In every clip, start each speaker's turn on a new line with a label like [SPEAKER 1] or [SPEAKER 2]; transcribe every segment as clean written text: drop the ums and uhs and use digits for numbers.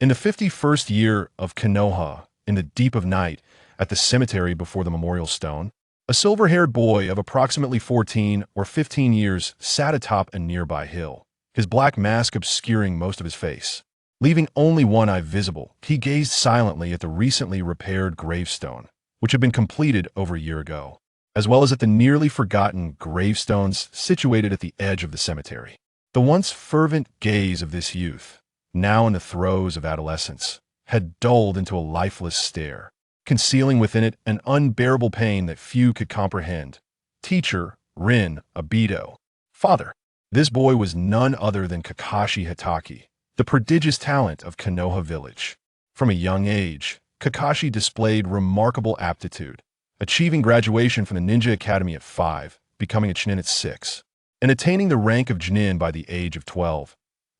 [SPEAKER 1] In the 51st year of Konoha, in the deep of night, at the cemetery before the memorial stone, a silver-haired boy of approximately 14 or 15 years sat atop a nearby hill, his black mask obscuring most of his face. Leaving only one eye visible, he gazed silently at the recently repaired gravestone, which had been completed over a year ago, as well as at the nearly forgotten gravestones situated at the edge of the cemetery. The once fervent gaze of this youth, now in the throes of adolescence, had dulled into a lifeless stare, concealing within it an unbearable pain that few could comprehend. Teacher, Rin, Abido. Father. This boy was none other than Kakashi Hatake, the prodigious talent of Konoha village. From a young age, Kakashi displayed remarkable aptitude, achieving graduation from the Ninja Academy at 5, becoming a Chunin at 6, and attaining the rank of Chunin by the age of 12.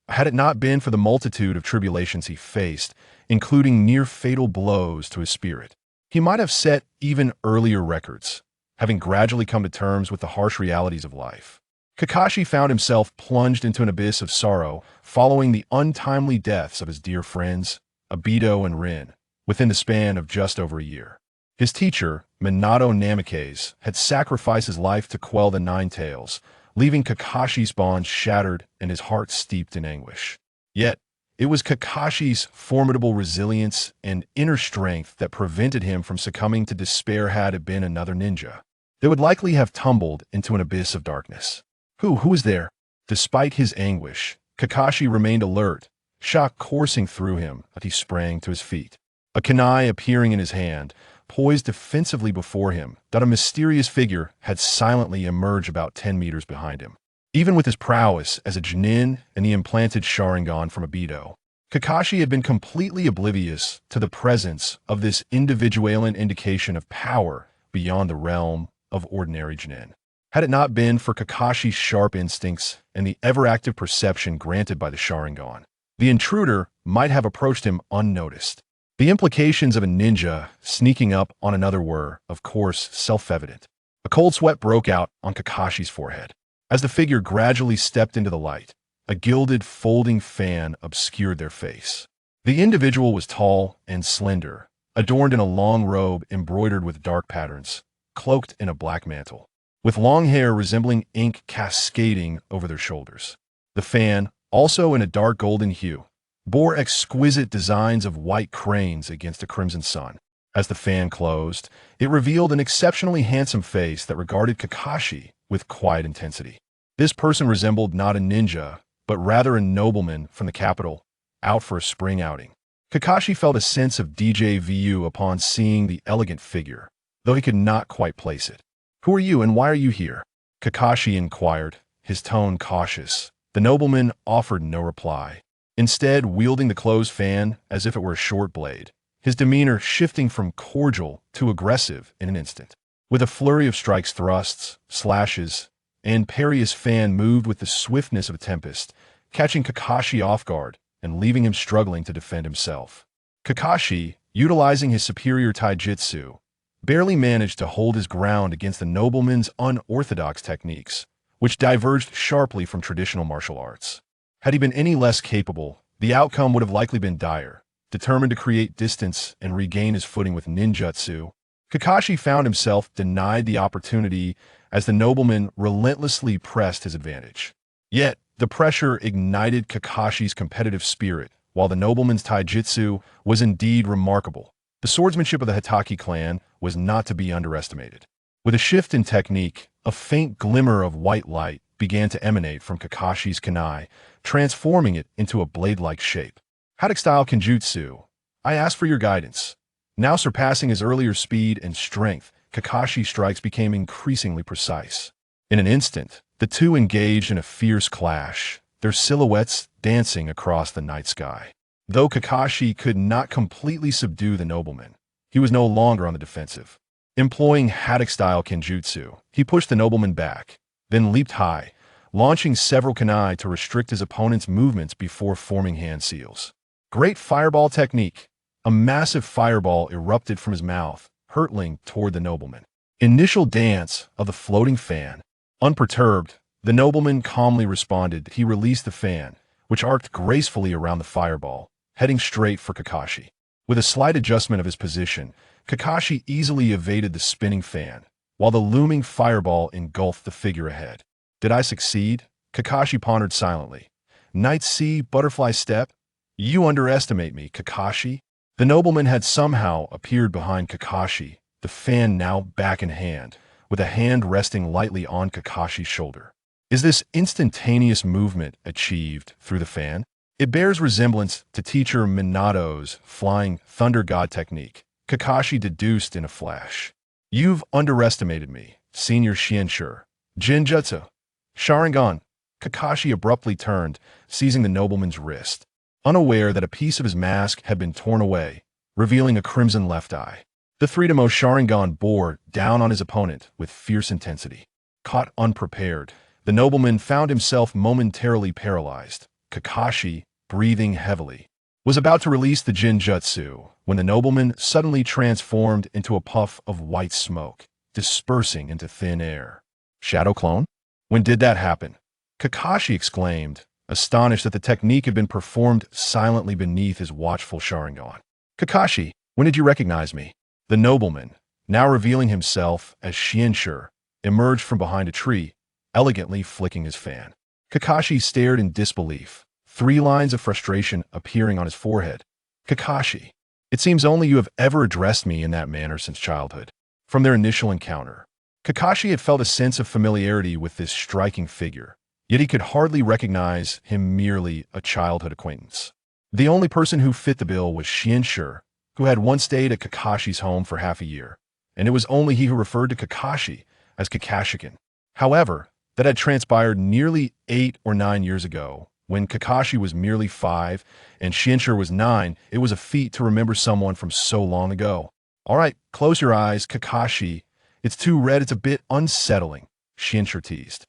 [SPEAKER 1] Had it not been for the multitude of tribulations he faced, including near-fatal blows to his spirit, he might have set even earlier records, having gradually come to terms with the harsh realities of life. Kakashi found himself plunged into an abyss of sorrow following the untimely deaths of his dear friends, Abido and Rin, within the span of just over a year. His teacher, Minato Namikaze, had sacrificed his life to quell the Nine Tails, leaving Kakashi's bonds shattered and his heart steeped in anguish. Yet, it was Kakashi's formidable resilience and inner strength that prevented him from succumbing to despair. Had it been another ninja, they would likely have tumbled into an abyss of darkness. Who is there? Despite his anguish, Kakashi remained alert, shock coursing through him as he sprang to his feet. A kunai appearing in his hand, poised defensively before him, that a mysterious figure had silently emerged about 10 meters behind him. Even with his prowess as a Chunin and the implanted Sharingan from Abido, Kakashi had been completely oblivious to the presence of this individualent indication of power beyond the realm of ordinary Chunin. Had it not been for Kakashi's sharp instincts and the ever-active perception granted by the Sharingan, the intruder might have approached him unnoticed. The implications of a ninja sneaking up on another were, of course, self-evident. A cold sweat broke out on Kakashi's forehead. As the figure gradually stepped into the light, a gilded folding fan obscured their face. The individual was tall and slender, adorned in a long robe embroidered with dark patterns, cloaked in a black mantle, with long hair resembling ink cascading over their shoulders. The fan, also in a dark golden hue, bore exquisite designs of white cranes against a crimson sun. As the fan closed, it revealed an exceptionally handsome face that regarded Kakashi with quiet intensity. This person resembled not a ninja, but rather a nobleman from the capital, out for a spring outing. Kakashi felt a sense of déjà vu upon seeing the elegant figure, though he could not quite place it. "Who are you and why are you here?" Kakashi inquired, his tone cautious. The nobleman offered no reply, instead wielding the closed fan as if it were a short blade, his demeanor shifting from cordial to aggressive in an instant. With a flurry of strikes, thrusts, slashes, and parry's fan moved with the swiftness of a tempest, catching Kakashi off guard and leaving him struggling to defend himself. Kakashi, utilizing his superior taijutsu, barely managed to hold his ground against the nobleman's unorthodox techniques, which diverged sharply from traditional martial arts. Had he been any less capable, the outcome would have likely been dire. Determined to create distance and regain his footing with ninjutsu, Kakashi found himself denied the opportunity as the nobleman relentlessly pressed his advantage. Yet, the pressure ignited Kakashi's competitive spirit, while the nobleman's taijutsu was indeed remarkable. The swordsmanship of the Hatake clan was not to be underestimated. With a shift in technique, a faint glimmer of white light began to emanate from Kakashi's kunai, transforming it into a blade-like shape. Hatake-style Kenjutsu. I ask for your guidance. Now surpassing his earlier speed and strength, Kakashi's strikes became increasingly precise. In an instant, the two engaged in a fierce clash, their silhouettes dancing across the night sky. Though Kakashi could not completely subdue the nobleman, he was no longer on the defensive. Employing Hatake-style Kenjutsu, he pushed the nobleman back, then leaped high, launching several kunai to restrict his opponent's movements before forming hand seals. Great fireball technique. A massive fireball erupted from his mouth, hurtling toward the nobleman. Initial dance of the floating fan. Unperturbed, the nobleman calmly responded. He released the fan, which arced gracefully around the fireball, heading straight for Kakashi. With a slight adjustment of his position, Kakashi easily evaded the spinning fan, while the looming fireball engulfed the figure ahead. Did I succeed? Kakashi pondered silently. Knight C, butterfly step? You underestimate me, Kakashi. The nobleman had somehow appeared behind Kakashi, the fan now back in hand, with a hand resting lightly on Kakashi's shoulder. Is this instantaneous movement achieved through the fan? It bears resemblance to teacher Minato's flying thunder god technique, Kakashi deduced in a flash. You've underestimated me, Senior Shienshu. Jinjutsu. Sharingan. Kakashi abruptly turned, seizing the nobleman's wrist, unaware that a piece of his mask had been torn away, revealing a crimson left eye. The three-to-mo Sharingan bore down on his opponent with fierce intensity. Caught unprepared, the nobleman found himself momentarily paralyzed. Kakashi, breathing heavily, was about to release the Jinjutsu when the nobleman suddenly transformed into a puff of white smoke, dispersing into thin air. Shadow clone? When did that happen? Kakashi exclaimed, astonished that the technique had been performed silently beneath his watchful Sharingan. Kakashi, when did you recognize me? The nobleman, now revealing himself as Shienshu, emerged from behind a tree, elegantly flicking his fan. Kakashi stared in disbelief, 3 lines of frustration appearing on his forehead. Kakashi, it seems only you have ever addressed me in that manner since childhood. From their initial encounter, Kakashi had felt a sense of familiarity with this striking figure, yet he could hardly recognize him merely a childhood acquaintance. The only person who fit the bill was Shienshu, who had once stayed at Kakashi's home for half a year, and it was only he who referred to Kakashi as Kakashikin. However, that had transpired nearly 8 or 9 years ago. When Kakashi was merely 5 and Shienshu was 9, it was a feat to remember someone from so long ago. All right, close your eyes, Kakashi. It's too red, it's a bit unsettling, Shienshu teased.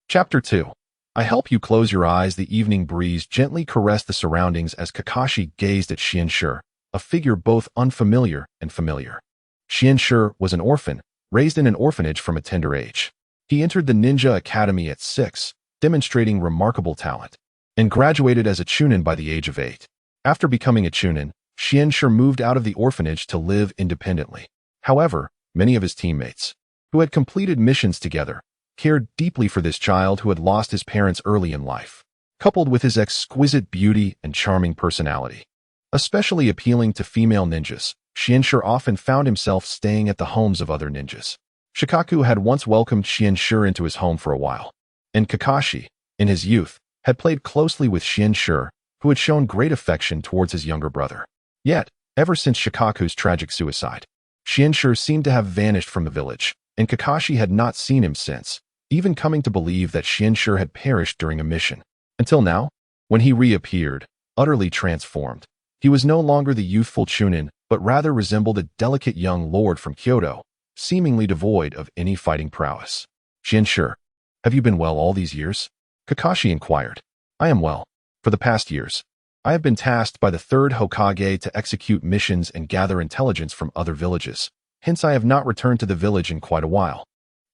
[SPEAKER 1] Chapter 2. I help you close your eyes. The evening breeze gently caressed the surroundings as Kakashi gazed at Shienshu, a figure both unfamiliar and familiar. Shienshu was an orphan, raised in an orphanage from a tender age. He entered the ninja academy at 6, demonstrating remarkable talent, and graduated as a chunin by the age of 8. After becoming a chunin, Shienshu moved out of the orphanage to live independently. However, many of his teammates, who had completed missions together, cared deeply for this child who had lost his parents early in life. Coupled with his exquisite beauty and charming personality, especially appealing to female ninjas, Shienshu often found himself staying at the homes of other ninjas. Shikaku had once welcomed Shienshu into his home for a while, and Kakashi, in his youth, had played closely with Shienshu, who had shown great affection towards his younger brother. Yet, ever since Shikaku's tragic suicide, Shienshu seemed to have vanished from the village, and Kakashi had not seen him since, even coming to believe that Shienshu had perished during a mission. Until now, when he reappeared, utterly transformed, he was no longer the youthful chunin, but rather resembled a delicate young lord from Kyoto, seemingly devoid of any fighting prowess. Shienshu, have you been well all these years? Kakashi inquired. I am well. For the past years, I have been tasked by the 3rd Hokage to execute missions and gather intelligence from other villages. Hence I have not returned to the village in quite a while.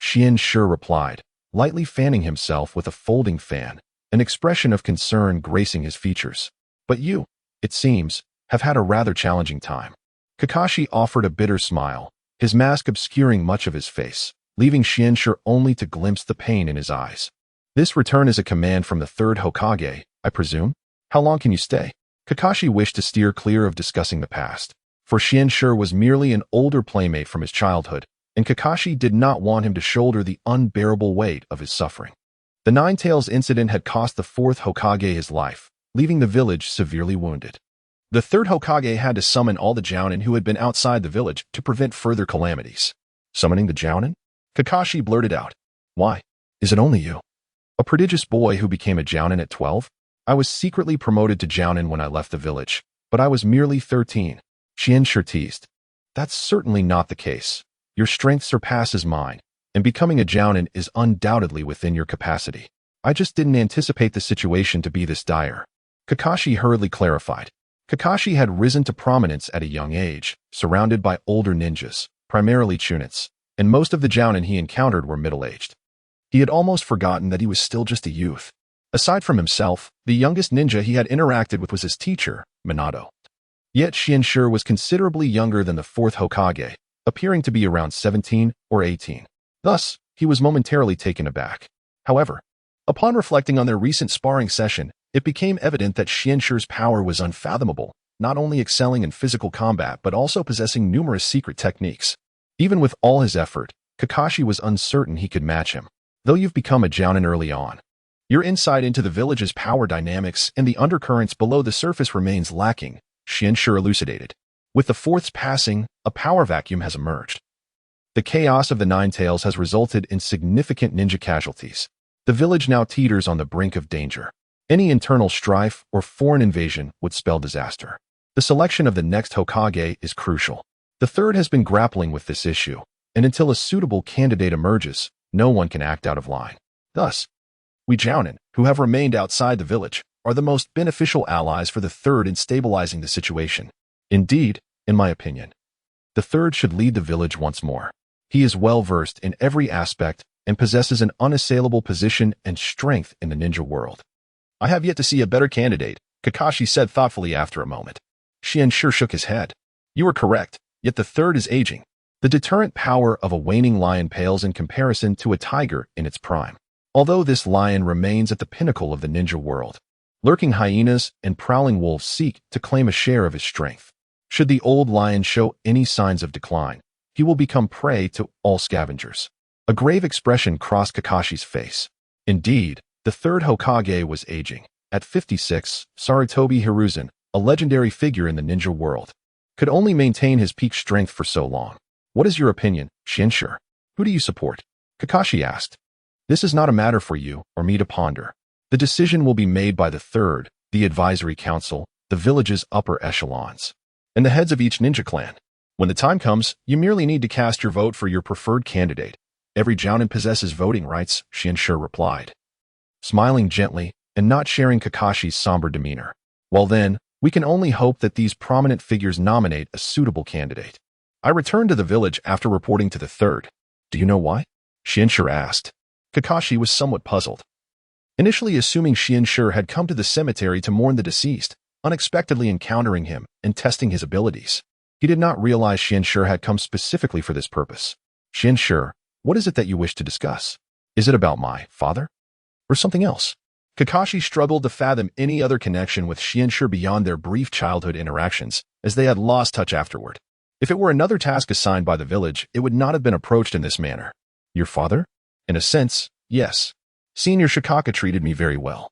[SPEAKER 1] Shienshu replied, lightly fanning himself with a folding fan, an expression of concern gracing his features. But you, it seems, have had a rather challenging time. Kakashi offered a bitter smile, his mask obscuring much of his face, leaving Shienshu only to glimpse the pain in his eyes. This return is a command from the 3rd Hokage, I presume? How long can you stay? Kakashi wished to steer clear of discussing the past, for Shienshu was merely an older playmate from his childhood, and Kakashi did not want him to shoulder the unbearable weight of his suffering. The Nine-Tails incident had cost the 4th Hokage his life, leaving the village severely wounded. The 3rd Hokage had to summon all the Jounin who had been outside the village to prevent further calamities. Summoning the Jounin? Kakashi blurted out. Why? Is it only you? A prodigious boy who became a Jounin at 12? I was secretly promoted to Jounin when I left the village, but I was merely 13. Shienshu teased. That's certainly not the case. Your strength surpasses mine, and becoming a Jounin is undoubtedly within your capacity. I just didn't anticipate the situation to be this dire. Kakashi hurriedly clarified. Kakashi had risen to prominence at a young age, surrounded by older ninjas, primarily chunits, and most of the Jounin he encountered were middle-aged. He had almost forgotten that he was still just a youth. Aside from himself, the youngest ninja he had interacted with was his teacher, Minato. Yet Xianxue was considerably younger than the fourth Hokage, appearing to be around 17 or 18. Thus, he was momentarily taken aback. However, upon reflecting on their recent sparring session, it became evident that Xianxue's power was unfathomable, not only excelling in physical combat but also possessing numerous secret techniques. Even with all his effort, Kakashi was uncertain he could match him. Though you've become a jounin early on, your insight into the village's power dynamics and the undercurrents below the surface remains lacking, Xianxue elucidated. With the fourth's passing, a power vacuum has emerged. The chaos of the Nine Tails has resulted in significant ninja casualties. The village now teeters on the brink of danger. Any internal strife or foreign invasion would spell disaster. The selection of the next Hokage is crucial. The third has been grappling with this issue, and until a suitable candidate emerges, no one can act out of line. Thus, we jounin, who have remained outside the village, are the most beneficial allies for the third in stabilizing the situation. Indeed, in my opinion, the third should lead the village once more. He is well-versed in every aspect and possesses an unassailable position and strength in the ninja world. I have yet to see a better candidate, Kakashi said thoughtfully after a moment. Xianxue shook his head. You are correct, yet the third is aging. The deterrent power of a waning lion pales in comparison to a tiger in its prime. Although this lion remains at the pinnacle of the ninja world, lurking hyenas and prowling wolves seek to claim a share of his strength. Should the old lion show any signs of decline, he will become prey to all scavengers. A grave expression crossed Kakashi's face. Indeed, the third Hokage was aging. At 56, Sarutobi Hiruzen, a legendary figure in the ninja world, could only maintain his peak strength for so long. What is your opinion, Xianxue? Who do you support? Kakashi asked. This is not a matter for you or me to ponder. The decision will be made by the third, the advisory council, the village's upper echelons, and the heads of each ninja clan. When the time comes, you merely need to cast your vote for your preferred candidate. Every jounin possesses voting rights, Xianxue replied, smiling gently and not sharing Kakashi's somber demeanor. Well then, we can only hope that these prominent figures nominate a suitable candidate. I returned to the village after reporting to the third. Do you know why? Xianxue asked. Kakashi was somewhat puzzled. Initially assuming Xianxue had come to the cemetery to mourn the deceased, unexpectedly encountering him and testing his abilities. He did not realize Xianxue had come specifically for this purpose. Xianxue, what is it that you wish to discuss? Is it about my father? Or something else? Kakashi struggled to fathom any other connection with Xianxue beyond their brief childhood interactions, as they had lost touch afterward. If it were another task assigned by the village, it would not have been approached in this manner. Your father? In a sense, yes. Senior Shikaka treated me very well,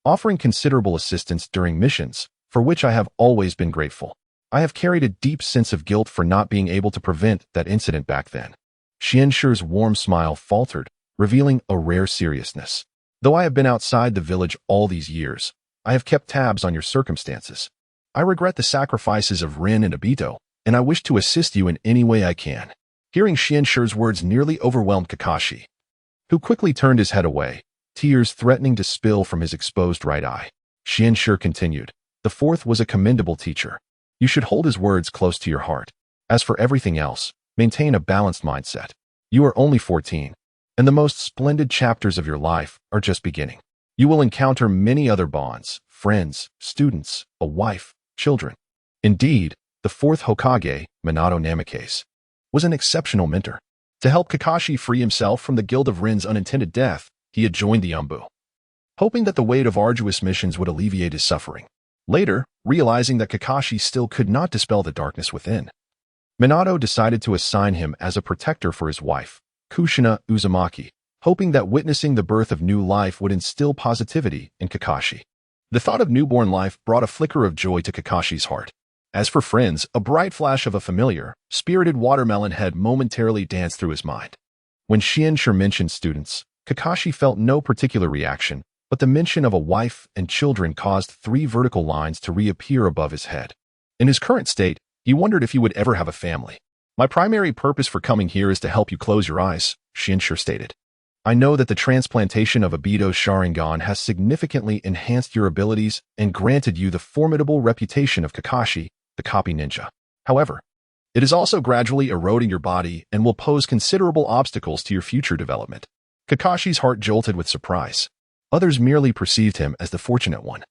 [SPEAKER 1] offering considerable assistance during missions, for which I have always been grateful. I have carried a deep sense of guilt for not being able to prevent that incident back then. Xianxue's warm smile faltered, revealing a rare seriousness. Though I have been outside the village all these years, I have kept tabs on your circumstances. I regret the sacrifices of Rin and Obito, and I wish to assist you in any way I can. Hearing Xianxue's words nearly overwhelmed Kakashi, who quickly turned his head away, tears threatening to spill from his exposed right eye. Xianxue continued, the fourth was a commendable teacher. You should hold his words close to your heart. As for everything else, maintain a balanced mindset. You are only 14, and the most splendid chapters of your life are just beginning. You will encounter many other bonds, friends, students, a wife, children. Indeed, the fourth Hokage, Minato Namikaze, was an exceptional mentor. To help Kakashi free himself from the guilt of Rin's unintended death, he had joined the Umbu, hoping that the weight of arduous missions would alleviate his suffering. Later, realizing that Kakashi still could not dispel the darkness within, Minato decided to assign him as a protector for his wife, Kushina Uzumaki, hoping that witnessing the birth of new life would instill positivity in Kakashi. The thought of newborn life brought a flicker of joy to Kakashi's heart. As for friends, a bright flash of a familiar, spirited watermelon head momentarily danced through his mind. When Xianxue mentioned students, Kakashi felt no particular reaction, but the mention of a wife and children caused 3 vertical lines to reappear above his head. In his current state, he wondered if he would ever have a family. My primary purpose for coming here is to help you close your eyes, Xianxue stated. I know that the transplantation of Obito's Sharingan has significantly enhanced your abilities and granted you the formidable reputation of Kakashi, the copy ninja. However, it is also gradually eroding your body and will pose considerable obstacles to your future development. Kakashi's heart jolted with surprise. Others merely perceived him as the fortunate one,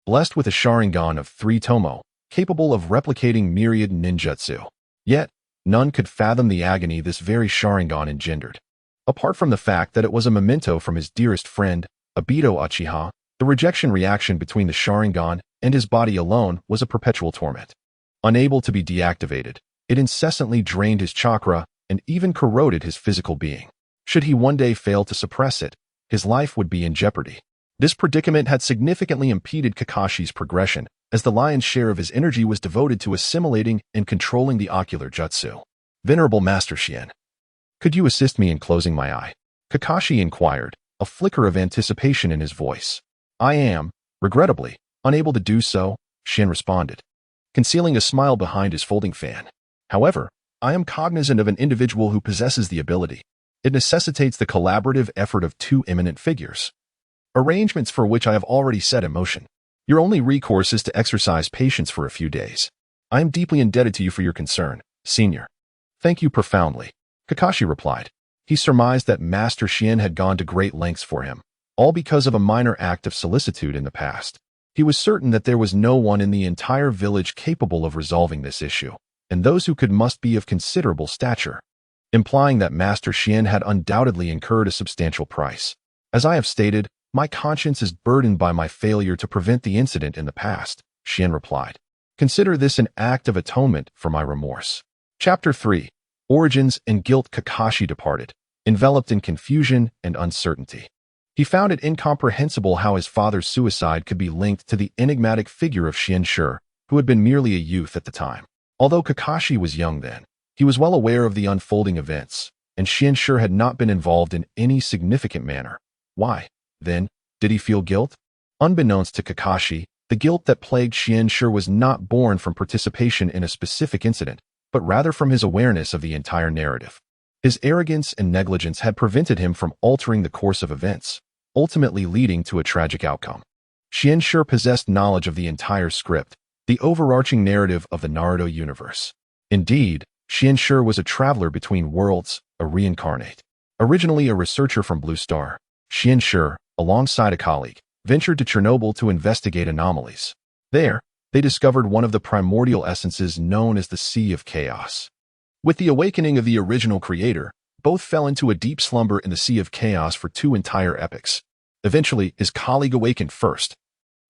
[SPEAKER 1] blessed with a Sharingan of 3 tomo, capable of replicating myriad ninjutsu. Yet, none could fathom the agony this very Sharingan engendered. Apart from the fact that it was a memento from his dearest friend, Obito Uchiha, the rejection reaction between the Sharingan and his body alone was a perpetual torment. Unable to be deactivated, it incessantly drained his chakra and even corroded his physical being. Should he one day fail to suppress it, his life would be in jeopardy. This predicament had significantly impeded Kakashi's progression, as the lion's share of his energy was devoted to assimilating and controlling the ocular jutsu. Venerable Master Shien, could you assist me in closing my eye? Kakashi inquired, a flicker of anticipation in his voice. I am, regrettably, unable to do so, Shien responded, concealing a smile behind his folding fan. However, I am cognizant of an individual who possesses the ability. It necessitates the collaborative effort of 2 eminent figures, arrangements for which I have already set in motion. Your only recourse is to exercise patience for a few days. I am deeply indebted to you for your concern, Senior. Thank you profoundly, Kakashi replied. He surmised that Master Shien had gone to great lengths for him, all because of a minor act of solicitude in the past. He was certain that there was no one in the entire village capable of resolving this issue, and those who could must be of considerable stature, implying that Master Shien had undoubtedly incurred a substantial price. As I have stated, my conscience is burdened by my failure to prevent the incident in the past, Shien replied. Consider this an act of atonement for my remorse. Chapter 3. Origins and Guilt. Kakashi departed, enveloped in confusion and uncertainty. He found it incomprehensible how his father's suicide could be linked to the enigmatic figure of Xianxue, who had been merely a youth at the time. Although Kakashi was young then, he was well aware of the unfolding events, and Xianxue had not been involved in any significant manner. Why, then, did he feel guilt? Unbeknownst to Kakashi, the guilt that plagued Xianxue was not born from participation in a specific incident, but rather from his awareness of the entire narrative. His arrogance and negligence had prevented him from altering the course of events, ultimately leading to a tragic outcome. Xianxue possessed knowledge of the entire script, the overarching narrative of the Naruto universe. Indeed, Xianxue was a traveler between worlds, a reincarnate. Originally a researcher from Blue Star, Xianxue, alongside a colleague, ventured to Chernobyl to investigate anomalies. There, they discovered one of the primordial essences known as the Sea of Chaos. With the awakening of the original creator, both fell into a deep slumber in the Sea of Chaos for 2 entire epochs. Eventually, his colleague awakened first,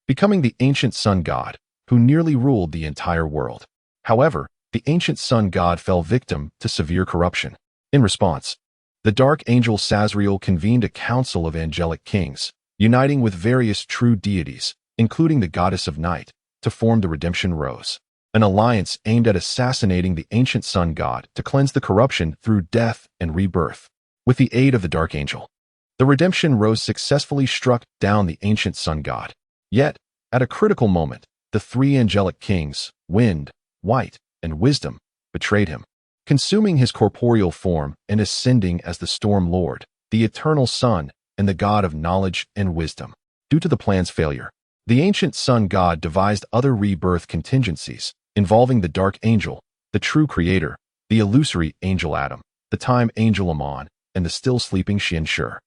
[SPEAKER 1] becoming the ancient sun god, who nearly ruled the entire world. However, the ancient sun god fell victim to severe corruption. In response, the dark angel Sazriel convened a council of angelic kings, uniting with various true deities, including the goddess of night, to form the Redemption Rose, an alliance aimed at assassinating the ancient sun god to cleanse the corruption through death and rebirth. With the aid of the dark angel, the Redemption Rose successfully struck down the ancient sun god. Yet, at a critical moment, the 3 angelic kings, Wind, White, and Wisdom, betrayed him, consuming his corporeal form and ascending as the Storm Lord, the Eternal Sun, and the God of Knowledge and Wisdom. Due to the plan's failure, the ancient sun god devised other rebirth contingencies, involving the Dark Angel, the True Creator, the illusory Angel Adam, the Time Angel Amon, and the still-sleeping Xianxue.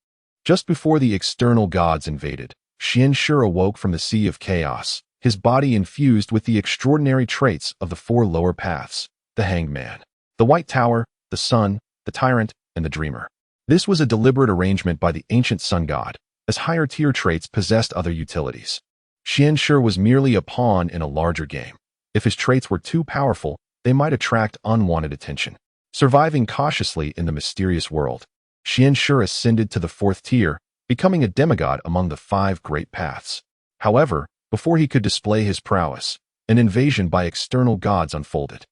[SPEAKER 1] Just before the external gods invaded, Xianxue awoke from the Sea of Chaos, his body infused with the extraordinary traits of the 4 lower paths, the Hanged Man, the White Tower, the Sun, the Tyrant, and the Dreamer. This was a deliberate arrangement by the ancient sun god, as higher-tier traits possessed other utilities. Xianxue was merely a pawn in a larger game. If his traits were too powerful, they might attract unwanted attention. Surviving cautiously in the mysterious world, Xianxue ascended to the 4th tier, becoming a demigod among the 5 great paths. However, before he could display his prowess, an invasion by external gods unfolded.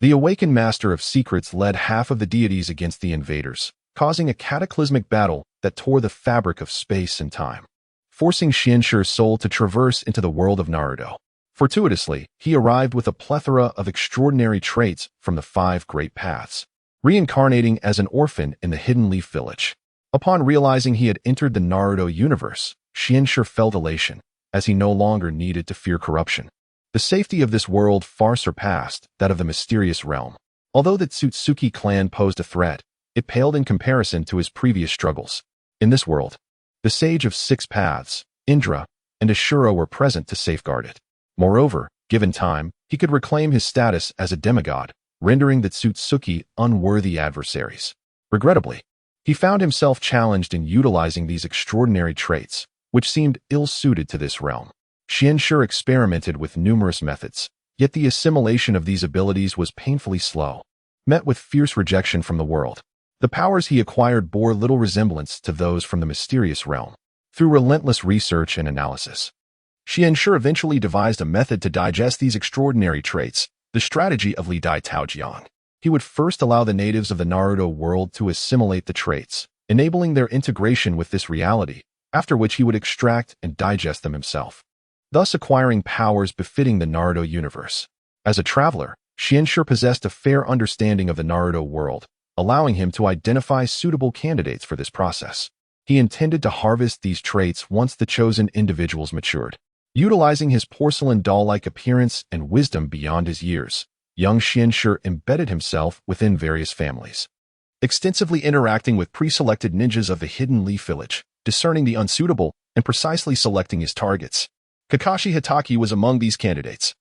[SPEAKER 1] The awakened Master of Secrets led half of the deities against the invaders, causing a cataclysmic battle that tore the fabric of space and time, forcing Xianxue's soul to traverse into the world of Naruto. Fortuitously, he arrived with a plethora of extraordinary traits from the 5 great paths, reincarnating as an orphan in the Hidden Leaf Village. Upon realizing he had entered the Naruto universe, Xianxue felt elation, as he no longer needed to fear corruption. The safety of this world far surpassed that of the mysterious realm. Although the Tsutsuki clan posed a threat, it paled in comparison to his previous struggles. In this world, The Sage of Six Paths, Indra, and Ashura were present to safeguard it. Moreover, given time, he could reclaim his status as a demigod, rendering the Tsutsuki unworthy adversaries. Regrettably, he found himself challenged in utilizing these extraordinary traits, which seemed ill-suited to this realm. Xianxue experimented with numerous methods, yet the assimilation of these abilities was painfully slow. Met with fierce rejection from the world, the powers he acquired bore little resemblance to those from the mysterious realm. Through relentless research and analysis, Xianxue eventually devised a method to digest these extraordinary traits, the strategy of Li Dai Tao Jiang. He would first allow the natives of the Naruto world to assimilate the traits, enabling their integration with this reality, after which he would extract and digest them himself, thus acquiring powers befitting the Naruto universe. As a traveler, Xianxue possessed a fair understanding of the Naruto world, allowing him to identify suitable candidates for this process. He intended to harvest these traits once the chosen individuals matured. Utilizing his porcelain doll-like appearance and wisdom beyond his years, young Xianxue embedded himself within various families, extensively interacting with pre-selected ninjas of the Hidden Leaf Village, discerning the unsuitable and precisely selecting his targets. Kakashi Hatake was among these candidates,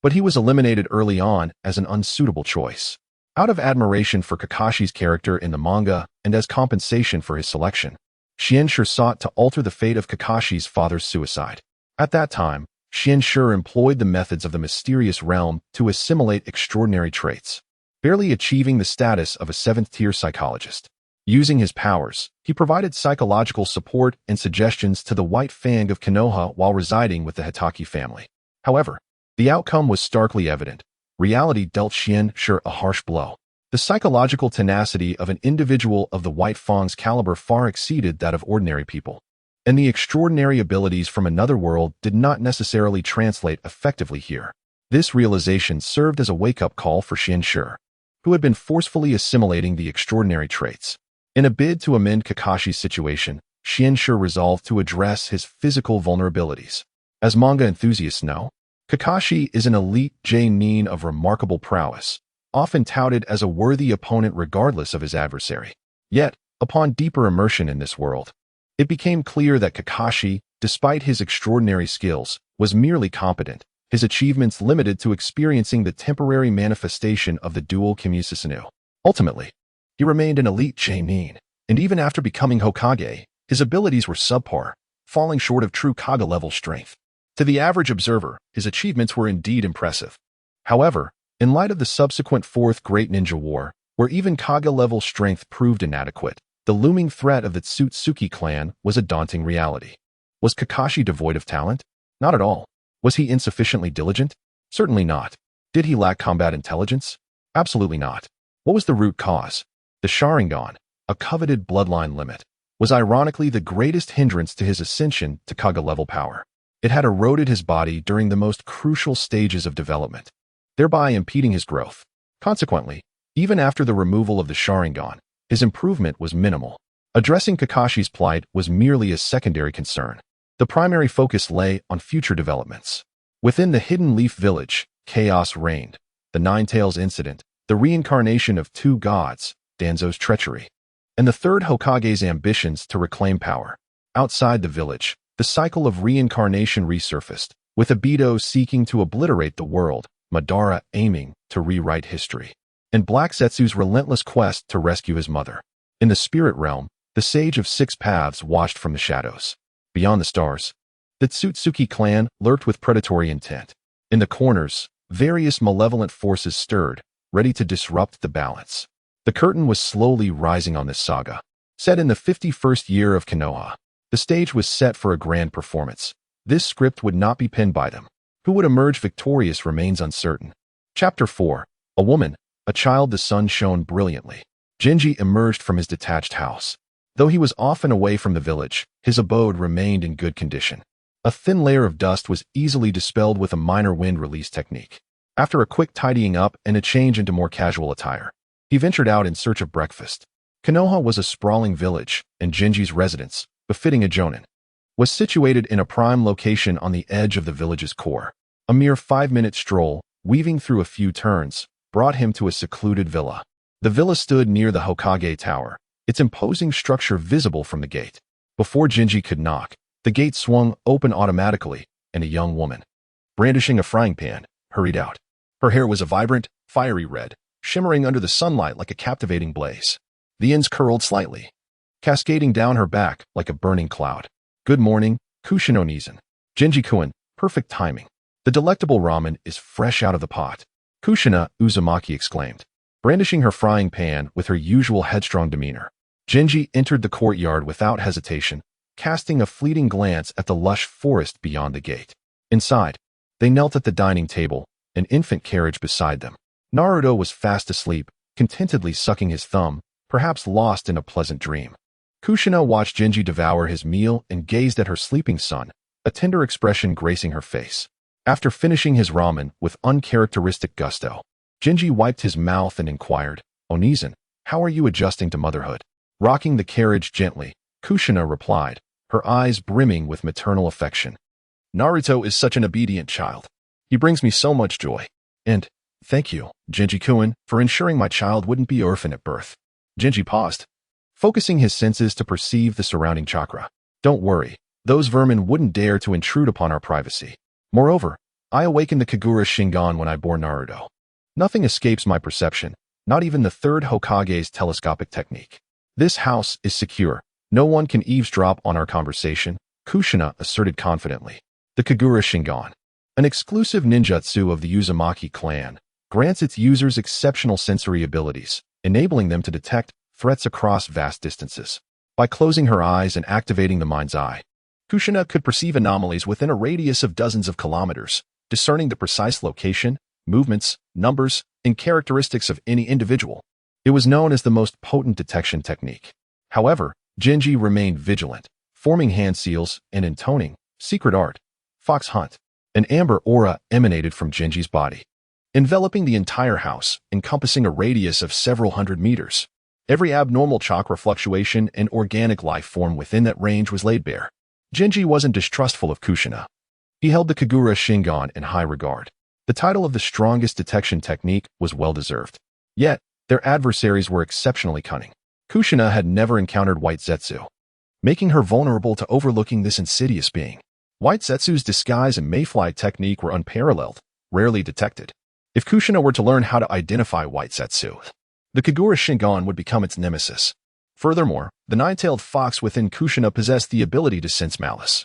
[SPEAKER 1] but he was eliminated early on as an unsuitable choice. Out of admiration for Kakashi's character in the manga and as compensation for his selection, Xianxue sought to alter the fate of Kakashi's father's suicide. At that time, Xianxue employed the methods of the mysterious realm to assimilate extraordinary traits, barely achieving the status of a seventh-tier psychologist. Using his powers, he provided psychological support and suggestions to the White Fang of Konoha while residing with the Hatake family. However, the outcome was starkly evident. Reality dealt Xianxue a harsh blow. The psychological tenacity of an individual of the White Fang's caliber far exceeded that of ordinary people, and the extraordinary abilities from another world did not necessarily translate effectively here. This realization served as a wake-up call for Xianxue, who had been forcefully assimilating the extraordinary traits. In a bid to amend Kakashi's situation, Xianxue resolved to address his physical vulnerabilities. As manga enthusiasts know, Kakashi is an elite genin of remarkable prowess, often touted as a worthy opponent regardless of his adversary. Yet, upon deeper immersion in this world, it became clear that Kakashi, despite his extraordinary skills, was merely competent, his achievements limited to experiencing the temporary manifestation of the dual Kimususanu. Ultimately, he remained an elite genin, and even after becoming Hokage, his abilities were subpar, falling short of true Kage-level strength. To the average observer, his achievements were indeed impressive. However, in light of the subsequent Fourth Great Ninja War, where even Kage-level strength proved inadequate, the looming threat of the Tsutsuki clan was a daunting reality. Was Kakashi devoid of talent? Not at all. Was he insufficiently diligent? Certainly not. Did he lack combat intelligence? Absolutely not. What was the root cause? The Sharingan, a coveted bloodline limit, was ironically the greatest hindrance to his ascension to Kage-level power. It had eroded his body during the most crucial stages of development, thereby impeding his growth. Consequently, even after the removal of the Sharingan, his improvement was minimal. Addressing Kakashi's plight was merely a secondary concern. The primary focus lay on future developments. Within the Hidden Leaf Village, chaos reigned. The Nine Tails incident, the reincarnation of two gods, Danzo's treachery, and the third Hokage's ambitions to reclaim power. Outside the village, the cycle of reincarnation resurfaced, with Obito seeking to obliterate the world, Madara aiming to rewrite history, and Black Zetsu's relentless quest to rescue his mother. In the spirit realm, the Sage of Six Paths watched from the shadows. Beyond the stars, the Tsutsuki clan lurked with predatory intent. In the corners, various malevolent forces stirred, ready to disrupt the balance. The curtain was slowly rising on this saga. Set in the 51st year of Konoha, the stage was set for a grand performance. This script would not be penned by them. Who would emerge victorious remains uncertain. Chapter 4. A woman, a child. The sun shone brilliantly. Genji emerged from his detached house. Though he was often away from the village, his abode remained in good condition. A thin layer of dust was easily dispelled with a minor wind release technique. After a quick tidying up and a change into more casual attire, he ventured out in search of breakfast. Konoha was a sprawling village, and Genji's residence, befitting a jonin, was situated in a prime location on the edge of the village's core. A mere 5-minute stroll, weaving through a few turns, brought him to a secluded villa. The villa stood near the Hokage Tower, its imposing structure visible from the gate. Before Genji could knock, the gate swung open automatically, and a young woman, brandishing a frying pan, hurried out. Her hair was a vibrant, fiery red, shimmering under the sunlight like a captivating blaze. The ends curled slightly, cascading down her back like a burning cloud. "Good morning, Kushina-Nizen. Genji-kun, perfect timing. The delectable ramen is fresh out of the pot," Kushina Uzumaki exclaimed, brandishing her frying pan with her usual headstrong demeanor. Genji entered the courtyard without hesitation, casting a fleeting glance at the lush forest beyond the gate. Inside, they knelt at the dining table, an infant carriage beside them. Naruto was fast asleep, contentedly sucking his thumb, perhaps lost in a pleasant dream. Kushina watched Genji devour his meal and gazed at her sleeping son, a tender expression gracing her face. After finishing his ramen with uncharacteristic gusto, Genji wiped his mouth and inquired, "Onizen, how are you adjusting to motherhood?" Rocking the carriage gently, Kushina replied, her eyes brimming with maternal affection. "Naruto is such an obedient child. He brings me so much joy. And thank you, Genji-kun, for ensuring my child wouldn't be orphan at birth." Genji paused, focusing his senses to perceive the surrounding chakra. "Don't worry, those vermin wouldn't dare to intrude upon our privacy. Moreover, I awakened the Kagura Shingon when I bore Naruto. Nothing escapes my perception, not even the third Hokage's telescopic technique. This house is secure. No one can eavesdrop on our conversation," Kushina asserted confidently. The Kagura Shingon, an exclusive ninjutsu of the Uzumaki clan, grants its users exceptional sensory abilities, enabling them to detect threats across vast distances. By closing her eyes and activating the mind's eye, Kushina could perceive anomalies within a radius of dozens of kilometers, discerning the precise location, movements, numbers, and characteristics of any individual. It was known as the most potent detection technique. However, Genji remained vigilant, forming hand seals and intoning secret art, fox hunt. An amber aura emanated from Genji's body, enveloping the entire house, encompassing a radius of several hundred meters. Every abnormal chakra fluctuation and organic life form within that range was laid bare. Genji wasn't distrustful of Kushina. He held the Kagura Shingon in high regard. The title of the strongest detection technique was well-deserved. Yet, their adversaries were exceptionally cunning. Kushina had never encountered White Zetsu, making her vulnerable to overlooking this insidious being. White Zetsu's disguise and mayfly technique were unparalleled, rarely detected. If Kushina were to learn how to identify White Zetsu, the Kagura Shingon would become its nemesis. Furthermore, the nine-tailed fox within Kushina possessed the ability to sense malice.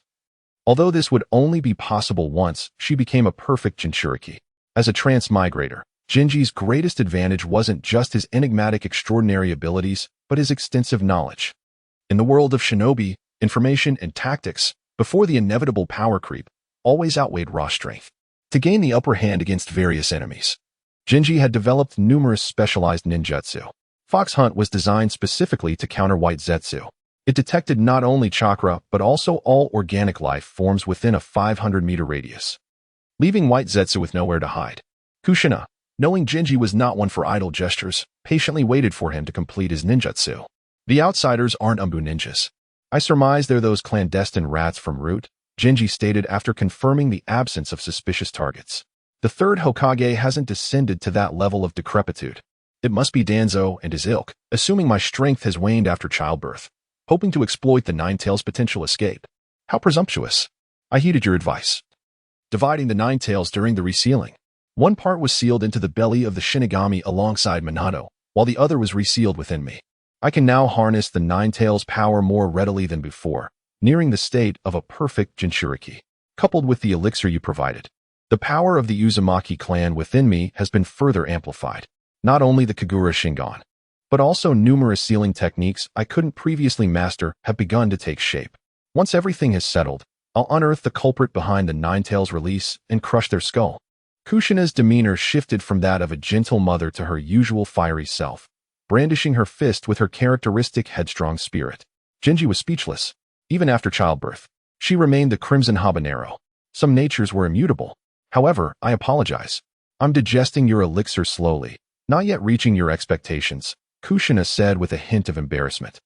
[SPEAKER 1] Although this would only be possible once she became a perfect Jinchuriki. As a transmigrator, Genji's greatest advantage wasn't just his enigmatic extraordinary abilities, but his extensive knowledge. In the world of shinobi, information and tactics, before the inevitable power creep, always outweighed raw strength. To gain the upper hand against various enemies, Genji had developed numerous specialized ninjutsu. Fox Hunt was designed specifically to counter White Zetsu. It detected not only chakra, but also all organic life forms within a 500-meter radius, leaving White Zetsu with nowhere to hide. Kushina, knowing Genji was not one for idle gestures, patiently waited for him to complete his ninjutsu. "The outsiders aren't Umbu ninjas. I surmise they're those clandestine rats from Root," Genji stated after confirming the absence of suspicious targets. "The third Hokage hasn't descended to that level of decrepitude. It must be Danzo and his ilk, assuming my strength has waned after childbirth, hoping to exploit the Nine-Tails' potential escape. How presumptuous. I heeded your advice, dividing the Nine-Tails during the resealing. One part was sealed into the belly of the Shinigami alongside Minato, while the other was resealed within me. I can now harness the Nine-Tails' power more readily than before, nearing the state of a perfect Jinchuriki. Coupled with the elixir you provided, the power of the Uzumaki clan within me has been further amplified. Not only the Kagura Shingon, but also numerous sealing techniques I couldn't previously master have begun to take shape. Once everything has settled, I'll unearth the culprit behind the Nine-Tails' release and crush their skull." Kushina's demeanor shifted from that of a gentle mother to her usual fiery self, brandishing her fist with her characteristic headstrong spirit. Genji was speechless. Even after childbirth, she remained the crimson habanero. Some natures were immutable. "However, I apologize. I'm digesting your elixir slowly, not yet reaching your expectations," Kushina said with a hint of embarrassment.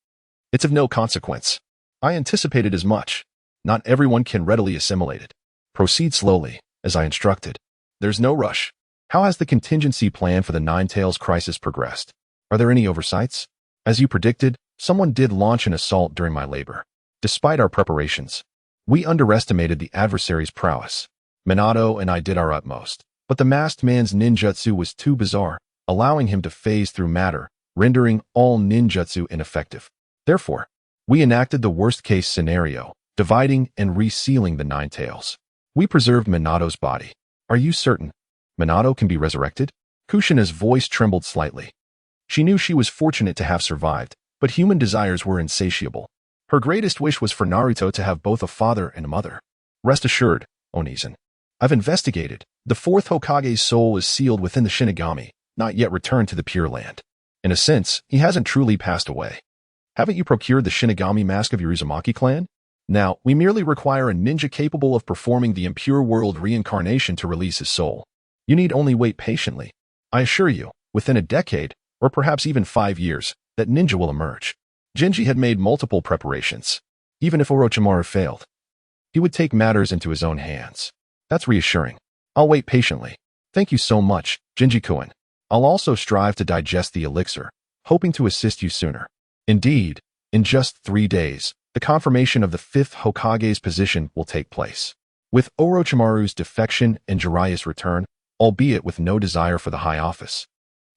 [SPEAKER 1] "It's of no consequence. I anticipated as much. Not everyone can readily assimilate it. Proceed slowly, as I instructed. There's no rush. How has the contingency plan for the Nine-Tails crisis progressed? Are there any oversights? As you predicted, someone did launch an assault during my labor. Despite our preparations, we underestimated the adversary's prowess. Minato and I did our utmost, but the masked man's ninjutsu was too bizarre, allowing him to phase through matter, rendering all ninjutsu ineffective. Therefore, we enacted the worst-case scenario, dividing and resealing the Nine Tails. We preserved Minato's body. Are you certain Minato can be resurrected? Kushina's voice trembled slightly. She knew she was fortunate to have survived, but human desires were insatiable. Her greatest wish was for Naruto to have both a father and a mother. Rest assured, Onizen. I've investigated. The fourth Hokage's soul is sealed within the Shinigami, not yet returned to the Pure Land. In a sense, he hasn't truly passed away. Haven't you procured the Shinigami mask of your Uzumaki clan? Now, we merely require a ninja capable of performing the impure world reincarnation to release his soul. You need only wait patiently. I assure you, within a decade, or perhaps even 5 years, that ninja will emerge. Genji had made multiple preparations. Even if Orochimaru failed, he would take matters into his own hands. That's reassuring. I'll wait patiently. Thank you so much, Genji-kun. I'll also strive to digest the elixir, hoping to assist you sooner. Indeed, in just 3 days, the confirmation of the 5th Hokage's position will take place. With Orochimaru's defection and Jiraiya's return, albeit with no desire for the high office,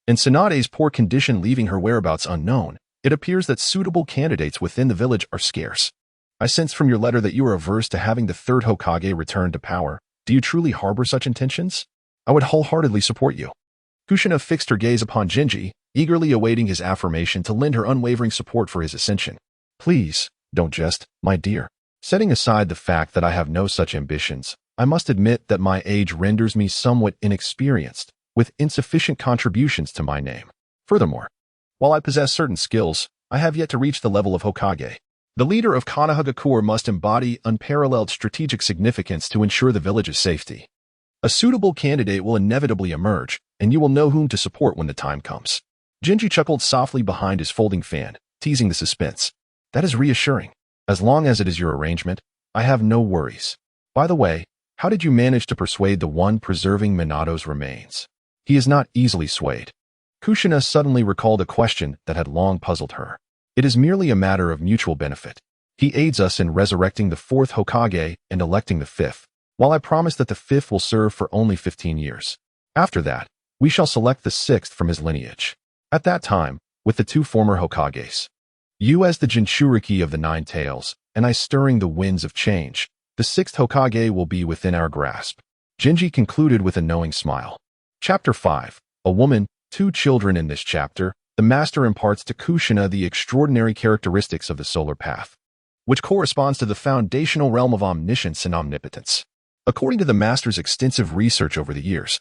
[SPEAKER 1] and Tsunade's poor condition leaving her whereabouts unknown, it appears that suitable candidates within the village are scarce. I sense from your letter that you are averse to having the 3rd Hokage return to power. Do you truly harbor such intentions? I would wholeheartedly support you. Kushina fixed her gaze upon Genji, eagerly awaiting his affirmation to lend her unwavering support for his ascension. Please, don't jest, my dear. Setting aside the fact that I have no such ambitions, I must admit that my age renders me somewhat inexperienced, with insufficient contributions to my name. Furthermore, while I possess certain skills, I have yet to reach the level of Hokage. The leader of Konoha must embody unparalleled strategic significance to ensure the village's safety. A suitable candidate will inevitably emerge, and you will know whom to support when the time comes. Genji chuckled softly behind his folding fan, teasing the suspense. That is reassuring. As long as it is your arrangement, I have no worries. By the way, how did you manage to persuade the one preserving Minato's remains? He is not easily swayed. Kushina suddenly recalled a question that had long puzzled her. It is merely a matter of mutual benefit. He aids us in resurrecting the 4th Hokage and electing the 5th, while I promise that the 5th will serve for only 15 years. After that, we shall select the 6th from his lineage. At that time, with the 2 former Hokages, you as the Jinchuriki of the Nine Tails, and I stirring the winds of change, the 6th Hokage will be within our grasp. Genji concluded with a knowing smile. Chapter 5. A woman, 2 children. In this chapter, the master imparts to Kushina the extraordinary characteristics of the solar path, which corresponds to the foundational realm of omniscience and omnipotence. According to the master's extensive research over the years,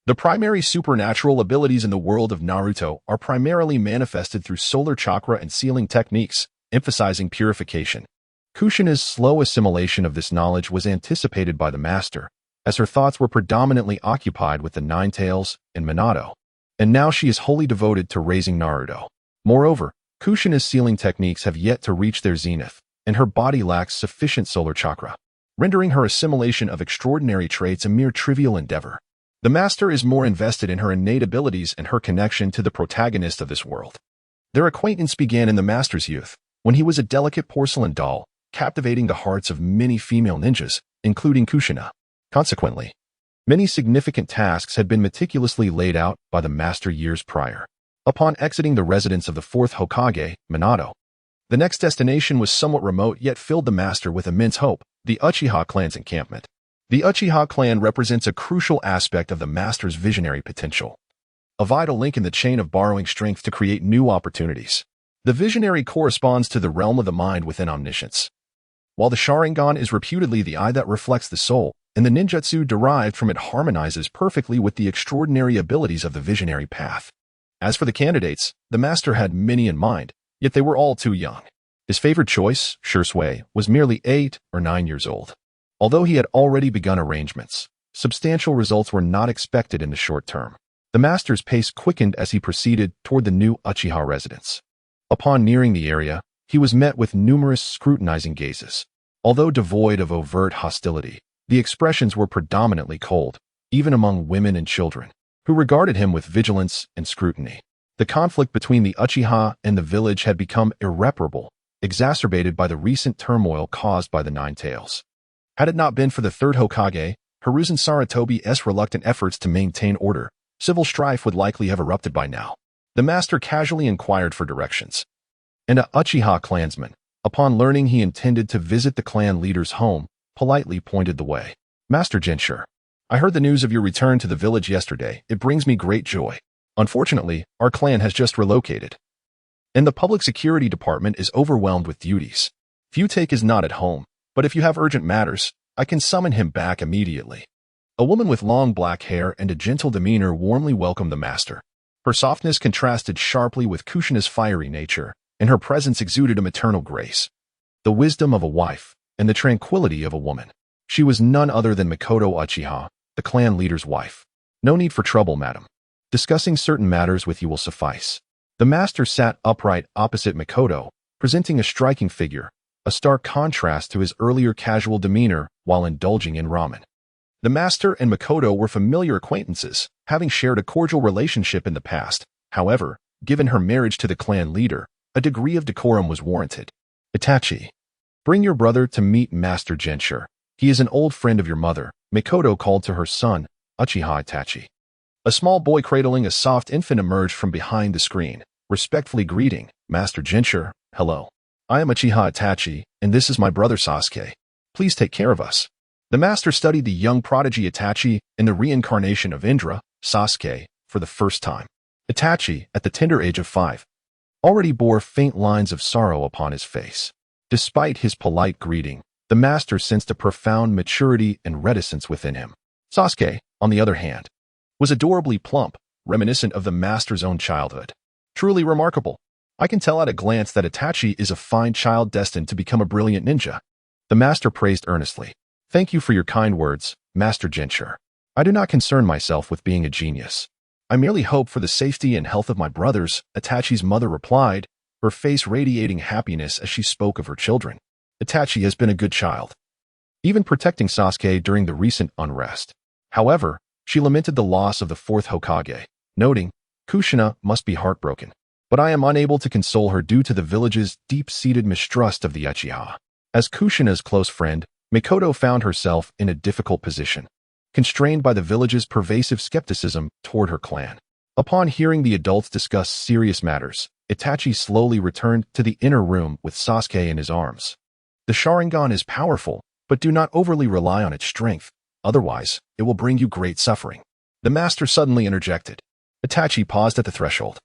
[SPEAKER 1] the primary supernatural abilities in the world of Naruto are primarily manifested through solar chakra and sealing techniques, emphasizing purification. Kushina's slow assimilation of this knowledge was anticipated by the master, as her thoughts were predominantly occupied with the Nine Tails and Minato, and now she is wholly devoted to raising Naruto. Moreover, Kushina's sealing techniques have yet to reach their zenith, and her body lacks sufficient solar chakra, rendering her assimilation of extraordinary traits a mere trivial endeavor. The master is more invested in her innate abilities and her connection to the protagonist of this world. Their acquaintance began in the master's youth, when he was a delicate porcelain doll, captivating the hearts of many female ninjas, including Kushina. Consequently, many significant tasks had been meticulously laid out by the master years prior. Upon exiting the residence of the 4th Hokage, Minato, the next destination was somewhat remote yet filled the master with immense hope, the Uchiha clan's encampment. The Uchiha clan represents a crucial aspect of the master's visionary potential, a vital link in the chain of borrowing strength to create new opportunities. The visionary corresponds to the realm of the mind within omniscience, while the Sharingan is reputedly the eye that reflects the soul, and the ninjutsu derived from it harmonizes perfectly with the extraordinary abilities of the visionary path. As for the candidates, the master had many in mind, yet they were all too young. His favored choice, Shursui, was merely 8 or 9 years old. Although he had already begun arrangements, substantial results were not expected in the short term. The master's pace quickened as he proceeded toward the new Uchiha residence. Upon nearing the area, he was met with numerous scrutinizing gazes. Although devoid of overt hostility, the expressions were predominantly cold, even among women and children, who regarded him with vigilance and scrutiny. The conflict between the Uchiha and the village had become irreparable, exacerbated by the recent turmoil caused by the Nine Tails. Had it not been for the third Hokage, Hiruzen Sarutobi's reluctant efforts to maintain order, civil strife would likely have erupted by now. The master casually inquired for directions. And a Uchiha clansman, upon learning he intended to visit the clan leader's home, politely pointed the way. Master Jinshur, I heard the news of your return to the village yesterday. It brings me great joy. Unfortunately, our clan has just relocated, and the public security department is overwhelmed with duties. Futake is not at home, but if you have urgent matters, I can summon him back immediately. A woman with long black hair and a gentle demeanor warmly welcomed the master. Her softness contrasted sharply with Kushina's fiery nature, and her presence exuded a maternal grace, the wisdom of a wife, and the tranquility of a woman. She was none other than Mikoto Uchiha, the clan leader's wife. No need for trouble, madam. Discussing certain matters with you will suffice. The master sat upright opposite Mikoto, presenting a striking figure, a stark contrast to his earlier casual demeanor while indulging in ramen. The master and Mikoto were familiar acquaintances, having shared a cordial relationship in the past. However, given her marriage to the clan leader, a degree of decorum was warranted. Itachi, bring your brother to meet Master Jinshur. He is an old friend of your mother, Mikoto called to her son, Uchiha Itachi. A small boy cradling a soft infant emerged from behind the screen, respectfully greeting, Master Jinshur, hello. I am Uchiha Itachi, and this is my brother Sasuke. Please take care of us. The master studied the young prodigy Itachi in the reincarnation of Indra, Sasuke, for the first time. Itachi, at the tender age of 5, already bore faint lines of sorrow upon his face. Despite his polite greeting, the master sensed a profound maturity and reticence within him. Sasuke, on the other hand, was adorably plump, reminiscent of the master's own childhood. Truly remarkable. I can tell at a glance that Itachi is a fine child destined to become a brilliant ninja. The master praised earnestly. Thank you for your kind words, Master Jinshur. I do not concern myself with being a genius. I merely hope for the safety and health of my brothers, Itachi's mother replied, her face radiating happiness as she spoke of her children. Itachi has been a good child, even protecting Sasuke during the recent unrest. However, she lamented the loss of the fourth Hokage, noting, Kushina must be heartbroken, but I am unable to console her due to the village's deep-seated mistrust of the Uchiha. As Kushina's close friend, Mikoto found herself in a difficult position, constrained by the village's pervasive skepticism toward her clan. Upon hearing the adults discuss serious matters, Itachi slowly returned to the inner room with Sasuke in his arms. The Sharingan is powerful, but do not overly rely on its strength. Otherwise, it will bring you great suffering. The master suddenly interjected. Itachi paused at the threshold,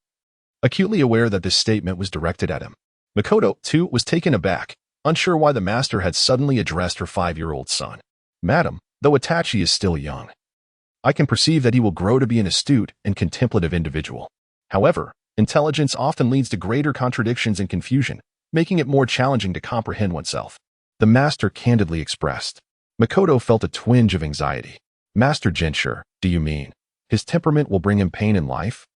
[SPEAKER 1] acutely aware that this statement was directed at him. Mikoto, too, was taken aback, unsure why the master had suddenly addressed her 5-year-old son. Madam, though Itachi is still young, I can perceive that he will grow to be an astute and contemplative individual. However, intelligence often leads to greater contradictions and confusion, making it more challenging to comprehend oneself. The master candidly expressed. Mikoto felt a twinge of anxiety. Master Jinshur, do you mean his temperament will bring him pain in life?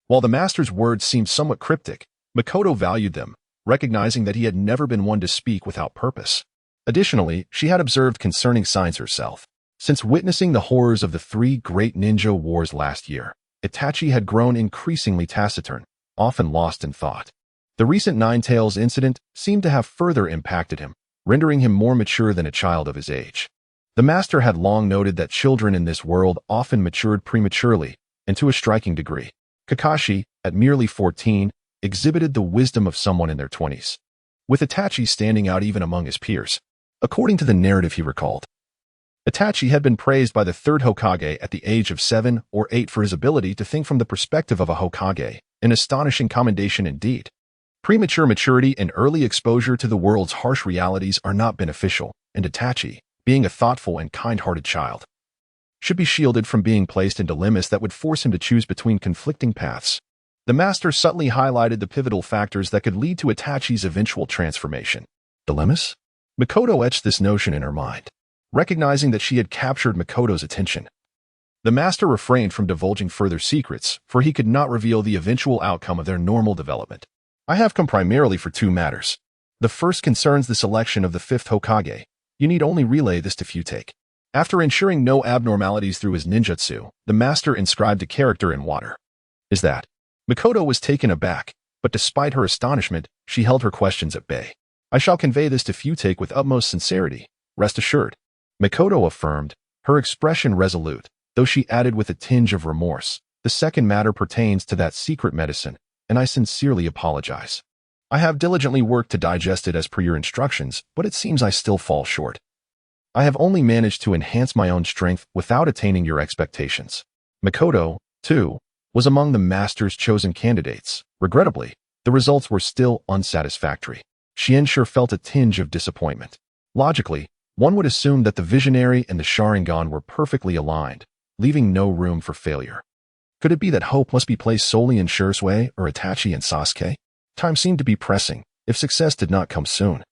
[SPEAKER 1] While the master's words seemed somewhat cryptic, Mikoto valued them, recognizing that he had never been one to speak without purpose. Additionally, she had observed concerning signs herself. Since witnessing the horrors of the 3 great ninja wars last year, Itachi had grown increasingly taciturn, often lost in thought. The recent Nine Tails incident seemed to have further impacted him, rendering him more mature than a child of his age. The master had long noted that children in this world often matured prematurely, and to a striking degree. Kakashi, at merely 14, exhibited the wisdom of someone in their 20s, with Itachi standing out even among his peers. According to the narrative he recalled, Itachi had been praised by the third Hokage at the age of 7 or 8 for his ability to think from the perspective of a Hokage, an astonishing commendation indeed. Premature maturity and early exposure to the world's harsh realities are not beneficial, and Itachi, being a thoughtful and kind-hearted child, should be shielded from being placed in dilemmas that would force him to choose between conflicting paths. The master subtly highlighted the pivotal factors that could lead to Itachi's eventual transformation. Dilemmas? Mikoto etched this notion in her mind, recognizing that she had captured Mikoto's attention. The master refrained from divulging further secrets, for he could not reveal the eventual outcome of their normal development. I have come primarily for 2 matters. The first concerns the selection of the 5th Hokage. You need only relay this to Futake. After ensuring no abnormalities through his ninjutsu, the master inscribed a character in water. Is that? Mikoto was taken aback, but despite her astonishment, she held her questions at bay. I shall convey this to Futake with utmost sincerity, rest assured. Mikoto affirmed, her expression resolute, though she added with a tinge of remorse, the second matter pertains to that secret medicine, and I sincerely apologize. I have diligently worked to digest it as per your instructions, but it seems I still fall short. I have only managed to enhance my own strength without attaining your expectations. Mikoto, too, was among the master's chosen candidates. Regrettably, the results were still unsatisfactory. Xianxue felt a tinge of disappointment. Logically, one would assume that the visionary and the Sharingan were perfectly aligned, leaving no room for failure. Could it be that hope must be placed solely in Shursui or Itachi and Sasuke? Time seemed to be pressing. If success did not come soon,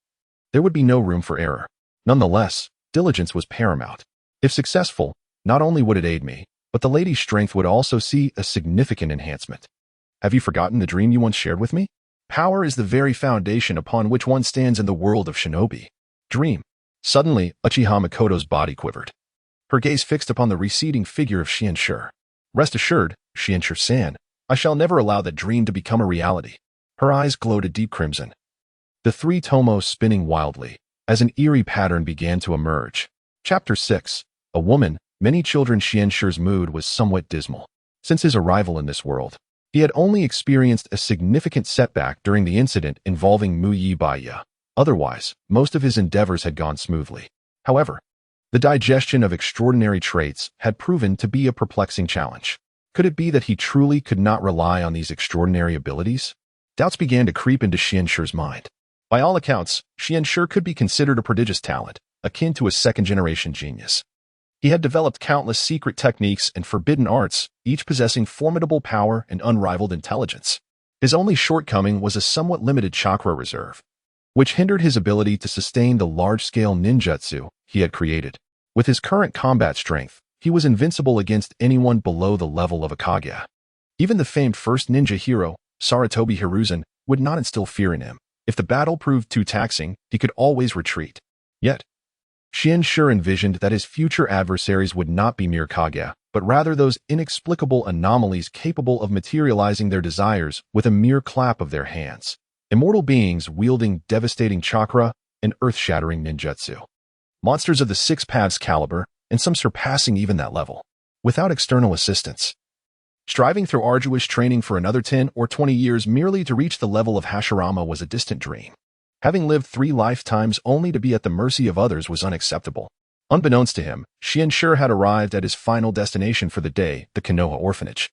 [SPEAKER 1] there would be no room for error. Nonetheless, diligence was paramount. If successful, not only would it aid me, but the lady's strength would also see a significant enhancement. Have you forgotten the dream you once shared with me? Power is the very foundation upon which one stands in the world of shinobi. Dream. Suddenly, Uchiha Mikoto's body quivered. Her gaze fixed upon the receding figure of Xianxue. Rest assured, Xianxue-san, I shall never allow that dream to become a reality. Her eyes glowed a deep crimson. The three tomos spinning wildly, as an eerie pattern began to emerge. Chapter 6. A woman, many children. Xianxue's mood was somewhat dismal. Since his arrival in this world, he had only experienced a significant setback during the incident involving Muyi Baiya. Otherwise, most of his endeavors had gone smoothly. However, the digestion of extraordinary traits had proven to be a perplexing challenge. Could it be that he truly could not rely on these extraordinary abilities? Doubts began to creep into Xianxue's mind. By all accounts, Xianxue could be considered a prodigious talent, akin to a second-generation genius. He had developed countless secret techniques and forbidden arts, each possessing formidable power and unrivaled intelligence. His only shortcoming was a somewhat limited chakra reserve, which hindered his ability to sustain the large-scale ninjutsu he had created. With his current combat strength, he was invincible against anyone below the level of a Kage. Even the famed first ninja hero, Sarutobi Hiruzen, would not instill fear in him. If the battle proved too taxing, he could always retreat. Yet, Xianxue envisioned that his future adversaries would not be mere Kage, but rather those inexplicable anomalies capable of materializing their desires with a mere clap of their hands. Immortal beings wielding devastating chakra and earth-shattering ninjutsu. Monsters of the six paths caliber, and some surpassing even that level, without external assistance. Striving through arduous training for another 10 or 20 years merely to reach the level of Hashirama was a distant dream. Having lived 3 lifetimes only to be at the mercy of others was unacceptable. Unbeknownst to him, Xianxue had arrived at his final destination for the day, the Konoha Orphanage.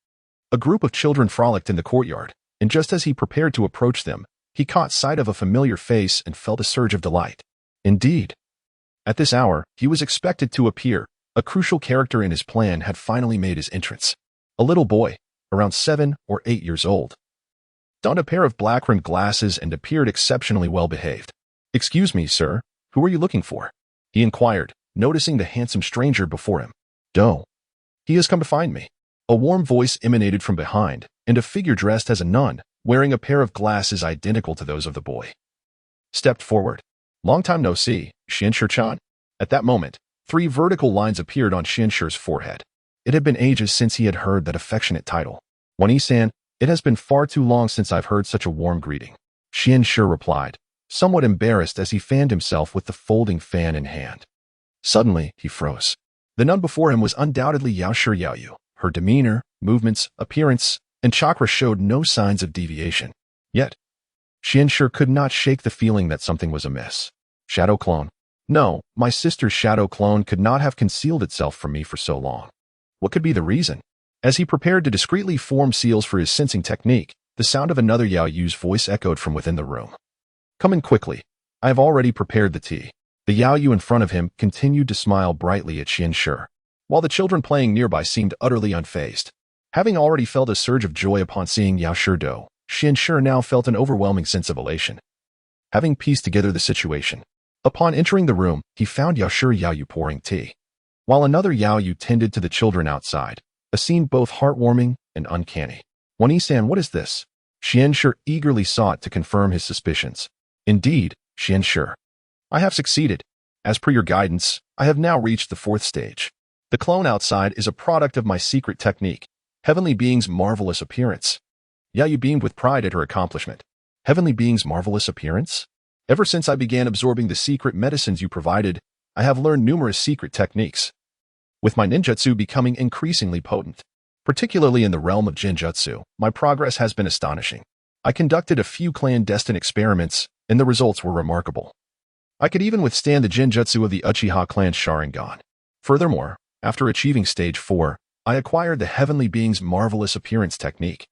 [SPEAKER 1] A group of children frolicked in the courtyard, and just as he prepared to approach them, he caught sight of a familiar face and felt a surge of delight. Indeed, at this hour, he was expected to appear. A crucial character in his plan had finally made his entrance. A little boy, around 7 or 8 years old, donned a pair of black-rimmed glasses and appeared exceptionally well-behaved. "Excuse me, sir, who are you looking for?" he inquired, noticing the handsome stranger before him. "Do. He has come to find me." A warm voice emanated from behind, and a figure dressed as a nun, wearing a pair of glasses identical to those of the boy, stepped forward. "Long time no see, Xianxue-chan." At that moment, 3 vertical lines appeared on Xianxue's forehead. It had been ages since he had heard that affectionate title. "Wani-san, it has been far too long since I've heard such a warm greeting," Xianxue replied, somewhat embarrassed as he fanned himself with the folding fan in hand. Suddenly, he froze. The nun before him was undoubtedly Yaoshi Yaoyu. Her demeanor, movements, appearance, and chakra showed no signs of deviation. Yet, Xianxue could not shake the feeling that something was amiss. Shadow clone. No, my sister's shadow clone could not have concealed itself from me for so long. What could be the reason? As he prepared to discreetly form seals for his sensing technique, the sound of another Yaoyu's voice echoed from within the room. "Come in quickly. I have already prepared the tea." The Yaoyu in front of him continued to smile brightly at Xianxue, while the children playing nearby seemed utterly unfazed. Having already felt a surge of joy upon seeing Yaoshi Do, Xianxue now felt an overwhelming sense of elation. Having pieced together the situation, upon entering the room, he found Yaoshi Yaoyu pouring tea, while another Yaoyu tended to the children outside, a scene both heartwarming and uncanny. "Wani-san, what is this?" Xianxue eagerly sought to confirm his suspicions. "Indeed, Xianxue, I have succeeded. As per your guidance, I have now reached the 4th stage. The clone outside is a product of my secret technique, Heavenly Being's marvelous appearance." Yaoyu beamed with pride at her accomplishment. Heavenly Being's marvelous appearance? Ever since I began absorbing the secret medicines you provided, I have learned numerous secret techniques, with my ninjutsu becoming increasingly potent. Particularly in the realm of jinjutsu, my progress has been astonishing. I conducted a few clandestine experiments, and the results were remarkable. I could even withstand the jinjutsu of the Uchiha clan's Sharingan. Furthermore, after achieving stage 4, I acquired the heavenly being's marvelous appearance technique,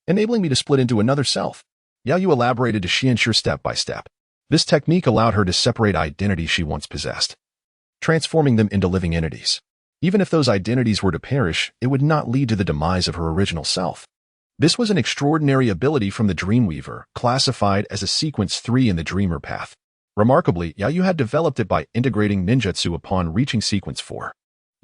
[SPEAKER 1] enabling me to split into another self. Yaoyu elaborated to Xianxue step by step. This technique allowed her to separate identities she once possessed, transforming them into living entities. Even if those identities were to perish, it would not lead to the demise of her original self. This was an extraordinary ability from the Dreamweaver, classified as a sequence 3 in the Dreamer path. Remarkably, Yaoyu had developed it by integrating ninjutsu upon reaching sequence 4.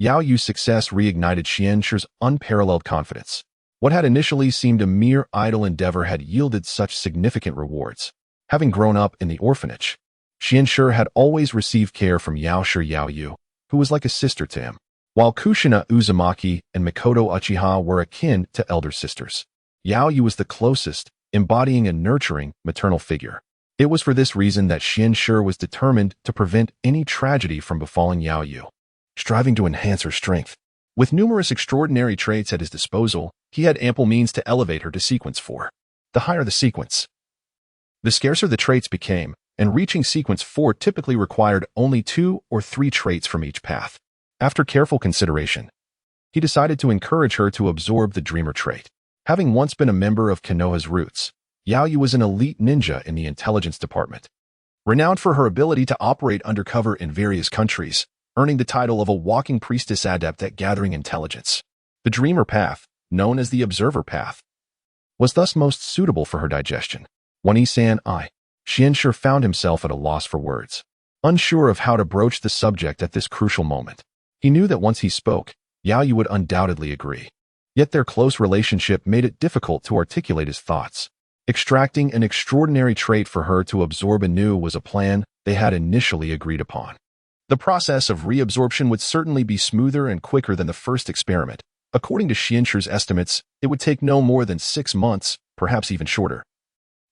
[SPEAKER 1] Yaoyu's success reignited Xianxue's unparalleled confidence. What had initially seemed a mere idle endeavor had yielded such significant rewards. Having grown up in the orphanage, Xianxue had always received care from Yaoshi Yaoyu, who was like a sister to him, while Kushina Uzumaki and Mikoto Uchiha were akin to elder sisters. Yaoyu was the closest, embodying a nurturing, maternal figure. It was for this reason that Xianxue was determined to prevent any tragedy from befalling Yaoyu, striving to enhance her strength. With numerous extraordinary traits at his disposal, he had ample means to elevate her to sequence 4. The higher the sequence, the scarcer the traits became, and reaching sequence 4 typically required only 2 or 3 traits from each path. After careful consideration, he decided to encourage her to absorb the Dreamer trait. Having once been a member of Konoha's roots, Yaoyu was an elite ninja in the intelligence department, renowned for her ability to operate undercover in various countries, earning the title of a walking priestess adept at gathering intelligence. The Dreamer path, known as the Observer path, was thus most suitable for her digestion. When Xianxue found himself at a loss for words, unsure of how to broach the subject at this crucial moment. He knew that once he spoke, Yaoyu would undoubtedly agree. Yet their close relationship made it difficult to articulate his thoughts. Extracting an extraordinary trait for her to absorb anew was a plan they had initially agreed upon. The process of reabsorption would certainly be smoother and quicker than the first experiment. According to Xianxue's estimates, it would take no more than 6 months, perhaps even shorter,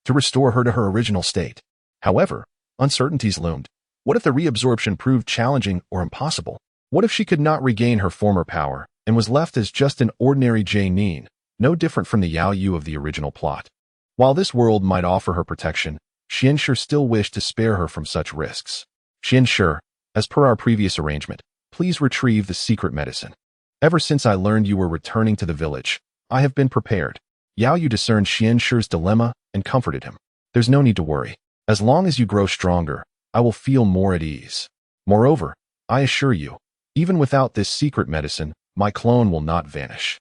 [SPEAKER 1] to restore her to her original state. However, uncertainties loomed. What if the reabsorption proved challenging or impossible? What if she could not regain her former power and was left as just an ordinary Jainin, no different from the Yaoyu of the original plot? While this world might offer her protection, Xianxue still wished to spare her from such risks. Xianxue, as per our previous arrangement, please retrieve the secret medicine. Ever since I learned you were returning to the village, I have been prepared. Yaoyu discerned Xianxue's dilemma and comforted him. There's no need to worry. As long as you grow stronger, I will feel more at ease. Moreover, I assure you, even without this secret medicine, my clone will not vanish.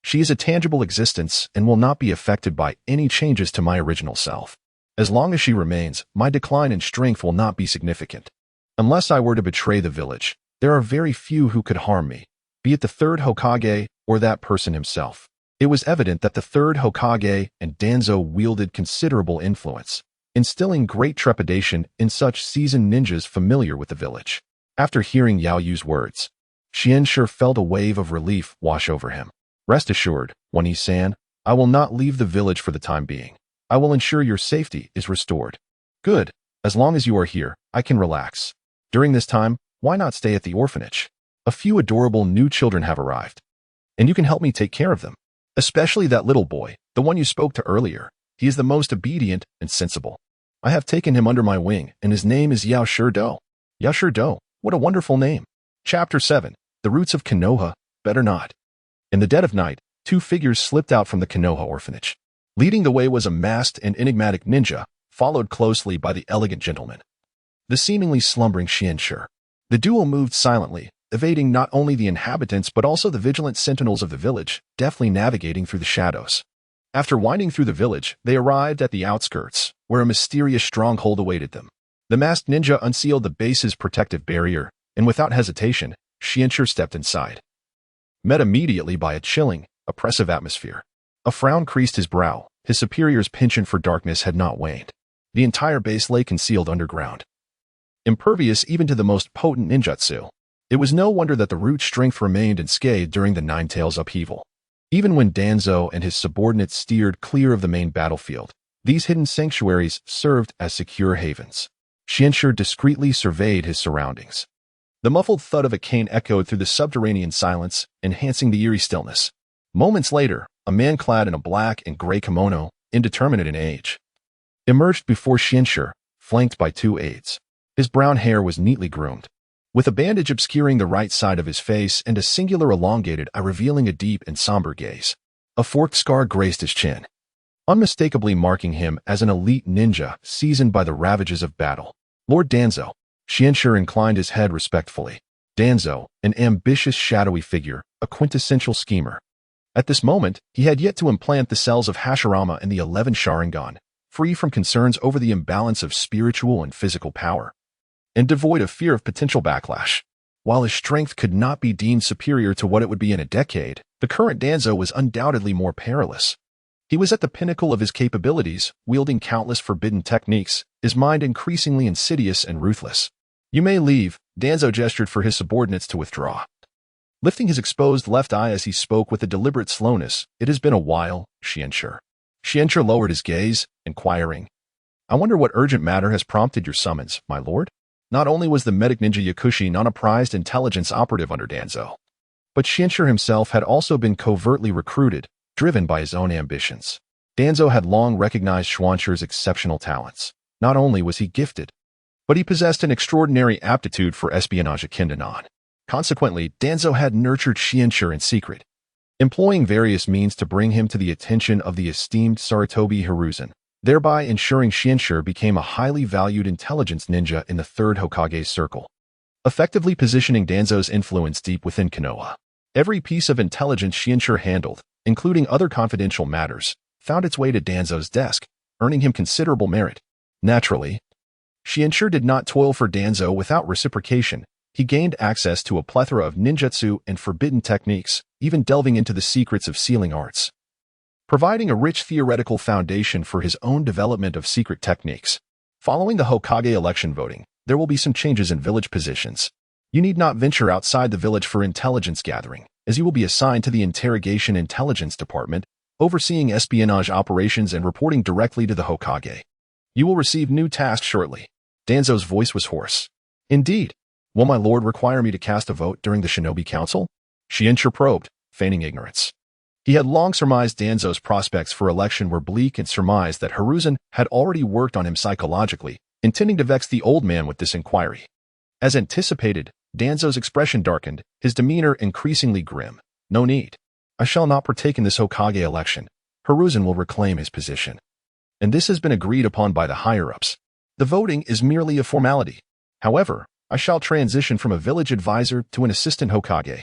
[SPEAKER 1] She is a tangible existence and will not be affected by any changes to my original self. As long as she remains, my decline in strength will not be significant. Unless I were to betray the village, there are very few who could harm me, be it the third Hokage or that person himself. It was evident that the third Hokage and Danzo wielded considerable influence, instilling great trepidation in such seasoned ninjas familiar with the village. After hearing Yaoyu's words, Xianxue felt a wave of relief wash over him. Rest assured, Wani-san, I will not leave the village for the time being. I will ensure your safety is restored. Good. As long as you are here, I can relax. During this time, why not stay at the orphanage? A few adorable new children have arrived, and you can help me take care of them. Especially that little boy, the one you spoke to earlier. He is the most obedient and sensible. I have taken him under my wing, and his name is Yao Shurdo. Yao Shurdo, what a wonderful name. Chapter 7, The Roots of Konoha, Better Not. In the dead of night, 2 figures slipped out from the Konoha orphanage. Leading the way was a masked and enigmatic ninja, followed closely by the elegant gentleman, the seemingly slumbering Xianxue. The duo moved silently, evading not only the inhabitants but also the vigilant sentinels of the village, deftly navigating through the shadows. After winding through the village, they arrived at the outskirts, where a mysterious stronghold awaited them. The masked ninja unsealed the base's protective barrier, and without hesitation, Xianxue stepped inside, met immediately by a chilling, oppressive atmosphere. A frown creased his brow. His superior's penchant for darkness had not waned. The entire base lay concealed underground, impervious even to the most potent ninjutsu. It was no wonder that the root strength remained unscathed during the Nine Tails upheaval. Even when Danzo and his subordinates steered clear of the main battlefield, These hidden sanctuaries served as secure havens. Xianxue discreetly surveyed his surroundings. The muffled thud of a cane echoed through the subterranean silence, enhancing the eerie stillness. Moments later, a man clad in a black and gray kimono, indeterminate in age, emerged before Xianxue, flanked by two aides. His brown hair was neatly groomed, with a bandage obscuring the right side of his face and a singular elongated eye revealing a deep and somber gaze. A forked scar graced his chin, unmistakably marking him as an elite ninja seasoned by the ravages of battle. Lord Danzo. Xianxue inclined his head respectfully. Danzo, an ambitious shadowy figure, a quintessential schemer. At this moment, he had yet to implant the cells of Hashirama in the 11 Sharingan, free from concerns over the imbalance of spiritual and physical power, and devoid of fear of potential backlash. While his strength could not be deemed superior to what it would be in a decade, the current Danzo was undoubtedly more perilous. He was at the pinnacle of his capabilities, wielding countless forbidden techniques, his mind increasingly insidious and ruthless. You may leave, Danzo gestured for his subordinates to withdraw, lifting his exposed left eye as he spoke with a deliberate slowness. It has been a while, Xianxue. Xianxue lowered his gaze, inquiring, I wonder what urgent matter has prompted your summons, my lord? Not only was the medic ninja Yakushi not a prized intelligence operative under Danzo, but Xianxue himself had also been covertly recruited, driven by his own ambitions. Danzo had long recognized Xianxue's exceptional talents. Not only was he gifted, but he possessed an extraordinary aptitude for espionage akin to none. Consequently, Danzo had nurtured Xianxue in secret, employing various means to bring him to the attention of the esteemed Sarutobi Hiruzen, thereby ensuring Xianxue became a highly valued intelligence ninja in the 3rd Hokage's circle, effectively positioning Danzo's influence deep within Konoha. Every piece of intelligence Xianxue handled, including other confidential matters, found its way to Danzo's desk, earning him considerable merit. Naturally, Xianxue did not toil for Danzo without reciprocation. He gained access to a plethora of ninjutsu and forbidden techniques, even delving into the secrets of sealing arts, providing a rich theoretical foundation for his own development of secret techniques. Following the Hokage election voting, there will be some changes in village positions. You need not venture outside the village for intelligence gathering, as you will be assigned to the Interrogation Intelligence Department, overseeing espionage operations and reporting directly to the Hokage. You will receive new tasks shortly. Danzo's voice was hoarse. Indeed. Will my lord require me to cast a vote during the Shinobi Council? Xianxue probed, feigning ignorance. He had long surmised Danzo's prospects for election were bleak and surmised that Hiruzen had already worked on him psychologically, intending to vex the old man with this inquiry. As anticipated, Danzo's expression darkened, his demeanor increasingly grim. No need. I shall not partake in this Hokage election. Hiruzen will reclaim his position. And this has been agreed upon by the higher-ups. The voting is merely a formality. However, I shall transition from a village advisor to an assistant Hokage.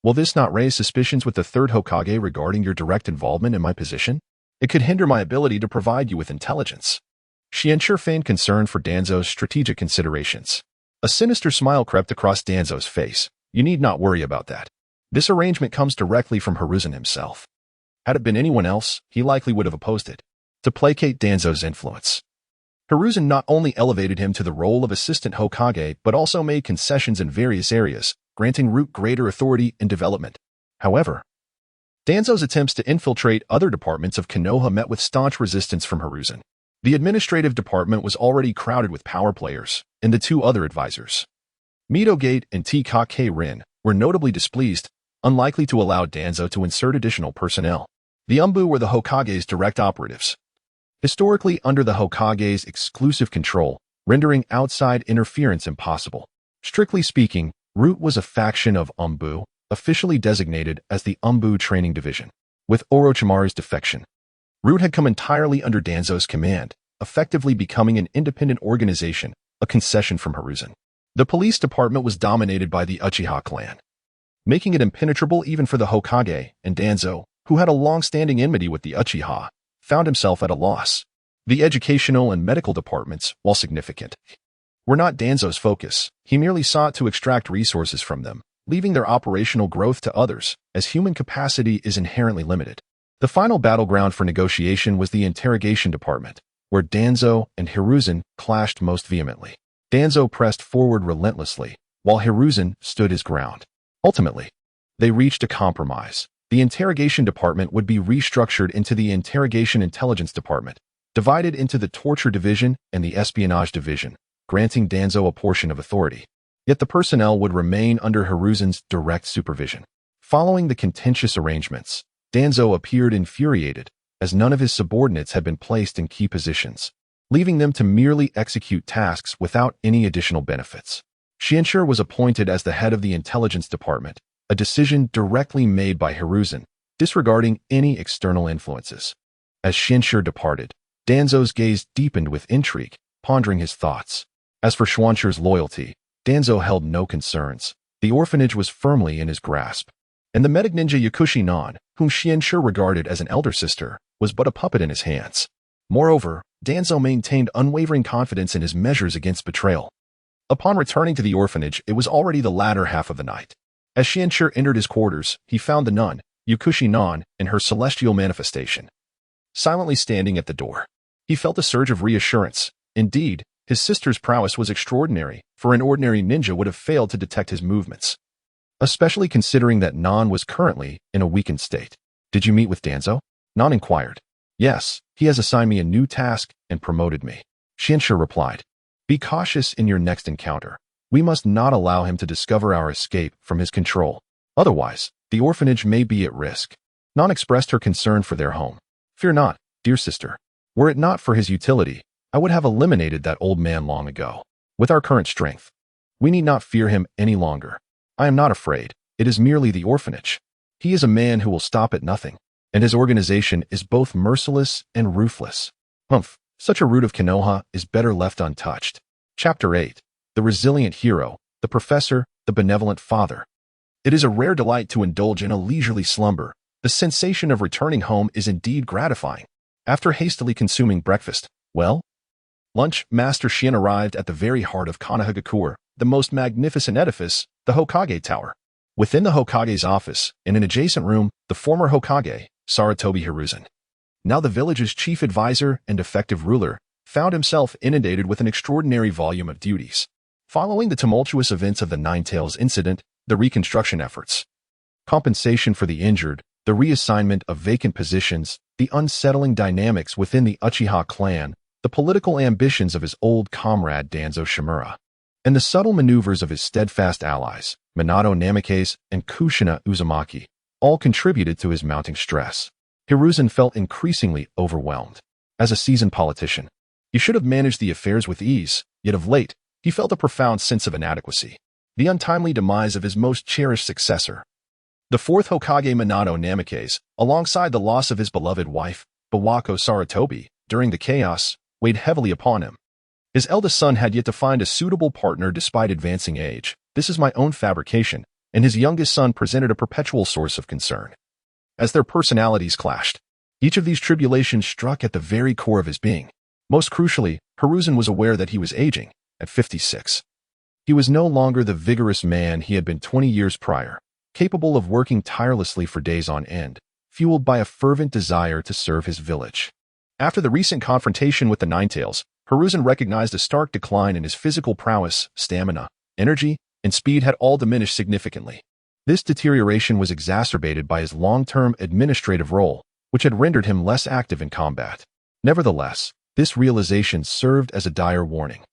[SPEAKER 1] Will this not raise suspicions with the 3rd Hokage regarding your direct involvement in my position? It could hinder my ability to provide you with intelligence. Xianxue feigned concern for Danzo's strategic considerations. A sinister smile crept across Danzo's face. You need not worry about that. This arrangement comes directly from Hiruzen himself. Had it been anyone else, he likely would have opposed it. To placate Danzo's influence, Hiruzen not only elevated him to the role of assistant Hokage but also made concessions in various areas, granting Root greater authority and development. However, Danzo's attempts to infiltrate other departments of Konoha met with staunch resistance from Hiruzen. The administrative department was already crowded with power players, and the 2 other advisors, Midogate and Tkk Rin, were notably displeased, unlikely to allow Danzo to insert additional personnel. The Umbu were the Hokage's direct operatives, historically under the Hokage's exclusive control, rendering outside interference impossible. Strictly speaking, Root was a faction of Umbu, officially designated as the Umbu Training Division. With Orochimaru's defection, Root had come entirely under Danzo's command, effectively becoming an independent organization, a concession from Hiruzen. The police department was dominated by the Uchiha clan, making it impenetrable even for the Hokage, and Danzo, who had a long-standing enmity with the Uchiha, found himself at a loss. The educational and medical departments, while significant, were not Danzo's focus. He merely sought to extract resources from them, leaving their operational growth to others, as human capacity is inherently limited. The final battleground for negotiation was the interrogation department, where Danzo and Hiruzen clashed most vehemently. Danzo pressed forward relentlessly, while Hiruzen stood his ground. Ultimately, they reached a compromise. The interrogation department would be restructured into the Interrogation Intelligence Department, divided into the torture division and the espionage division, granting Danzo a portion of authority. Yet the personnel would remain under Hiruzen's direct supervision. Following the contentious arrangements, Danzo appeared infuriated, as none of his subordinates had been placed in key positions, leaving them to merely execute tasks without any additional benefits. Xianxue was appointed as the head of the intelligence department, a decision directly made by Hiruzen, disregarding any external influences. As Xianxue departed, Danzo's gaze deepened with intrigue, pondering his thoughts. As for Xianxue's loyalty, Danzo held no concerns. The orphanage was firmly in his grasp. And the medic ninja Kushina, whom Xianxue regarded as an elder sister, was but a puppet in his hands. Moreover, Danzo maintained unwavering confidence in his measures against betrayal. Upon returning to the orphanage, it was already the latter half of the night. As Xianxue entered his quarters, he found the nun, Kushina, in her celestial manifestation, silently standing at the door. He felt a surge of reassurance. Indeed, his sister's prowess was extraordinary, for an ordinary ninja would have failed to detect his movements, especially considering that Nan was currently in a weakened state. "Did you meet with Danzo?" Nan inquired. "Yes, he has assigned me a new task and promoted me," Xianxue replied. "Be cautious in your next encounter. We must not allow him to discover our escape from his control. Otherwise, the orphanage may be at risk." Nan expressed her concern for their home. "Fear not, dear sister. Were it not for his utility, I would have eliminated that old man long ago. With our current strength, we need not fear him any longer. I am not afraid. It is merely the orphanage. He is a man who will stop at nothing, and his organization is both merciless and ruthless. Such a root of Konoha is better left untouched." Chapter 8. The Resilient Hero, the Professor, the Benevolent Father. It is a rare delight to indulge in a leisurely slumber. The sensation of returning home is indeed gratifying. After hastily consuming breakfast, lunch, Master Shin arrived at the very heart of Konoha, the most magnificent edifice, the Hokage Tower. Within the Hokage's office, in an adjacent room, the former Hokage, Sarutobi Hiruzen, now the village's chief advisor and effective ruler, found himself inundated with an extraordinary volume of duties. Following the tumultuous events of the Ninetales incident, the reconstruction efforts, compensation for the injured, the reassignment of vacant positions, the unsettling dynamics within the Uchiha clan, the political ambitions of his old comrade Danzo Shimura, and the subtle maneuvers of his steadfast allies, Minato Namikaze and Kushina Uzumaki, all contributed to his mounting stress. Hiruzen felt increasingly overwhelmed. As a seasoned politician, he should have managed the affairs with ease, yet of late, he felt a profound sense of inadequacy. The untimely demise of his most cherished successor, the fourth Hokage Minato Namikaze, alongside the loss of his beloved wife, Bawako Sarutobi, during the chaos, weighed heavily upon him. His eldest son had yet to find a suitable partner despite advancing age. This is my own fabrication, and his youngest son presented a perpetual source of concern. As their personalities clashed, each of these tribulations struck at the very core of his being. Most crucially, Hiruzen was aware that he was aging. At 56, he was no longer the vigorous man he had been 20 years prior, capable of working tirelessly for days on end, fueled by a fervent desire to serve his village. After the recent confrontation with the Ninetales, Hiruzen recognized a stark decline in his physical prowess, stamina, energy, and speed had all diminished significantly. This deterioration was exacerbated by his long-term administrative role, which had rendered him less active in combat. Nevertheless, this realization served as a dire warning.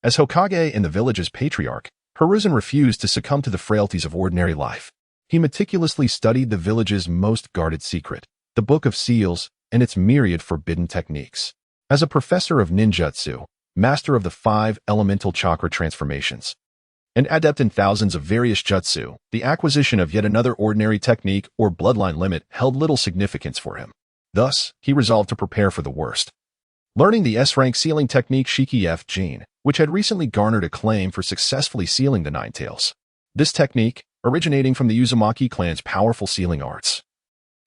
[SPEAKER 1] As Hokage and the village's patriarch, Hiruzen refused to succumb to the frailties of ordinary life. He meticulously studied the village's most guarded secret, the Book of Seals, and its myriad forbidden techniques. As a professor of ninjutsu, master of the 5 elemental chakra transformations, and adept in thousands of various jutsu, the acquisition of yet another ordinary technique or bloodline limit held little significance for him. Thus, he resolved to prepare for the worst. Learning the S-rank sealing technique Shiki-F Gene, which had recently garnered acclaim for successfully sealing the Ninetales. This technique, originating from the Uzumaki clan's powerful sealing arts,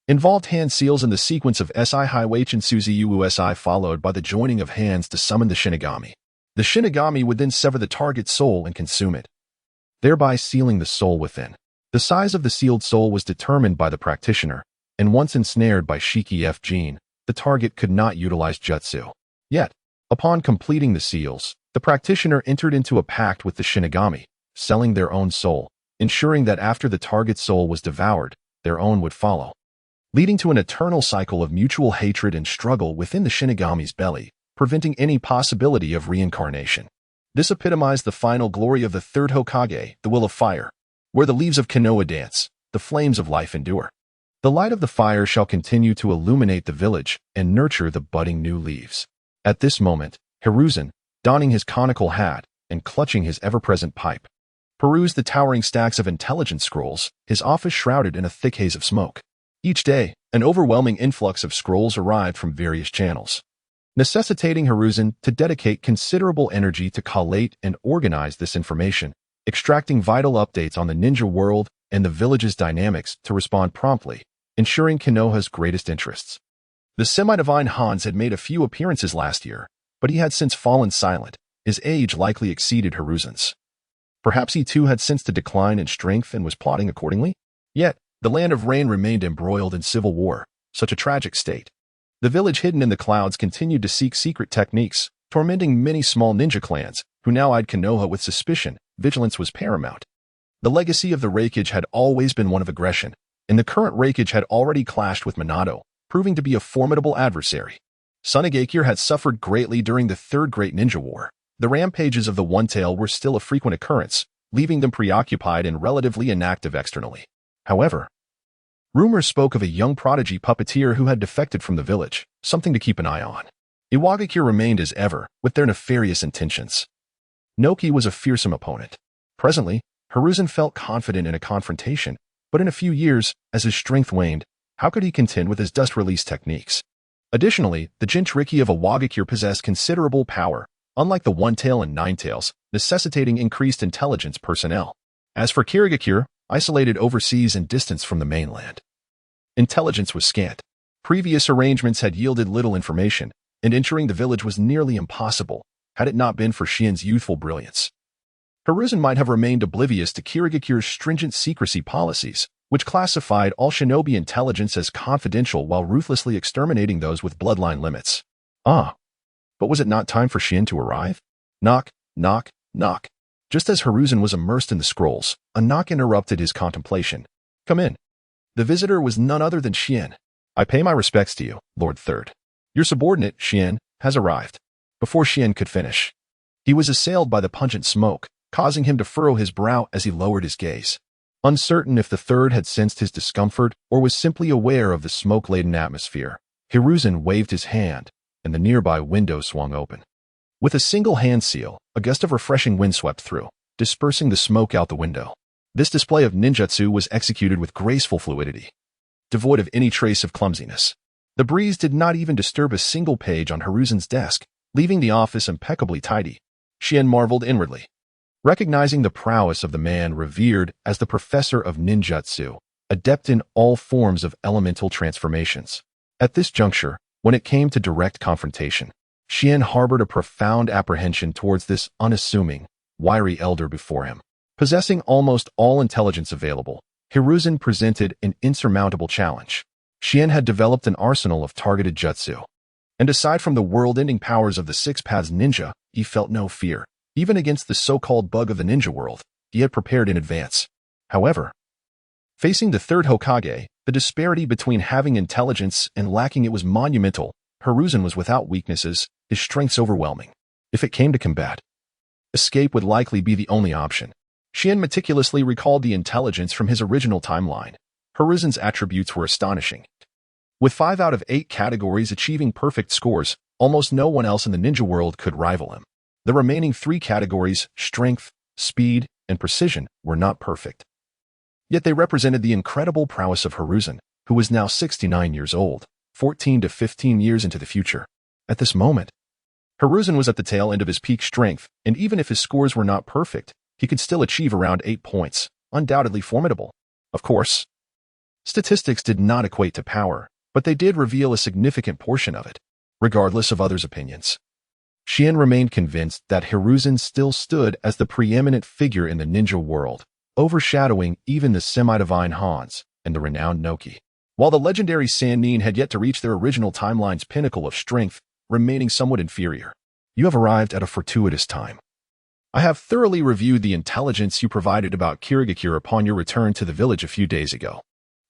[SPEAKER 1] involved hand seals in the sequence of Si Hiwach and Suzy Usi followed by the joining of hands to summon the Shinigami. The Shinigami would then sever the target soul and consume it, thereby sealing the soul within. The size of the sealed soul was determined by the practitioner, and once ensnared by Shiki-F Gene, the target could not utilize jutsu. Yet, upon completing the seals, the practitioner entered into a pact with the Shinigami, selling their own soul, ensuring that after the target soul was devoured, their own would follow. leading to an eternal cycle of mutual hatred and struggle within the Shinigami's belly, preventing any possibility of reincarnation. This epitomized the final glory of the third Hokage, the Will of Fire, where the leaves of Konoha dance, the flames of life endure. The light of the fire shall continue to illuminate the village and nurture the budding new leaves. At this moment, Hiruzen, donning his conical hat and clutching his ever-present pipe, perused the towering stacks of intelligence scrolls, his office shrouded in a thick haze of smoke. Each day, an overwhelming influx of scrolls arrived from various channels, necessitating Hiruzen to dedicate considerable energy to collate and organize this information, extracting vital updates on the ninja world and the village's dynamics to respond promptly, ensuring Konoha's greatest interests. The semi-divine Hans had made a few appearances last year, but he had since fallen silent. His age likely exceeded Hiruzen's. Perhaps he too had sensed a decline in strength and was plotting accordingly? Yet, the land of Rain remained embroiled in civil war, such a tragic state. The village hidden in the clouds continued to seek secret techniques, tormenting many small ninja clans, who now eyed Konoha with suspicion. Vigilance was paramount. The legacy of the Raikage had always been one of aggression, and the current Raikage had already clashed with Minato, proving to be a formidable adversary. Sunigakure had suffered greatly during the Third Great Ninja War. The rampages of the One-Tail were still a frequent occurrence, leaving them preoccupied and relatively inactive externally. However, rumors spoke of a young prodigy puppeteer who had defected from the village, something to keep an eye on. Iwagakure remained as ever, with their nefarious intentions. Noki was a fearsome opponent. Presently, Hiruzen felt confident in a confrontation, but in a few years, as his strength waned, how could he contend with his dust-release techniques? Additionally, the Jinchuriki of Iwagakure possessed considerable power, unlike the One-Tail and Nine-Tails, necessitating increased intelligence personnel. As for Kirigakure, isolated overseas and distant from the mainland, intelligence was scant. Previous arrangements had yielded little information, and entering the village was nearly impossible, had it not been for Shien's youthful brilliance. Hiruzen might have remained oblivious to Kirigakure's stringent secrecy policies, which classified all shinobi intelligence as confidential while ruthlessly exterminating those with bloodline limits. But was it not time for Shien to arrive? Knock, knock, knock. Just as Hiruzen was immersed in the scrolls, a knock interrupted his contemplation. Come in. The visitor was none other than Shien. I pay my respects to you, Lord Third. Your subordinate, Shien, has arrived. Before Shien could finish, he was assailed by the pungent smoke, causing him to furrow his brow as he lowered his gaze. Uncertain if the third had sensed his discomfort or was simply aware of the smoke-laden atmosphere, Hiruzen waved his hand, and the nearby window swung open. With a single hand seal, a gust of refreshing wind swept through, dispersing the smoke out the window. This display of ninjutsu was executed with graceful fluidity, devoid of any trace of clumsiness. The breeze did not even disturb a single page on Hiruzen's desk, leaving the office impeccably tidy. Shien marveled inwardly, recognizing the prowess of the man revered as the professor of ninjutsu, adept in all forms of elemental transformations. At this juncture, when it came to direct confrontation, Shien harbored a profound apprehension towards this unassuming, wiry elder before him. Possessing almost all intelligence available, Hiruzen presented an insurmountable challenge. Shien had developed an arsenal of targeted jutsu, and aside from the world-ending powers of the Six Paths Ninja, he felt no fear. Even against the so-called bug of the ninja world, he had prepared in advance. However, facing the third Hokage, the disparity between having intelligence and lacking it was monumental. Hiruzen was without weaknesses, his strengths overwhelming. If it came to combat, escape would likely be the only option. Shien meticulously recalled the intelligence from his original timeline. Hiruzen's attributes were astonishing. With 5 out of 8 categories achieving perfect scores, almost no one else in the ninja world could rival him. The remaining 3 categories, strength, speed, and precision, were not perfect. Yet they represented the incredible prowess of Hiruzen, who was now 69 years old, 14 to 15 years into the future. At this moment, Hiruzen was at the tail end of his peak strength, and even if his scores were not perfect, he could still achieve around 8 points, undoubtedly formidable. Of course, statistics did not equate to power, but they did reveal a significant portion of it, regardless of others' opinions. Shien remained convinced that Hiruzen still stood as the preeminent figure in the ninja world, overshadowing even the semi-divine Hans and the renowned Noki. While the legendary Sannin had yet to reach their original timeline's pinnacle of strength, remaining somewhat inferior. You have arrived at a fortuitous time. I have thoroughly reviewed the intelligence you provided about Kirigakure upon your return to the village a few days ago.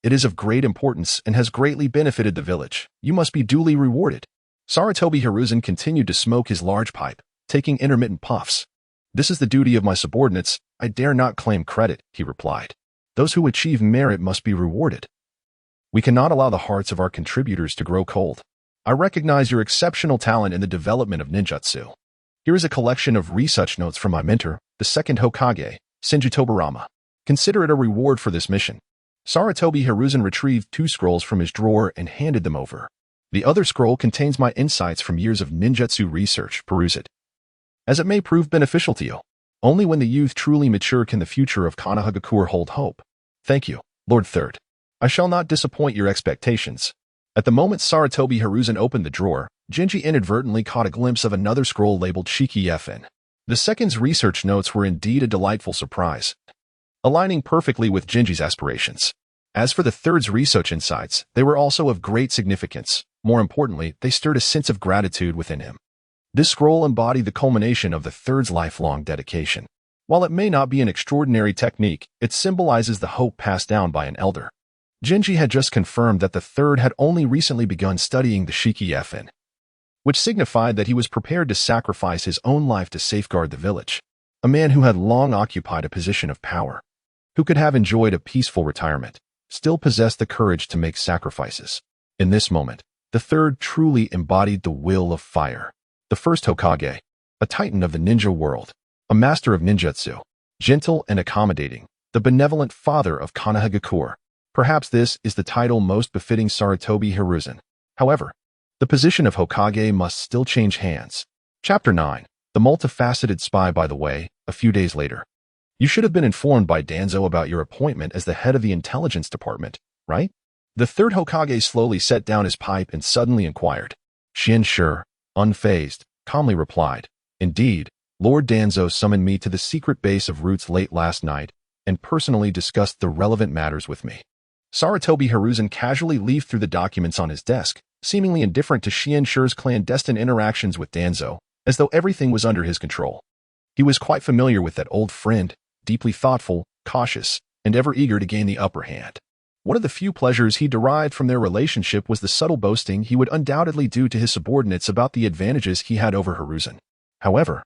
[SPEAKER 1] It is of great importance and has greatly benefited the village. You must be duly rewarded. Sarutobi Hiruzen continued to smoke his large pipe, taking intermittent puffs. This is the duty of my subordinates. I dare not claim credit, he replied. Those who achieve merit must be rewarded. We cannot allow the hearts of our contributors to grow cold. I recognize your exceptional talent in the development of ninjutsu. Here is a collection of research notes from my mentor, the second Hokage, Senju Tobarama. Consider it a reward for this mission. Sarutobi Hiruzen retrieved 2 scrolls from his drawer and handed them over. The other scroll contains my insights from years of ninjutsu research. Peruse it, as it may prove beneficial to you. Only when the youth truly mature can the future of Konoha hold hope. Thank you, Lord Third. I shall not disappoint your expectations. At the moment Sarutobi Hiruzen opened the drawer, Genji inadvertently caught a glimpse of another scroll labeled Shiki FN. The second's research notes were indeed a delightful surprise, aligning perfectly with Genji's aspirations. As for the third's research insights, they were also of great significance. More importantly, they stirred a sense of gratitude within him. This scroll embodied the culmination of the third's lifelong dedication. While it may not be an extraordinary technique, it symbolizes the hope passed down by an elder. Genji had just confirmed that the third had only recently begun studying the Shiki FN, which signified that he was prepared to sacrifice his own life to safeguard the village. A man who had long occupied a position of power, who could have enjoyed a peaceful retirement, still possessed the courage to make sacrifices. In this moment, the third truly embodied the will of fire. The first Hokage, a titan of the ninja world, a master of ninjutsu, gentle and accommodating, the benevolent father of Konoha. Perhaps this is the title most befitting Sarutobi Hiruzen. However, the position of Hokage must still change hands. Chapter 9. The Multifaceted Spy. By the way, a few days later, you should have been informed by Danzo about your appointment as the head of the intelligence department, right? The third Hokage slowly set down his pipe and suddenly inquired. Xianshi, unfazed, calmly replied, Indeed, Lord Danzo summoned me to the secret base of Roots late last night and personally discussed the relevant matters with me. Sarutobi Hiruzen casually leafed through the documents on his desk, seemingly indifferent to Xianshi's clandestine interactions with Danzo, as though everything was under his control. He was quite familiar with that old friend, deeply thoughtful, cautious, and ever eager to gain the upper hand. One of the few pleasures he derived from their relationship was the subtle boasting he would undoubtedly do to his subordinates about the advantages he had over Hiruzen. However,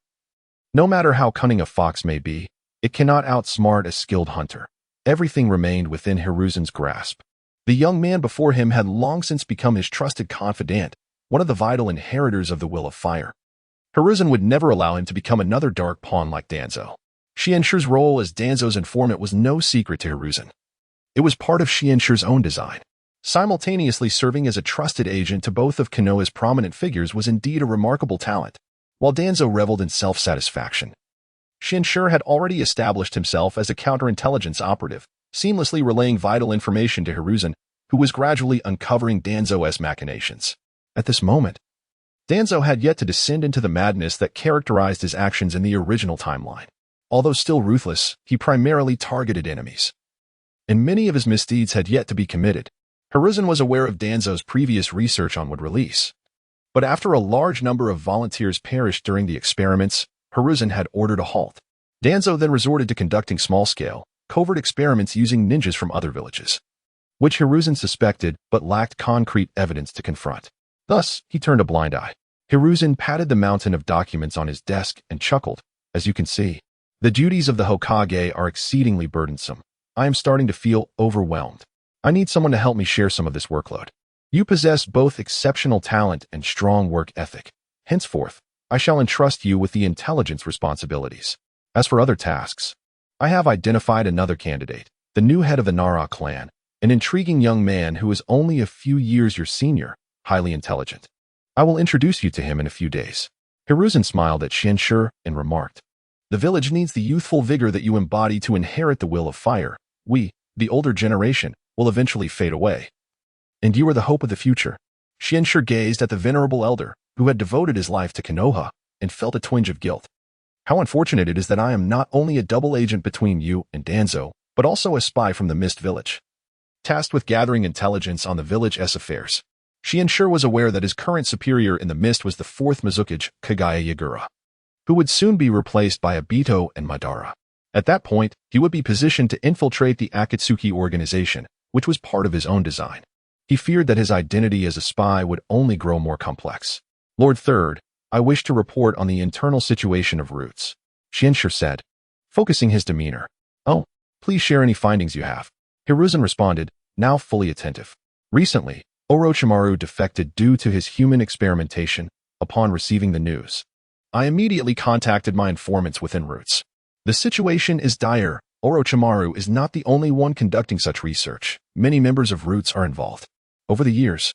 [SPEAKER 1] no matter how cunning a fox may be, it cannot outsmart a skilled hunter. Everything remained within Hiruzen's grasp. The young man before him had long since become his trusted confidant, one of the vital inheritors of the will of fire. Hiruzen would never allow him to become another dark pawn like Danzo. Xianshi's role as Danzo's informant was no secret to Hiruzen. It was part of Xianshi's own design. Simultaneously serving as a trusted agent to both of Konoha's prominent figures was indeed a remarkable talent. While Danzo reveled in self-satisfaction, Xianshi had already established himself as a counterintelligence operative, seamlessly relaying vital information to Hiruzen, who was gradually uncovering Danzo's machinations. At this moment, Danzo had yet to descend into the madness that characterized his actions in the original timeline. Although still ruthless, he primarily targeted enemies, and many of his misdeeds had yet to be committed. Hiruzen was aware of Danzo's previous research on wood release, but after a large number of volunteers perished during the experiments, Hiruzen had ordered a halt. Danzo then resorted to conducting small-scale, covert experiments using ninjas from other villages, which Hiruzen suspected but lacked concrete evidence to confront. Thus, he turned a blind eye. Hiruzen patted the mountain of documents on his desk and chuckled. As you can see, the duties of the Hokage are exceedingly burdensome. I am starting to feel overwhelmed. I need someone to help me share some of this workload. You possess both exceptional talent and strong work ethic. Henceforth, I shall entrust you with the intelligence responsibilities. As for other tasks, I have identified another candidate, the new head of the Nara clan, an intriguing young man who is only a few years your senior, highly intelligent. I will introduce you to him in a few days. Hiruzen smiled at Xianshi and remarked, The village needs the youthful vigor that you embody to inherit the will of fire. We, the older generation, will eventually fade away. And you are the hope of the future. Xianshi gazed at the venerable elder, who had devoted his life to Konoha, and felt a twinge of guilt. How unfortunate it is that I am not only a double agent between you and Danzo, but also a spy from the Mist Village, tasked with gathering intelligence on the village's affairs. Xianshi was aware that his current superior in the Mist was the fourth Mizukage, Kagaya Yagura, who would soon be replaced by Obito and Madara. At that point, he would be positioned to infiltrate the Akatsuki organization, which was part of his own design. He feared that his identity as a spy would only grow more complex. Lord Third, I wish to report on the internal situation of Roots, Xianxue said, focusing his demeanor. Oh, please share any findings you have. Hiruzen responded, now fully attentive. Recently, Orochimaru defected due to his human experimentation. Upon receiving the news, I immediately contacted my informants within Roots. The situation is dire. Orochimaru is not the only one conducting such research. Many members of Roots are involved. Over the years,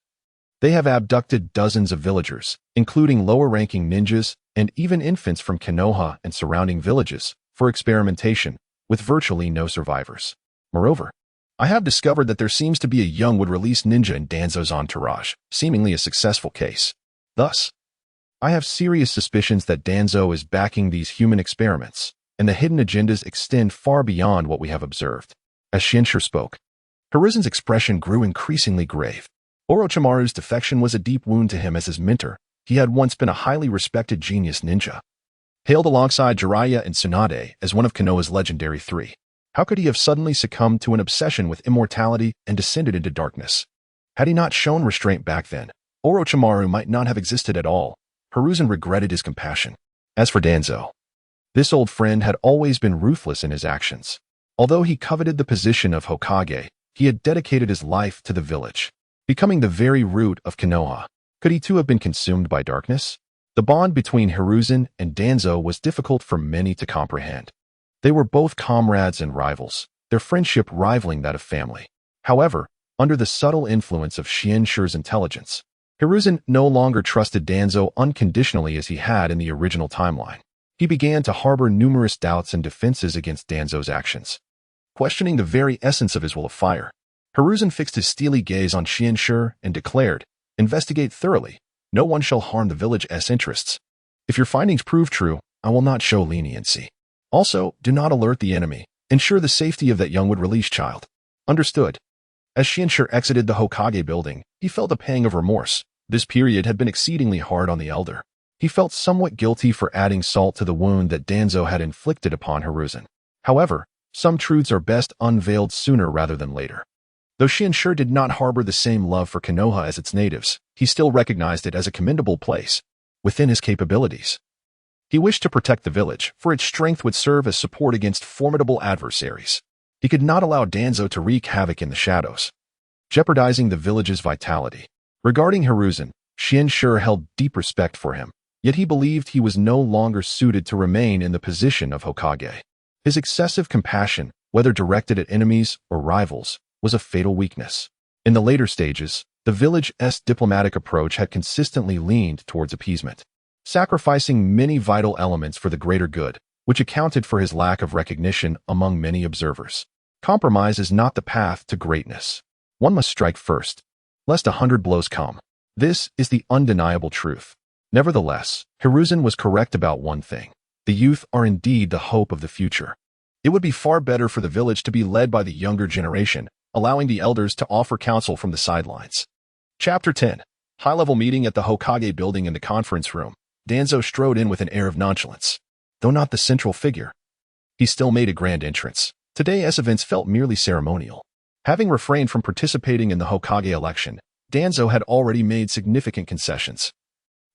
[SPEAKER 1] they have abducted dozens of villagers, including lower-ranking ninjas and even infants from Konoha and surrounding villages, for experimentation, with virtually no survivors. Moreover, I have discovered that there seems to be a young-would-release ninja in Danzo's entourage, seemingly a successful case. Thus, I have serious suspicions that Danzo is backing these human experiments, and the hidden agendas extend far beyond what we have observed. As Xianxue spoke, Hiruzen's expression grew increasingly grave. Orochimaru's defection was a deep wound to him as his mentor. He had once been a highly respected genius ninja, hailed alongside Jiraiya and Tsunade as one of Konoha's legendary three. How could he have suddenly succumbed to an obsession with immortality and descended into darkness? Had he not shown restraint back then, Orochimaru might not have existed at all. Hiruzen regretted his compassion. As for Danzo, this old friend had always been ruthless in his actions. Although he coveted the position of Hokage, he had dedicated his life to the village, becoming the very root of Konoha. Could he too have been consumed by darkness? The bond between Hiruzen and Danzo was difficult for many to comprehend. They were both comrades and rivals, their friendship rivaling that of family. However, under the subtle influence of Xianxue's intelligence, Hiruzen no longer trusted Danzo unconditionally as he had in the original timeline. He began to harbor numerous doubts and defenses against Danzo's actions, questioning the very essence of his will of fire. Hiruzen fixed his steely gaze on Xianxue and declared, investigate thoroughly. No one shall harm the village's interests. If your findings prove true, I will not show leniency. Also, do not alert the enemy. Ensure the safety of that young-would-release child. Understood. As Xianxue exited the Hokage building, he felt a pang of remorse. This period had been exceedingly hard on the elder. He felt somewhat guilty for adding salt to the wound that Danzo had inflicted upon Hiruzen. However, some truths are best unveiled sooner rather than later. Though Xianxue did not harbor the same love for Konoha as its natives, he still recognized it as a commendable place within his capabilities. He wished to protect the village, for its strength would serve as support against formidable adversaries. He could not allow Danzo to wreak havoc in the shadows, jeopardizing the village's vitality. Regarding Hiruzen, Xianxue held deep respect for him, yet he believed he was no longer suited to remain in the position of Hokage. His excessive compassion, whether directed at enemies or rivals, was a fatal weakness. In the later stages, the village's diplomatic approach had consistently leaned towards appeasement, sacrificing many vital elements for the greater good, which accounted for his lack of recognition among many observers. Compromise is not the path to greatness. One must strike first, lest 100 blows come. This is the undeniable truth. Nevertheless, Hiruzen was correct about one thing. The youth are indeed the hope of the future. It would be far better for the village to be led by the younger generation, allowing the elders to offer counsel from the sidelines. Chapter 10. High-level meeting at the Hokage building in the conference room. Danzo strode in with an air of nonchalance. Though not the central figure, he still made a grand entrance. Today's events felt merely ceremonial. Having refrained from participating in the Hokage election, Danzo had already made significant concessions,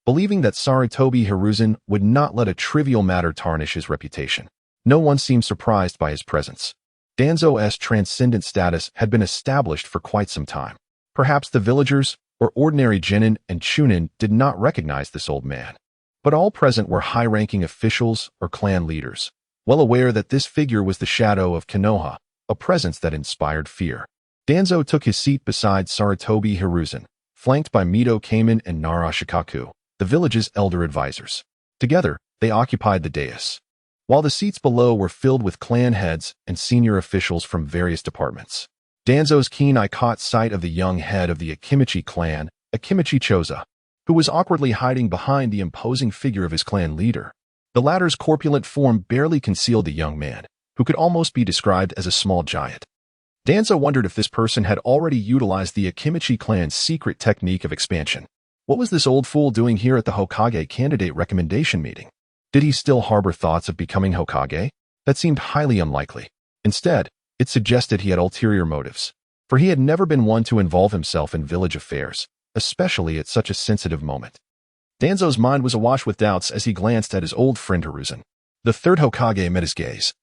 [SPEAKER 1] believing that Sarutobi Hiruzen would not let a trivial matter tarnish his reputation. No one seemed surprised by his presence. Danzo's transcendent status had been established for quite some time. Perhaps the villagers, or ordinary genin and chunin, did not recognize this old man. But all present were high-ranking officials or clan leaders, well aware that this figure was the shadow of Konoha, a presence that inspired fear. Danzo took his seat beside Sarutobi Hiruzen, flanked by Mito Kamen and Nara Shikaku, the village's elder advisors. Together, they occupied the dais, while the seats below were filled with clan heads and senior officials from various departments. Danzo's keen eye caught sight of the young head of the Akimichi clan, Akimichi Choza, who was awkwardly hiding behind the imposing figure of his clan leader. The latter's corpulent form barely concealed the young man, who could almost be described as a small giant. Danzo wondered if this person had already utilized the Akimichi clan's secret technique of expansion. What was this old fool doing here at the Hokage candidate recommendation meeting? Did he still harbor thoughts of becoming Hokage? That seemed highly unlikely. Instead, it suggested he had ulterior motives. for he had never been one to involve himself in village affairs, especially at such a sensitive moment. Danzo's mind was awash with doubts as he glanced at his old friend Hiruzen. The third Hokage met his gaze,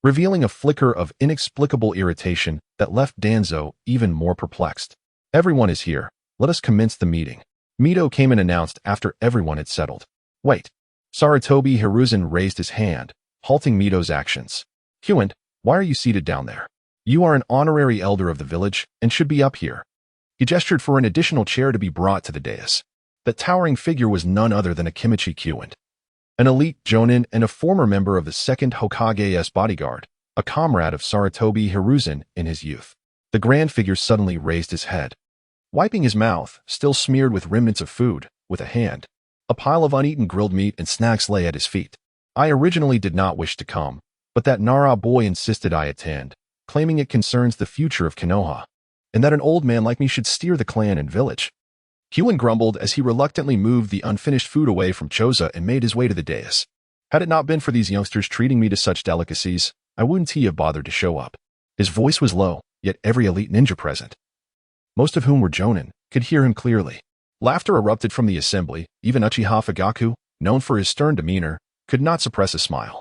[SPEAKER 1] revealing a flicker of inexplicable irritation that left Danzo even more perplexed. "Everyone is here. Let us commence the meeting," Mito came and announced after everyone had settled. "Wait." Sarutobi Hiruzen raised his hand, halting Mito's actions. "Huant, why are you seated down there? You are an honorary elder of the village and should be up here." He gestured for an additional chair to be brought to the dais. That towering figure was none other than Akimichi Huant, an elite jonin and a former member of the second Hokage's bodyguard, a comrade of Sarutobi Hiruzen in his youth. The grand figure suddenly raised his head, wiping his mouth, still smeared with remnants of food, with a hand. A pile of uneaten grilled meat and snacks lay at his feet. "I originally did not wish to come, but that Nara boy insisted I attend, claiming it concerns the future of Konoha, and that an old man like me should steer the clan and village." Huant grumbled as he reluctantly moved the unfinished food away from Choza and made his way to the dais. "Had it not been for these youngsters treating me to such delicacies, I wouldn't have bothered to show up." His voice was low, yet every elite ninja present, most of whom were jonin, could hear him clearly. Laughter erupted from the assembly. Even Uchiha Fugaku, known for his stern demeanor, could not suppress a smile.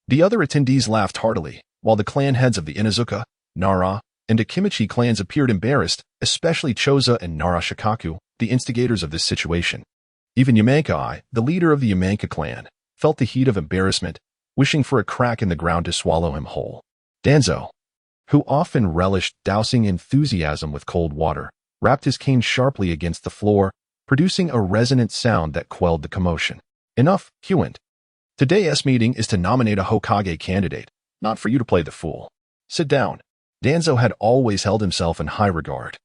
[SPEAKER 1] The other attendees laughed heartily, while the clan heads of the Inazuka, Nara, and Akimichi clans appeared embarrassed, especially Choza and Nara Shikaku, the instigators of this situation. Even Yamanka, the leader of the Yamanka clan, felt the heat of embarrassment, wishing for a crack in the ground to swallow him whole. Danzo, who often relished dousing enthusiasm with cold water, rapped his cane sharply against the floor, producing a resonant sound that quelled the commotion. "Enough, Huant. Today's meeting is to nominate a Hokage candidate, not for you to play the fool. Sit down." Danzo had always held himself in high regard,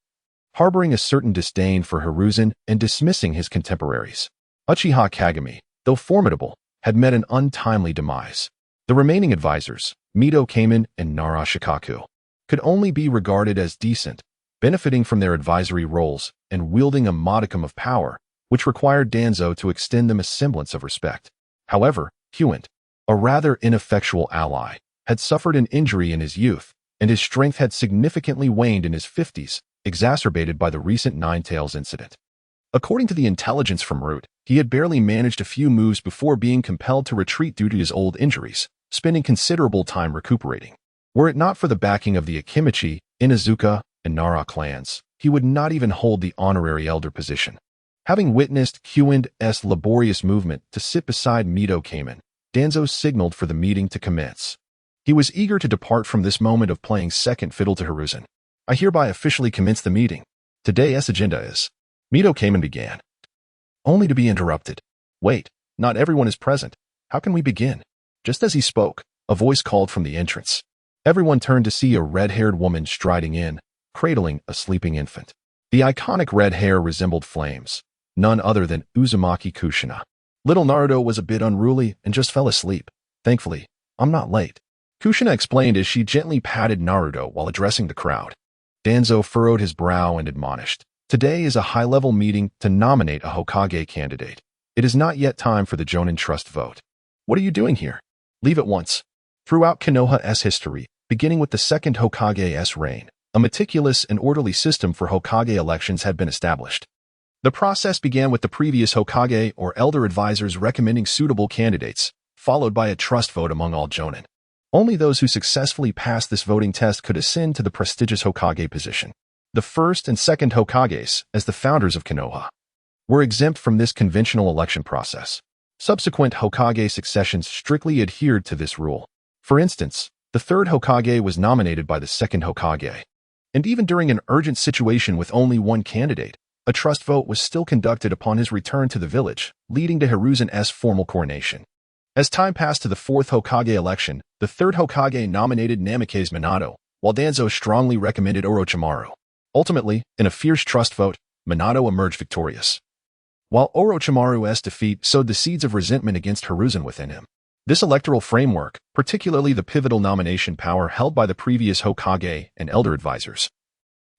[SPEAKER 1] harboring a certain disdain for Hiruzen and dismissing his contemporaries. Uchiha Kagami, though formidable, had met an untimely demise. The remaining advisors, Mito Kamen and Nara Shikaku, could only be regarded as decent, benefiting from their advisory roles and wielding a modicum of power, which required Danzo to extend them a semblance of respect. However, Huant, a rather ineffectual ally, had suffered an injury in his youth, and his strength had significantly waned in his 50s, exacerbated by the recent Ninetales incident. According to the intelligence from Root, he had barely managed a few moves before being compelled to retreat due to his old injuries, spending considerable time recuperating. Were it not for the backing of the Akimichi, Inazuka, and Nara clans, he would not even hold the honorary elder position. Having witnessed Huant's laborious movement to sit beside Mito Kamen, Danzo signaled for the meeting to commence. He was eager to depart from this moment of playing second fiddle to Hiruzen. "I hereby officially commence the meeting. Today's agenda is..." Mito Kamen began, only to be interrupted. "Wait, not everyone is present. How can we begin?" Just as he spoke, a voice called from the entrance. Everyone turned to see a red-haired woman striding in, cradling a sleeping infant. The iconic red hair resembled flames, none other than Uzumaki Kushina. Little Naruto was a bit unruly and just fell asleep. "Thankfully, I'm not late," Kushina explained as she gently patted Naruto while addressing the crowd. Danzo furrowed his brow and admonished, "Today is a high-level meeting to nominate a Hokage candidate. It is not yet time for the Jonin Trust vote. What are you doing here? Leave at once." Throughout Konoha's history, beginning with the second Hokage's reign, a meticulous and orderly system for Hokage elections had been established. The process began with the previous Hokage or elder advisors recommending suitable candidates, followed by a trust vote among all Jonin. Only those who successfully passed this voting test could ascend to the prestigious Hokage position. The first and second Hokages, as the founders of Konoha, were exempt from this conventional election process. Subsequent Hokage successions strictly adhered to this rule. For instance, the third Hokage was nominated by the second Hokage. And even during an urgent situation with only one candidate, a trust vote was still conducted upon his return to the village, leading to Hiruzen's formal coronation. As time passed to the fourth Hokage election, the third Hokage nominated Namikaze Minato, while Danzo strongly recommended Orochimaru. Ultimately, in a fierce trust vote, Minato emerged victorious, while Orochimaru's defeat sowed the seeds of resentment against Hiruzen within him. This electoral framework, particularly the pivotal nomination power held by the previous Hokage and elder advisors,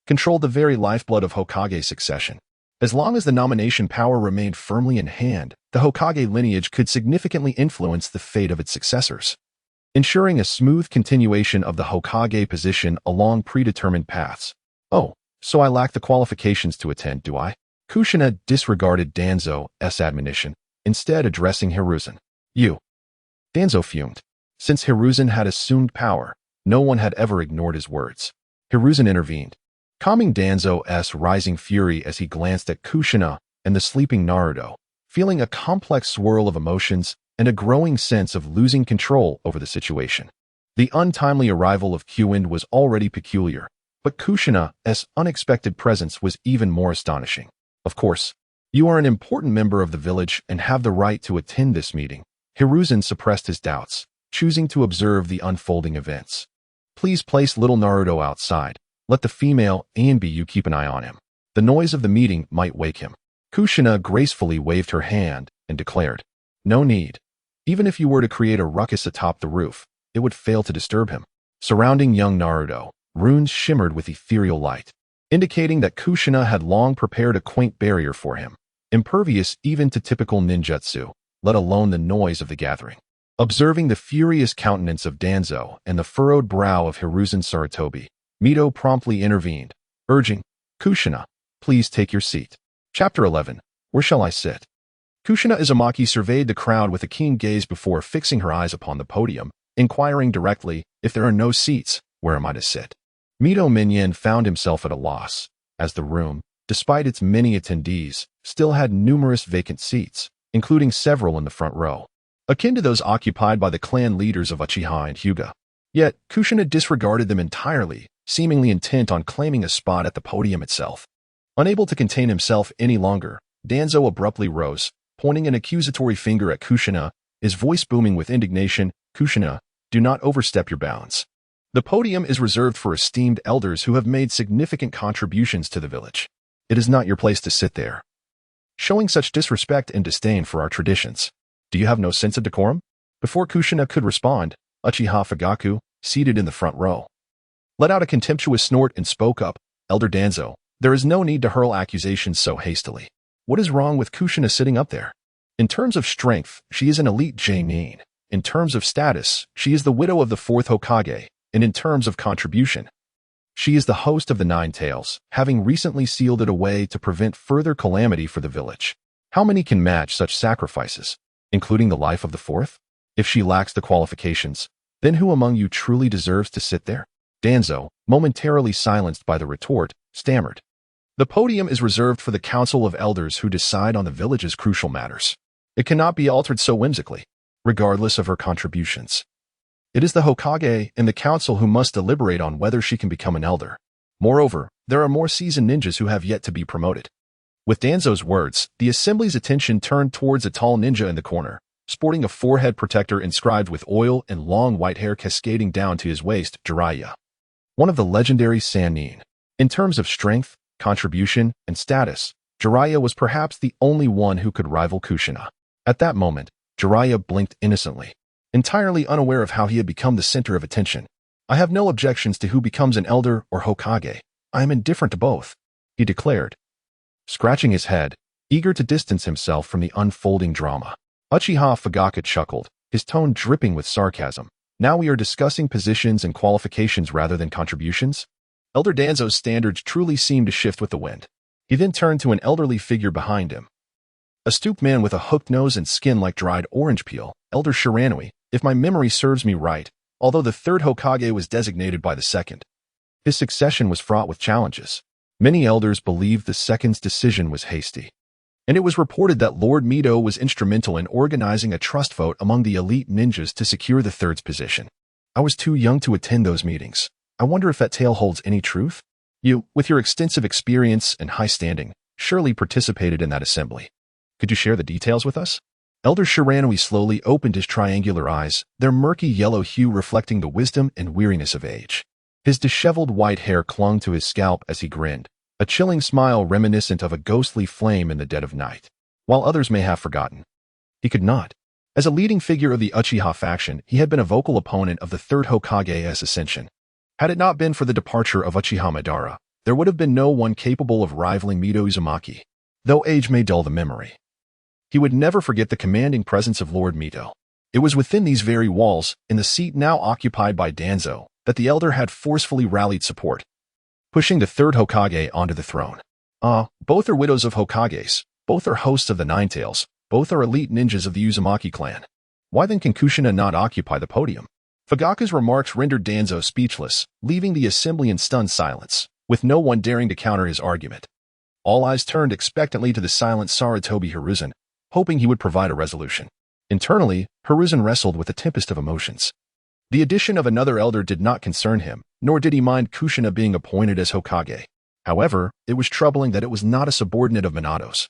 [SPEAKER 1] controlled the very lifeblood of Hokage succession. As long as the nomination power remained firmly in hand, the Hokage lineage could significantly influence the fate of its successors, ensuring a smooth continuation of the Hokage position along predetermined paths. Oh, so I lack the qualifications to attend, do I? Kushina disregarded Danzo's admonition, instead addressing Hiruzen. You. Danzo fumed. Since Hiruzen had assumed power, no one had ever ignored his words. Hiruzen intervened, calming Danzo's rising fury as he glanced at Kushina and the sleeping Naruto, feeling a complex swirl of emotions and a growing sense of losing control over the situation. The untimely arrival of Q-Wind was already peculiar, but Kushina's unexpected presence was even more astonishing. Of course, you are an important member of the village and have the right to attend this meeting. Hiruzen suppressed his doubts, choosing to observe the unfolding events. Please place little Naruto outside. Let the female Anbu keep an eye on him. The noise of the meeting might wake him. Kushina gracefully waved her hand and declared, no need. Even if you were to create a ruckus atop the roof, it would fail to disturb him. Surrounding young Naruto, runes shimmered with ethereal light, indicating that Kushina had long prepared a quaint barrier for him, impervious even to typical ninjutsu, let alone the noise of the gathering. Observing the furious countenance of Danzo and the furrowed brow of Hiruzen Sarutobi, Mito promptly intervened, urging, Kushina, please take your seat. Chapter 11. Where shall I sit? Kushina Izumaki surveyed the crowd with a keen gaze before fixing her eyes upon the podium, inquiring directly, if there are no seats, where am I to sit? Mito Minyan found himself at a loss, as the room, despite its many attendees, still had numerous vacant seats, including several in the front row, akin to those occupied by the clan leaders of Uchiha and Hyuga. Yet, Kushina disregarded them entirely, seemingly intent on claiming a spot at the podium itself. Unable to contain himself any longer, Danzo abruptly rose, pointing an accusatory finger at Kushina, his voice booming with indignation, Kushina, do not overstep your bounds. The podium is reserved for esteemed elders who have made significant contributions to the village. It is not your place to sit there, showing such disrespect and disdain for our traditions. Do you have no sense of decorum? Before Kushina could respond, Uchiha Fugaku, seated in the front row, let out a contemptuous snort and spoke up, Elder Danzo, there is no need to hurl accusations so hastily. What is wrong with Kushina sitting up there? In terms of strength, she is an elite Jainin. In terms of status, she is the widow of the 4th Hokage, and in terms of contribution, she is the host of the Nine Tails, having recently sealed it away to prevent further calamity for the village. How many can match such sacrifices, including the life of the 4th? If she lacks the qualifications, then who among you truly deserves to sit there? Danzo, momentarily silenced by the retort, stammered. The podium is reserved for the Council of Elders who decide on the village's crucial matters. It cannot be altered so whimsically, regardless of her contributions. It is the Hokage and the council who must deliberate on whether she can become an elder. Moreover, there are more seasoned ninjas who have yet to be promoted. With Danzo's words, the assembly's attention turned towards a tall ninja in the corner, sporting a forehead protector inscribed with oil and long white hair cascading down to his waist, Jiraiya. One of the legendary Sannin. In terms of strength, contribution, and status, Jiraiya was perhaps the only one who could rival Kushina. At that moment, Jiraiya blinked innocently, entirely unaware of how he had become the center of attention. I have no objections to who becomes an elder or Hokage. I am indifferent to both, he declared, scratching his head, eager to distance himself from the unfolding drama. Uchiha Fugaku chuckled, his tone dripping with sarcasm. Now we are discussing positions and qualifications rather than contributions? Elder Danzo's standards truly seemed to shift with the wind. He then turned to an elderly figure behind him. A stooped man with a hooked nose and skin like dried orange peel, Elder Shadowy, if my memory serves me right, although the 3rd Hokage was designated by the 2nd. His succession was fraught with challenges. Many elders believed the 2nd's decision was hasty, and it was reported that Lord Mito was instrumental in organizing a trust vote among the elite ninjas to secure the 3rd's position. I was too young to attend those meetings. I wonder if that tale holds any truth? You, with your extensive experience and high standing, surely participated in that assembly. Could you share the details with us? Elder Shadowy slowly opened his triangular eyes, their murky yellow hue reflecting the wisdom and weariness of age. His disheveled white hair clung to his scalp as he grinned, a chilling smile reminiscent of a ghostly flame in the dead of night. While others may have forgotten, he could not. As a leading figure of the Uchiha faction, he had been a vocal opponent of the 3rd Hokage's ascension. Had it not been for the departure of Uchiha Madara, there would have been no one capable of rivaling Mito Uzumaki. Though age may dull the memory, he would never forget the commanding presence of Lord Mito. It was within these very walls, in the seat now occupied by Danzo, that the elder had forcefully rallied support. pushing the third Hokage onto the throne. Both are widows of Hokages, both are hosts of the Nine Tails, both are elite ninjas of the Uzumaki clan. Why then can Kushina not occupy the podium? Fugaku's remarks rendered Danzo speechless, leaving the assembly in stunned silence, with no one daring to counter his argument. All eyes turned expectantly to the silent Sarutobi Hiruzen, hoping he would provide a resolution. Internally, Hiruzen wrestled with a tempest of emotions. The addition of another elder did not concern him, nor did he mind Kushina being appointed as Hokage. However, it was troubling that it was not a subordinate of Minato's,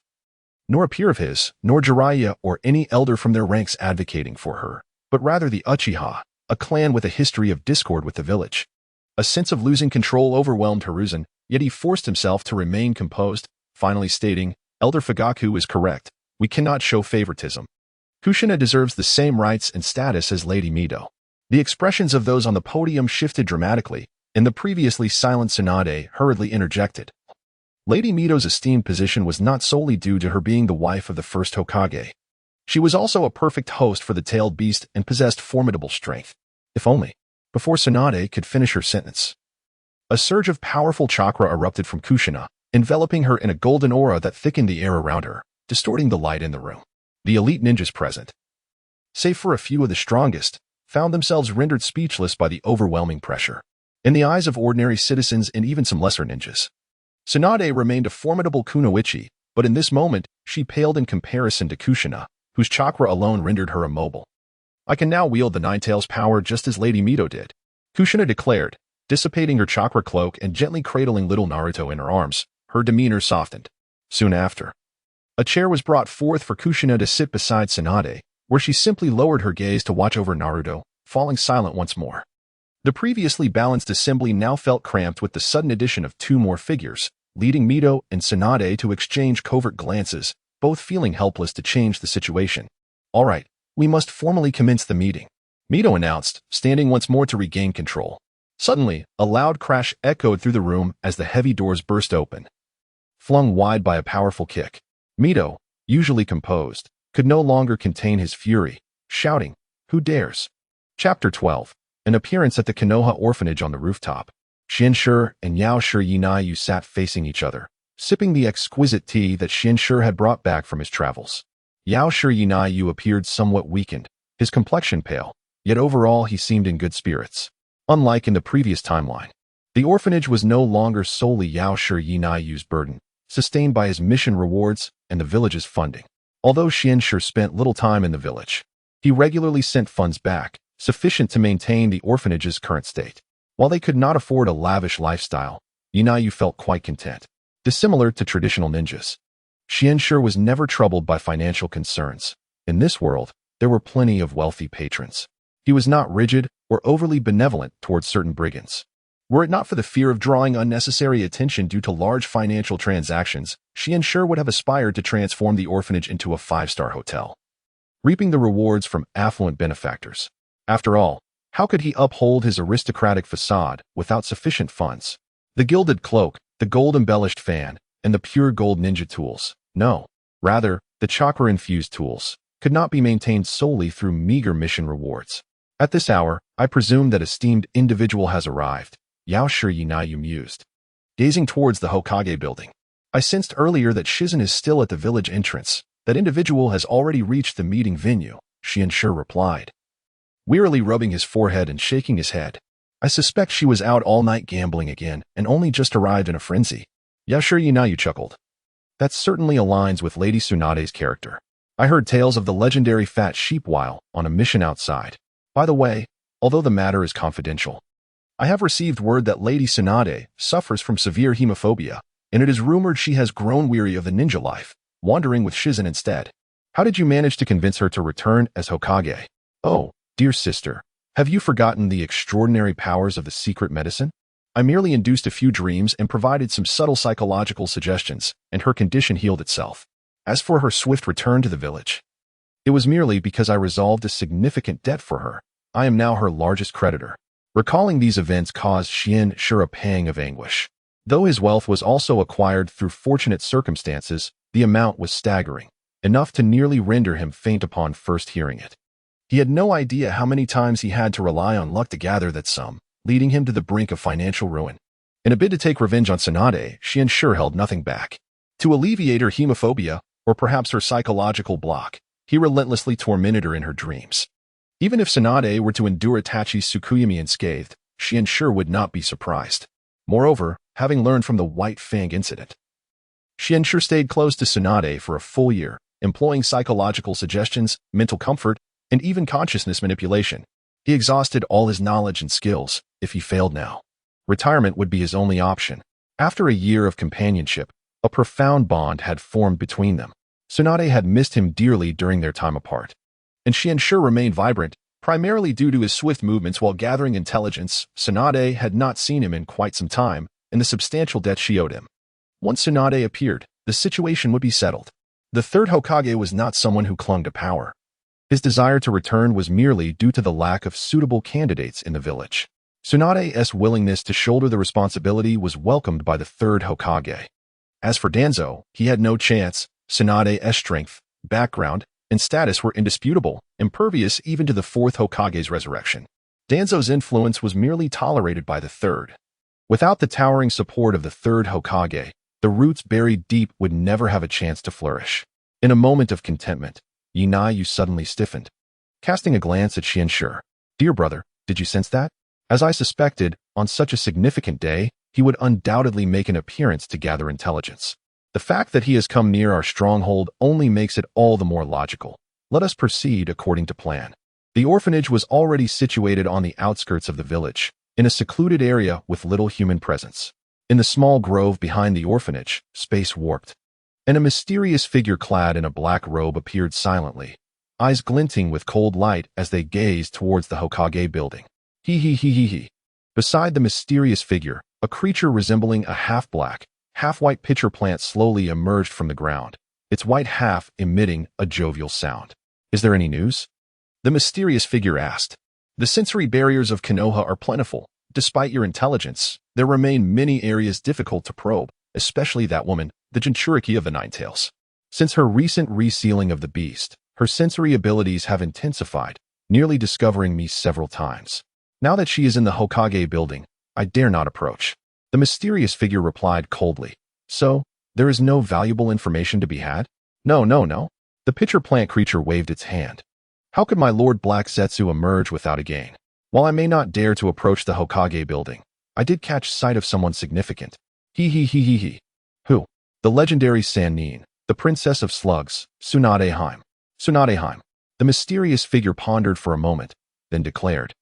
[SPEAKER 1] nor a peer of his, nor Jiraiya or any elder from their ranks advocating for her, but rather the Uchiha, a clan with a history of discord with the village. A sense of losing control overwhelmed Hiruzen, yet he forced himself to remain composed, finally stating, "Elder Fugaku is correct. We cannot show favoritism. Kushina deserves the same rights and status as Lady Mido." The expressions of those on the podium shifted dramatically, and the previously silent Tsunade hurriedly interjected. Lady Mido's esteemed position was not solely due to her being the wife of the first Hokage. She was also a perfect host for the tailed beast and possessed formidable strength. If only. Before Tsunade could finish her sentence, a surge of powerful chakra erupted from Kushina, enveloping her in a golden aura that thickened the air around her, distorting the light in the room. The elite ninjas present, save for a few of the strongest, found themselves rendered speechless by the overwhelming pressure. In the eyes of ordinary citizens and even some lesser ninjas, Tsunade remained a formidable kunoichi, but in this moment, she paled in comparison to Kushina, whose chakra alone rendered her immobile. "I can now wield the Nine Tails power just as Lady Mido did," Kushina declared, dissipating her chakra cloak and gently cradling little Naruto in her arms. Her demeanor softened. Soon after, a chair was brought forth for Kushina to sit beside Tsunade, where she simply lowered her gaze to watch over Naruto, falling silent once more. The previously balanced assembly now felt cramped with the sudden addition of two more figures, leading Mido and Tsunade to exchange covert glances, both feeling helpless to change the situation. "All right, we must formally commence the meeting," Mido announced, standing once more to regain control. Suddenly, a loud crash echoed through the room as the heavy doors burst open, flung wide by a powerful kick. Mido, usually composed, could no longer contain his fury, shouting, "Who dares?" Chapter 12. An appearance at the Konoha orphanage on the rooftop. Xianshi and Yaoshi Yinayu sat facing each other, sipping the exquisite tea that Xianshi had brought back from his travels. Yaoshi Yinayu appeared somewhat weakened, his complexion pale, yet overall he seemed in good spirits. Unlike in the previous timeline, the orphanage was no longer solely Yaoshi Yinayu's burden, sustained by his mission rewards and the village's funding. Although Xianshi spent little time in the village, he regularly sent funds back, sufficient to maintain the orphanage's current state. While they could not afford a lavish lifestyle, Yinayu felt quite content. Dissimilar to traditional ninjas, Xianshi was never troubled by financial concerns. In this world, there were plenty of wealthy patrons. He was not rigid or overly benevolent towards certain brigands. Were it not for the fear of drawing unnecessary attention due to large financial transactions, Xianshi would have aspired to transform the orphanage into a five-star hotel, reaping the rewards from affluent benefactors. After all, how could he uphold his aristocratic facade without sufficient funds? The gilded cloak, the gold-embellished fan, and the pure gold ninja tools, no, rather, the chakra-infused tools, could not be maintained solely through meager mission rewards. "At this hour, I presume that esteemed individual has arrived," Yaoshi Yinayu mused, gazing towards the Hokage building. "I sensed earlier that Shizen is still at the village entrance. That individual has already reached the meeting venue," Xianshi replied, wearily rubbing his forehead and shaking his head. "I suspect she was out all night gambling again and only just arrived in a frenzy." Yaoshi Yinayu chuckled. "That certainly aligns with Lady Tsunade's character. I heard tales of the legendary fat sheep while on a mission outside. By the way, although the matter is confidential, I have received word that Lady Tsunade suffers from severe hemophobia, and it is rumored she has grown weary of the ninja life, wandering with Shizen instead. How did you manage to convince her to return as Hokage? Oh, dear sister, have you forgotten the extraordinary powers of the secret medicine? I merely induced a few dreams and provided some subtle psychological suggestions, and her condition healed itself. As for her swift return to the village, it was merely because I resolved a significant debt for her. I am now her largest creditor." Recalling these events caused Xianshi a pang of anguish. Though his wealth was also acquired through fortunate circumstances, the amount was staggering, enough to nearly render him faint upon first hearing it. He had no idea how many times he had to rely on luck to gather that sum, leading him to the brink of financial ruin. In a bid to take revenge on Tsunade, she sure held nothing back. To alleviate her hemophobia, or perhaps her psychological block, he relentlessly tormented her in her dreams. Even if Tsunade were to endure Itachi's Tsukuyomi unscathed, she sure would not be surprised. Moreover, having learned from the White Fang incident, she sure stayed close to Tsunade for a full year, employing psychological suggestions, mental comfort, and even consciousness manipulation. He exhausted all his knowledge and skills. If he failed now, retirement would be his only option. After a year of companionship, a profound bond had formed between them. Tsunade had missed him dearly during their time apart, and she sure remained vibrant, primarily due to his swift movements while gathering intelligence. Tsunade had not seen him in quite some time, and the substantial debt she owed him. Once Tsunade appeared, the situation would be settled. The third Hokage was not someone who clung to power. His desire to return was merely due to the lack of suitable candidates in the village. Tsunade's willingness to shoulder the responsibility was welcomed by the third Hokage. As for Danzo, he had no chance. Tsunade's strength, background, and status were indisputable, impervious even to the fourth Hokage's resurrection. Danzo's influence was merely tolerated by the third. Without the towering support of the third Hokage, the roots buried deep would never have a chance to flourish. In a moment of contentment, Yu suddenly stiffened. Casting a glance at Shinsure, "Dear brother, did you sense that? As I suspected, on such a significant day, he would undoubtedly make an appearance to gather intelligence. The fact that he has come near our stronghold only makes it all the more logical. Let us proceed according to plan." The orphanage was already situated on the outskirts of the village, in a secluded area with little human presence. In the small grove behind the orphanage, space warped, and a mysterious figure clad in a black robe appeared silently, eyes glinting with cold light as they gazed towards the Hokage building. He. Beside the mysterious figure, a creature resembling a half-black, half-white pitcher plant slowly emerged from the ground, its white half emitting a jovial sound. "Is there any news?" the mysterious figure asked. "The sensory barriers of Konoha are plentiful. Despite your intelligence, there remain many areas difficult to probe, especially that woman, the Jinchuriki of the Nine Tails. Since her recent resealing of the beast, her sensory abilities have intensified, nearly discovering me several times. Now that she is in the Hokage building, I dare not approach." The mysterious figure replied coldly. "So, there is no valuable information to be had?" No. The pitcher plant creature waved its hand. "How could my Lord Black Zetsu emerge without a gain? While I may not dare to approach the Hokage building, I did catch sight of someone significant. He. Who? The legendary Sannin, the Princess of Slugs, Tsunadeheim. Tsunadeheim." The mysterious figure pondered for a moment, then declared,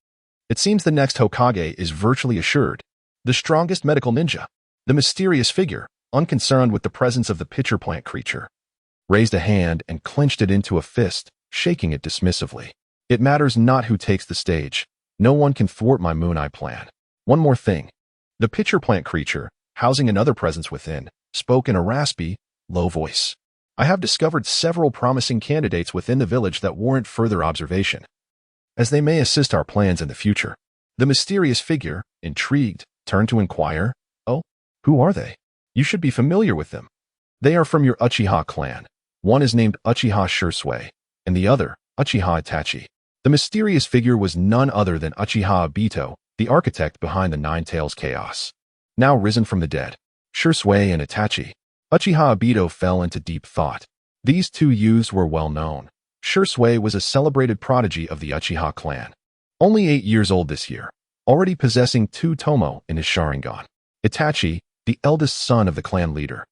[SPEAKER 1] "It seems the next Hokage is virtually assured. The strongest medical ninja." The mysterious figure, unconcerned with the presence of the pitcher plant creature, raised a hand and clenched it into a fist, shaking it dismissively. "It matters not who takes the stage. No one can thwart my Moon Eye plan. One more thing." The pitcher plant creature, housing another presence within, spoke in a raspy, low voice. "I have discovered several promising candidates within the village that warrant further observation, as they may assist our plans in the future." The mysterious figure, intrigued, turned to inquire, "Oh, who are they? You should be familiar with them. They are from your Uchiha clan. One is named Uchiha Shursui, and the other, Uchiha Itachi." The mysterious figure was none other than Uchiha Obito, the architect behind the Nine Tails chaos. Now risen from the dead, Shursui and Itachi. Uchiha Obito fell into deep thought. These two youths were well known. Shursui was a celebrated prodigy of the Uchiha clan. Only 8 years old this year, already possessing 2 tomo in his Sharingan. Itachi, the eldest son of the clan leader,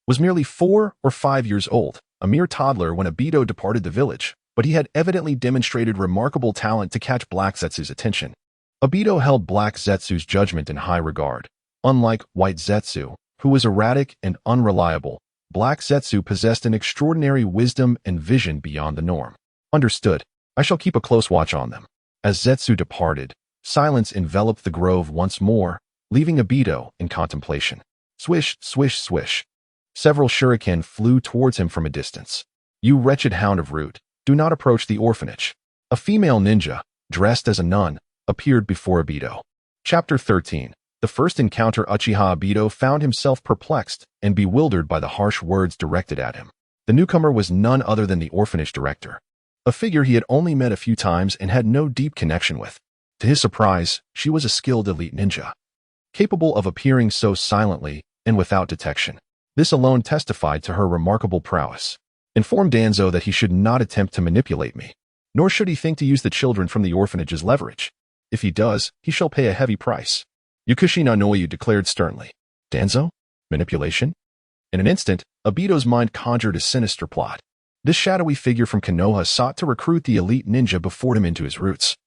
[SPEAKER 1] was merely 4 or 5 years old, a mere toddler when Obito departed the village, but he had evidently demonstrated remarkable talent to catch Black Zetsu's attention. Obito held Black Zetsu's judgment in high regard. Unlike White Zetsu, who was erratic and unreliable, Black Zetsu possessed an extraordinary wisdom and vision beyond the norm. "Understood. I shall keep a close watch on them." As Zetsu departed, silence enveloped the grove once more, leaving Obito in contemplation. Swish, swish, swish. Several shuriken flew towards him from a distance. "You wretched hound of Root, do not approach the orphanage." A female ninja, dressed as a nun, appeared before Obito. Chapter 13. The first encounter. Uchiha Obito found himself perplexed and bewildered by the harsh words directed at him. The newcomer was none other than the orphanage director, a figure he had only met a few times and had no deep connection with. To his surprise, she was a skilled elite ninja. capable of appearing so silently and without detection. This alone testified to her remarkable prowess. Inform Danzo that he should not attempt to manipulate me, nor should he think to use the children from the orphanage as leverage. If he does, he shall pay a heavy price. Kushina Noyu declared sternly. Danzo? Manipulation? In an instant, Obito's mind conjured a sinister plot. This shadowy figure from Konoha sought to recruit the elite ninja before him into his roots,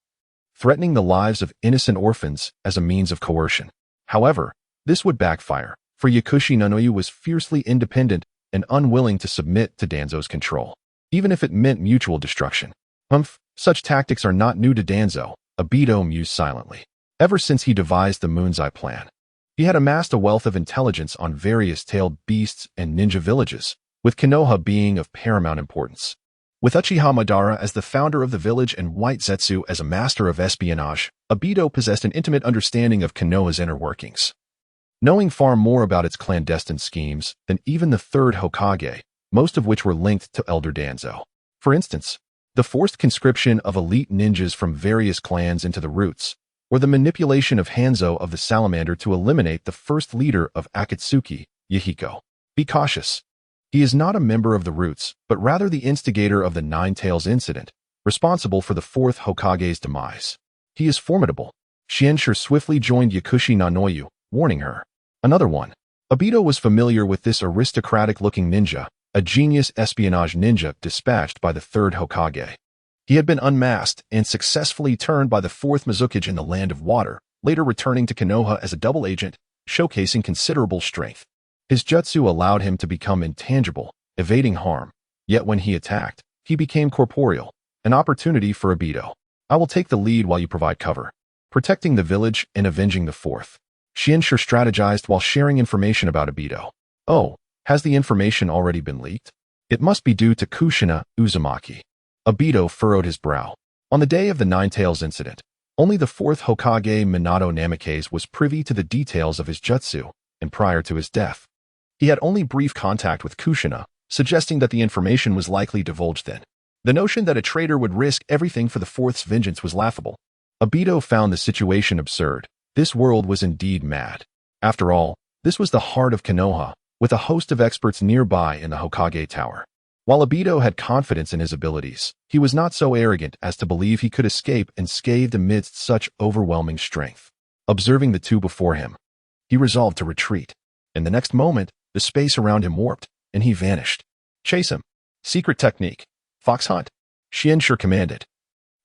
[SPEAKER 1] threatening the lives of innocent orphans as a means of coercion. However, this would backfire, for Kushina Noyu was fiercely independent and unwilling to submit to Danzo's control, even if it meant mutual destruction. Such tactics are not new to Danzo, Obito mused silently. Ever since he devised the Moon's Eye plan, he had amassed a wealth of intelligence on various tailed beasts and ninja villages, with Konoha being of paramount importance. With Uchiha Madara as the founder of the village and White Zetsu as a master of espionage, Obito possessed an intimate understanding of Konoha's inner workings. Knowing far more about its clandestine schemes than even the third Hokage, most of which were linked to Elder Danzo. For instance, the forced conscription of elite ninjas from various clans into the roots, or the manipulation of Hanzo of the Salamander to eliminate the first leader of Akatsuki, Yahiko. Be cautious. He is not a member of the Roots, but rather the instigator of the Nine Tails incident, responsible for the fourth Hokage's demise. He is formidable. Xianxue swiftly joined Kushina Noyu, warning her. Another one. Obito was familiar with this aristocratic-looking ninja, a genius espionage ninja dispatched by the third Hokage. He had been unmasked and successfully turned by the fourth Mizukage in the Land of Water, later returning to Konoha as a double agent, showcasing considerable strength. His jutsu allowed him to become intangible, evading harm, yet when he attacked, he became corporeal, an opportunity for Obito. I will take the lead while you provide cover, protecting the village and avenging the fourth. Xianxue strategized while sharing information about Obito. Oh, has the information already been leaked? It must be due to Kushina Uzumaki. Obito furrowed his brow. On the day of the Nine Tails incident, only the fourth Hokage Minato Namikaze was privy to the details of his jutsu, and prior to his death, he had only brief contact with Kushina, suggesting that the information was likely divulged then. The notion that a traitor would risk everything for the fourth's vengeance was laughable. Obito found the situation absurd. This world was indeed mad. After all, this was the heart of Konoha, with a host of experts nearby in the Hokage Tower. While Obito had confidence in his abilities, he was not so arrogant as to believe he could escape unscathed amidst such overwhelming strength. Observing the two before him, he resolved to retreat. In the next moment, the space around him warped, and he vanished. Chase him. Secret technique. Fox hunt. Xianxue commanded,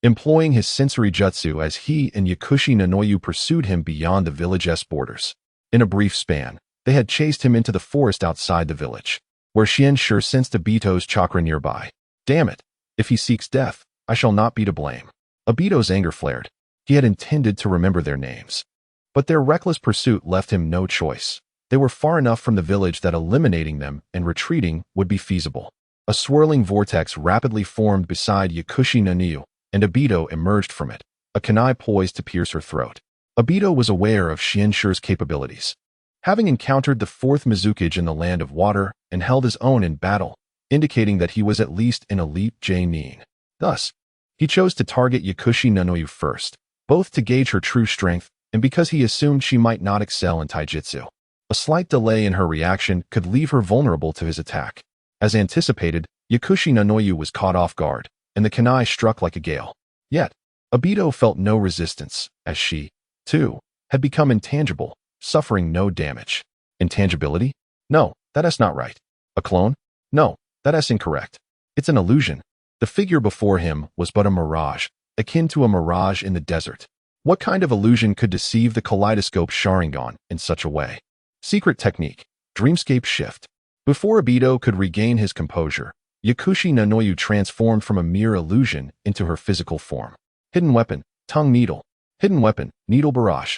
[SPEAKER 1] employing his sensory jutsu as he and Kushina Noyu pursued him beyond the village's borders. In a brief span, they had chased him into the forest outside the village, where Xianxue sensed Obito's chakra nearby. Damn it! If he seeks death, I shall not be to blame. Obito's anger flared. He had intended to remember their names, but their reckless pursuit left him no choice. They were far enough from the village that eliminating them and retreating would be feasible. A swirling vortex rapidly formed beside Kushina Noyu, and Obito emerged from it, a kunai poised to pierce her throat. Obito was aware of Xianxue's capabilities, having encountered the fourth Mizukage in the Land of Water and held his own in battle, indicating that he was at least an elite J-nin. Thus, he chose to target Kushina Noyu first, both to gauge her true strength and because he assumed she might not excel in taijutsu. A slight delay in her reaction could leave her vulnerable to his attack. As anticipated, Kushina Noyu was caught off guard, and the kunai struck like a gale. Yet, Obito felt no resistance, as she, too, had become intangible, suffering no damage. Intangibility? No, that's not right. A clone? No, that's incorrect. It's an illusion. The figure before him was but a mirage, akin to a mirage in the desert. What kind of illusion could deceive the kaleidoscope Sharingan in such a way? Secret technique. Dreamscape shift. Before Obito could regain his composure, Kushina Noyu transformed from a mere illusion into her physical form. Hidden weapon, tongue needle. Hidden weapon, needle barrage.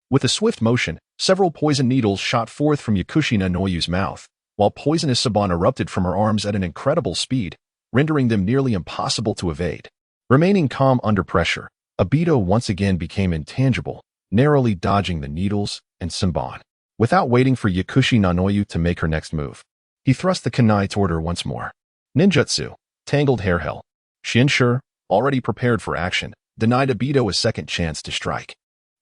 [SPEAKER 1] With a swift motion, several poison needles shot forth from Kushina Noyu's mouth, while poisonous saban erupted from her arms at an incredible speed, rendering them nearly impossible to evade. Remaining calm under pressure, Obito once again became intangible, narrowly dodging the needles and saban. Without waiting for Kushina Noyu to make her next move, he thrust the kunai toward her once more. Ninjutsu, tangled hair hell. Xianxue, already prepared for action, denied Obito a second chance to strike.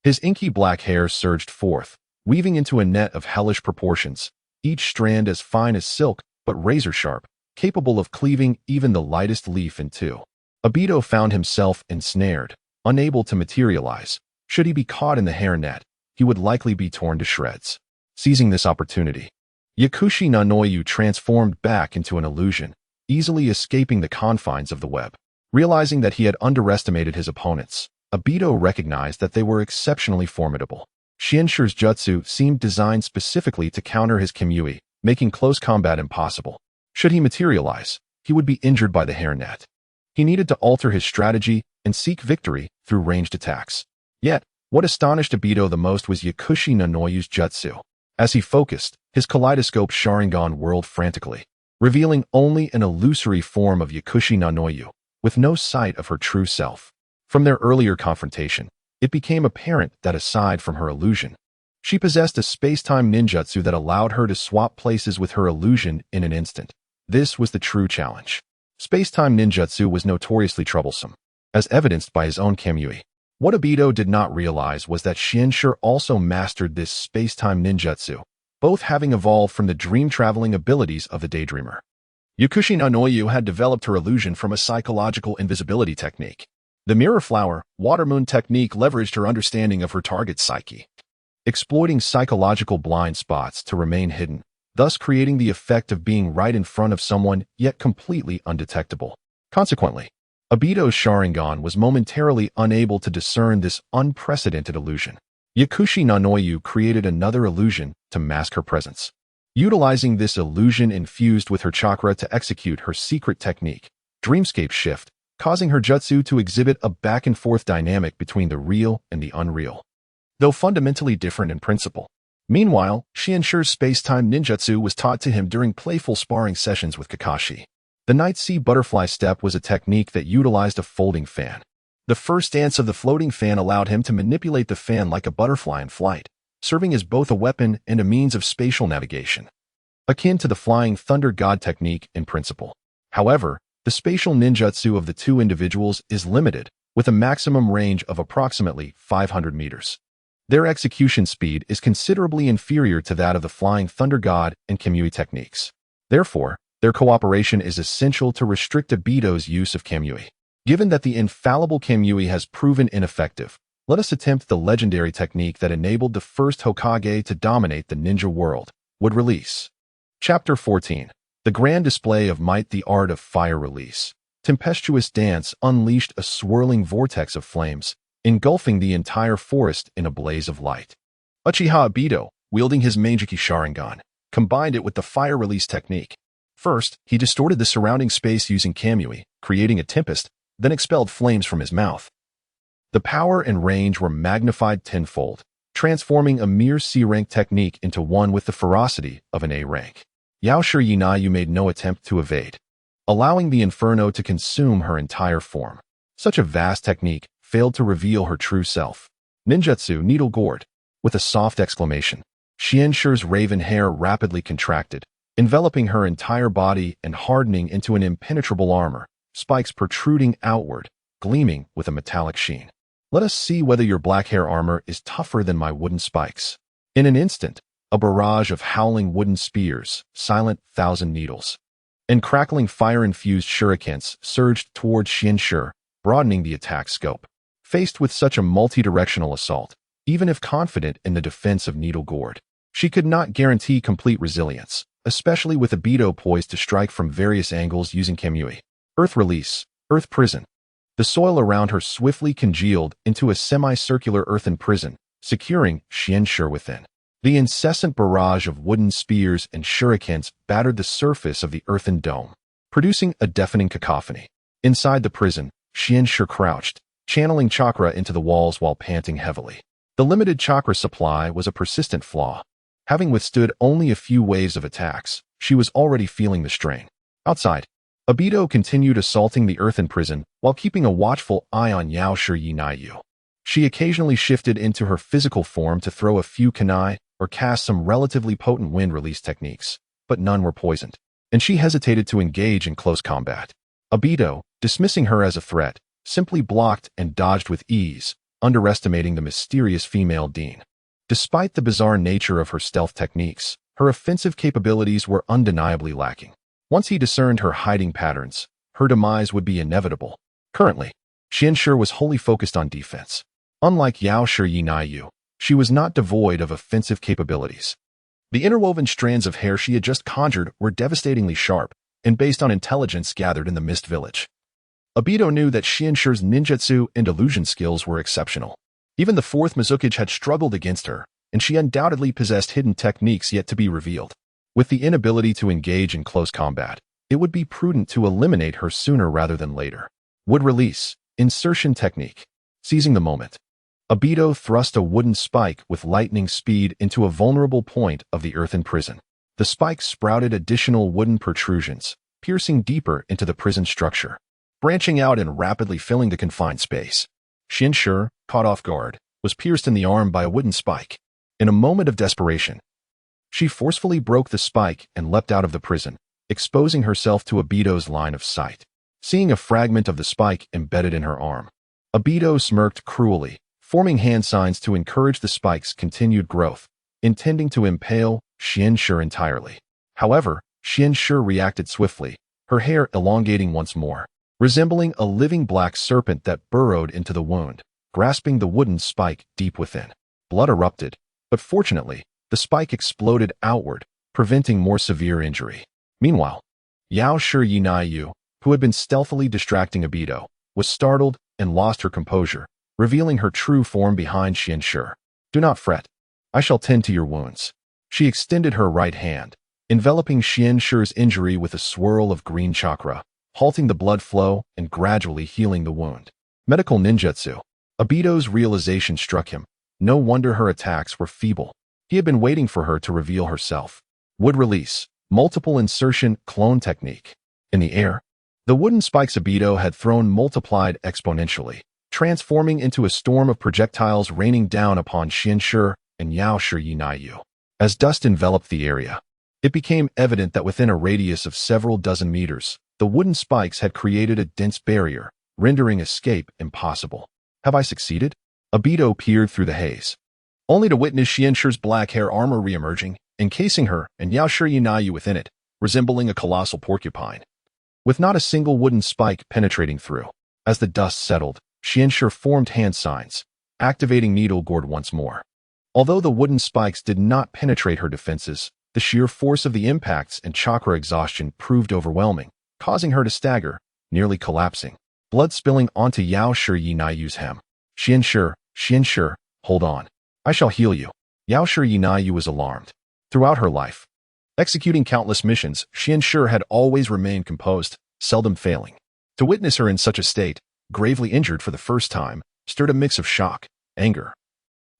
[SPEAKER 1] His inky black hair surged forth, weaving into a net of hellish proportions, each strand as fine as silk but razor-sharp, capable of cleaving even the lightest leaf in two. Obito found himself ensnared, unable to materialize. Should he be caught in the hair net, he would likely be torn to shreds. Seizing this opportunity, Yakushi Nanoyu transformed back into an illusion, easily escaping the confines of the web. Realizing that he had underestimated his opponents, Obito recognized that they were exceptionally formidable. Shinshire's jutsu seemed designed specifically to counter his Kamui, making close combat impossible. Should he materialize, he would be injured by the hair net. He needed to alter his strategy and seek victory through ranged attacks. Yet, what astonished Obito the most was Yakushi Nanoyu's jutsu. As he focused, his kaleidoscope Sharingan whirled frantically, revealing only an illusory form of Yakushi Nanoyu, with no sight of her true self. From their earlier confrontation, it became apparent that aside from her illusion, she possessed a space-time ninjutsu that allowed her to swap places with her illusion in an instant. This was the true challenge. Space-time ninjutsu was notoriously troublesome, as evidenced by his own Kamui. What Obito did not realize was that Shinshire also mastered this space-time ninjutsu, both having evolved from the dream-traveling abilities of the Daydreamer. Yakushi Nanoyu had developed her illusion from a psychological invisibility technique. The Mirror Flower, Water Moon technique leveraged her understanding of her target's psyche, exploiting psychological blind spots to remain hidden, thus creating the effect of being right in front of someone yet completely undetectable. Consequently, Obito's Sharingan was momentarily unable to discern this unprecedented illusion. Yakushi Nanoyu created another illusion to mask her presence, utilizing this illusion infused with her chakra to execute her secret technique, Dreamscape Shift, causing her jutsu to exhibit a back-and-forth dynamic between the real and the unreal, though fundamentally different in principle. Meanwhile, Shinshire's space-time ninjutsu was taught to him during playful sparring sessions with Kakashi. The Night Sea Butterfly Step was a technique that utilized a folding fan. The first dance of the floating fan allowed him to manipulate the fan like a butterfly in flight, serving as both a weapon and a means of spatial navigation, akin to the Flying Thunder God technique in principle. However, the spatial ninjutsu of the two individuals is limited, with a maximum range of approximately 500 meters. Their execution speed is considerably inferior to that of the Flying Thunder God and Kamui techniques. Therefore, their cooperation is essential to restrict Obito's use of Kamui. Given that the infallible Kamui has proven ineffective, let us attempt the legendary technique that enabled the first Hokage to dominate the ninja world. Would release. Chapter 14. The Grand Display of Might, the Art of Fire Release. Tempestuous dance unleashed a swirling vortex of flames, engulfing the entire forest in a blaze of light. Uchiha Obito, wielding his Meijiki Sharingan, combined it with the fire release technique. First, he distorted the surrounding space using Kamui, creating a tempest, then expelled flames from his mouth. The power and range were magnified tenfold, transforming a mere C-rank technique into one with the ferocity of an A-rank. Yaoshi Yinayu made no attempt to evade, allowing the inferno to consume her entire form. Such a vast technique failed to reveal her true self. Ninjutsu Needle Gourd. With a soft exclamation, Shinshire's raven hair rapidly contracted, enveloping her entire body and hardening into an impenetrable armor, spikes protruding outward, gleaming with a metallic sheen. Let us see whether your black hair armor is tougher than my wooden spikes. In an instant, a barrage of howling wooden spears, silent thousand needles, and crackling fire-infused shurikens surged towards Shinshire, broadening the attack scope. Faced with such a multi-directional assault, even if confident in the defense of Needle Gourd, she could not guarantee complete resilience, especially with Obito poised to strike from various angles using Kamui. Earth Release, Earth Prison. The soil around her swiftly congealed into a semicircular earthen prison, securing Shinshire within. The incessant barrage of wooden spears and shurikens battered the surface of the earthen dome, producing a deafening cacophony. Inside the prison, Shinshire crouched, channeling chakra into the walls while panting heavily. The limited chakra supply was a persistent flaw. Having withstood only a few waves of attacks, she was already feeling the strain. Outside, Obito continued assaulting the earthen prison while keeping a watchful eye on Yaoshi Yinayu. She occasionally shifted into her physical form to throw a few kunai or cast some relatively potent wind release techniques, but none were poisoned, and she hesitated to engage in close combat. Obito, dismissing her as a threat, simply blocked and dodged with ease, underestimating the mysterious female dean. Despite the bizarre nature of her stealth techniques, her offensive capabilities were undeniably lacking. Once he discerned her hiding patterns, her demise would be inevitable. Currently, Xianshi was wholly focused on defense. Unlike Yao Shiyinayu, she was not devoid of offensive capabilities. The interwoven strands of hair she had just conjured were devastatingly sharp and based on intelligence gathered in the Mist Village. Obito knew that Xianshi's ninjutsu and illusion skills were exceptional. Even the fourth Mizukage had struggled against her, and she undoubtedly possessed hidden techniques yet to be revealed. With the inability to engage in close combat, it would be prudent to eliminate her sooner rather than later. Wood release, insertion technique. Seizing the moment, Obito thrust a wooden spike with lightning speed into a vulnerable point of the earthen prison. The spike sprouted additional wooden protrusions, piercing deeper into the prison structure, branching out and rapidly filling the confined space. Xianshi, caught off guard, was pierced in the arm by a wooden spike. In a moment of desperation, she forcefully broke the spike and leapt out of the prison, exposing herself to Obito's line of sight. Seeing a fragment of the spike embedded in her arm, Obito smirked cruelly, forming hand signs to encourage the spike's continued growth, intending to impale Xianshi entirely. However, Xianshi reacted swiftly, her hair elongating once more, resembling a living black serpent that burrowed into the wound, grasping the wooden spike deep within. Blood erupted, but fortunately, the spike exploded outward, preventing more severe injury. Meanwhile, Yao Shiyinayu, who had been stealthily distracting Obito, was startled and lost her composure, revealing her true form behind Xianshi. Do not fret. I shall tend to your wounds. She extended her right hand, enveloping Xianshi's injury with a swirl of green chakra, halting the blood flow and gradually healing the wound. Medical ninjutsu. Obito's realization struck him. No wonder her attacks were feeble. He had been waiting for her to reveal herself. Wood release. Multiple insertion clone technique. In the air, the wooden spikes Obito had thrown multiplied exponentially, transforming into a storm of projectiles raining down upon Xianshi and Yao Shiyinayu. As dust enveloped the area, it became evident that within a radius of several dozen meters, the wooden spikes had created a dense barrier, rendering escape impossible. Have I succeeded? Obito peered through the haze, only to witness Xianshi's black hair armor reemerging, encasing her and Yao Shiyinayu within it, resembling a colossal porcupine, with not a single wooden spike penetrating through. As the dust settled, Xianshi formed hand signs, activating Needle Gourd once more. Although the wooden spikes did not penetrate her defenses, the sheer force of the impacts and chakra exhaustion proved overwhelming, causing her to stagger, nearly collapsing, blood spilling onto Yao Shiyinayu's hem. Xianshi, hold on. I shall heal you. Yao Shiyinayu was alarmed. Throughout her life, executing countless missions, Xianshi had always remained composed, seldom failing. To witness her in such a state, gravely injured for the first time, stirred a mix of shock, anger,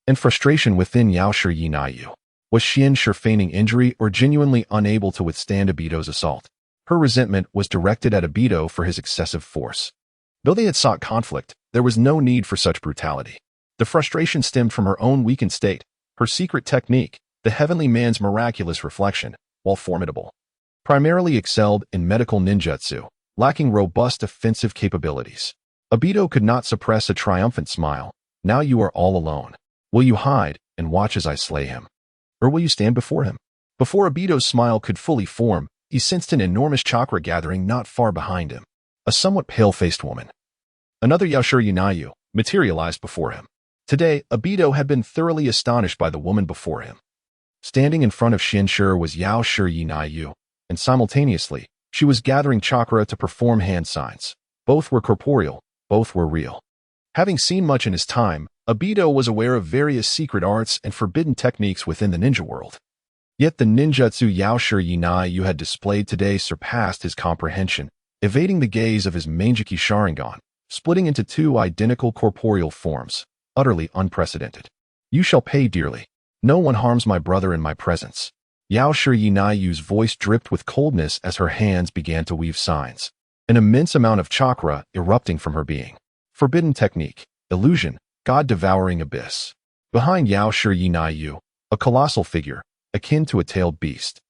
[SPEAKER 1] and frustration within Yao Shiyinayu. Was Xianshi feigning injury or genuinely unable to withstand Obito's assault? Her resentment was directed at Obito for his excessive force. Though they had sought conflict, there was no need for such brutality. The frustration stemmed from her own weakened state, her secret technique, the heavenly man's miraculous reflection, while formidable, primarily excelled in medical ninjutsu, lacking robust offensive capabilities. Obito could not suppress a triumphant smile. Now you are all alone. Will you hide and watch as I slay him? Or will you stand before him? Before Obito's smile could fully form, he sensed an enormous chakra gathering not far behind him. A somewhat pale-faced woman, another Yao Shiyinayu, materialized before him. Today, Obito had been thoroughly astonished by the woman before him. Standing in front of Xianshi was Yao Shiyinayu, and simultaneously, she was gathering chakra to perform hand signs. Both were corporeal, both were real. Having seen much in his time, Obito was aware of various secret arts and forbidden techniques within the ninja world. Yet the ninjutsu Yao Shiyinayu had displayed today surpassed his comprehension, evading the gaze of his Mangeki Sharingan, splitting into two identical corporeal forms, utterly unprecedented. You shall pay dearly. No one harms my brother in my presence. Yao Shiyinayu's voice dripped with coldness as her hands began to weave signs, an immense amount of chakra erupting from her being. Forbidden technique, illusion, god-devouring abyss. Behind Yao Shiyinayu, a colossal figure, akin to a tailed beast,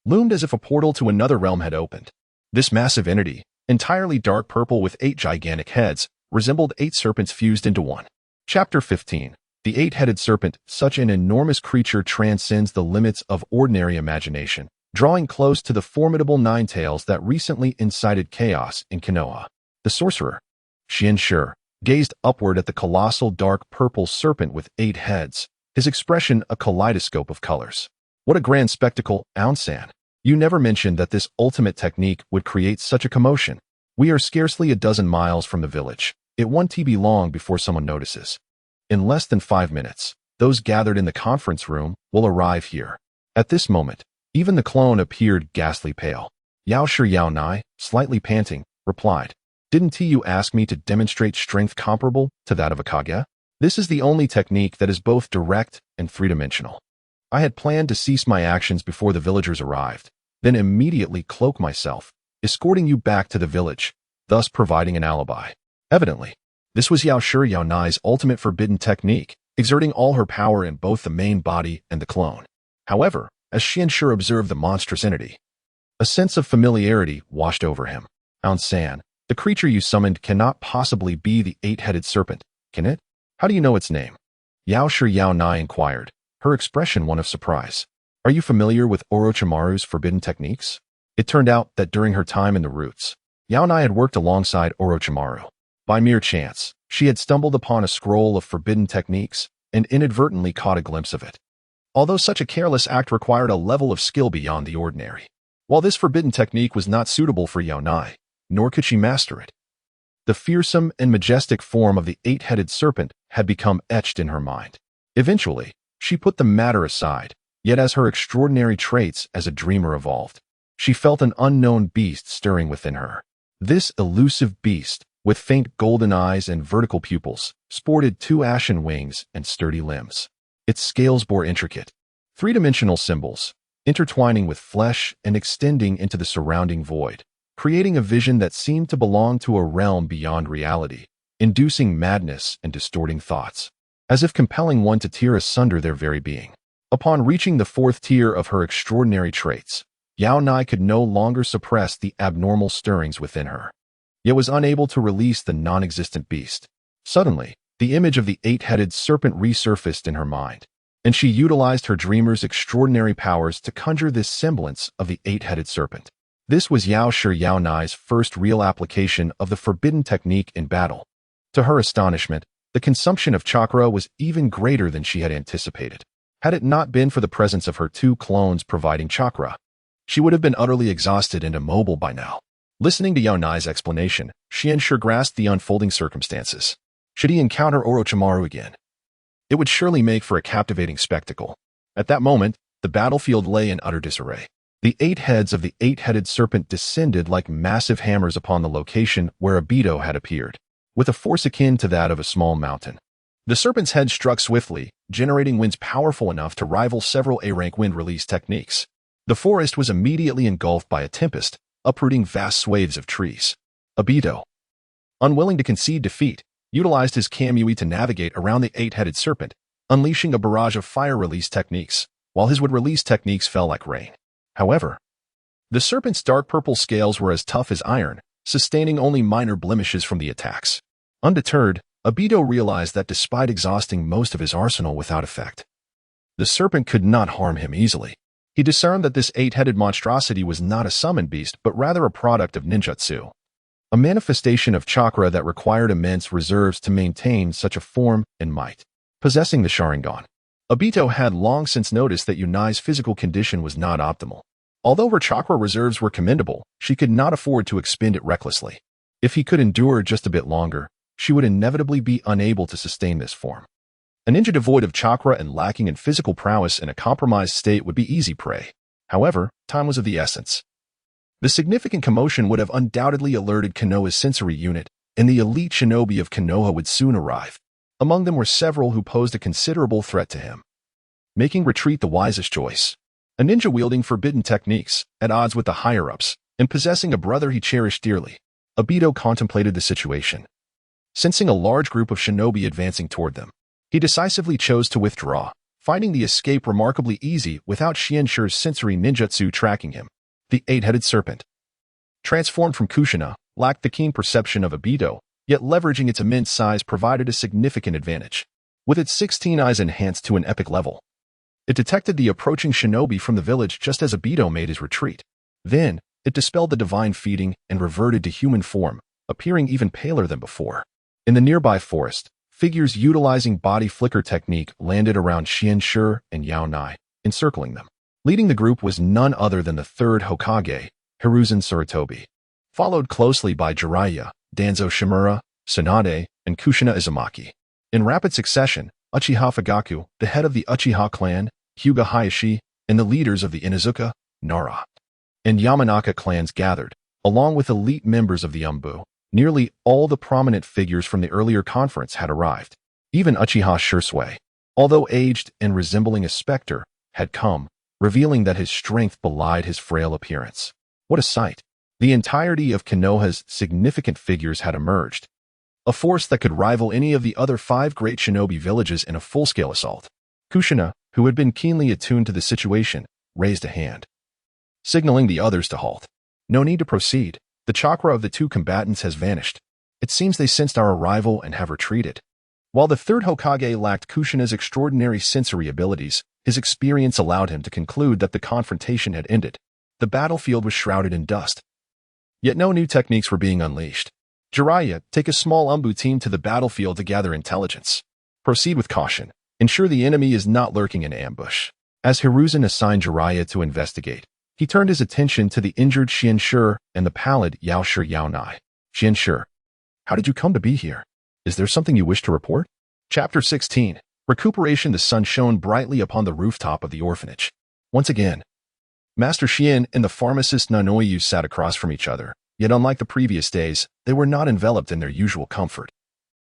[SPEAKER 1] loomed as if a portal to another realm had opened. This massive entity, entirely dark purple with 8 gigantic heads, resembled 8 serpents fused into one. Chapter 15. The eight-headed serpent, such an enormous creature, transcends the limits of ordinary imagination, drawing close to the formidable nine-tails that recently incited chaos in Konoha. The sorcerer, Xianshi, gazed upward at the colossal dark purple serpent with 8 heads, his expression a kaleidoscope of colors. What a grand spectacle, Aun-san. You never mentioned that this ultimate technique would create such a commotion. We are scarcely a dozen miles from the village. It won't be long before someone notices. In less than 5 minutes, those gathered in the conference room will arrive here. At this moment, even the clone appeared ghastly pale. Yaonai, slightly panting, replied, "Didn't you ask me to demonstrate strength comparable to that of a Kage? This is the only technique that is both direct and three-dimensional. I had planned to cease my actions before the villagers arrived, then immediately cloak myself, escorting you back to the village, thus providing an alibi." Evidently, this was Yaonai's ultimate forbidden technique, exerting all her power in both the main body and the clone. However, as Xianshi observed the monstrous entity, a sense of familiarity washed over him. "Aun-san, the creature you summoned cannot possibly be the eight-headed serpent, can it? How do you know its name?" Yaonai inquired, her expression one of surprise. "Are you familiar with Orochimaru's forbidden techniques?" It turned out that during her time in the Roots, Yaonai had worked alongside Orochimaru. By mere chance, she had stumbled upon a scroll of forbidden techniques and inadvertently caught a glimpse of it. Although such a careless act required a level of skill beyond the ordinary. While this forbidden technique was not suitable for Yaonai, nor could she master it. The fearsome and majestic form of the eight-headed serpent had become etched in her mind. Eventually, she put the matter aside, yet as her extraordinary traits as a dreamer evolved, she felt an unknown beast stirring within her. This elusive beast, with faint golden eyes and vertical pupils, sported 2 ashen wings and sturdy limbs. Its scales bore intricate, three-dimensional symbols, intertwining with flesh and extending into the surrounding void, creating a vision that seemed to belong to a realm beyond reality, inducing madness and distorting thoughts, as if compelling one to tear asunder their very being. Upon reaching the 4th tier of her extraordinary traits, Yaonai could no longer suppress the abnormal stirrings within her, yet was unable to release the non-existent beast. Suddenly, the image of the eight-headed serpent resurfaced in her mind, and she utilized her dreamer's extraordinary powers to conjure this semblance of the eight-headed serpent. This was Yaonai's first real application of the forbidden technique in battle. To her astonishment, the consumption of chakra was even greater than she had anticipated. Had it not been for the presence of her 2 clones providing chakra, she would have been utterly exhausted and immobile by now. Listening to Yaonai's explanation, Xianshi grasped the unfolding circumstances. Should he encounter Orochimaru again, it would surely make for a captivating spectacle. At that moment, the battlefield lay in utter disarray. The 8 heads of the eight-headed serpent descended like massive hammers upon the location where Obito had appeared, with a force akin to that of a small mountain. The serpent's head struck swiftly, generating winds powerful enough to rival several A-rank wind release techniques. The forest was immediately engulfed by a tempest, uprooting vast swathes of trees. Obito, unwilling to concede defeat, utilized his Kamui to navigate around the eight-headed serpent, unleashing a barrage of fire release techniques, while his wood release techniques fell like rain. However, the serpent's dark purple scales were as tough as iron, sustaining only minor blemishes from the attacks. Undeterred, Obito realized that despite exhausting most of his arsenal without effect, the serpent could not harm him easily. He discerned that this 8-headed monstrosity was not a summoned beast but rather a product of ninjutsu, a manifestation of chakra that required immense reserves to maintain such a form and might. Possessing the Sharingan, Obito had long since noticed that Yunai's physical condition was not optimal. Although her chakra reserves were commendable, she could not afford to expend it recklessly. If he could endure just a bit longer, she would inevitably be unable to sustain this form. A ninja devoid of chakra and lacking in physical prowess in a compromised state would be easy prey. However, time was of the essence. The significant commotion would have undoubtedly alerted Konoha's sensory unit, and the elite shinobi of Konoha would soon arrive. Among them were several who posed a considerable threat to him, making retreat the wisest choice. A ninja wielding forbidden techniques, at odds with the higher-ups, and possessing a brother he cherished dearly, Obito contemplated the situation. Sensing a large group of shinobi advancing toward them, he decisively chose to withdraw, finding the escape remarkably easy without Xianshi's sensory ninjutsu tracking him. The 8-headed serpent, transformed from Kushina, lacked the keen perception of Obito, yet leveraging its immense size provided a significant advantage. with its 16 eyes enhanced to an epic level. It detected the approaching shinobi from the village just as Obito made his retreat. Then, it dispelled the divine feeding and reverted to human form, appearing even paler than before. In the nearby forest, figures utilizing body flicker technique landed around Xianshi and Yao Nai, encircling them. Leading the group was none other than the third Hokage, Hiruzen Sarutobi, followed closely by Jiraiya, Danzo Shimura, Tsunade, and Kushina Izumaki. In rapid succession, Uchiha Fugaku, the head of the Uchiha clan, Hyuga Hayashi, and the leaders of the Inuzuka, Nara, and Yamanaka clans gathered, along with elite members of the Umbu. Nearly all the prominent figures from the earlier conference had arrived. Even Uchiha Shursui, although aged and resembling a specter, had come, revealing that his strength belied his frail appearance. What a sight! The entirety of Konoha's significant figures had emerged, a force that could rival any of the other 5 great shinobi villages in a full-scale assault. Kushina, who had been keenly attuned to the situation, raised a hand, signaling the others to halt. No need to proceed. The chakra of the 2 combatants has vanished. It seems they sensed our arrival and have retreated. While the third Hokage lacked Kushina's extraordinary sensory abilities, his experience allowed him to conclude that the confrontation had ended. The battlefield was shrouded in dust. Yet no new techniques were being unleashed. Jiraiya, take a small Umbu team to the battlefield to gather intelligence. Proceed with caution. Ensure the enemy is not lurking in ambush. As Hiruzen assigned Jiraiya to investigate, he turned his attention to the injured Xianshi and the pallid Yao Nai. Xianshi, how did you come to be here? Is there something you wish to report? Chapter 16. Recuperation. The sun shone brightly upon the rooftop of the orphanage. Once again, Master Xian and the pharmacist Nanoyu sat across from each other, yet unlike the previous days, they were not enveloped in their usual comfort.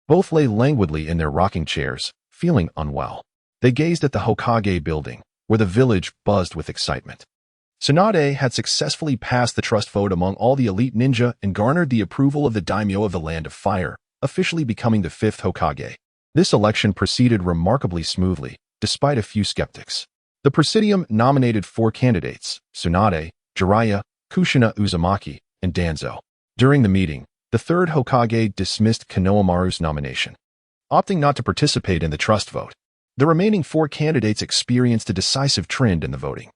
[SPEAKER 1] Both lay languidly in their rocking chairs, feeling unwell. They gazed at the Hokage building, where the village buzzed with excitement. Tsunade had successfully passed the trust vote among all the elite ninja and garnered the approval of the daimyo of the Land of Fire, officially becoming the 5th Hokage. This election proceeded remarkably smoothly, despite a few skeptics. The Presidium nominated 4 candidates: Tsunade, Jiraiya, Kushina Uzumaki, and Danzo. During the meeting, the 3rd Hokage dismissed Konohamaru's nomination, opting not to participate in the trust vote. The remaining 4 candidates experienced a decisive trend in the voting.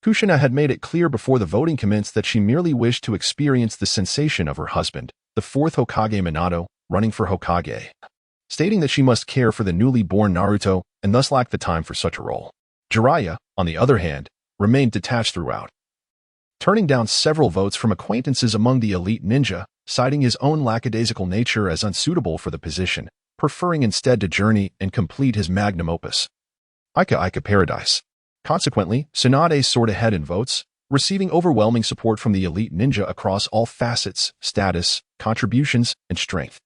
[SPEAKER 1] Kushina had made it clear before the voting commenced that she merely wished to experience the sensation of her husband, the 4th Hokage Minato, running for Hokage, stating that she must care for the newly born Naruto and thus lacked the time for such a role. Jiraiya, on the other hand, remained detached throughout, turning down several votes from acquaintances among the elite ninja, citing his own lackadaisical nature as unsuitable for the position, preferring instead to journey and complete his magnum opus, Ika Paradise. Consequently, Tsunade soared ahead in votes, receiving overwhelming support from the elite ninja across all facets, status, contributions, and strength.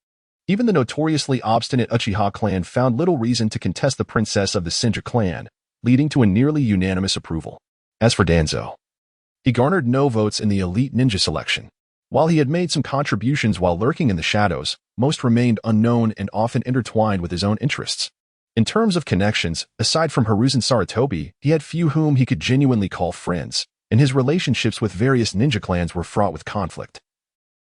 [SPEAKER 1] Even the notoriously obstinate Uchiha clan found little reason to contest the princess of the Senju clan, leading to a nearly unanimous approval. As for Danzo, he garnered no votes in the elite ninja selection. While he had made some contributions while lurking in the shadows, most remained unknown and often intertwined with his own interests. In terms of connections, aside from Hiruzen Sarutobi, he had few whom he could genuinely call friends, and his relationships with various ninja clans were fraught with conflict,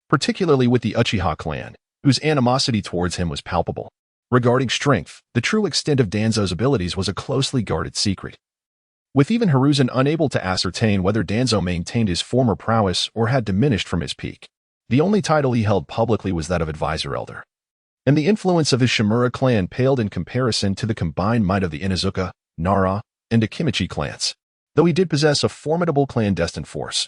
[SPEAKER 1] particularly with the Uchiha clan, whose animosity towards him was palpable. Regarding strength, the true extent of Danzo's abilities was a closely guarded secret, with even Hiruzen unable to ascertain whether Danzo maintained his former prowess or had diminished from his peak. The only title he held publicly was that of Advisor Elder, and the influence of his Shimura clan paled in comparison to the combined might of the Inuzuka, Nara, and Akimichi clans, though he did possess a formidable clandestine force.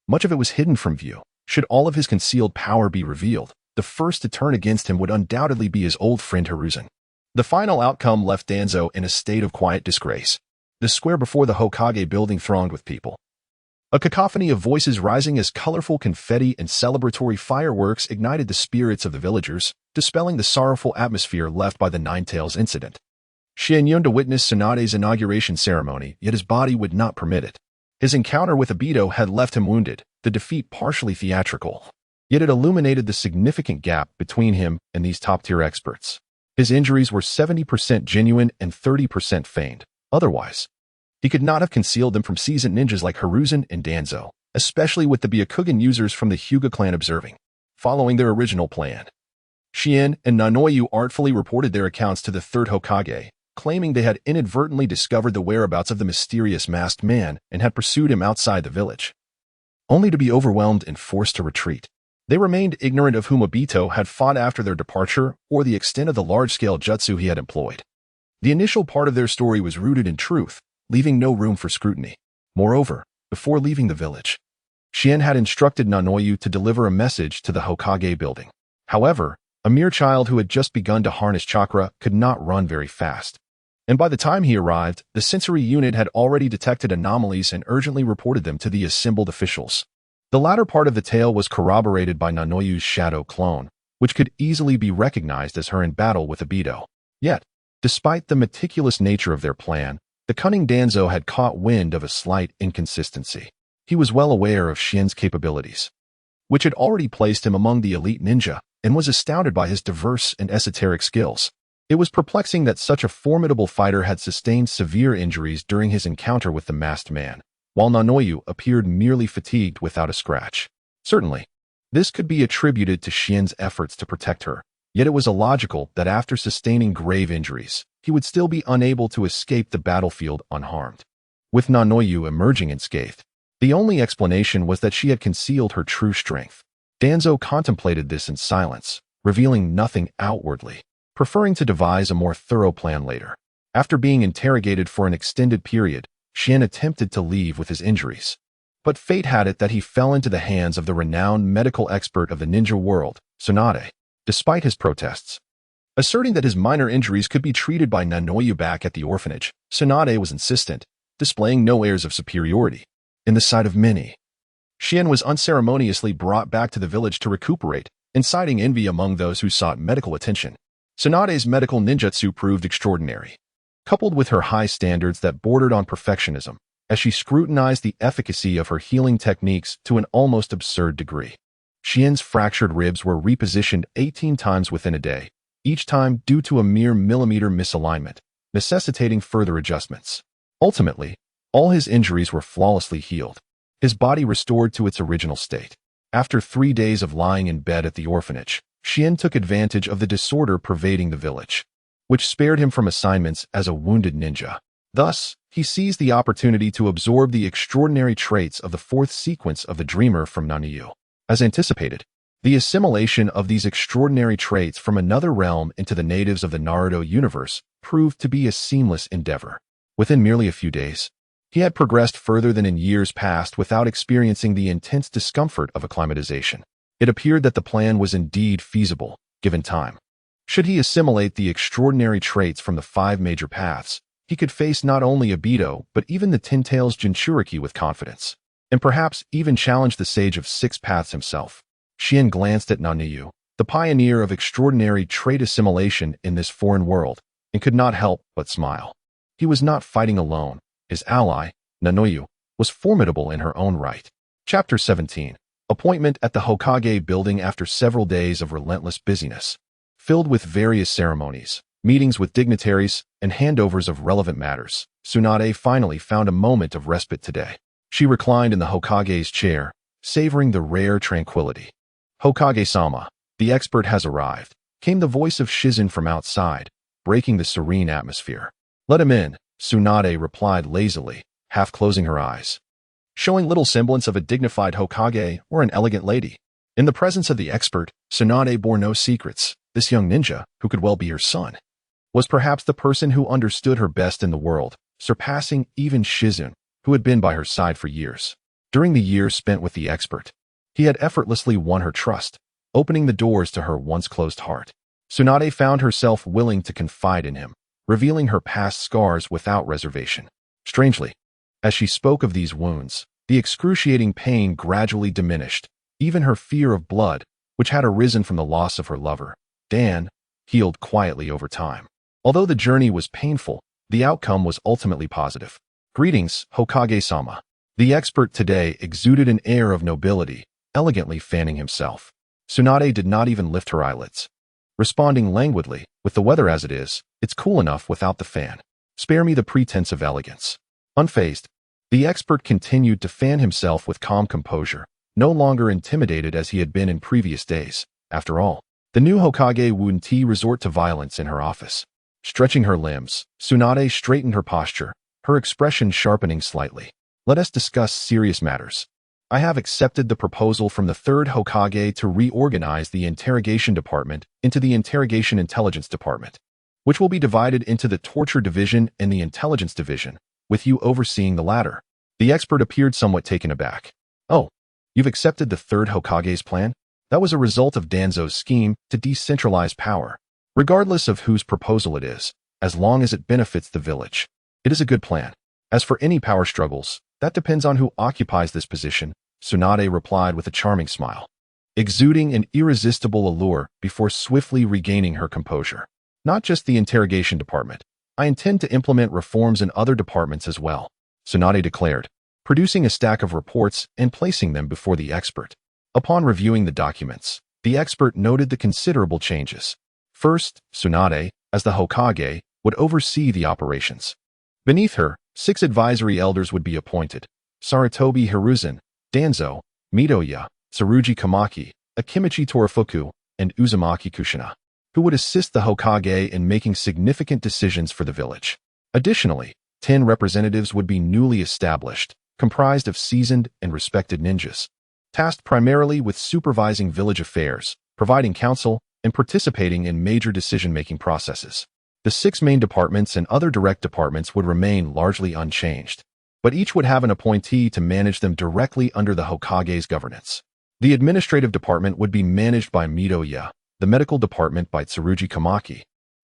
[SPEAKER 1] Much of it was hidden from view. Should all of his concealed power be revealed, the first to turn against him would undoubtedly be his old friend Hiruzen. The final outcome left Danzo in a state of quiet disgrace. The square before the Hokage building thronged with people, a cacophony of voices rising as colorful confetti and celebratory fireworks ignited the spirits of the villagers, dispelling the sorrowful atmosphere left by the Ninetales incident. Xian yearned to witness Tsunade's inauguration ceremony, yet his body would not permit it. His encounter with Obito had left him wounded, the defeat partially theatrical, yet it illuminated the significant gap between him and these top-tier experts. His injuries were 70% genuine and 30% feigned. Otherwise, he could not have concealed them from seasoned ninjas like Hiruzen and Danzo, especially with the Byakugan users from the Hyuga clan observing, following their original plan. Shien and Nanoyu artfully reported their accounts to the third Hokage, claiming they had inadvertently discovered the whereabouts of the mysterious masked man and had pursued him outside the village, only to be overwhelmed and forced to retreat. They remained ignorant of whom Obito had fought after their departure or the extent of the large-scale jutsu he had employed. The initial part of their story was rooted in truth, leaving no room for scrutiny. Moreover, before leaving the village, Shien had instructed Nanoyu to deliver a message to the Hokage building. However, a mere child who had just begun to harness chakra could not run very fast. And by the time he arrived, the sensory unit had already detected anomalies and urgently reported them to the assembled officials. The latter part of the tale was corroborated by Nanoyu's shadow clone, which could easily be recognized as her in battle with Obito. Yet, despite the meticulous nature of their plan, the cunning Danzo had caught wind of a slight inconsistency. He was well aware of Shien's capabilities, which had already placed him among the elite ninja, and was astounded by his diverse and esoteric skills. It was perplexing that such a formidable fighter had sustained severe injuries during his encounter with the masked man, while Nanoyu appeared merely fatigued without a scratch. Certainly, this could be attributed to Shien's efforts to protect her, yet it was illogical that after sustaining grave injuries, he would still be unable to escape the battlefield unharmed. With Nanoyu emerging unscathed, the only explanation was that she had concealed her true strength. Danzo contemplated this in silence, revealing nothing outwardly, preferring to devise a more thorough plan later. After being interrogated for an extended period, Shien attempted to leave with his injuries. But fate had it that he fell into the hands of the renowned medical expert of the ninja world, Tsunade. Despite his protests, asserting that his minor injuries could be treated by Nanoyu back at the orphanage, Tsunade was insistent, displaying no airs of superiority. In the sight of many, Shien was unceremoniously brought back to the village to recuperate, inciting envy among those who sought medical attention. Tsunade's medical ninjutsu proved extraordinary, coupled with her high standards that bordered on perfectionism, as she scrutinized the efficacy of her healing techniques to an almost absurd degree. Shien's fractured ribs were repositioned 18 times within a day, each time due to a mere millimeter misalignment, necessitating further adjustments. Ultimately, all his injuries were flawlessly healed, his body restored to its original state. After 3 days of lying in bed at the orphanage, Shien took advantage of the disorder pervading the village, which spared him from assignments as a wounded ninja. Thus, he seized the opportunity to absorb the extraordinary traits of the fourth sequence of the Dreamer from Nanoyu. As anticipated, the assimilation of these extraordinary traits from another realm into the natives of the Naruto universe proved to be a seamless endeavor. Within merely a few days, he had progressed further than in years past without experiencing the intense discomfort of acclimatization. It appeared that the plan was indeed feasible, given time. Should he assimilate the extraordinary traits from the 5 major paths, he could face not only Obito but even the Ten Tails Jinchuriki with confidence, and perhaps even challenge the Sage of 6 Paths himself. Shien glanced at Nanoyu, the pioneer of extraordinary trait assimilation in this foreign world, and could not help but smile. He was not fighting alone. His ally, Nanoyu, was formidable in her own right. Chapter 17. Appointment at the Hokage building. After several days of relentless busyness, filled with various ceremonies, meetings with dignitaries, and handovers of relevant matters, Tsunade finally found a moment of respite today. She reclined in the Hokage's chair, savoring the rare tranquility. "Hokage-sama, the expert has arrived," came the voice of Shizen from outside, breaking the serene atmosphere. "Let him in," Tsunade replied lazily, half closing her eyes, showing little semblance of a dignified Hokage or an elegant lady. In the presence of the expert, Tsunade bore no secrets. This young ninja, who could well be her son, was perhaps the person who understood her best in the world, surpassing even Shizen, who had been by her side for years. During the years spent with the expert, he had effortlessly won her trust, opening the doors to her once closed heart. Tsunade found herself willing to confide in him, revealing her past scars without reservation. Strangely, as she spoke of these wounds, the excruciating pain gradually diminished. Even her fear of blood, which had arisen from the loss of her lover, Dan, healed quietly over time. Although the journey was painful, the outcome was ultimately positive. "Greetings, Hokage-sama." The expert today exuded an air of nobility, elegantly fanning himself. Tsunade did not even lift her eyelids, responding languidly, "With the weather as it is, it's cool enough without the fan. Spare me the pretense of elegance." Unfazed, the expert continued to fan himself with calm composure, no longer intimidated as he had been in previous days. After all, The new Hokage wouldn't resort to violence in her office. Stretching her limbs, Tsunade straightened her posture, her expression sharpening slightly. Let us discuss serious matters. I have accepted the proposal from the third Hokage to reorganize the interrogation department into the interrogation intelligence department, which will be divided into the torture division and the intelligence division, with you overseeing the latter. The expert appeared somewhat taken aback. Oh, you've accepted the third Hokage's plan? That was a result of Danzo's scheme to decentralize power, regardless of whose proposal it is, as long as it benefits the village. It is a good plan. As for any power struggles, that depends on who occupies this position, Tsunade replied with a charming smile, exuding an irresistible allure before swiftly regaining her composure. Not just the interrogation department. I intend to implement reforms in other departments as well, Tsunade declared, producing a stack of reports and placing them before the expert. Upon reviewing the documents, the expert noted the considerable changes. First, Tsunade, as the Hokage, would oversee the operations. Beneath her, 6 advisory elders would be appointed: Sarutobi Hiruzen, Danzo, Midoriya, Tsurugi Kamaki, Akimichi Torafuku, and Uzumaki Kushina, who would assist the Hokage in making significant decisions for the village. Additionally, 10 representatives would be newly established, comprised of seasoned and respected ninjas, tasked primarily with supervising village affairs, providing counsel, and participating in major decision-making processes. The 6 main departments and other direct departments would remain largely unchanged, but each would have an appointee to manage them directly under the Hokage's governance. The administrative department would be managed by Midoriya, the medical department by Tsurugi Kamaki,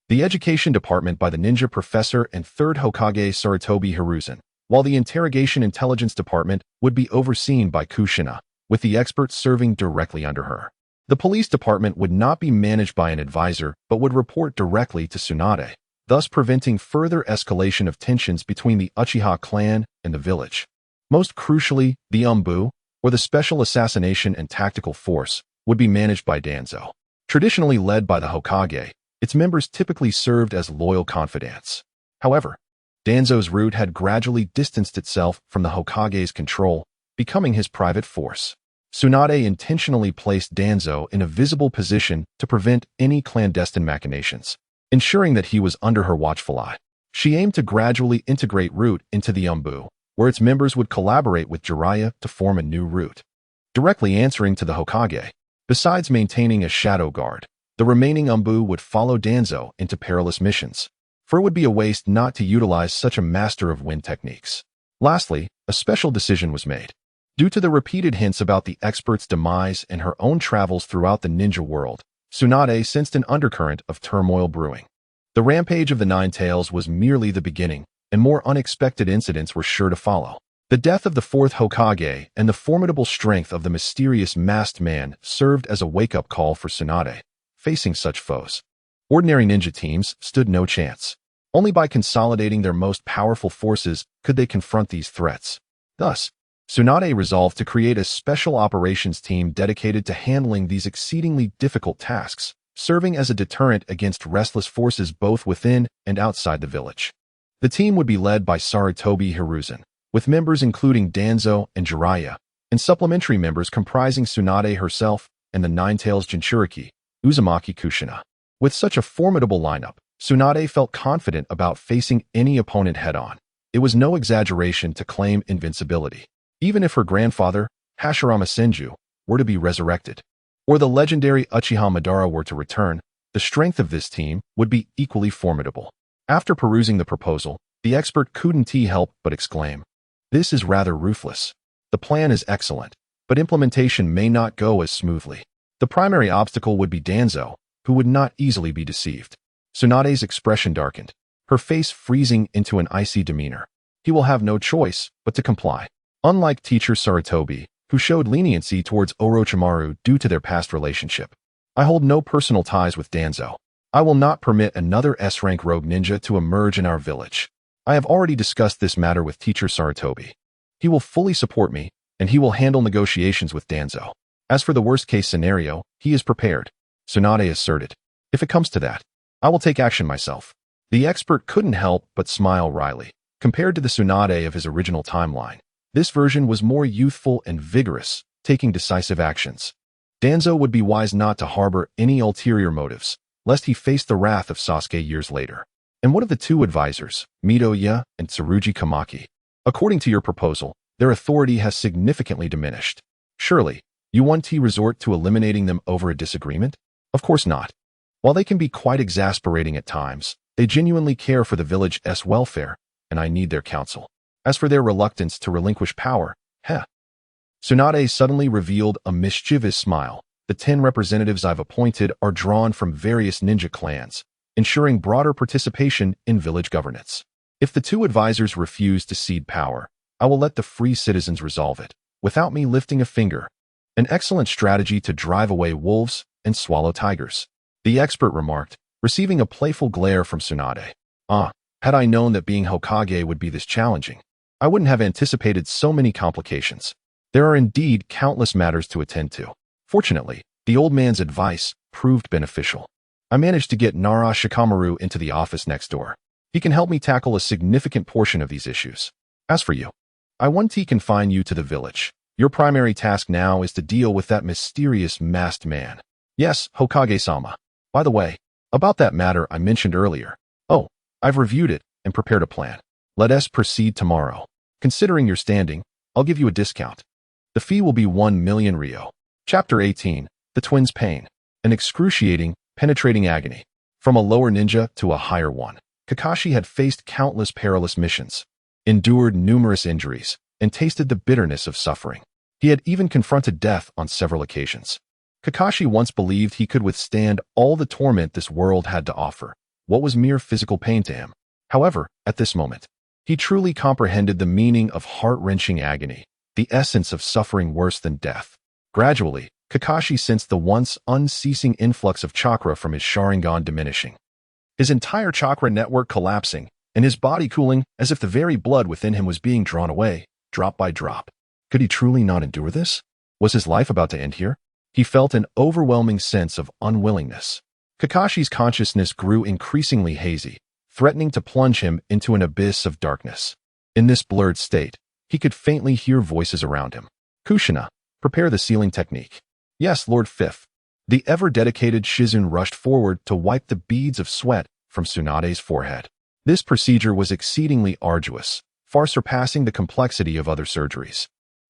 [SPEAKER 1] the education department by the ninja professor and third Hokage Sarutobi Hiruzen, while the interrogation intelligence department would be overseen by Kushina, with the experts serving directly under her. The police department would not be managed by an advisor but would report directly to Tsunade, thus preventing further escalation of tensions between the Uchiha clan and the village. Most crucially, the Umbu, or the Special Assassination and Tactical Force, would be managed by Danzo. Traditionally led by the Hokage, its members typically served as loyal confidants. However, Danzo's route had gradually distanced itself from the Hokage's control, becoming his private force. Tsunade intentionally placed Danzo in a visible position to prevent any clandestine machinations, ensuring that he was under her watchful eye. She aimed to gradually integrate Root into the Umbu, where its members would collaborate with Jiraiya to form a new Root, directly answering to the Hokage. Besides maintaining a shadow guard, the remaining Umbu would follow Danzo into perilous missions, for it would be a waste not to utilize such a master of wind techniques. Lastly, a special decision was made. Due to the repeated hints about the expert's demise and her own travels throughout the ninja world, Tsunade sensed an undercurrent of turmoil brewing. The rampage of the Nine Tails was merely the beginning, and more unexpected incidents were sure to follow. The death of the fourth Hokage and the formidable strength of the mysterious masked man served as a wake-up call for Tsunade. Facing such foes, ordinary ninja teams stood no chance. Only by consolidating their most powerful forces could they confront these threats. Thus, Tsunade resolved to create a special operations team dedicated to handling these exceedingly difficult tasks, serving as a deterrent against restless forces both within and outside the village. The team would be led by Sarutobi Hiruzen, with members including Danzo and Jiraiya, and supplementary members comprising Tsunade herself and the Nine-Tails Jinchuriki, Uzumaki Kushina. With such a formidable lineup, Tsunade felt confident about facing any opponent head-on. It was no exaggeration to claim invincibility. Even if her grandfather, Hashirama Senju, were to be resurrected, or the legendary Uchiha Madara were to return, the strength of this team would be equally formidable. After perusing the proposal, the expert couldn't help but exclaim, "This is rather ruthless. The plan is excellent, but implementation may not go as smoothly. The primary obstacle would be Danzo, who would not easily be deceived." Tsunade's expression darkened, her face freezing into an icy demeanor. He will have no choice but to comply. Unlike teacher Sarutobi, who showed leniency towards Orochimaru due to their past relationship, I hold no personal ties with Danzo. I will not permit another S-rank rogue ninja to emerge in our village. I have already discussed this matter with teacher Sarutobi. He will fully support me, and he will handle negotiations with Danzo. As for the worst-case scenario, he is prepared, Tsunade asserted. If it comes to that, I will take action myself. The expert couldn't help but smile wryly. Compared to the Tsunade of his original timeline, this version was more youthful and vigorous, taking decisive actions. Danzo would be wise not to harbor any ulterior motives, lest he face the wrath of Sasuke years later. And what of the two advisors, Midoriya and Tsurugi Kamaki? According to your proposal, their authority has significantly diminished. Surely, you want to resort to eliminating them over a disagreement? Of course not. While they can be quite exasperating at times, they genuinely care for the village's welfare, and I need their counsel. As for their reluctance to relinquish power, Tsunade suddenly revealed a mischievous smile. The 10 representatives I've appointed are drawn from various ninja clans, ensuring broader participation in village governance. If the two advisors refuse to cede power, I will let the free citizens resolve it, without me lifting a finger. An excellent strategy to drive away wolves and swallow tigers, the expert remarked, receiving a playful glare from Tsunade. Had I known that being Hokage would be this challenging, I wouldn't have anticipated so many complications. There are indeed countless matters to attend to. Fortunately, the old man's advice proved beneficial. I managed to get Nara Shikamaru into the office next door. He can help me tackle a significant portion of these issues. As for you, I want to confine you to the village. Your primary task now is to deal with that mysterious masked man. Yes, Hokage-sama. By the way, about that matter I mentioned earlier. Oh, I've reviewed it and prepared a plan. Let us proceed tomorrow. Considering your standing, I'll give you a discount. The fee will be 1 million ryo. Chapter 18, The Twins' Pain. An excruciating, penetrating agony. From a lower ninja to a higher one, Kakashi had faced countless perilous missions, endured numerous injuries, and tasted the bitterness of suffering. He had even confronted death on several occasions. Kakashi once believed he could withstand all the torment this world had to offer. What was mere physical pain to him? However, at this moment, he truly comprehended the meaning of heart-wrenching agony, the essence of suffering worse than death. Gradually, Kakashi sensed the once unceasing influx of chakra from his Sharingan diminishing, his entire chakra network collapsing, and his body cooling as if the very blood within him was being drawn away, drop by drop. Could he truly not endure this? Was his life about to end here? He felt an overwhelming sense of unwillingness. Kakashi's consciousness grew increasingly hazy, threatening to plunge him into an abyss of darkness. In this blurred state, he could faintly hear voices around him. Kushina, prepare the sealing technique. Yes, Lord Fifth. The ever-dedicated Shizun rushed forward to wipe the beads of sweat from Tsunade's forehead. This procedure was exceedingly arduous, far surpassing the complexity of other surgeries.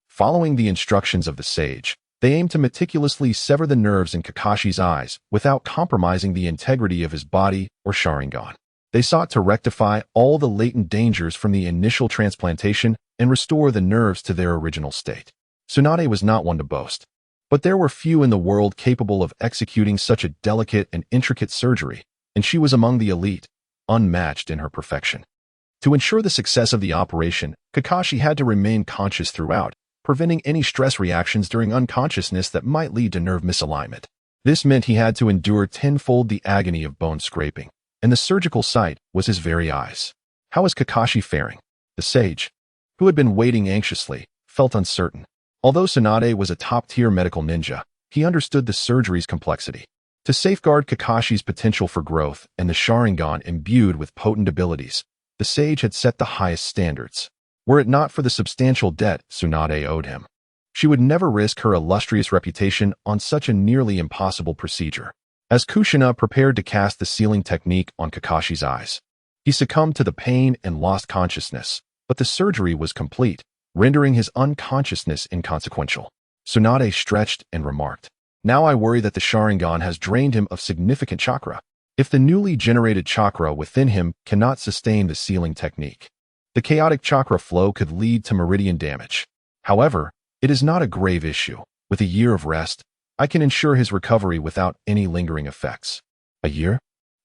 [SPEAKER 1] Following the instructions of the sage, they aimed to meticulously sever the nerves in Kakashi's eyes without compromising the integrity of his body or Sharingan. They sought to rectify all the latent dangers from the initial transplantation and restore the nerves to their original state. Tsunade was not one to boast, but there were few in the world capable of executing such a delicate and intricate surgery, and she was among the elite, unmatched in her perfection. To ensure the success of the operation, Kakashi had to remain conscious throughout, preventing any stress reactions during unconsciousness that might lead to nerve misalignment. This meant he had to endure tenfold the agony of bone scraping, and the surgical site was his very eyes. How was Kakashi faring? The sage, who had been waiting anxiously, felt uncertain. Although Tsunade was a top-tier medical ninja, he understood the surgery's complexity. To safeguard Kakashi's potential for growth and the Sharingan imbued with potent abilities, the sage had set the highest standards. Were it not for the substantial debt Tsunade owed him, she would never risk her illustrious reputation on such a nearly impossible procedure. As Kushina prepared to cast the sealing technique on Kakashi's eyes, he succumbed to the pain and lost consciousness, but the surgery was complete, rendering his unconsciousness inconsequential. Tsunade stretched and remarked, "Now I worry that the Sharingan has drained him of significant chakra. If the newly generated chakra within him cannot sustain the sealing technique, the chaotic chakra flow could lead to meridian damage. However, it is not a grave issue. With a year of rest, I can ensure his recovery without any lingering effects." A year?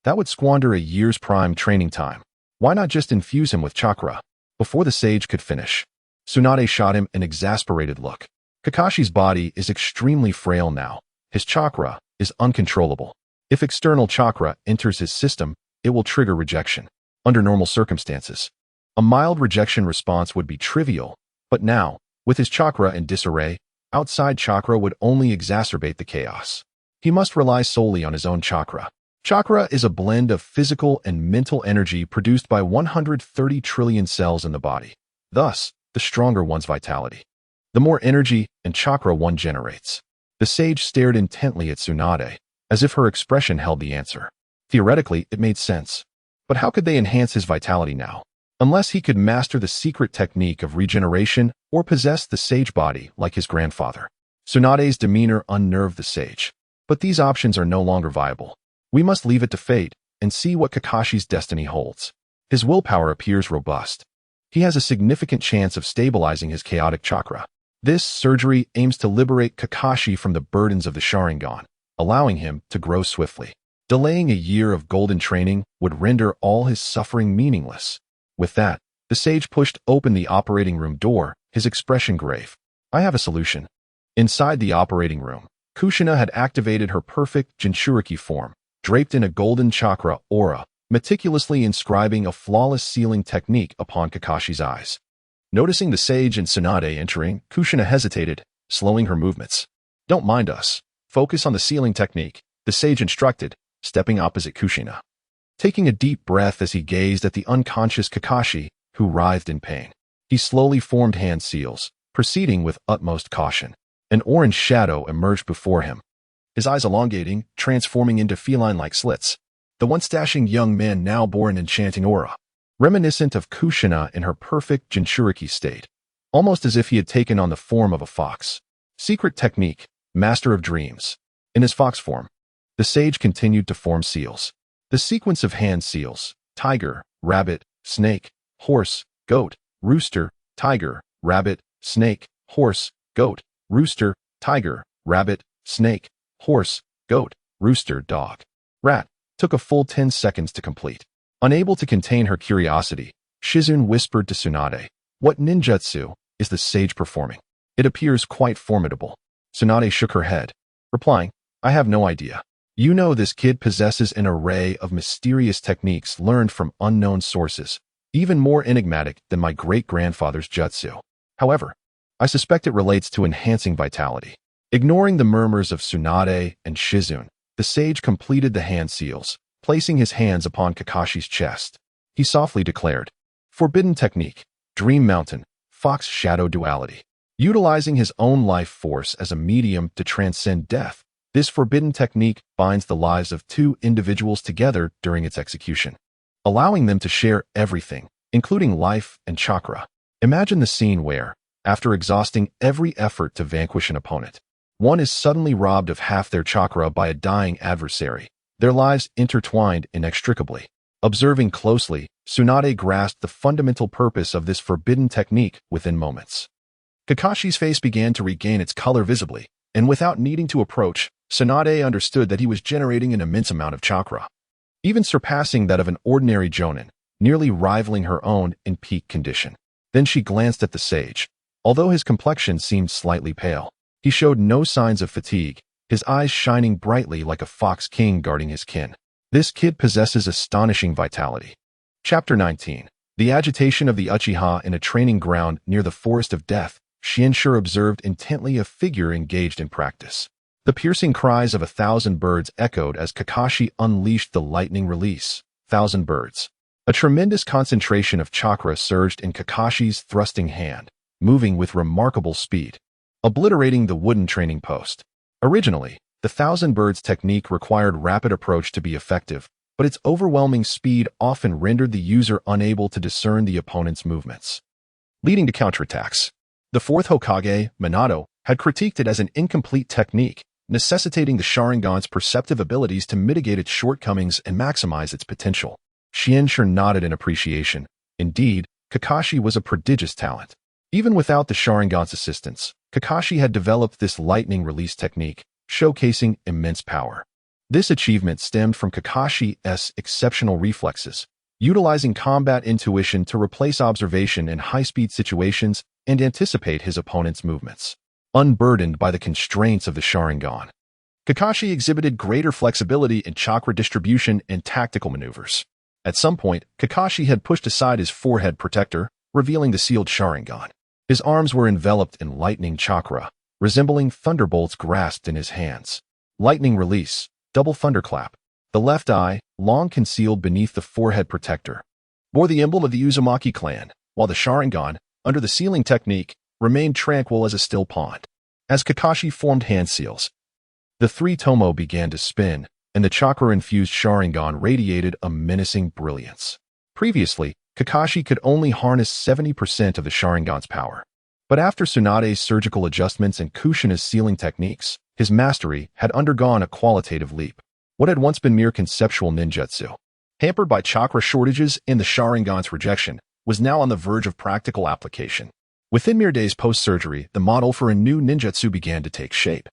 [SPEAKER 1] That would squander a year's prime training time. Why not just infuse him with chakra? Before the sage could finish, Tsunade shot him an exasperated look. Kakashi's body is extremely frail now. His chakra is uncontrollable. If external chakra enters his system, it will trigger rejection. Under normal circumstances, a mild rejection response would be trivial, but now, with his chakra in disarray, outside chakra would only exacerbate the chaos. He must rely solely on his own chakra. Chakra is a blend of physical and mental energy produced by 130 trillion cells in the body. Thus, the stronger one's vitality, the more energy and chakra one generates. The sage stared intently at Tsunade, as if her expression held the answer. Theoretically, it made sense. But how could they enhance his vitality now? Unless he could master the secret technique of regeneration or possess the sage body like his grandfather. Tsunade's demeanor unnerved the sage. But these options are no longer viable. We must leave it to fate and see what Kakashi's destiny holds. His willpower appears robust. He has a significant chance of stabilizing his chaotic chakra. This surgery aims to liberate Kakashi from the burdens of the Sharingan, allowing him to grow swiftly. Delaying a year of golden training would render all his suffering meaningless. With that, the sage pushed open the operating room door, his expression grave. I have a solution. Inside the operating room, Kushina had activated her perfect Jinchuriki form, draped in a golden chakra aura, meticulously inscribing a flawless sealing technique upon Kakashi's eyes. Noticing the sage and Tsunade entering, Kushina hesitated, slowing her movements. Don't mind us. Focus on the sealing technique, the sage instructed, stepping opposite Kushina. Taking a deep breath as he gazed at the unconscious Kakashi, who writhed in pain. He slowly formed hand seals, proceeding with utmost caution. An orange shadow emerged before him, his eyes elongating, transforming into feline-like slits. The once dashing young man now bore an enchanting aura, reminiscent of Kushina in her perfect Jinchuriki state, almost as if he had taken on the form of a fox. Secret technique, master of dreams. In his fox form, the sage continued to form seals. The sequence of hand seals, tiger, rabbit, snake, horse, goat, rooster, tiger, rabbit, snake, horse, goat, rooster, tiger, rabbit, snake, horse, goat, rooster, dog, rat, took a full 10 seconds to complete. Unable to contain her curiosity, Shizune whispered to Tsunade, "What ninjutsu is the sage performing? It appears quite formidable." Tsunade shook her head, replying, "I have no idea. You know this kid possesses an array of mysterious techniques learned from unknown sources, even more enigmatic than my great-grandfather's jutsu. However, I suspect it relates to enhancing vitality." Ignoring the murmurs of Tsunade and Shizune, the sage completed the hand seals, placing his hands upon Kakashi's chest. He softly declared, "Forbidden technique, Dream Mountain, Fox Shadow Duality." Utilizing his own life force as a medium to transcend death, this forbidden technique binds the lives of two individuals together during its execution, allowing them to share everything, including life and chakra. Imagine the scene where, after exhausting every effort to vanquish an opponent, one is suddenly robbed of half their chakra by a dying adversary, their lives intertwined inextricably. Observing closely, Tsunade grasped the fundamental purpose of this forbidden technique within moments. Kakashi's face began to regain its color visibly, and without needing to approach, Tsunade understood that he was generating an immense amount of chakra, even surpassing that of an ordinary jonin, nearly rivaling her own in peak condition. Then she glanced at the sage. Although his complexion seemed slightly pale, he showed no signs of fatigue, his eyes shining brightly like a fox king guarding his kin. This kid possesses astonishing vitality. Chapter 19. The agitation of the Uchiha in a training ground near the Forest of Death. Xianxue observed intently a figure engaged in practice. The piercing cries of 1,000 birds echoed as Kakashi unleashed the lightning release. 1,000 birds. A tremendous concentration of chakra surged in Kakashi's thrusting hand, moving with remarkable speed, obliterating the wooden training post. Originally, the 1,000 birds technique required rapid approach to be effective, but its overwhelming speed often rendered the user unable to discern the opponent's movements, leading to counterattacks. The fourth Hokage, Minato, had critiqued it as an incomplete technique, necessitating the Sharingan's perceptive abilities to mitigate its shortcomings and maximize its potential. Xianxue nodded in appreciation. Indeed, Kakashi was a prodigious talent. Even without the Sharingan's assistance, Kakashi had developed this lightning release technique, showcasing immense power. This achievement stemmed from Kakashi's exceptional reflexes, utilizing combat intuition to replace observation in high-speed situations and anticipate his opponent's movements. Unburdened by the constraints of the Sharingan, Kakashi exhibited greater flexibility in chakra distribution and tactical maneuvers. At some point, Kakashi had pushed aside his forehead protector, revealing the sealed Sharingan. His arms were enveloped in lightning chakra, resembling thunderbolts grasped in his hands. Lightning release, double thunderclap. The left eye, long concealed beneath the forehead protector, bore the emblem of the Uzumaki clan, while the Sharingan, under the sealing technique, remained tranquil as a still pond. As Kakashi formed hand seals, the three tomo began to spin, and the chakra-infused Sharingan radiated a menacing brilliance. Previously, Kakashi could only harness 70% of the Sharingan's power. But after Tsunade's surgical adjustments and Kushina's sealing techniques, his mastery had undergone a qualitative leap. What had once been mere conceptual ninjutsu, hampered by chakra shortages and the Sharingan's rejection, was now on the verge of practical application. Within mere days post-surgery, the model for a new ninjutsu began to take shape,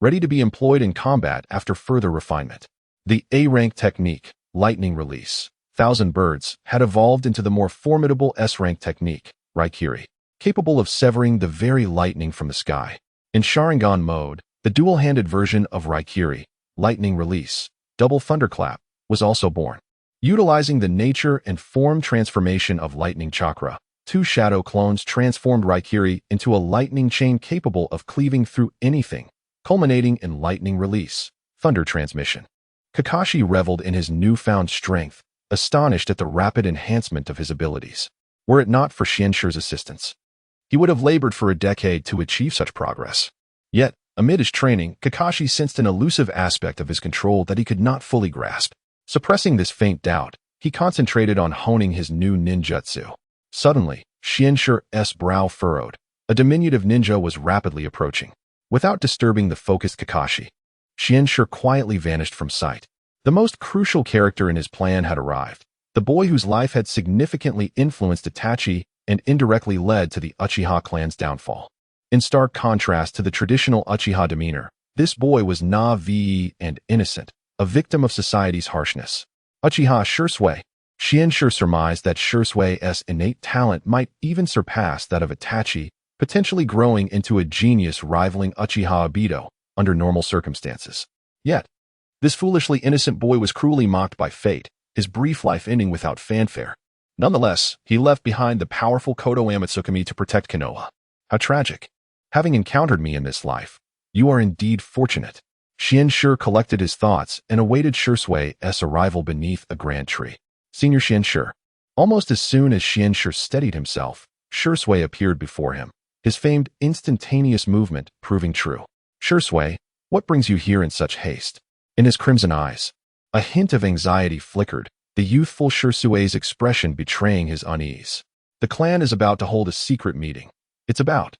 [SPEAKER 1] ready to be employed in combat after further refinement. The A-rank technique, lightning release, Thousand Birds, had evolved into the more formidable S-rank technique, Raikage, capable of severing the very lightning from the sky. In Sharingan mode, the dual-handed version of Raikage, lightning release, double thunderclap, was also born. Utilizing the nature and form transformation of lightning chakra, two shadow clones transformed Raikage into a lightning chain capable of cleaving through anything, culminating in lightning release, thunder transmission. Kakashi reveled in his newfound strength, astonished at the rapid enhancement of his abilities. Were it not for Xianxu's assistance, he would have labored for a decade to achieve such progress. Yet, amid his training, Kakashi sensed an elusive aspect of his control that he could not fully grasp. Suppressing this faint doubt, he concentrated on honing his new ninjutsu. Suddenly, Xianxu's brow furrowed. A diminutive ninja was rapidly approaching. Without disturbing the focused Kakashi, Xianxu quietly vanished from sight. The most crucial character in his plan had arrived, the boy whose life had significantly influenced Itachi and indirectly led to the Uchiha clan's downfall. In stark contrast to the traditional Uchiha demeanor, this boy was naive and innocent, a victim of society's harshness. Uchiha Shisui. Xianxu surmised that Shisui's innate talent might even surpass that of Itachi, potentially growing into a genius rivaling Uchiha Obito under normal circumstances. Yet, this foolishly innocent boy was cruelly mocked by fate, his brief life ending without fanfare. Nonetheless, he left behind the powerful Kodo Amatsukami to protect Konoha. How tragic. Having encountered me in this life, you are indeed fortunate. Xianxu collected his thoughts and awaited Shisui's arrival beneath a grand tree. Senior Xianxu. Almost as soon as Xianxu steadied himself, Shisui appeared before him, his famed instantaneous movement proving true. Shisui, what brings you here in such haste? In his crimson eyes, a hint of anxiety flickered, the youthful Shisui's expression betraying his unease. The clan is about to hold a secret meeting. It's about.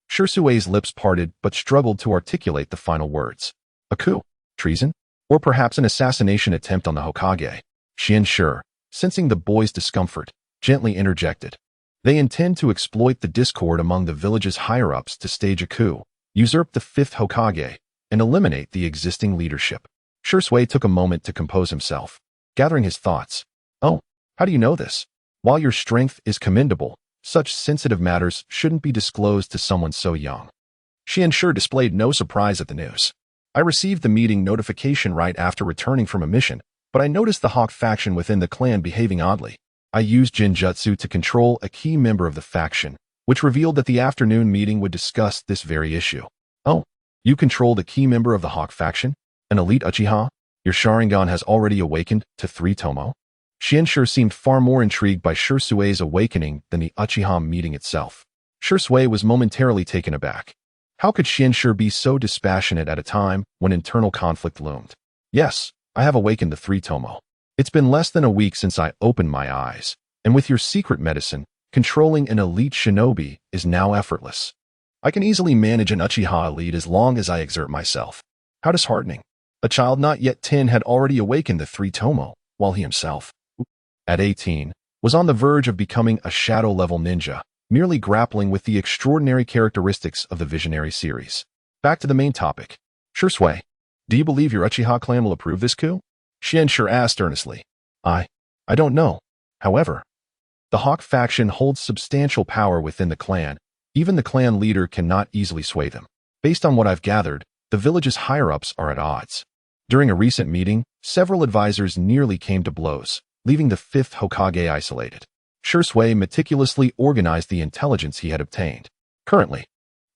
[SPEAKER 1] Shisui's lips parted but struggled to articulate the final words. A coup? Treason? Or perhaps an assassination attempt on the Hokage? Xianxu, sensing the boy's discomfort, gently interjected. They intend to exploit the discord among the village's higher-ups to stage a coup, usurp the fifth Hokage, and eliminate the existing leadership. Shisui took a moment to compose himself, gathering his thoughts. Oh, how do you know this? While your strength is commendable, such sensitive matters shouldn't be disclosed to someone so young. Xianxu displayed no surprise at the news. I received the meeting notification right after returning from a mission, but I noticed the Hawk faction within the clan behaving oddly. I used Jinjutsu to control a key member of the faction, which revealed that the afternoon meeting would discuss this very issue. Oh, you control the key member of the Hawk faction? An elite Uchiha? Your Sharingan has already awakened to 3 tomo? Xianxu seemed far more intrigued by Shisui's awakening than the Uchiha meeting itself. Shisui was momentarily taken aback. How could Xianxu be so dispassionate at a time when internal conflict loomed? Yes, I have awakened the 3 tomo. It's been less than a week since I opened my eyes, and with your secret medicine, controlling an elite shinobi is now effortless. I can easily manage an Uchiha elite as long as I exert myself. How disheartening. A child not yet 10 had already awakened the 3 tomo, while he himself, at 18, was on the verge of becoming a shadow-level ninja, merely grappling with the extraordinary characteristics of the Visionary series. Back to the main topic. Shisui, do you believe your Uchiha clan will approve this coup? Xianxu asked earnestly. I don't know. However, the Hawk faction holds substantial power within the clan. Even the clan leader cannot easily sway them. Based on what I've gathered, the village's higher-ups are at odds. During a recent meeting, several advisors nearly came to blows, leaving the 5th Hokage isolated. Shisui meticulously organized the intelligence he had obtained. Currently,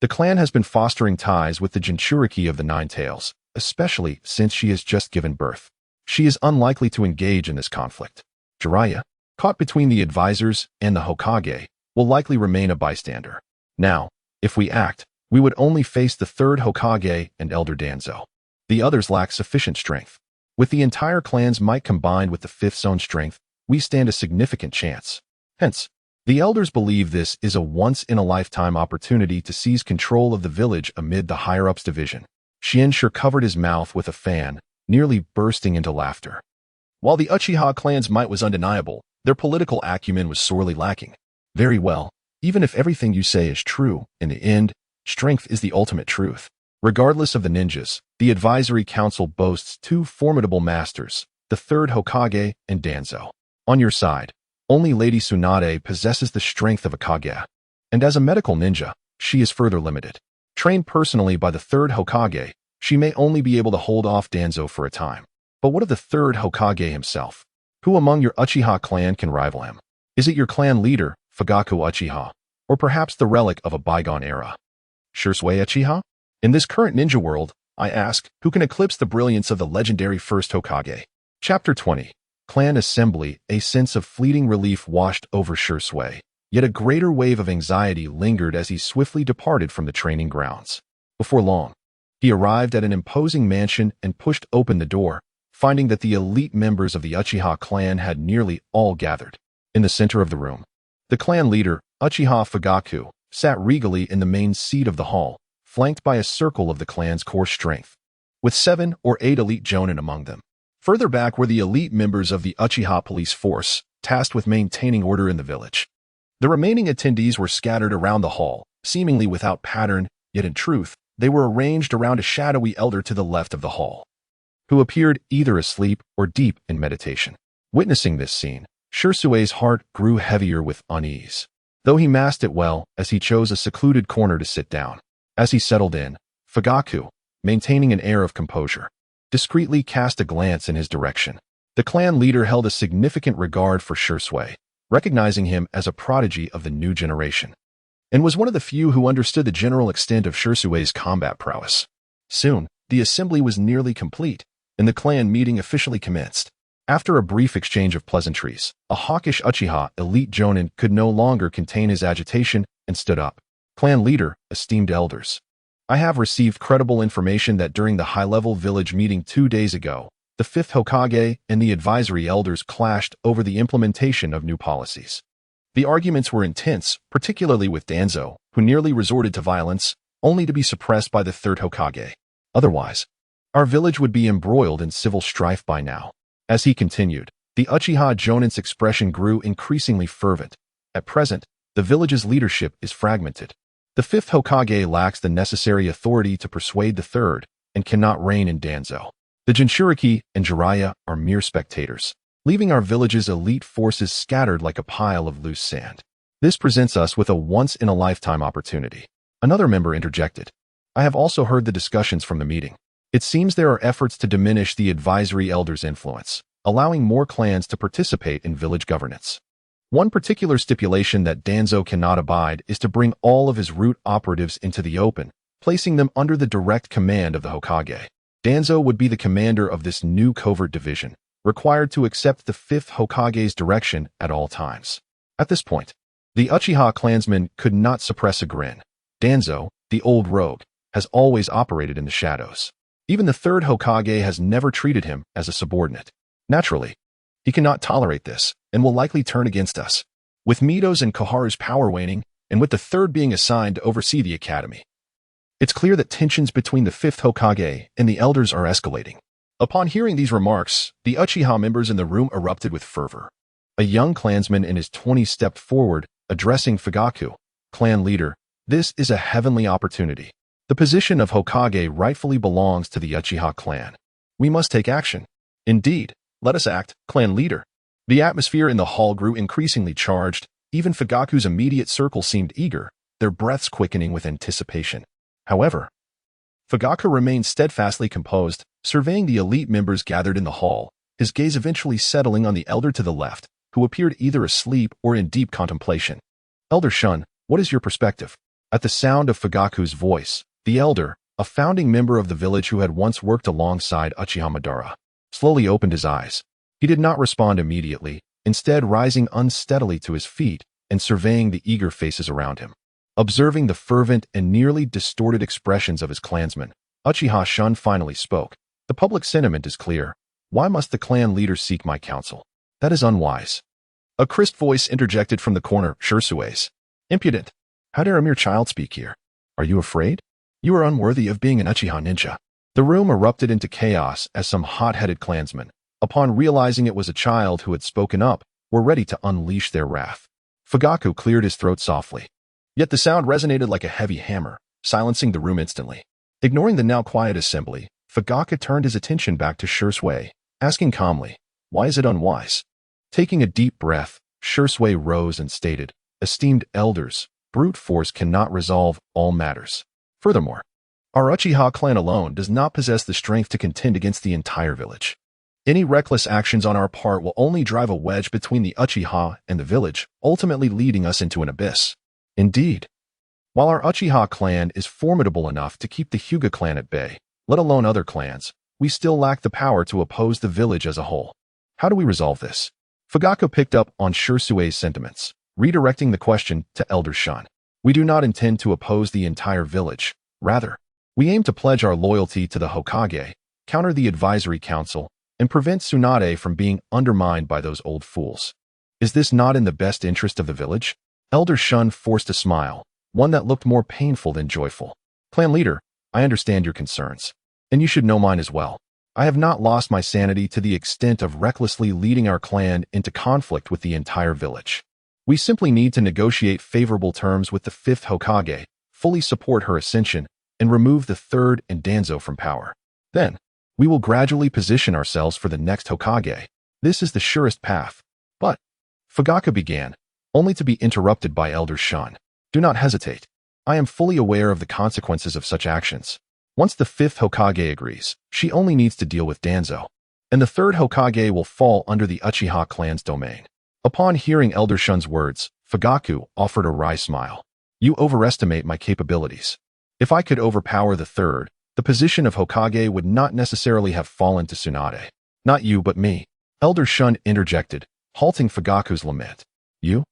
[SPEAKER 1] the clan has been fostering ties with the Jinchuriki of the Nine Tails, especially since she has just given birth. She is unlikely to engage in this conflict. Jiraiya, caught between the advisors and the Hokage, will likely remain a bystander. Now, if we act, we would only face the third Hokage and Elder Danzo. The others lack sufficient strength. With the entire clan's might combined with the fifth's own strength, we stand a significant chance. Hence, the elders believe this is a once-in-a-lifetime opportunity to seize control of the village amid the higher-ups' division. Xianxue covered his mouth with a fan, nearly bursting into laughter. While the Uchiha clan's might was undeniable, their political acumen was sorely lacking. Very well, even if everything you say is true, in the end, strength is the ultimate truth. Regardless of the ninjas, the advisory council boasts two formidable masters, the third Hokage and Danzo. On your side, only Lady Tsunade possesses the strength of a Kage, and as a medical ninja, she is further limited. Trained personally by the third Hokage, she may only be able to hold off Danzo for a time. But what of the third Hokage himself? Who among your Uchiha clan can rival him? Is it your clan leader, Fugaku Uchiha, or perhaps the relic of a bygone era? Shursui Uchiha? In this current ninja world, I ask, who can eclipse the brilliance of the legendary first Hokage? Chapter 20. Clan Assembly. A sense of fleeting relief washed over Shursui, yet a greater wave of anxiety lingered as he swiftly departed from the training grounds. Before long, he arrived at an imposing mansion and pushed open the door, finding that the elite members of the Uchiha clan had nearly all gathered. In the center of the room, the clan leader, Uchiha Fugaku, sat regally in the main seat of the hall, flanked by a circle of the clan's core strength, with 7 or 8 elite jonin among them. Further back were the elite members of the Uchiha police force, tasked with maintaining order in the village. The remaining attendees were scattered around the hall, seemingly without pattern, yet in truth, they were arranged around a shadowy elder to the left of the hall, who appeared either asleep or deep in meditation. Witnessing this scene, Shursue's heart grew heavier with unease, though he masked it well as he chose a secluded corner to sit down. As he settled in, Fugaku, maintaining an air of composure, discreetly cast a glance in his direction. The clan leader held a significant regard for Shursui, recognizing him as a prodigy of the new generation, and was one of the few who understood the general extent of Shursue's combat prowess. Soon, the assembly was nearly complete, and the clan meeting officially commenced. After a brief exchange of pleasantries, a hawkish Uchiha elite jonin could no longer contain his agitation and stood up. Clan leader, esteemed elders, I have received credible information that during the high-level village meeting 2 days ago, the 5th Hokage and the advisory elders clashed over the implementation of new policies. The arguments were intense, particularly with Danzo, who nearly resorted to violence, only to be suppressed by the 3rd Hokage. Otherwise, our village would be embroiled in civil strife by now. As he continued, the Uchiha jonin's expression grew increasingly fervent. At present, the village's leadership is fragmented. The 5th Hokage lacks the necessary authority to persuade the 3rd and cannot reign in Danzo. The Jinchuriki and Jiraiya are mere spectators, leaving our village's elite forces scattered like a pile of loose sand. This presents us with a once-in-a-lifetime opportunity. Another member interjected. I have also heard the discussions from the meeting. It seems there are efforts to diminish the advisory elders' influence, allowing more clans to participate in village governance. One particular stipulation that Danzo cannot abide is to bring all of his root operatives into the open, placing them under the direct command of the Hokage. Danzo would be the commander of this new covert division, required to accept the 5th Hokage's direction at all times. At this point, the Uchiha clansmen could not suppress a grin. Danzo, the old rogue, has always operated in the shadows. Even the 3rd Hokage has never treated him as a subordinate. Naturally, he cannot tolerate this, and will likely turn against us. With Mito's and Koharu's power waning, and with the 3rd being assigned to oversee the academy, it's clear that tensions between the 5th Hokage and the elders are escalating. Upon hearing these remarks, the Uchiha members in the room erupted with fervor. A young clansman in his 20s stepped forward, addressing Fugaku, clan leader. This is a heavenly opportunity. The position of Hokage rightfully belongs to the Uchiha clan. We must take action. Indeed, let us act, clan leader. The atmosphere in the hall grew increasingly charged. Even Fugaku's immediate circle seemed eager, their breaths quickening with anticipation. However, Fugaku remained steadfastly composed, surveying the elite members gathered in the hall, his gaze eventually settling on the elder to the left, who appeared either asleep or in deep contemplation. Elder Shun, what is your perspective? At the sound of Fugaku's voice, the elder, a founding member of the village who had once worked alongside Uchiha Madara, slowly opened his eyes. He did not respond immediately, instead rising unsteadily to his feet and surveying the eager faces around him. Observing the fervent and nearly distorted expressions of his clansmen, Uchiha Shun finally spoke. The public sentiment is clear. Why must the clan leader seek my counsel? That is unwise. A crisp voice interjected from the corner, Shirsue's. Impudent. How dare a mere child speak here? Are you afraid? You are unworthy of being an Uchiha ninja. The room erupted into chaos as some hot-headed clansmen, upon realizing it was a child who had spoken up, were ready to unleash their wrath. Fugaku cleared his throat softly. Yet the sound resonated like a heavy hammer, silencing the room instantly. Ignoring the now quiet assembly, Fugaku turned his attention back to Shirsui, asking calmly, why is it unwise? Taking a deep breath, Shirsui rose and stated, esteemed elders, brute force cannot resolve all matters. Furthermore, our Uchiha clan alone does not possess the strength to contend against the entire village. Any reckless actions on our part will only drive a wedge between the Uchiha and the village, ultimately leading us into an abyss. Indeed, while our Uchiha clan is formidable enough to keep the Hyuga clan at bay, let alone other clans, we still lack the power to oppose the village as a whole. How do we resolve this? Fugaku picked up on Shirsue's sentiments, redirecting the question to Elder Shun. We do not intend to oppose the entire village. Rather, we aim to pledge our loyalty to the Hokage, counter the advisory council, and prevent Tsunade from being undermined by those old fools. Is this not in the best interest of the village? Elder Shun forced a smile, one that looked more painful than joyful. Clan leader, I understand your concerns, and you should know mine as well. I have not lost my sanity to the extent of recklessly leading our clan into conflict with the entire village. We simply need to negotiate favorable terms with the 5th Hokage, fully support her ascension, and remove the 3rd and Danzo from power. Then, we will gradually position ourselves for the next Hokage. This is the surest path. But, Fugaku began, only to be interrupted by Elder Shun. Do not hesitate. I am fully aware of the consequences of such actions. Once the 5th Hokage agrees, she only needs to deal with Danzo, and the 3rd Hokage will fall under the Uchiha clan's domain. Upon hearing Elder Shun's words, Fugaku offered a wry smile. You overestimate my capabilities. If I could overpower the 3rd, the position of Hokage would not necessarily have fallen to Tsunade. Not you, but me. Elder Shun interjected, halting Fugaku's lament. You?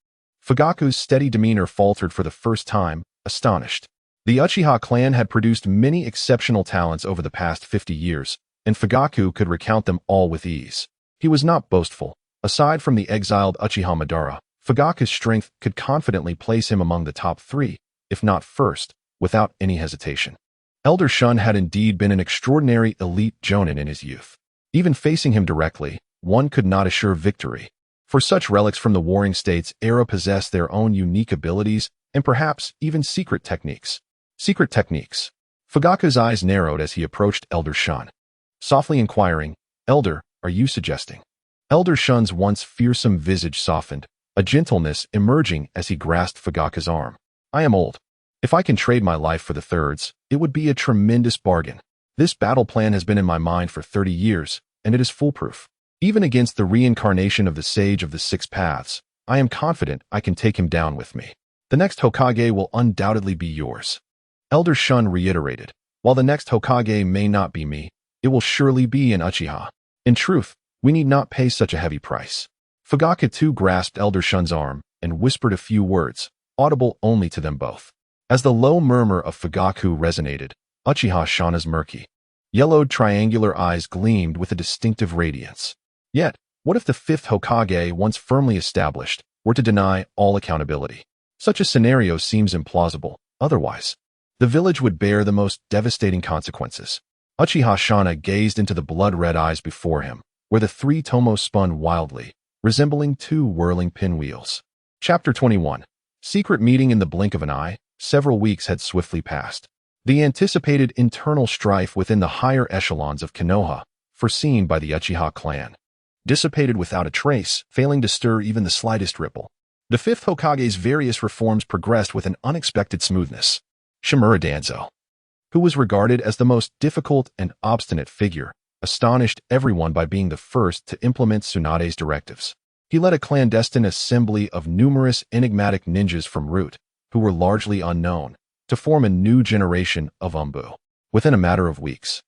[SPEAKER 1] Fugaku's steady demeanor faltered for the first time, astonished. The Uchiha clan had produced many exceptional talents over the past 50 years, and Fugaku could recount them all with ease. He was not boastful. Aside from the exiled Uchiha Madara, Fugaku's strength could confidently place him among the top 3, if not first, without any hesitation. Elder Shun had indeed been an extraordinary elite jonin in his youth. Even facing him directly, one could not assure victory. For such relics from the Warring States era possess their own unique abilities and perhaps even secret techniques. Secret techniques. Fugaku's eyes narrowed as he approached Elder Shun. Softly inquiring, Elder, are you suggesting? Elder Shun's once fearsome visage softened, a gentleness emerging as he grasped Fugaku's arm. I am old. If I can trade my life for the 3rd's, it would be a tremendous bargain. This battle plan has been in my mind for 30 years, and it is foolproof. Even against the reincarnation of the Sage of the 6 Paths, I am confident I can take him down with me. The next Hokage will undoubtedly be yours. Elder Shun reiterated, while the next Hokage may not be me, it will surely be an Uchiha. In truth, we need not pay such a heavy price. Fugaku too grasped Elder Shun's arm and whispered a few words, audible only to them both. As the low murmur of Fugaku resonated, Uchiha Shana's murky, yellowed triangular eyes gleamed with a distinctive radiance. Yet, what if the 5th Hokage, once firmly established, were to deny all accountability? Such a scenario seems implausible. Otherwise, the village would bear the most devastating consequences. Uchiha Shana gazed into the blood-red eyes before him, where the 3 tomos spun wildly, resembling 2 whirling pinwheels. Chapter 21. Secret meeting in the blink of an eye. Several weeks had swiftly passed. The anticipated internal strife within the higher echelons of Konoha, foreseen by the Uchiha clan, dissipated without a trace, failing to stir even the slightest ripple. The 5th Hokage's various reforms progressed with an unexpected smoothness. Shimura Danzo, who was regarded as the most difficult and obstinate figure, astonished everyone by being the first to implement Tsunade's directives. He led a clandestine assembly of numerous enigmatic ninjas from Root, who were largely unknown, to form a new generation of Umbu. Within a matter of weeks,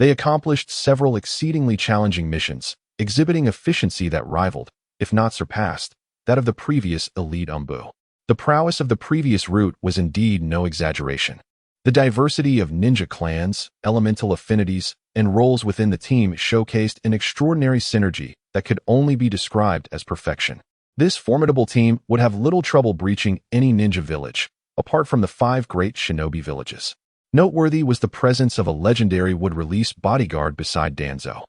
[SPEAKER 1] they accomplished several exceedingly challenging missions, exhibiting efficiency that rivaled, if not surpassed, that of the previous elite Umbu. The prowess of the previous route was indeed no exaggeration. The diversity of ninja clans, elemental affinities, and roles within the team showcased an extraordinary synergy that could only be described as perfection. This formidable team would have little trouble breaching any ninja village, apart from the 5 great shinobi villages. Noteworthy was the presence of a legendary wood-release bodyguard beside Danzo,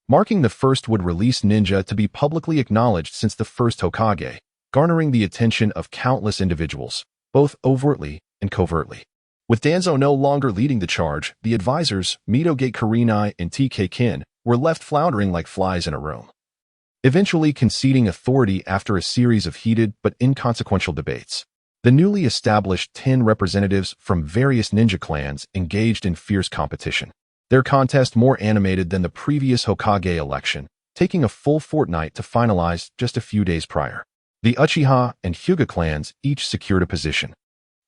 [SPEAKER 1] marking the first wood-release ninja to be publicly acknowledged since the first Hokage, garnering the attention of countless individuals, both overtly and covertly. With Danzo no longer leading the charge, the advisors, Midogate Kurinai and TK Kin, were left floundering like flies in a room, eventually conceding authority after a series of heated but inconsequential debates. The newly established 10 representatives from various ninja clans engaged in fierce competition, their contest more animated than the previous Hokage election, taking a full fortnight to finalize just a few days prior. The Uchiha and Hyuga clans each secured a position,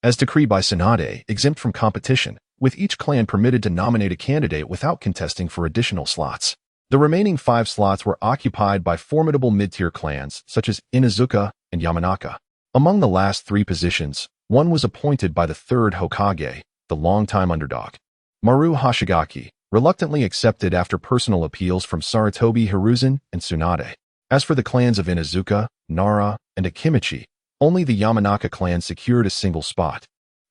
[SPEAKER 1] as decreed by Tsunade, exempt from competition, with each clan permitted to nominate a candidate without contesting for additional slots. The remaining 5 slots were occupied by formidable mid-tier clans such as Inuzuka and Yamanaka. Among the last 3 positions, one was appointed by the 3rd Hokage, the longtime underdog, Maru Hoshigaki, reluctantly accepted after personal appeals from Sarutobi Hiruzen and Tsunade. As for the clans of Inuzuka, Nara, and Akimichi, only the Yamanaka clan secured a single spot,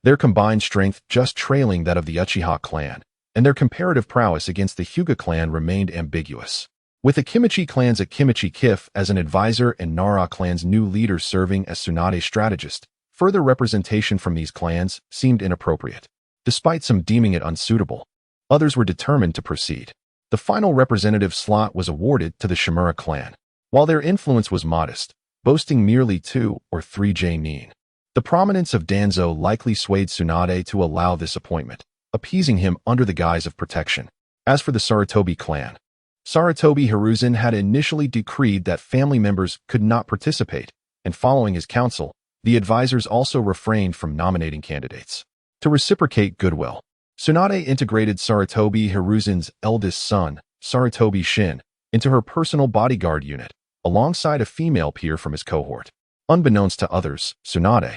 [SPEAKER 1] their combined strength just trailing that of the Uchiha clan, and their comparative prowess against the Hyuga clan remained ambiguous. With Akimichi clan's Akimichi Kif as an advisor and Nara clan's new leader serving as Tsunade's strategist, further representation from these clans seemed inappropriate. Despite some deeming it unsuitable, others were determined to proceed. The final representative slot was awarded to the Shimura clan. While their influence was modest, boasting merely 2 or 3 Nin, the prominence of Danzo likely swayed Tsunade to allow this appointment, appeasing him under the guise of protection. As for the Sarutobi clan, Sarutobi Hiruzen had initially decreed that family members could not participate, and following his counsel, the advisors also refrained from nominating candidates. To reciprocate goodwill, Tsunade integrated Sarutobi Hiruzen's eldest son, Sarutobi Shin, into her personal bodyguard unit, alongside a female peer from his cohort. Unbeknownst to others, Tsunade,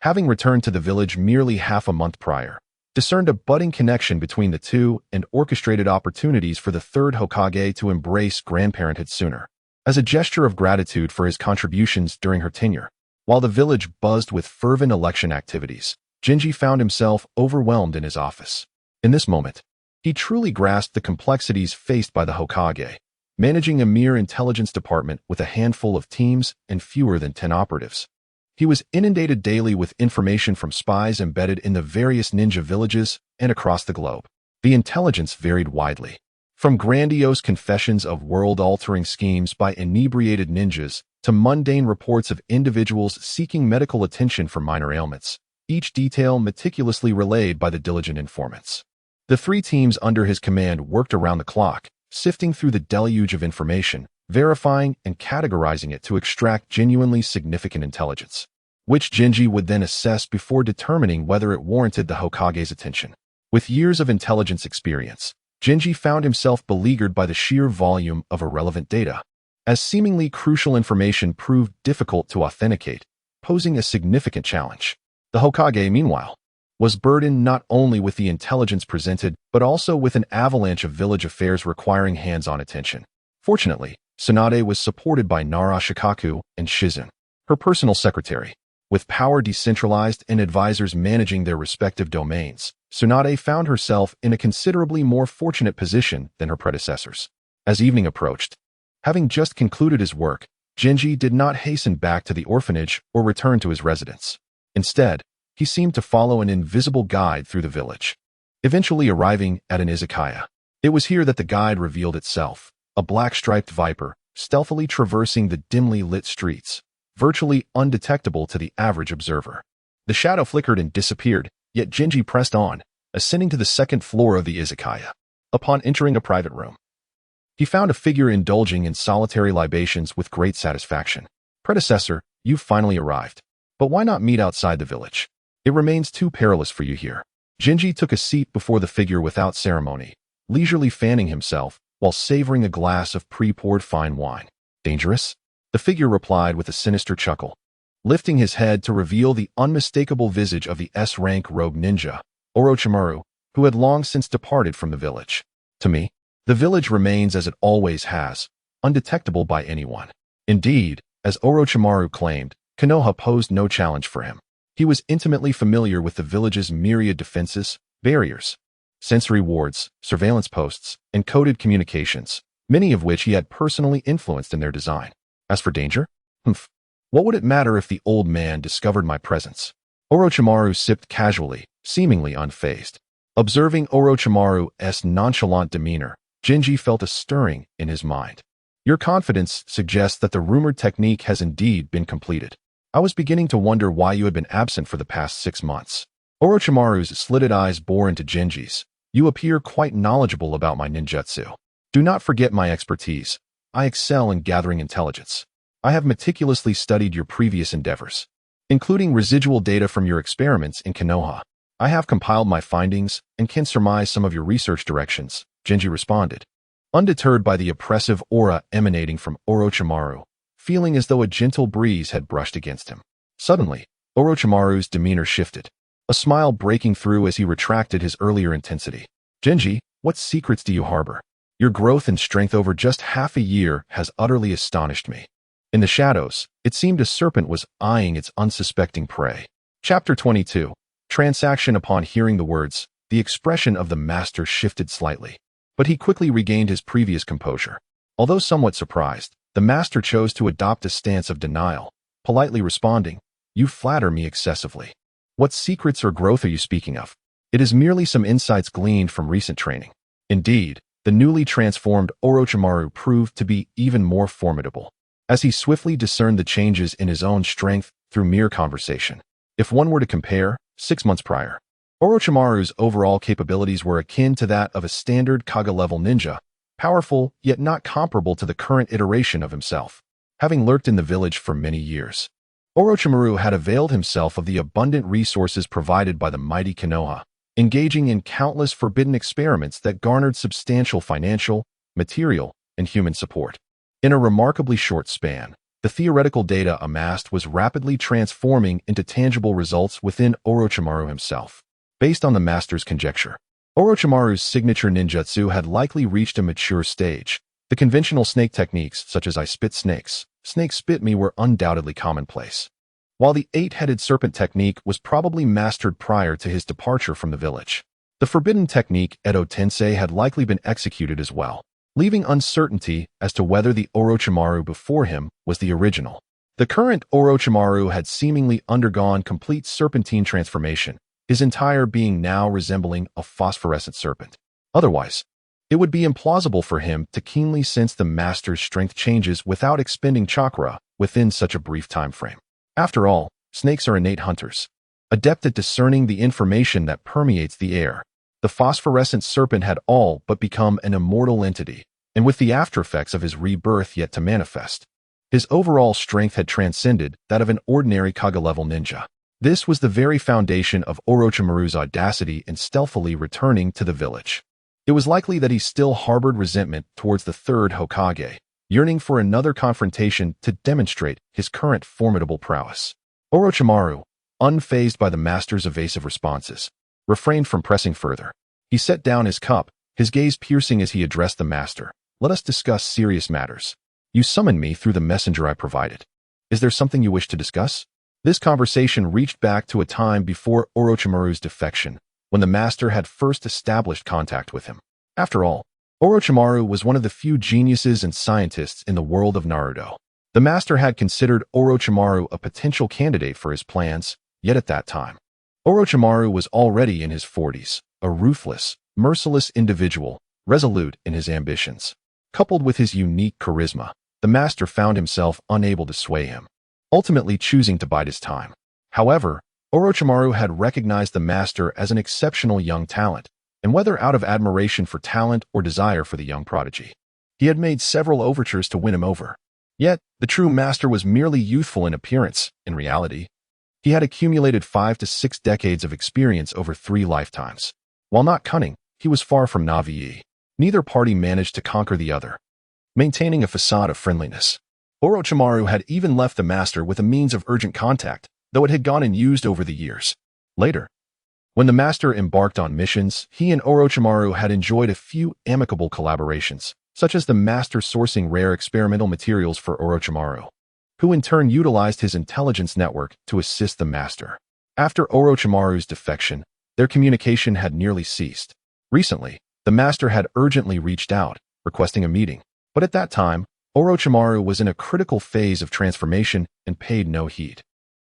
[SPEAKER 1] having returned to the village merely half a month prior, discerned a budding connection between the two and orchestrated opportunities for the 3rd Hokage to embrace grandparenthood sooner. As a gesture of gratitude for his contributions during her tenure, while the village buzzed with fervent election activities, Jinji found himself overwhelmed in his office. In this moment, he truly grasped the complexities faced by the Hokage, managing a mere intelligence department with a handful of teams and fewer than 10 operatives. He was inundated daily with information from spies embedded in the various ninja villages and across the globe. The intelligence varied widely, from grandiose confessions of world-altering schemes by inebriated ninjas to mundane reports of individuals seeking medical attention for minor ailments, each detail meticulously relayed by the diligent informants. The 3 teams under his command worked around the clock, sifting through the deluge of information, verifying and categorizing it to extract genuinely significant intelligence, which Jinji would then assess before determining whether it warranted the Hokage's attention. With years of intelligence experience, Jinji found himself beleaguered by the sheer volume of irrelevant data, as seemingly crucial information proved difficult to authenticate, posing a significant challenge. The Hokage, meanwhile, was burdened not only with the intelligence presented, but also with an avalanche of village affairs requiring hands-on attention. Fortunately, Tsunade was supported by Nara Shikaku and Shizen, her personal secretary. With power decentralized and advisors managing their respective domains, Tsunade found herself in a considerably more fortunate position than her predecessors. As evening approached, having just concluded his work, Jinji did not hasten back to the orphanage or return to his residence. Instead, he seemed to follow an invisible guide through the village, eventually arriving at an izakaya. It was here that the guide revealed itself, a black-striped viper, stealthily traversing the dimly lit streets, virtually undetectable to the average observer. The shadow flickered and disappeared, yet Jinji pressed on, ascending to the 2nd floor of the izakaya. Upon entering a private room, he found a figure indulging in solitary libations with great satisfaction. "Predecessor, you've finally arrived. But why not meet outside the village? It remains too perilous for you here." Jinji took a seat before the figure without ceremony, leisurely fanning himself while savoring a glass of pre-poured fine wine. "Dangerous?" The figure replied with a sinister chuckle. lifting his head to reveal the unmistakable visage of the S-rank rogue ninja, Orochimaru, who had long since departed from the village. To me, the village remains as it always has, undetectable by anyone. Indeed, as Orochimaru claimed, Konoha posed no challenge for him. He was intimately familiar with the village's myriad defenses, barriers, sensory wards, surveillance posts, and coded communications, many of which he had personally influenced in their design. As for danger? What would it matter if the old man discovered my presence? Orochimaru sipped casually, seemingly unfazed. Observing Orochimaru's nonchalant demeanor, Jinji felt a stirring in his mind. Your confidence suggests that the rumored technique has indeed been completed. I was beginning to wonder why you had been absent for the past 6 months. Orochimaru's slitted eyes bore into Jinji's. You appear quite knowledgeable about my ninjutsu. Do not forget my expertise. I excel in gathering intelligence. I have meticulously studied your previous endeavors, including residual data from your experiments in Konoha. I have compiled my findings and can surmise some of your research directions, Jinji responded, undeterred by the oppressive aura emanating from Orochimaru, feeling as though a gentle breeze had brushed against him. Suddenly, Orochimaru's demeanor shifted, a smile breaking through as he retracted his earlier intensity. Jinji, what secrets do you harbor? Your growth and strength over just half a year has utterly astonished me. In the shadows, it seemed a serpent was eyeing its unsuspecting prey. Chapter 22. Transaction. Upon hearing the words, the expression of the master shifted slightly, but he quickly regained his previous composure. Although somewhat surprised, the master chose to adopt a stance of denial, politely responding, "You flatter me excessively. What secrets or growth are you speaking of? It is merely some insights gleaned from recent training." Indeed, the newly transformed Orochimaru proved to be even more formidable, as he swiftly discerned the changes in his own strength through mere conversation. If one were to compare, 6 months prior, Orochimaru's overall capabilities were akin to that of a standard Kage-level ninja, powerful yet not comparable to the current iteration of himself. Having lurked in the village for many years, Orochimaru had availed himself of the abundant resources provided by the mighty Konoha, engaging in countless forbidden experiments that garnered substantial financial, material, and human support. In a remarkably short span, the theoretical data amassed was rapidly transforming into tangible results within Orochimaru himself. Based on the master's conjecture, Orochimaru's signature ninjutsu had likely reached a mature stage. The conventional snake techniques, such as I spit snakes, snake spit me, were undoubtedly commonplace, while the 8-headed serpent technique was probably mastered prior to his departure from the village. The forbidden technique, Edo Tensei, had likely been executed as well, leaving uncertainty as to whether the Orochimaru before him was the original. The current Orochimaru had seemingly undergone complete serpentine transformation, his entire being now resembling a phosphorescent serpent. Otherwise, it would be implausible for him to keenly sense the master's strength changes without expending chakra within such a brief time frame. After all, snakes are innate hunters, adept at discerning the information that permeates the air. The phosphorescent serpent had all but become an immortal entity, and with the aftereffects of his rebirth yet to manifest, his overall strength had transcended that of an ordinary Kage-level ninja. This was the very foundation of Orochimaru's audacity in stealthily returning to the village. It was likely that he still harbored resentment towards the third Hokage, yearning for another confrontation to demonstrate his current formidable prowess. Orochimaru, unfazed by the master's evasive responses, refrained from pressing further. He set down his cup, his gaze piercing as he addressed the master. "Let us discuss serious matters. You summoned me through the messenger I provided. Is there something you wish to discuss?" This conversation reached back to a time before Orochimaru's defection, when the master had first established contact with him. After all, Orochimaru was one of the few geniuses and scientists in the world of Naruto. The master had considered Orochimaru a potential candidate for his plans, yet at that time, Orochimaru was already in his 40s, a ruthless, merciless individual, resolute in his ambitions. Coupled with his unique charisma, the master found himself unable to sway him, ultimately choosing to bide his time. However, Orochimaru had recognized the master as an exceptional young talent, and whether out of admiration for talent or desire for the young prodigy, he had made several overtures to win him over. Yet, the true master was merely youthful in appearance. In reality, he had accumulated 5 to 6 decades of experience over 3 lifetimes. While not cunning, he was far from naïve. Neither party managed to conquer the other, maintaining a facade of friendliness. Orochimaru had even left the master with a means of urgent contact, though it had gone unused over the years. Later, when the master embarked on missions, he and Orochimaru had enjoyed a few amicable collaborations, such as the master sourcing rare experimental materials for Orochimaru, who in turn utilized his intelligence network to assist the master. After Orochimaru's defection, their communication had nearly ceased. Recently, the master had urgently reached out, requesting a meeting, but at that time, Orochimaru was in a critical phase of transformation and paid no heed.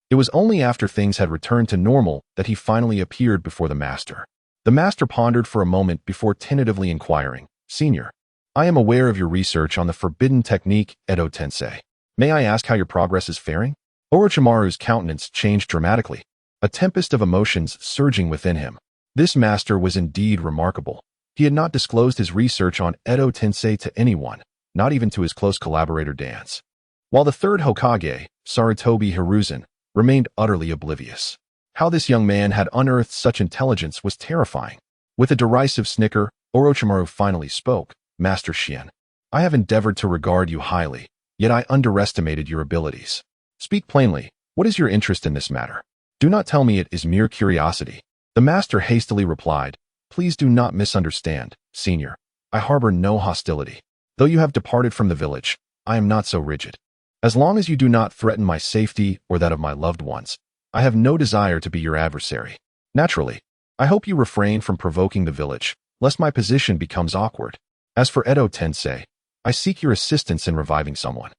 [SPEAKER 1] It was only after things had returned to normal that he finally appeared before the master. The master pondered for a moment before tentatively inquiring, "Senior, I am aware of your research on the forbidden technique, Edo Tensei. May I ask how your progress is faring?" Orochimaru's countenance changed dramatically, a tempest of emotions surging within him. This master was indeed remarkable. He had not disclosed his research on Edo Tensei to anyone, not even to his close collaborator Danzo, while the third Hokage, Sarutobi Hiruzen, remained utterly oblivious. How this young man had unearthed such intelligence was terrifying. With a derisive snicker, Orochimaru finally spoke, "Master Shien, I have endeavored to regard you highly, yet I underestimated your abilities. Speak plainly, what is your interest in this matter? Do not tell me it is mere curiosity." The master hastily replied, "Please do not misunderstand, Senior. I harbor no hostility. Though you have departed from the village, I am not so rigid. As long as you do not threaten my safety or that of my loved ones, I have no desire to be your adversary. Naturally, I hope you refrain from provoking the village, lest my position becomes awkward. As for Edo Tensei, I seek your assistance in reviving someone,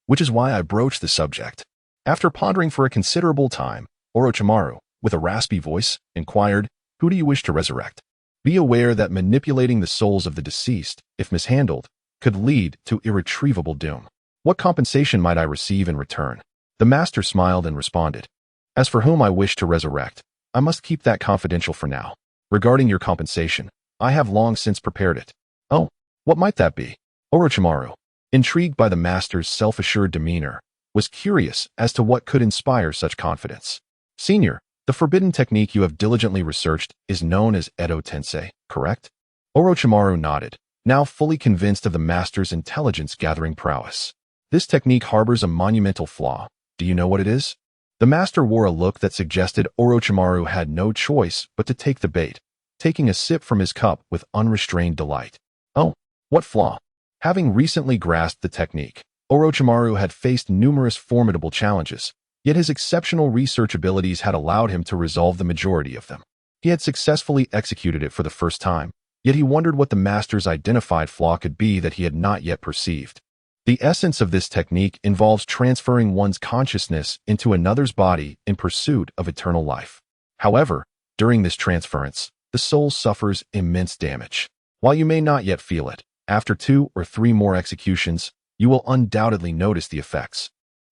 [SPEAKER 1] which is why I broached the subject." After pondering for a considerable time, Orochimaru, with a raspy voice, inquired, "Who do you wish to resurrect?" Be aware that manipulating the souls of the deceased, if mishandled, could lead to irretrievable doom. What compensation might I receive in return? The master smiled and responded, "As for whom I wish to resurrect, I must keep that confidential for now. Regarding your compensation, I have long since prepared it." "Oh, what might that be?" Orochimaru, intrigued by the master's self-assured demeanor, was curious as to what could inspire such confidence. "Senior, the forbidden technique you have diligently researched is known as Edo Tensei, correct?" Orochimaru nodded, now fully convinced of the master's intelligence-gathering prowess. "This technique harbors a monumental flaw. Do you know what it is?" The master wore a look that suggested Orochimaru had no choice but to take the bait, taking a sip from his cup with unrestrained delight. "Oh, what flaw?" Having recently grasped the technique, Orochimaru had faced numerous formidable challenges, yet his exceptional research abilities had allowed him to resolve the majority of them. He had successfully executed it for the first time, yet he wondered what the master's identified flaw could be that he had not yet perceived. The essence of this technique involves transferring one's consciousness into another's body in pursuit of eternal life. However, during this transference, the soul suffers immense damage. While you may not yet feel it, after 2 or 3 more executions, you will undoubtedly notice the effects.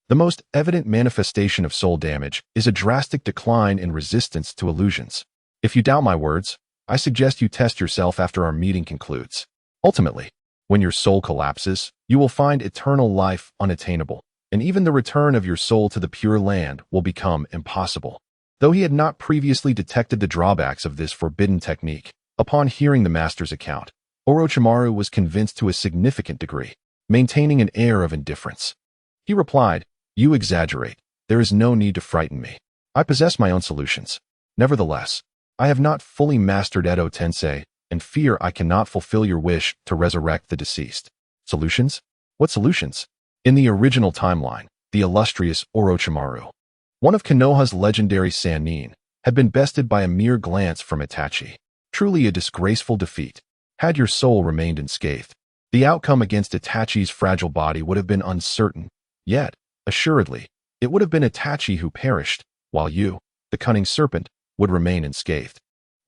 [SPEAKER 1] The most evident manifestation of soul damage is a drastic decline in resistance to illusions. If you doubt my words, I suggest you test yourself after our meeting concludes. Ultimately, when your soul collapses, you will find eternal life unattainable, and even the return of your soul to the pure land will become impossible. Though he had not previously detected the drawbacks of this forbidden technique, upon hearing the master's account, Orochimaru was convinced to a significant degree, maintaining an air of indifference. He replied, "You exaggerate. There is no need to frighten me. I possess my own solutions. Nevertheless, I have not fully mastered Edo Tensei and fear I cannot fulfill your wish to resurrect the deceased." "Solutions? What solutions?" In the original timeline, the illustrious Orochimaru, one of Konoha's legendary Sannin, had been bested by a mere glance from Itachi. Truly a disgraceful defeat. Had your soul remained unscathed, the outcome against Itachi's fragile body would have been uncertain, yet, assuredly, it would have been Itachi who perished, while you, the cunning serpent, would remain unscathed.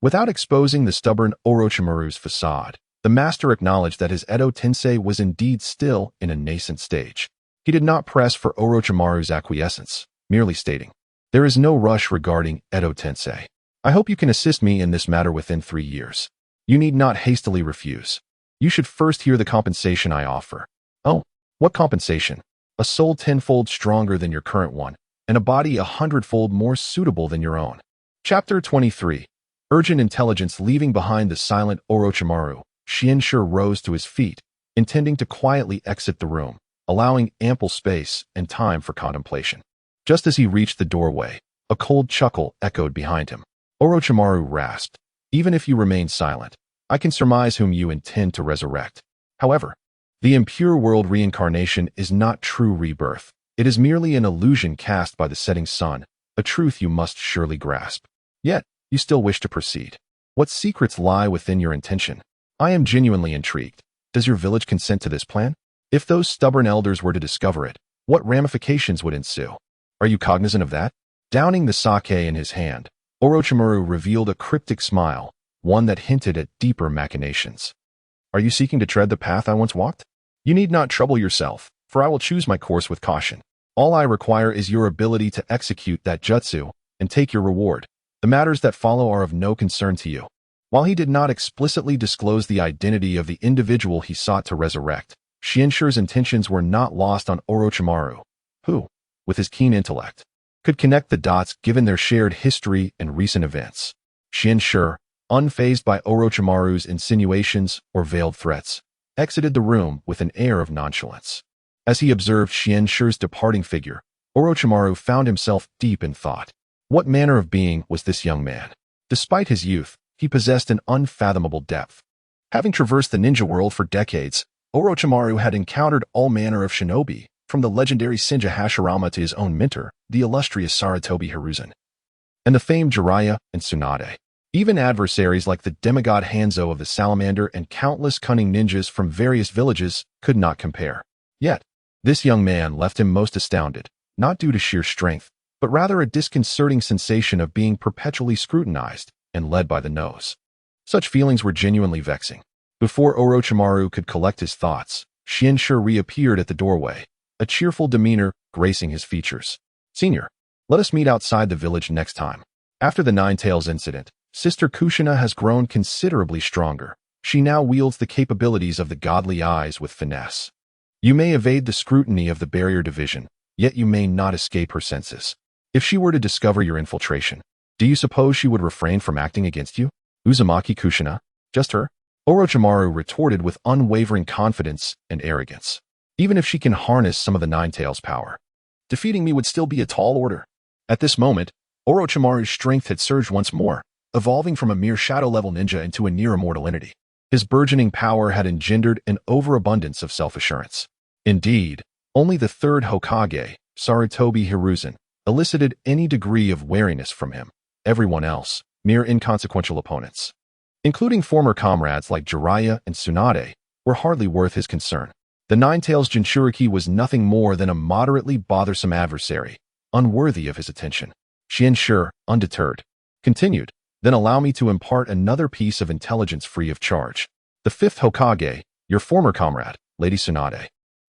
[SPEAKER 1] Without exposing the stubborn Orochimaru's facade, the master acknowledged that his Edo Tensei was indeed still in a nascent stage. He did not press for Orochimaru's acquiescence, merely stating, "There is no rush regarding Edo Tensei. I hope you can assist me in this matter within 3 years. You need not hastily refuse. You should first hear the compensation I offer." "Oh, what compensation?" "A soul 10-fold stronger than your current one, and a body 100-fold more suitable than your own." Chapter 23. Urgent intelligence. Leaving behind the silent Orochimaru, Shinshu rose to his feet, intending to quietly exit the room, allowing ample space and time for contemplation. Just as he reached the doorway, a cold chuckle echoed behind him. Orochimaru rasped, "Even if you remain silent, I can surmise whom you intend to resurrect." However, the impure world reincarnation is not true rebirth. It is merely an illusion cast by the setting sun, a truth you must surely grasp. Yet, you still wish to proceed. What secrets lie within your intention? I am genuinely intrigued. Does your village consent to this plan? If those stubborn elders were to discover it, what ramifications would ensue? Are you cognizant of that? Downing the sake in his hand, Orochimaru revealed a cryptic smile, one that hinted at deeper machinations. Are you seeking to tread the path I once walked? You need not trouble yourself, for I will choose my course with caution. All I require is your ability to execute that jutsu and take your reward. The matters that follow are of no concern to you. While he did not explicitly disclose the identity of the individual he sought to resurrect, Shinshire's intentions were not lost on Orochimaru, who, with his keen intellect, could connect the dots given their shared history and recent events. Shinshire, unfazed by Orochimaru's insinuations or veiled threats, exited the room with an air of nonchalance. As he observed Shinshire's departing figure, Orochimaru found himself deep in thought. What manner of being was this young man? Despite his youth, he possessed an unfathomable depth. Having traversed the ninja world for decades, Orochimaru had encountered all manner of shinobi, from the legendary Senju Hashirama to his own mentor, the illustrious Sarutobi Hiruzen, and the famed Jiraiya and Tsunade. Even adversaries like the demigod Hanzo of the Salamander and countless cunning ninjas from various villages could not compare. Yet, this young man left him most astounded, not due to sheer strength, but rather a disconcerting sensation of being perpetually scrutinized and led by the nose. Such feelings were genuinely vexing. Before Orochimaru could collect his thoughts, Shinshire reappeared at the doorway, a cheerful demeanor gracing his features. "Senior, let us meet outside the village next time." After the Nine Tails incident, Sister Kushina has grown considerably stronger. She now wields the capabilities of the godly eyes with finesse. You may evade the scrutiny of the barrier division, yet you may not escape her senses. If she were to discover your infiltration, do you suppose she would refrain from acting against you? Uzumaki Kushina? Just her? Orochimaru retorted with unwavering confidence and arrogance. Even if she can harness some of the Nine Tails' power, defeating me would still be a tall order. At this moment, Orochimaru's strength had surged once more, evolving from a mere shadow-level ninja into a near-immortal entity. His burgeoning power had engendered an overabundance of self-assurance. Indeed, only the third Hokage, Sarutobi Hiruzen, elicited any degree of wariness from him. Everyone else, mere inconsequential opponents, including former comrades like Jiraiya and Tsunade, were hardly worth his concern. The Nine Tails Jinchuriki was nothing more than a moderately bothersome adversary, unworthy of his attention. Shinshire, undeterred, continued, "Then allow me to impart another piece of intelligence free of charge. The fifth Hokage, your former comrade, Lady Tsunade,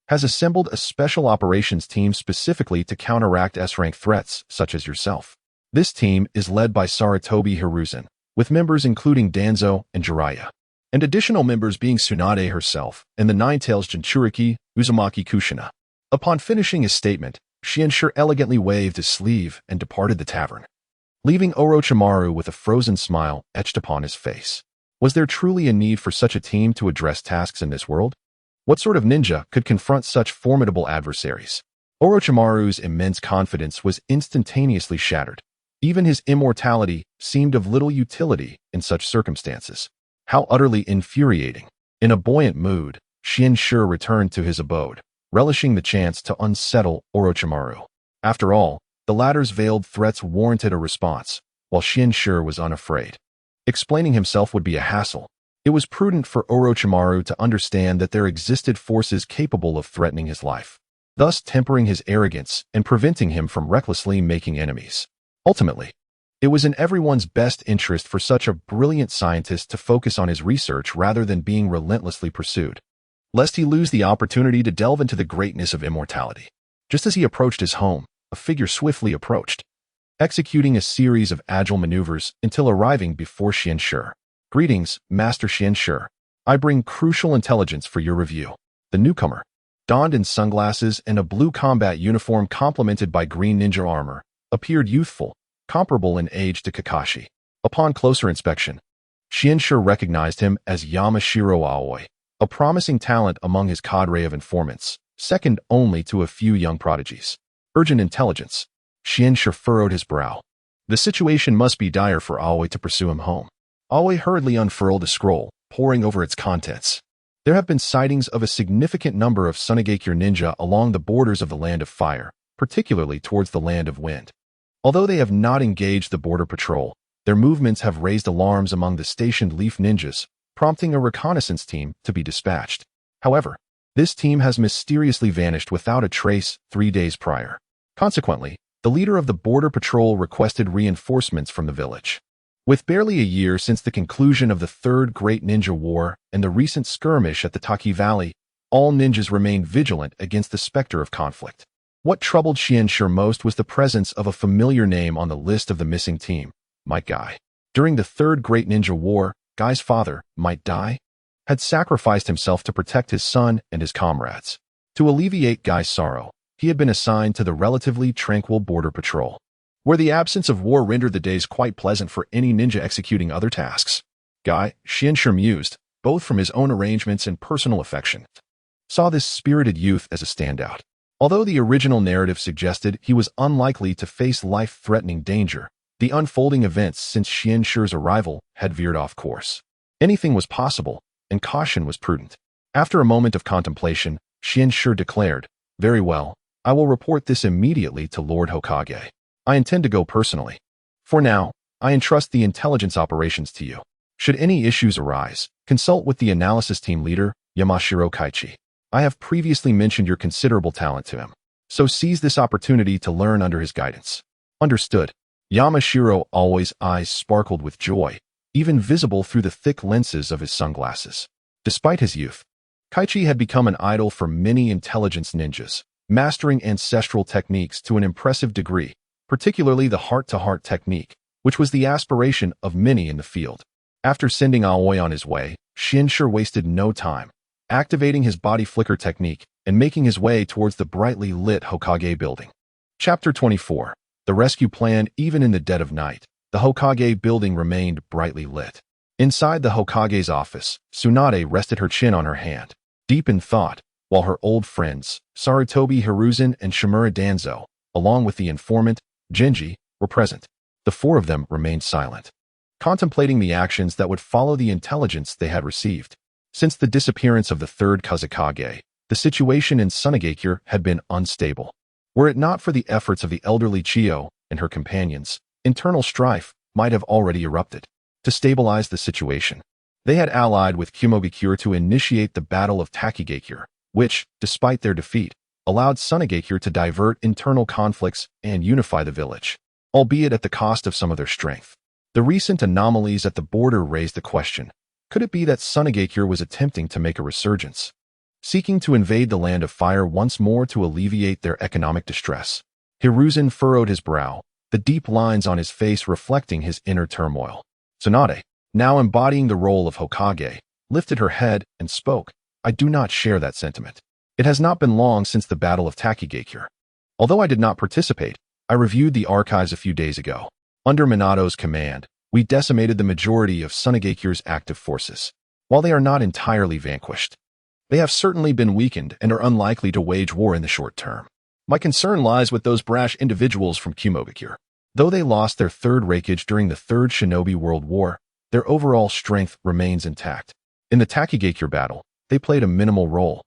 [SPEAKER 1] has assembled a special operations team specifically to counteract S-rank threats such as yourself. This team is led by Sarutobi Hiruzen, with members including Danzo and Jiraiya, and additional members being Tsunade herself and the Nine Tails Jinchuriki, Uzumaki Kushina." Upon finishing his statement, Shinshire elegantly waved his sleeve and departed the tavern, leaving Orochimaru with a frozen smile etched upon his face. Was there truly a need for such a team to address tasks in this world? What sort of ninja could confront such formidable adversaries? Orochimaru's immense confidence was instantaneously shattered. Even his immortality seemed of little utility in such circumstances. How utterly infuriating. In a buoyant mood, Shinshire returned to his abode, relishing the chance to unsettle Orochimaru. After all, the latter's veiled threats warranted a response, while Shinshire was unafraid. Explaining himself would be a hassle. It was prudent for Orochimaru to understand that there existed forces capable of threatening his life, thus tempering his arrogance and preventing him from recklessly making enemies. Ultimately, it was in everyone's best interest for such a brilliant scientist to focus on his research rather than being relentlessly pursued, lest he lose the opportunity to delve into the greatness of immortality. Just as he approached his home, a figure swiftly approached, executing a series of agile maneuvers until arriving before Shinshire. "Greetings, Master Shinshire. I bring crucial intelligence for your review." The newcomer, donned in sunglasses and a blue combat uniform complemented by green ninja armor, appeared youthful, comparable in age to Kakashi. Upon closer inspection, Shinshire recognized him as Yamashiro Aoi, a promising talent among his cadre of informants, second only to a few young prodigies. Urgent intelligence. Xianxia furrowed his brow. The situation must be dire for Aoi to pursue him home. Aoi hurriedly unfurled a scroll, poring over its contents. There have been sightings of a significant number of Sunagakure ninja along the borders of the Land of Fire, particularly towards the Land of Wind. Although they have not engaged the border patrol, their movements have raised alarms among the stationed Leaf ninjas, prompting a reconnaissance team to be dispatched. However, this team has mysteriously vanished without a trace 3 days prior. Consequently, the leader of the border patrol requested reinforcements from the village. With barely a year since the conclusion of the Third Great Ninja War and the recent skirmish at the Taki Valley, all ninjas remained vigilant against the specter of conflict. What troubled Xianxia most was the presence of a familiar name on the list of the missing team, Might Guy. During the Third Great Ninja War, Guy's father, Might Dai, had sacrificed himself to protect his son and his comrades. To alleviate Guy's sorrow, he had been assigned to the relatively tranquil border patrol, where the absence of war rendered the days quite pleasant for any ninja executing other tasks. Guy, Xianxia mused, both from his own arrangements and personal affection, saw this spirited youth as a standout. Although the original narrative suggested he was unlikely to face life-threatening danger, the unfolding events since Xianxia's arrival had veered off course. Anything was possible, and caution was prudent. After a moment of contemplation, Xianxia declared, "Very well, I will report this immediately to Lord Hokage. I intend to go personally. For now, I entrust the intelligence operations to you. Should any issues arise, consult with the analysis team leader, Yamashiro Kaichi. I have previously mentioned your considerable talent to him, so seize this opportunity to learn under his guidance." Understood. Yamashiro always eyes sparkled with joy, even visible through the thick lenses of his sunglasses. Despite his youth, Kaichi had become an idol for many intelligence ninjas, mastering ancestral techniques to an impressive degree, particularly the heart-to-heart technique, which was the aspiration of many in the field. After sending Aoi on his way, Xianxia wasted no time, activating his body flicker technique and making his way towards the brightly lit Hokage building. Chapter 24. The Rescue Plan. Even in the dead of night, the Hokage building remained brightly lit. Inside the Hokage's office, Tsunade rested her chin on her hand, deep in thought, while her old friends, Sarutobi Hiruzen and Shimura Danzo, along with the informant, Genji, were present. The four of them remained silent, contemplating the actions that would follow the intelligence they had received. Since the disappearance of the third Kazekage, the situation in Sunagakure had been unstable. Were it not for the efforts of the elderly Chiyo and her companions, internal strife might have already erupted. To stabilize the situation, they had allied with Kumogakure to initiate the Battle of Takigakure, which, despite their defeat, allowed Sunagakure to divert internal conflicts and unify the village, albeit at the cost of some of their strength. The recent anomalies at the border raised the question, could it be that Sunagakure was attempting to make a resurgence, seeking to invade the Land of Fire once more to alleviate their economic distress? Hiruzen furrowed his brow, the deep lines on his face reflecting his inner turmoil. Tsunade, now embodying the role of Hokage, lifted her head and spoke, "I do not share that sentiment. It has not been long since the Battle of Takigakure. Although I did not participate, I reviewed the archives a few days ago. Under Minato's command, we decimated the majority of Sunagakure's active forces. While they are not entirely vanquished, they have certainly been weakened and are unlikely to wage war in the short term. My concern lies with those brash individuals from Kumogakure. Though they lost their third Raikage during the Third Shinobi World War, their overall strength remains intact. In the Takigakure battle, they played a minimal role,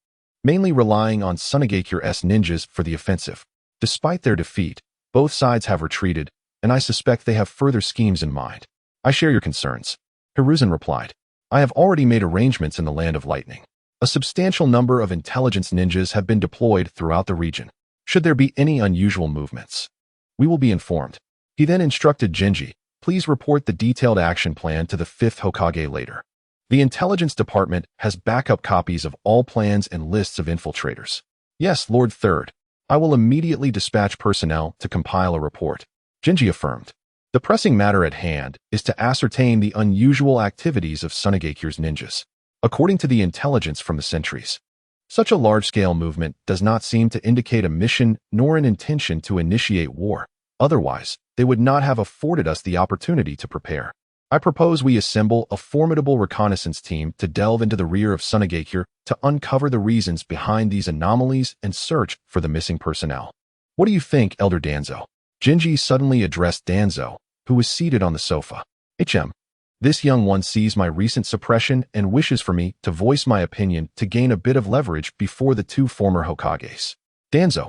[SPEAKER 1] mainly relying on Sunagakure's ninjas for the offensive. Despite their defeat, both sides have retreated, and I suspect they have further schemes in mind." "I share your concerns," Hiruzen replied. "I have already made arrangements in the Land of Lightning. A substantial number of intelligence ninjas have been deployed throughout the region. Should there be any unusual movements, we will be informed." He then instructed Genji, "Please report the detailed action plan to the 5th Hokage later. The intelligence department has backup copies of all plans and lists of infiltrators." "Yes, Lord Third. I will immediately dispatch personnel to compile a report," Genji affirmed. The pressing matter at hand is to ascertain the unusual activities of Sunagakure's ninjas. According to the intelligence from the sentries, such a large-scale movement does not seem to indicate a mission nor an intention to initiate war. Otherwise, they would not have afforded us the opportunity to prepare. I propose we assemble a formidable reconnaissance team to delve into the rear of Sunagakure to uncover the reasons behind these anomalies and search for the missing personnel. What do you think, Elder Danzo? Jinji suddenly addressed Danzo, who was seated on the sofa. This young one sees my recent suppression and wishes for me to voice my opinion to gain a bit of leverage before the two former Hokages. Danzo,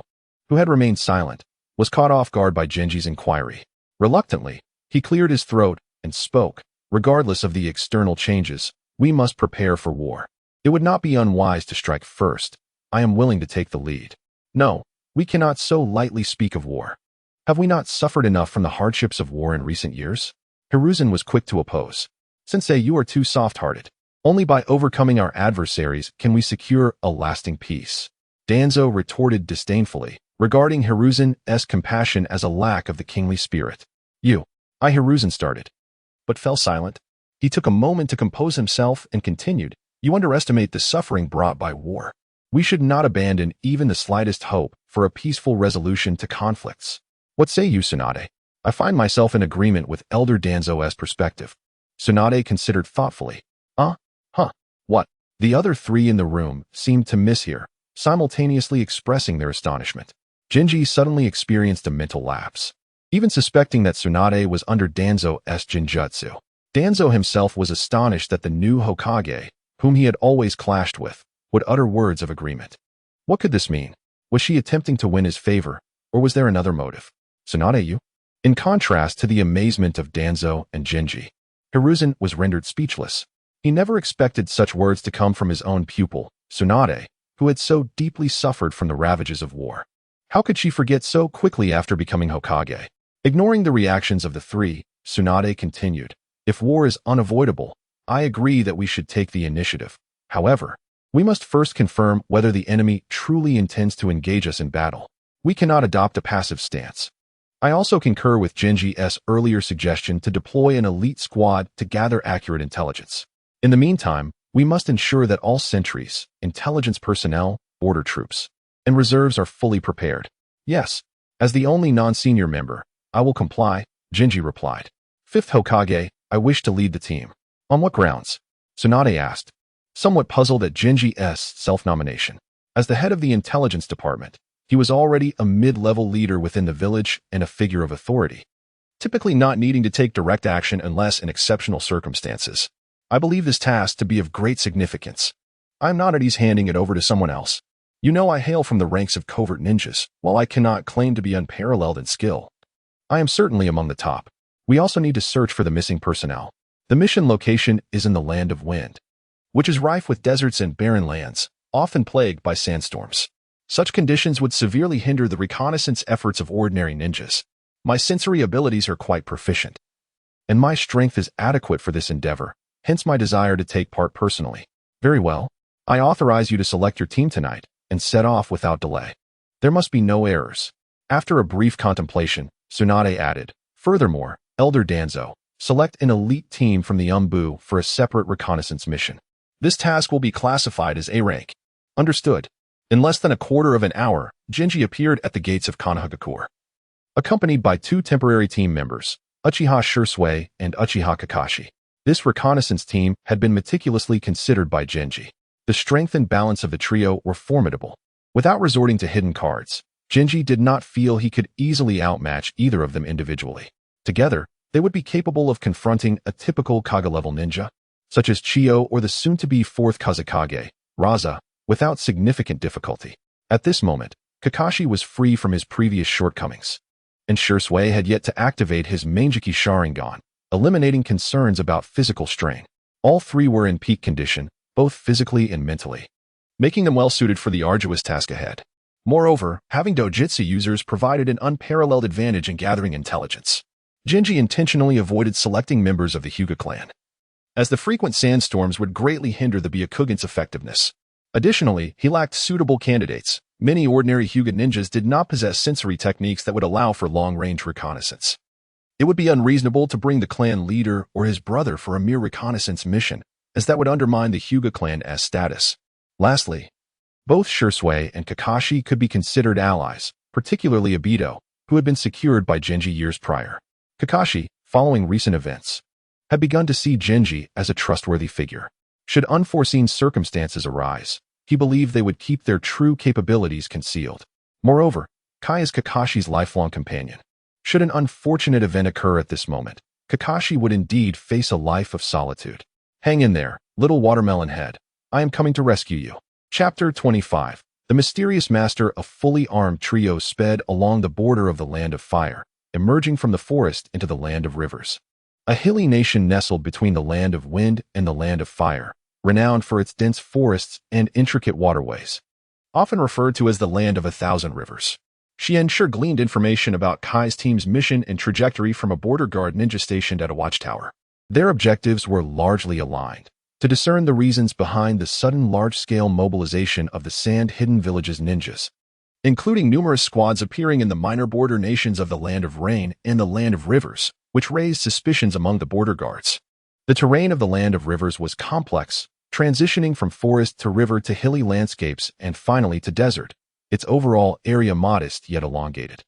[SPEAKER 1] who had remained silent, was caught off guard by Jinji's inquiry. Reluctantly, he cleared his throat and spoke. Regardless of the external changes, we must prepare for war. It would not be unwise to strike first. I am willing to take the lead. No, we cannot so lightly speak of war. Have we not suffered enough from the hardships of war in recent years? Hiruzen was quick to oppose. Sensei, you are too soft-hearted. Only by overcoming our adversaries can we secure a lasting peace. Danzo retorted disdainfully, regarding Hiruzen's compassion as a lack of the kingly spirit. Hiruzen started, but fell silent. He took a moment to compose himself and continued, you underestimate the suffering brought by war. We should not abandon even the slightest hope for a peaceful resolution to conflicts. What say you, Tsunade? I find myself in agreement with Elder Danzo's perspective. Tsunade considered thoughtfully. What? The other three in the room seemed to mishear, simultaneously expressing their astonishment. Jinji suddenly experienced a mental lapse. Even suspecting that Tsunade was under Danzo's genjutsu, Danzo himself was astonished that the new Hokage, whom he had always clashed with, would utter words of agreement. What could this mean? Was she attempting to win his favor, or was there another motive? Tsunade, In contrast to the amazement of Danzo and Jinji, Hiruzen was rendered speechless. He never expected such words to come from his own pupil, Tsunade, who had so deeply suffered from the ravages of war. How could she forget so quickly after becoming Hokage? Ignoring the reactions of the three, Tsunade continued, if war is unavoidable, I agree that we should take the initiative. However, we must first confirm whether the enemy truly intends to engage us in battle. We cannot adopt a passive stance. I also concur with Jinji's earlier suggestion to deploy an elite squad to gather accurate intelligence. In the meantime, we must ensure that all sentries, intelligence personnel, border troops, and reserves are fully prepared. Yes, as the only non-senior member, I will comply, Jinji replied. Fifth Hokage, I wish to lead the team. On what grounds? Tsunade asked, somewhat puzzled at Jinji's self-nomination. As the head of the intelligence department, he was already a mid-level leader within the village and a figure of authority, typically not needing to take direct action unless in exceptional circumstances. I believe this task to be of great significance. I am not at ease handing it over to someone else. You know I hail from the ranks of covert ninjas, while I cannot claim to be unparalleled in skill. I am certainly among the top. We also need to search for the missing personnel. The mission location is in the Land of Wind, which is rife with deserts and barren lands, often plagued by sandstorms. Such conditions would severely hinder the reconnaissance efforts of ordinary ninjas. My sensory abilities are quite proficient, and my strength is adequate for this endeavor, hence my desire to take part personally. Very well. I authorize you to select your team tonight and set off without delay. There must be no errors. After a brief contemplation, Tsunade added, furthermore, Elder Danzo, select an elite team from the Umbu for a separate reconnaissance mission. This task will be classified as A rank. Understood. In less than a quarter of an hour, Jinji appeared at the gates of Konoha, accompanied by two temporary team members, Uchiha Shadowy and Uchiha Kakashi. This reconnaissance team had been meticulously considered by Jinji. The strength and balance of the trio were formidable. Without resorting to hidden cards, Jinji did not feel he could easily outmatch either of them individually. Together, they would be capable of confronting a typical Kage-level ninja, such as Chiyo or the soon-to-be fourth Kazekage, Raza, without significant difficulty. At this moment, Kakashi was free from his previous shortcomings, and Shadowy had yet to activate his Manjiki Sharingan, eliminating concerns about physical strain. All three were in peak condition, both physically and mentally, making them well-suited for the arduous task ahead. Moreover, having dojutsu users provided an unparalleled advantage in gathering intelligence. Jinji intentionally avoided selecting members of the Hyuga clan, as the frequent sandstorms would greatly hinder the Byakugan's effectiveness. Additionally, he lacked suitable candidates. Many ordinary Hyuga ninjas did not possess sensory techniques that would allow for long-range reconnaissance. It would be unreasonable to bring the clan leader or his brother for a mere reconnaissance mission, as that would undermine the Hyuga clan's status. Lastly, both Shadowy and Kakashi could be considered allies, particularly Obito, who had been secured by Jinji years prior. Kakashi, following recent events, had begun to see Genji as a trustworthy figure. Should unforeseen circumstances arise, he believed they would keep their true capabilities concealed. Moreover, Kai is Kakashi's lifelong companion. Should an unfortunate event occur at this moment, Kakashi would indeed face a life of solitude. Hang in there, little watermelon head. I am coming to rescue you. Chapter 25. The mysterious master of fully armed trio sped along the border of the Land of Fire, emerging from the forest into the Land of Rivers. A hilly nation nestled between the Land of Wind and the Land of Fire, renowned for its dense forests and intricate waterways. Often referred to as the Land of 1,000 Rivers. Xianxue gleaned information about Kai's team's mission and trajectory from a border guard ninja stationed at a watchtower. Their objectives were largely aligned: to discern the reasons behind the sudden large-scale mobilization of the Sand-Hidden Village's ninjas, including numerous squads appearing in the minor border nations of the Land of Rain and the Land of Rivers, which raised suspicions among the border guards. The terrain of the Land of Rivers was complex, transitioning from forest to river to hilly landscapes and finally to desert, its overall area modest yet elongated.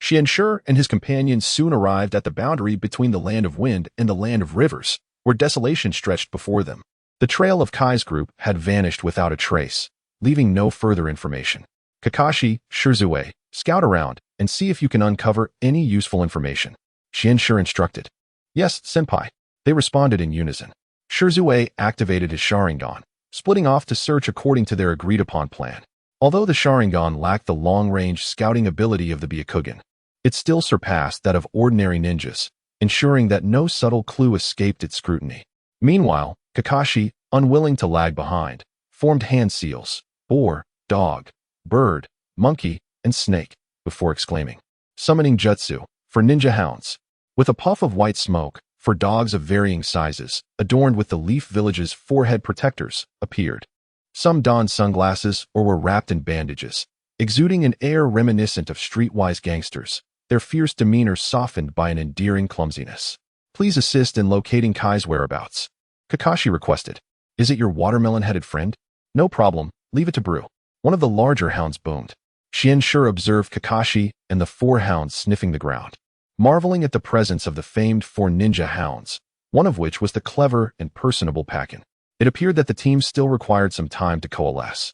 [SPEAKER 1] Xianxue and his companions soon arrived at the boundary between the Land of Wind and the Land of Rivers, where desolation stretched before them. The trail of Kai's group had vanished without a trace, leaving no further information. Kakashi, Shirzue, scout around and see if you can uncover any useful information, Xianxue instructed. Yes, senpai. They responded in unison. Shirzue activated his Sharingan, splitting off to search according to their agreed-upon plan. Although the Sharingan lacked the long-range scouting ability of the Byakugan, it still surpassed that of ordinary ninjas, ensuring that no subtle clue escaped its scrutiny. Meanwhile, Kakashi, unwilling to lag behind, formed hand seals: boar, dog, bird, monkey, and snake, before exclaiming, summoning jutsu, for ninja hounds. With a puff of white smoke, for dogs of varying sizes, adorned with the Leaf Village's forehead protectors, appeared. Some donned sunglasses or were wrapped in bandages, exuding an air reminiscent of streetwise gangsters, their fierce demeanor softened by an endearing clumsiness. Please assist in locating Kai's whereabouts, Kakashi requested. Is it your watermelon-headed friend? No problem, leave it to Brew. One of the larger hounds boomed. Xianxue observed Kakashi and the 4 hounds sniffing the ground, marveling at the presence of the famed 4 ninja hounds, one of which was the clever and personable Pakin. It appeared that the team still required some time to coalesce.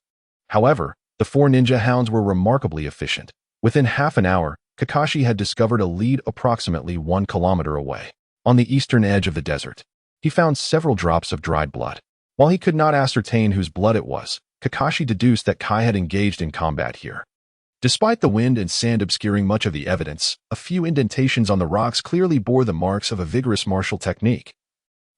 [SPEAKER 1] However, the 4 ninja hounds were remarkably efficient. Within half an hour, Kakashi had discovered a lead approximately 1 kilometer away. On the eastern edge of the desert, he found several drops of dried blood. While he could not ascertain whose blood it was, Kakashi deduced that Kai had engaged in combat here. Despite the wind and sand obscuring much of the evidence, a few indentations on the rocks clearly bore the marks of a vigorous martial technique,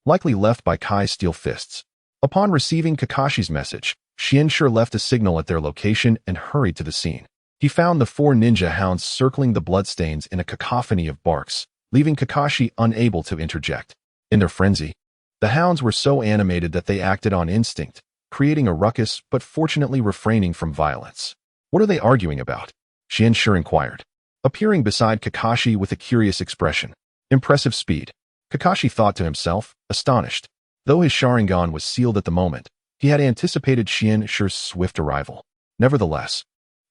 [SPEAKER 1] likely left by Kai's steel fists. Upon receiving Kakashi's message, Xianxue left a signal at their location and hurried to the scene. He found the 4 ninja hounds circling the bloodstains in a cacophony of barks, leaving Kakashi unable to interject. In their frenzy, the hounds were so animated that they acted on instinct, creating a ruckus but fortunately refraining from violence. What are they arguing about? Xianxue inquired, appearing beside Kakashi with a curious expression. Impressive speed, Kakashi thought to himself, astonished. Though his Sharingan was sealed at the moment, he had anticipated Xianxue's swift arrival. Nevertheless,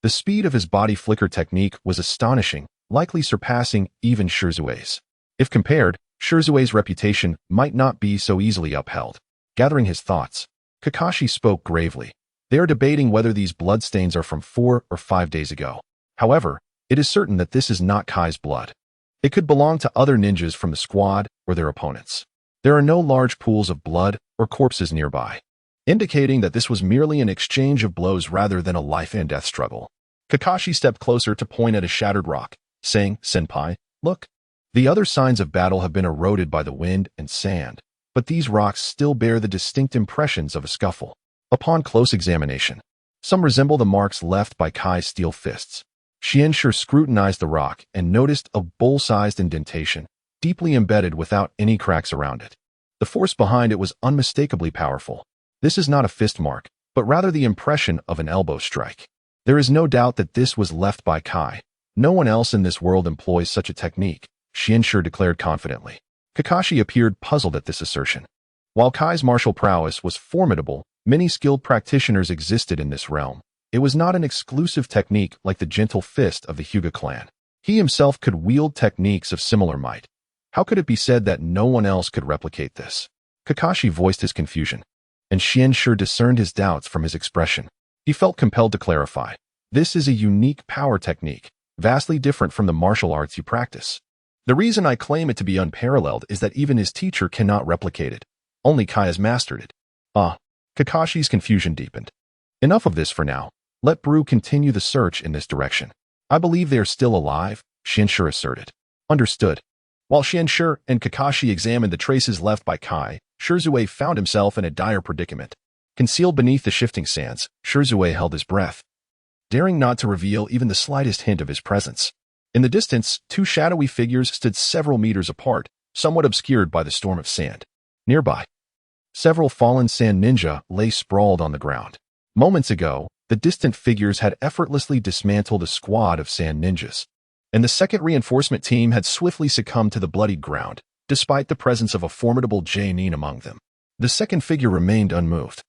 [SPEAKER 1] the speed of his body flicker technique was astonishing, likely surpassing even Shirzue's. If compared, Shirzue's reputation might not be so easily upheld. Gathering his thoughts, Kakashi spoke gravely. They are debating whether these bloodstains are from 4 or 5 days ago. However, it is certain that this is not Kai's blood. It could belong to other ninjas from the squad or their opponents. There are no large pools of blood or corpses nearby, indicating that this was merely an exchange of blows rather than a life-and-death struggle. Kakashi stepped closer to point at a shattered rock, saying, Senpai, look. The other signs of battle have been eroded by the wind and sand, but these rocks still bear the distinct impressions of a scuffle. Upon close examination, some resemble the marks left by Kai's steel fists. Xianxue scrutinized the rock and noticed a bowl-sized indentation, deeply embedded without any cracks around it. The force behind it was unmistakably powerful. This is not a fist mark, but rather the impression of an elbow strike. There is no doubt that this was left by Kai. No one else in this world employs such a technique, Xianxue declared confidently. Kakashi appeared puzzled at this assertion. While Kai's martial prowess was formidable, many skilled practitioners existed in this realm. It was not an exclusive technique like the gentle fist of the Hyuga clan. He himself could wield techniques of similar might. How could it be said that no one else could replicate this? Kakashi voiced his confusion, and Xianxue discerned his doubts from his expression. He felt compelled to clarify. This is a unique power technique, vastly different from the martial arts you practice. The reason I claim it to be unparalleled is that even his teacher cannot replicate it. Only Kai has mastered it. Kakashi's confusion deepened. Enough of this for now. Let Brew continue the search in this direction. I believe they are still alive, Xianxue asserted. Understood. While Xianxue and Kakashi examined the traces left by Kai, Shirzue found himself in a dire predicament. Concealed beneath the shifting sands, Shirzue held his breath, daring not to reveal even the slightest hint of his presence. In the distance, two shadowy figures stood several meters apart, somewhat obscured by the storm of sand. Nearby, several fallen sand ninja lay sprawled on the ground. Moments ago, the distant figures had effortlessly dismantled a squad of sand ninjas, and the second reinforcement team had swiftly succumbed to the bloodied ground, despite the presence of a formidable Jainin among them. The second figure remained unmoved,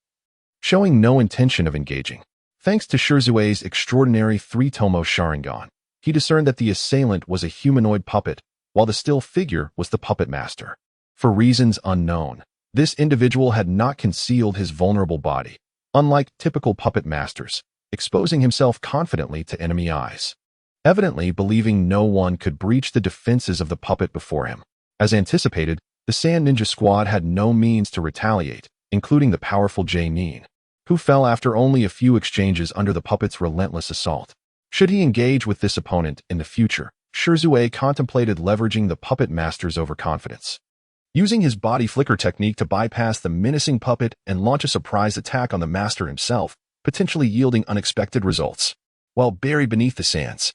[SPEAKER 1] showing no intention of engaging. Thanks to Shirzue's extraordinary three-tomo Sharingan, he discerned that the assailant was a humanoid puppet, while the still figure was the puppet master. For reasons unknown, this individual had not concealed his vulnerable body, unlike typical puppet masters, exposing himself confidently to enemy eyes, evidently believing no one could breach the defenses of the puppet before him. As anticipated, the Sand Ninja Squad had no means to retaliate, including the powerful Jainin, who fell after only a few exchanges under the puppet's relentless assault. Should he engage with this opponent in the future, Shirzue contemplated leveraging the puppet master's overconfidence, using his body flicker technique to bypass the menacing puppet and launch a surprise attack on the master himself, potentially yielding unexpected results. While buried beneath the sands,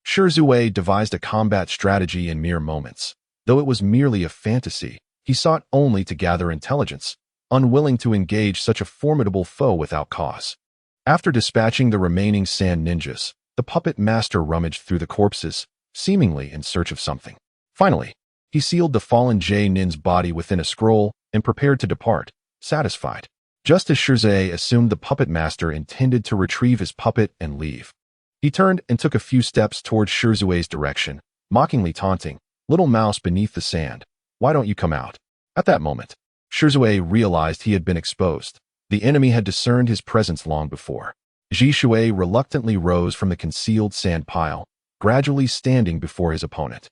[SPEAKER 1] Shirzue devised a combat strategy in mere moments. Though it was merely a fantasy, he sought only to gather intelligence, unwilling to engage such a formidable foe without cause. After dispatching the remaining sand ninjas, the puppet master rummaged through the corpses, seemingly in search of something. Finally, he sealed the fallen Janin's body within a scroll and prepared to depart, satisfied. Just as Shirzue assumed the puppet master intended to retrieve his puppet and leave, he turned and took a few steps towards Shirzue's direction, mockingly taunting, "Little mouse beneath the sand, why don't you come out?" At that moment, Shirzue realized he had been exposed. The enemy had discerned his presence long before. Jishue reluctantly rose from the concealed sand pile, gradually standing before his opponent.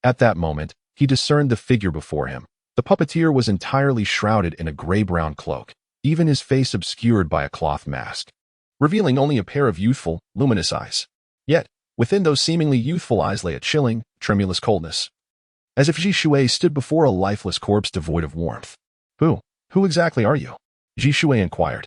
[SPEAKER 1] At that moment, he discerned the figure before him. The puppeteer was entirely shrouded in a gray-brown cloak, even his face obscured by a cloth mask, revealing only a pair of youthful, luminous eyes. Yet, within those seemingly youthful eyes lay a chilling, tremulous coldness, as if Jishue stood before a lifeless corpse devoid of warmth. Who exactly are you?" Jishue inquired,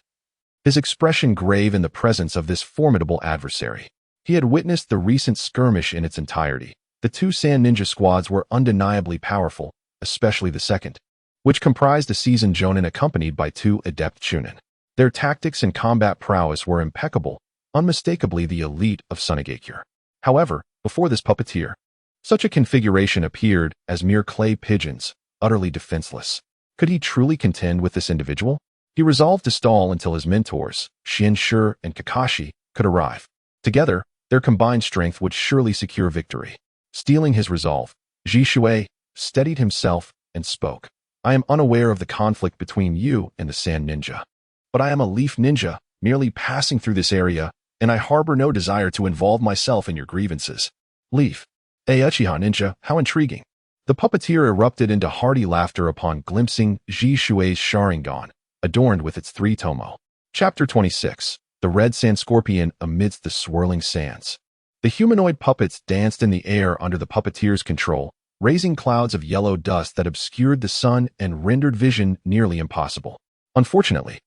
[SPEAKER 1] his expression grave in the presence of this formidable adversary. He had witnessed the recent skirmish in its entirety. The two Sand Ninja squads were undeniably powerful, especially the second, which comprised a seasoned Jonin accompanied by two adept Chunin. Their tactics and combat prowess were impeccable, unmistakably the elite of Sunigakure. However, before this puppeteer, such a configuration appeared as mere clay pigeons, utterly defenseless. Could he truly contend with this individual? He resolved to stall until his mentors, Xianxue and Kakashi, could arrive. Together, their combined strength would surely secure victory. Stealing his resolve, Jishue steadied himself and spoke. "I am unaware of the conflict between you and the Sand Ninja. But I am a Leaf Ninja, merely passing through this area, and I harbor no desire to involve myself in your grievances." "Leaf? A Uchiha ninja, how intriguing." The puppeteer erupted into hearty laughter upon glimpsing Jishue's Sharingan, adorned with its three-tomo. Chapter 26. The Red Sand Scorpion Amidst the Swirling Sands. The humanoid puppets danced in the air under the puppeteer's control, raising clouds of yellow dust that obscured the sun and rendered vision nearly impossible. Unfortunately,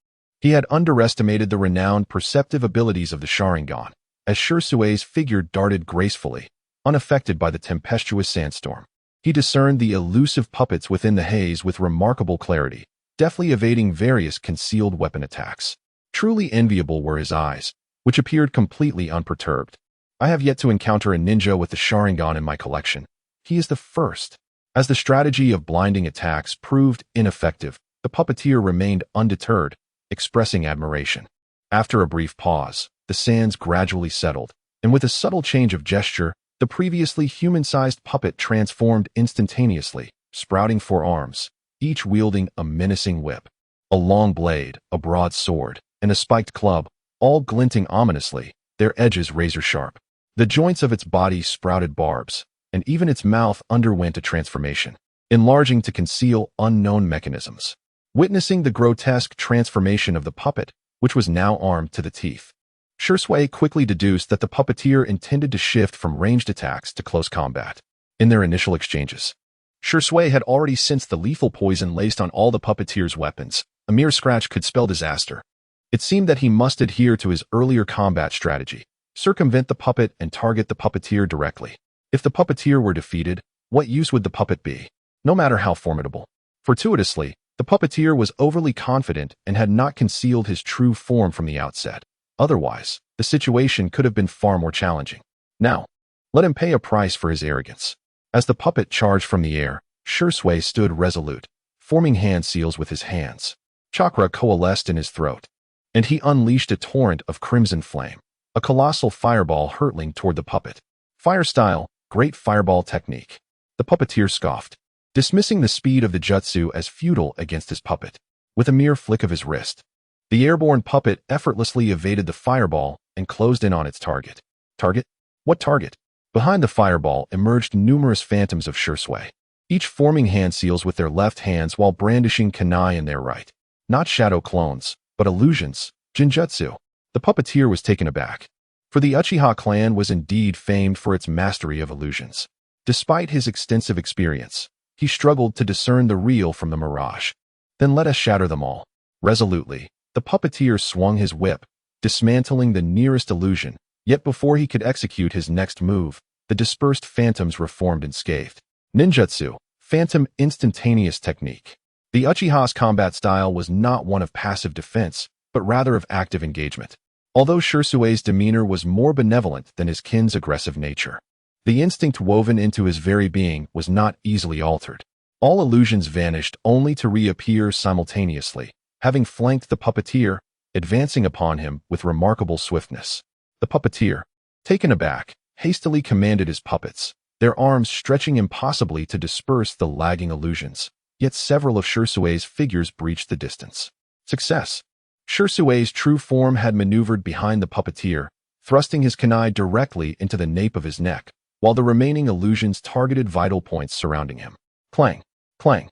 [SPEAKER 1] he had underestimated the renowned perceptive abilities of the Sharingan, as Shirzue's figure darted gracefully, unaffected by the tempestuous sandstorm. He discerned the elusive puppets within the haze with remarkable clarity, deftly evading various concealed weapon attacks. Truly enviable were his eyes, which appeared completely unperturbed. I have yet to encounter a ninja with the Sharingan in my collection. He is the first. As the strategy of blinding attacks proved ineffective, the puppeteer remained undeterred, expressing admiration. After a brief pause, the sands gradually settled, and with a subtle change of gesture, the previously human-sized puppet transformed instantaneously, sprouting 4 arms, each wielding a menacing whip. A long blade, a broad sword, and a spiked club, all glinting ominously, their edges razor-sharp. The joints of its body sprouted barbs, and even its mouth underwent a transformation, enlarging to conceal unknown mechanisms. Witnessing the grotesque transformation of the puppet, which was now armed to the teeth, Shui quickly deduced that the puppeteer intended to shift from ranged attacks to close combat. In their initial exchanges, Shui had already sensed the lethal poison laced on all the puppeteer's weapons. A mere scratch could spell disaster. It seemed that he must adhere to his earlier combat strategy, circumvent the puppet and target the puppeteer directly. If the puppeteer were defeated, what use would the puppet be, no matter how formidable? Fortuitously, the puppeteer was overly confident and had not concealed his true form from the outset. Otherwise, the situation could have been far more challenging. Now, let him pay a price for his arrogance. As the puppet charged from the air, Shui stood resolute, forming hand seals with his hands. Chakra coalesced in his throat, and he unleashed a torrent of crimson flame, a colossal fireball hurtling toward the puppet. Fire style, great fireball technique. The puppeteer scoffed, dismissing the speed of the jutsu as futile against his puppet. With a mere flick of his wrist, the airborne puppet effortlessly evaded the fireball and closed in on its target. Target? What target? Behind the fireball emerged numerous phantoms of Shui, each forming hand seals with their left hands while brandishing kunai in their right. Not shadow clones, but illusions, jinjutsu. The puppeteer was taken aback, for the Uchiha clan was indeed famed for its mastery of illusions. Despite his extensive experience, he struggled to discern the real from the mirage. Then let us shatter them all. Resolutely, the puppeteer swung his whip, dismantling the nearest illusion, yet before he could execute his next move, the dispersed phantoms reformed unscathed. Ninjutsu, phantom instantaneous technique. The Uchiha's combat style was not one of passive defense, but rather of active engagement. Although Shusui's demeanor was more benevolent than his kin's aggressive nature, the instinct woven into his very being was not easily altered. All illusions vanished only to reappear simultaneously, having flanked the puppeteer, advancing upon him with remarkable swiftness. The puppeteer, taken aback, hastily commanded his puppets, their arms stretching impossibly to disperse the lagging illusions. Yet several of Shusui's figures breached the distance. Success. Shusui's true form had maneuvered behind the puppeteer, thrusting his kunai directly into the nape of his neck, while the remaining illusions targeted vital points surrounding him. Clang, clang.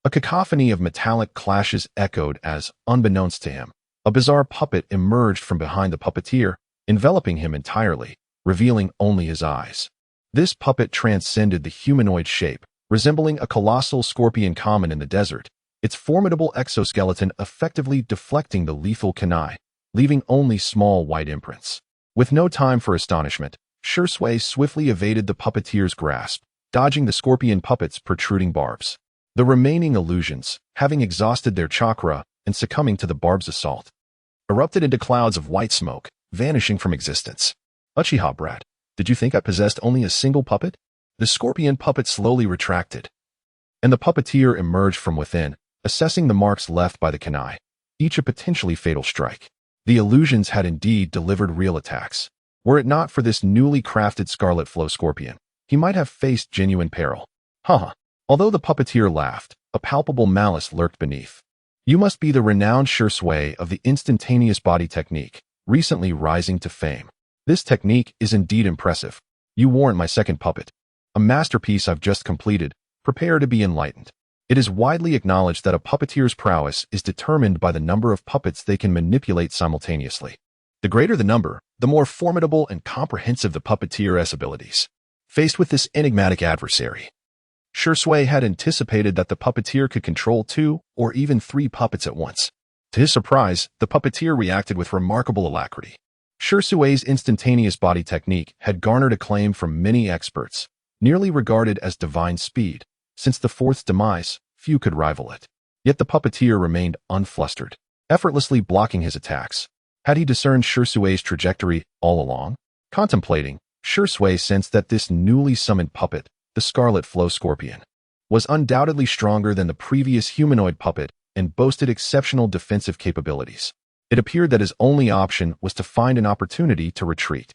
[SPEAKER 1] A cacophony of metallic clashes echoed as, unbeknownst to him, a bizarre puppet emerged from behind the puppeteer, enveloping him entirely, revealing only his eyes. This puppet transcended the humanoid shape, resembling a colossal scorpion common in the desert, its formidable exoskeleton effectively deflecting the lethal kunai, leaving only small white imprints. With no time for astonishment, Shui swiftly evaded the puppeteer's grasp, dodging the scorpion puppet's protruding barbs. The remaining illusions, having exhausted their chakra and succumbing to the barb's assault, erupted into clouds of white smoke, vanishing from existence. Uchiha brat, did you think I possessed only a single puppet? The scorpion puppet slowly retracted, and the puppeteer emerged from within, assessing the marks left by the kunai, each a potentially fatal strike. The illusions had indeed delivered real attacks. Were it not for this newly crafted scarlet flow scorpion, he might have faced genuine peril. Haha. Although the puppeteer laughed, a palpable malice lurked beneath. You must be the renowned Shui of the instantaneous body technique, recently rising to fame. This technique is indeed impressive. You warrant my second puppet. A masterpiece I've just completed. Prepare to be enlightened. It is widely acknowledged that a puppeteer's prowess is determined by the number of puppets they can manipulate simultaneously. The greater the number, the more formidable and comprehensive the puppeteer's abilities. Faced with this enigmatic adversary, Shui had anticipated that the puppeteer could control 2 or even 3 puppets at once. To his surprise, the puppeteer reacted with remarkable alacrity. Shusui's instantaneous body technique had garnered acclaim from many experts, nearly regarded as divine speed. Since the fourth's demise, few could rival it. Yet the puppeteer remained unflustered, effortlessly blocking his attacks. Had he discerned Shusui's trajectory all along? Contemplating, Shui sensed that this newly summoned puppet, the Scarlet Flow Scorpion, was undoubtedly stronger than the previous humanoid puppet and boasted exceptional defensive capabilities. It appeared that his only option was to find an opportunity to retreat.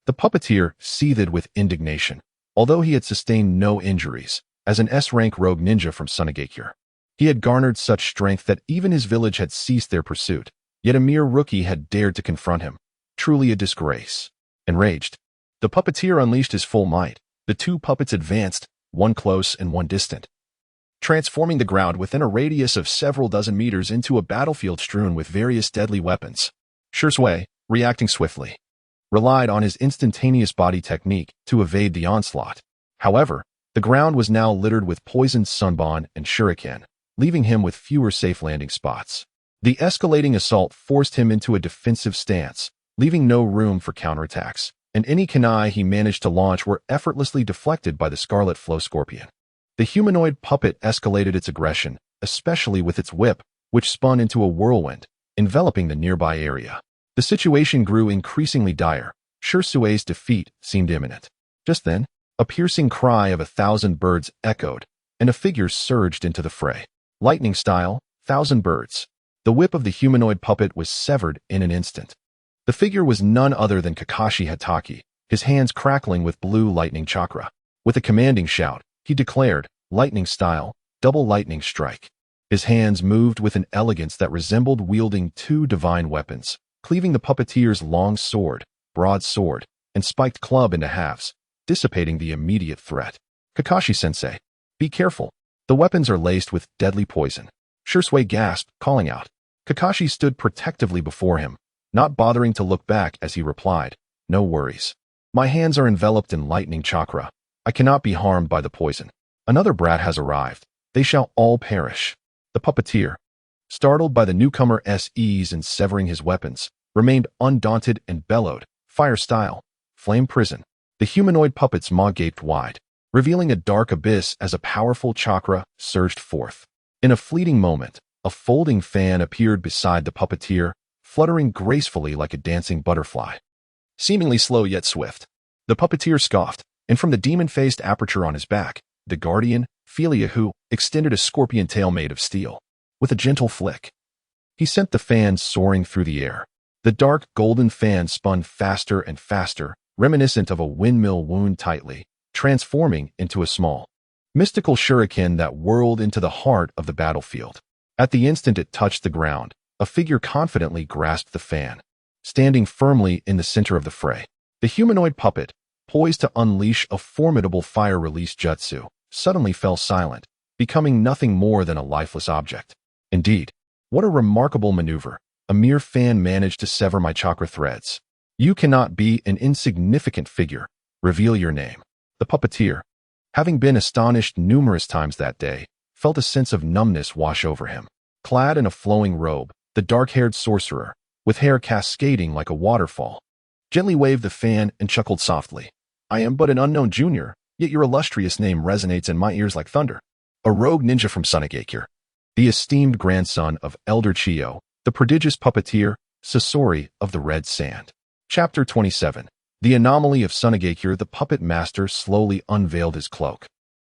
[SPEAKER 1] The puppeteer seethed with indignation. Although he had sustained no injuries, as an S-rank rogue ninja from Sunagakure. He had garnered such strength that even his village had ceased their pursuit, yet a mere rookie had dared to confront him. Truly a disgrace. Enraged, the puppeteer unleashed his full might. The two puppets advanced, one close and one distant, transforming the ground within a radius of several dozen meters into a battlefield strewn with various deadly weapons. Hiruzen, reacting swiftly, relied on his instantaneous body technique to evade the onslaught. However, the ground was now littered with poisoned sunbon and shuriken, leaving him with fewer safe landing spots. The escalating assault forced him into a defensive stance, leaving no room for counterattacks, and any kunai he managed to launch were effortlessly deflected by the Scarlet Flow Scorpion. The humanoid puppet escalated its aggression, especially with its whip, which spun into a whirlwind, enveloping the nearby area. The situation grew increasingly dire. Hiruzen's defeat seemed imminent. Just then, a piercing cry of 1,000 birds echoed, and a figure surged into the fray. Lightning style, 1,000 birds. The whip of the humanoid puppet was severed in an instant. The figure was none other than Kakashi Hatake, his hands crackling with blue lightning chakra. With a commanding shout, he declared, lightning style, double lightning strike. His hands moved with an elegance that resembled wielding two divine weapons, cleaving the puppeteer's long sword, broadsword, and spiked club into halves, dissipating the immediate threat. Kakashi-sensei, be careful. The weapons are laced with deadly poison. Hiruzen gasped, calling out. Kakashi stood protectively before him, not bothering to look back as he replied, no worries. My hands are enveloped in lightning chakra. I cannot be harmed by the poison. Another brat has arrived. They shall all perish. The puppeteer, startled by the newcomer's ease in severing his weapons, remained undaunted and bellowed, fire style, flame prison. The humanoid puppet's maw gaped wide, revealing a dark abyss as a powerful chakra surged forth. In a fleeting moment, a folding fan appeared beside the puppeteer, fluttering gracefully like a dancing butterfly. Seemingly slow yet swift, the puppeteer scoffed, and from the demon-faced aperture on his back, the guardian, Filiahu, extended a scorpion tail made of steel. With a gentle flick, he sent the fan soaring through the air. The dark golden fan spun faster and faster, reminiscent of a windmill wound tightly, transforming into a small, mystical shuriken that whirled into the heart of the battlefield. At the instant it touched the ground, a figure confidently grasped the fan, standing firmly in the center of the fray. The humanoid puppet, poised to unleash a formidable fire release jutsu, suddenly fell silent, becoming nothing more than a lifeless object. Indeed, what a remarkable maneuver. A mere fan managed to sever my chakra threads. You cannot be an insignificant figure. Reveal your name. The puppeteer, having been astonished numerous times that day, felt a sense of numbness wash over him. Clad in a flowing robe, the dark-haired sorcerer, with hair cascading like a waterfall, gently waved the fan and chuckled softly. I am but an unknown junior, yet your illustrious name resonates in my ears like thunder. A rogue ninja from Sunagakure, the esteemed grandson of Elder Chiyo, the prodigious puppeteer, Sasori of the Red Sand. Chapter 27. The Anomaly of Sunagakure. The puppet master slowly unveiled his cloak,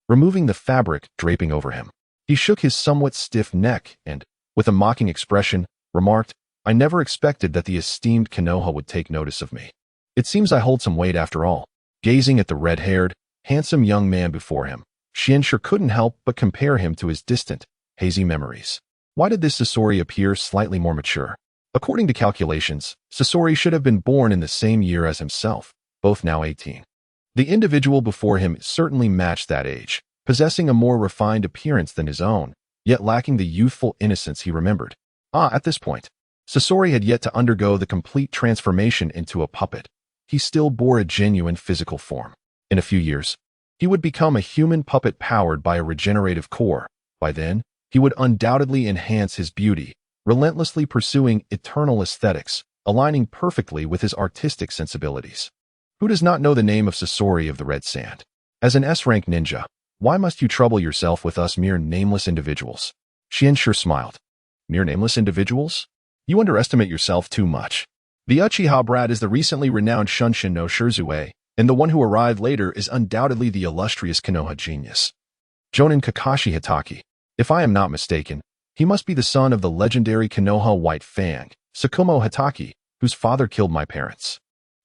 [SPEAKER 1] removing the fabric draping over him. He shook his somewhat stiff neck and, with a mocking expression, remarked, I never expected that the esteemed Konoha would take notice of me. It seems I hold some weight after all. Gazing at the red-haired, handsome young man before him, Shinshu couldn't help but compare him to his distant, hazy memories. Why did this Sasori appear slightly more mature? According to calculations, Sasori should have been born in the same year as himself, both now 18. The individual before him certainly matched that age, possessing a more refined appearance than his own, yet lacking the youthful innocence he remembered. At this point, Sasori had yet to undergo the complete transformation into a puppet. He still bore a genuine physical form. In a few years, he would become a human puppet powered by a regenerative core. By then, he would undoubtedly enhance his beauty, relentlessly pursuing eternal aesthetics, aligning perfectly with his artistic sensibilities. Who does not know the name of Sasori of the Red Sand? As an S-rank ninja, why must you trouble yourself with us mere nameless individuals? Shinshu smiled. Mere nameless individuals? You underestimate yourself too much. The Uchiha brat is the recently renowned Shunshin no Hiruzen, and the one who arrived later is undoubtedly the illustrious Konoha genius, Jonin Kakashi Hatake. If I am not mistaken, he must be the son of the legendary Konoha White Fang, Tsukumo Hatake, whose father killed my parents.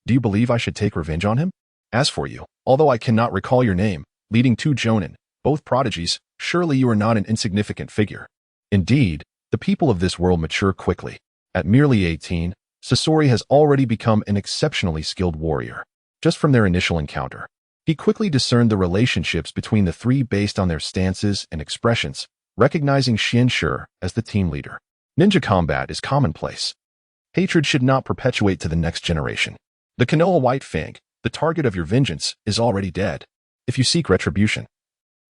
[SPEAKER 1] Do you believe I should take revenge on him? As for you, although I cannot recall your name, leading two Jonin, both prodigies, surely you are not an insignificant figure. Indeed, the people of this world mature quickly. At merely 18, Sasori has already become an exceptionally skilled warrior. Just from their initial encounter, he quickly discerned the relationships between the three based on their stances and expressions, recognizing Xianshi as the team leader. Ninja combat is commonplace. Hatred should not perpetuate to the next generation. The Konoha White Fang, the target of your vengeance, is already dead. If you seek retribution,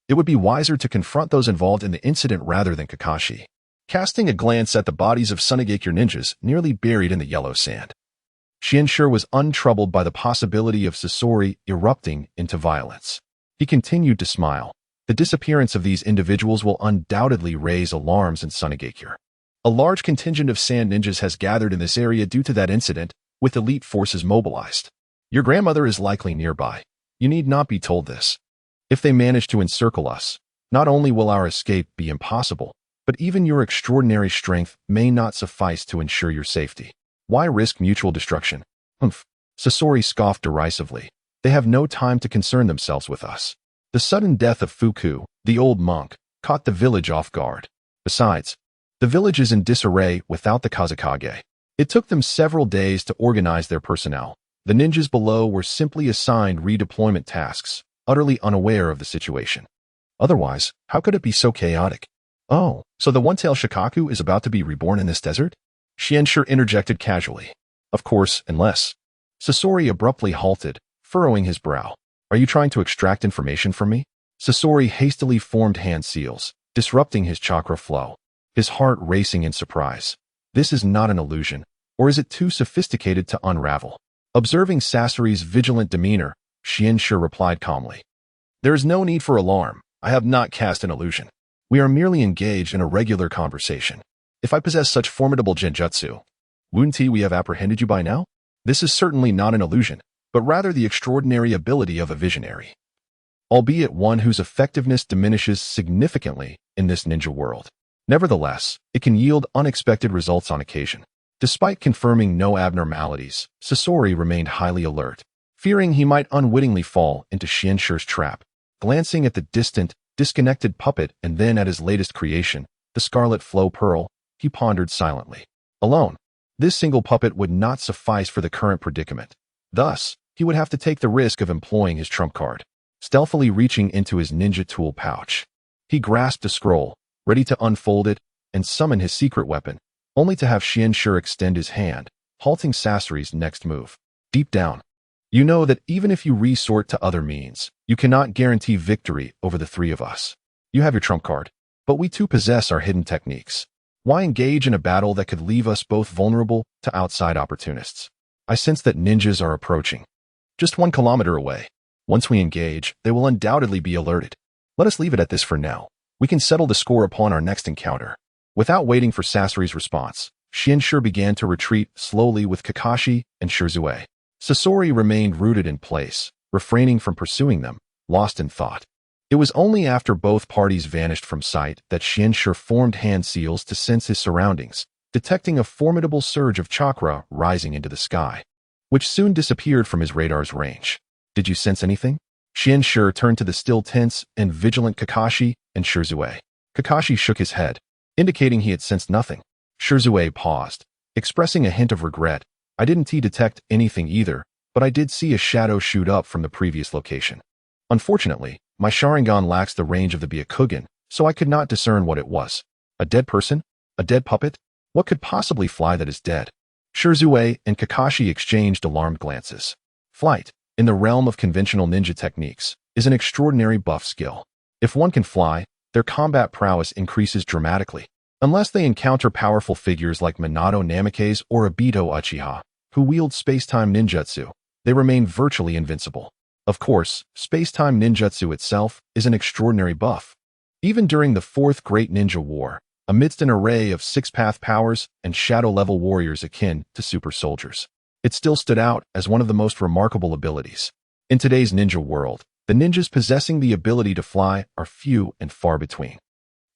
[SPEAKER 1] it would be wiser to confront those involved in the incident rather than Kakashi. Casting a glance at the bodies of Sunigakure ninjas nearly buried in the yellow sand, Xianshi was untroubled by the possibility of Sasori erupting into violence. He continued to smile. The disappearance of these individuals will undoubtedly raise alarms in Sunigakure. A large contingent of sand ninjas has gathered in this area due to that incident, with elite forces mobilized. Your grandmother is likely nearby. You need not be told this. If they manage to encircle us, not only will our escape be impossible, but even your extraordinary strength may not suffice to ensure your safety. Why risk mutual destruction? Humph. Sasori scoffed derisively. They have no time to concern themselves with us. The sudden death of Fuku, the old monk, caught the village off guard. Besides, the village is in disarray without the Kazekage. It took them several days to organize their personnel. The ninjas below were simply assigned redeployment tasks, utterly unaware of the situation. Otherwise, how could it be so chaotic? Oh, so the one-tailed Shikaku is about to be reborn in this desert? Xianshi interjected casually. Of course, unless. Sasori abruptly halted, furrowing his brow. Are you trying to extract information from me? Sasori hastily formed hand seals, disrupting his chakra flow, his heart racing in surprise. This is not an illusion, or is it too sophisticated to unravel? Observing Sasori's vigilant demeanor, Xianshi replied calmly. There is no need for alarm. I have not cast an illusion. We are merely engaged in a regular conversation. If I possess such formidable genjutsu, wouldn't we have apprehended you by now? This is certainly not an illusion, but rather the extraordinary ability of a visionary, albeit one whose effectiveness diminishes significantly in this ninja world. Nevertheless, it can yield unexpected results on occasion. Despite confirming no abnormalities, Sasori remained highly alert, fearing he might unwittingly fall into Xianshi's trap. Glancing at the distant, disconnected puppet and then at his latest creation, the Scarlet Flow Pearl, he pondered silently. Alone, this single puppet would not suffice for the current predicament. Thus, he would have to take the risk of employing his trump card. Stealthily reaching into his ninja tool pouch, he grasped a scroll, ready to unfold it and summon his secret weapon, only to have Xianshi extend his hand, halting Sasori's next move. Deep down, you know that even if you resort to other means, you cannot guarantee victory over the three of us. You have your trump card, but we too possess our hidden techniques. Why engage in a battle that could leave us both vulnerable to outside opportunists? I sense that ninjas are approaching. Just 1 kilometer away. Once we engage, they will undoubtedly be alerted. Let us leave it at this for now. We can settle the score upon our next encounter. Without waiting for Sasori's response, Xianshi began to retreat slowly with Kakashi and Hiruzen. Sasori remained rooted in place, refraining from pursuing them, lost in thought. It was only after both parties vanished from sight that Xianshi formed hand seals to sense his surroundings, detecting a formidable surge of chakra rising into the sky, which soon disappeared from his radar's range. Did you sense anything? Xianshi turned to the still tense and vigilant Kakashi and Hiruzen. Kakashi shook his head, indicating he had sensed nothing. Hiruzen paused, expressing a hint of regret. I didn't detect anything either, but I did see a shadow shoot up from the previous location. Unfortunately, my Sharingan lacks the range of the Byakugan, so I could not discern what it was. A dead person? A dead puppet? What could possibly fly that is dead? Hiruzen and Kakashi exchanged alarmed glances. Flight, in the realm of conventional ninja techniques, is an extraordinary buff skill. If one can fly, their combat prowess increases dramatically, unless they encounter powerful figures like Minato Namikaze or Obito Uchiha, who wield space-time ninjutsu. They remain virtually invincible. Of course, space-time ninjutsu itself is an extraordinary buff. Even during the Fourth Great Ninja War, amidst an array of six-path powers and shadow-level warriors akin to super soldiers, it still stood out as one of the most remarkable abilities. In today's ninja world, the ninjas possessing the ability to fly are few and far between.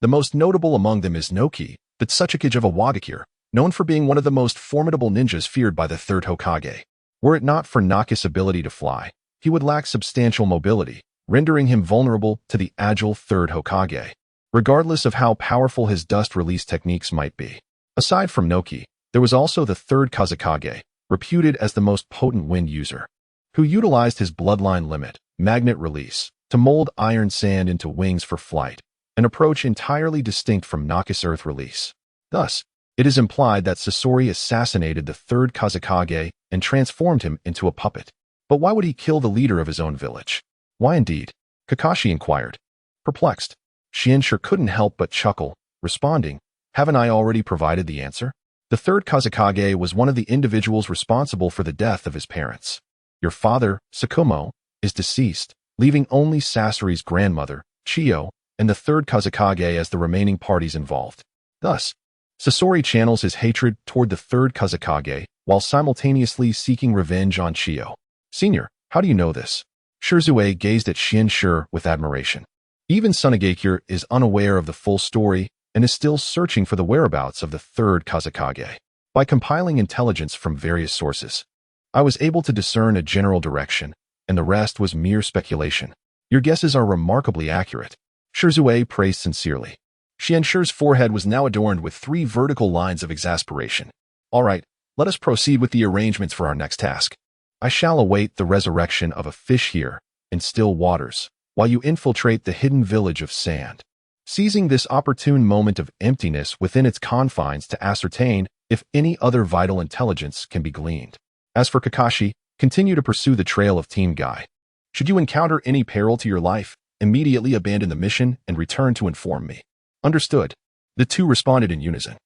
[SPEAKER 1] The most notable among them is Noki, the Tsuchikage of Awagakure, known for being one of the most formidable ninjas feared by the third Hokage. Were it not for Naki's ability to fly, he would lack substantial mobility, rendering him vulnerable to the agile third Hokage, regardless of how powerful his dust release techniques might be. Aside from Noki, there was also the third Kazekage, reputed as the most potent wind user, who utilized his bloodline limit, magnet release, to mold iron sand into wings for flight, an approach entirely distinct from Naka's earth release. Thus, it is implied that Sasori assassinated the third Kazekage and transformed him into a puppet. But why would he kill the leader of his own village? Why indeed? Kakashi inquired. Perplexed, Shinsure couldn't help but chuckle, responding, "Haven't I already provided the answer? The third Kazekage was one of the individuals responsible for the death of his parents. Your father, Sakumo, is deceased, leaving only Sasori's grandmother, Chiyo, and the third Kazekage as the remaining parties involved. Thus, Sasori channels his hatred toward the third Kazekage while simultaneously seeking revenge on Chiyo. Senior, how do you know this?" Shirzue gazed at Shinsure with admiration. Even Sunagakure is unaware of the full story and is still searching for the whereabouts of the third Kazekage. By compiling intelligence from various sources, I was able to discern a general direction, and the rest was mere speculation. Your guesses are remarkably accurate. Shirzue praised sincerely. Shinshure's forehead was now adorned with 3 vertical lines of exasperation. All right, let us proceed with the arrangements for our next task. I shall await the resurrection of a fish here in still waters, while you infiltrate the hidden village of sand, seizing this opportune moment of emptiness within its confines to ascertain if any other vital intelligence can be gleaned. As for Kakashi, continue to pursue the trail of Team Guy. Should you encounter any peril to your life, immediately abandon the mission and return to inform me. Understood. The two responded in unison.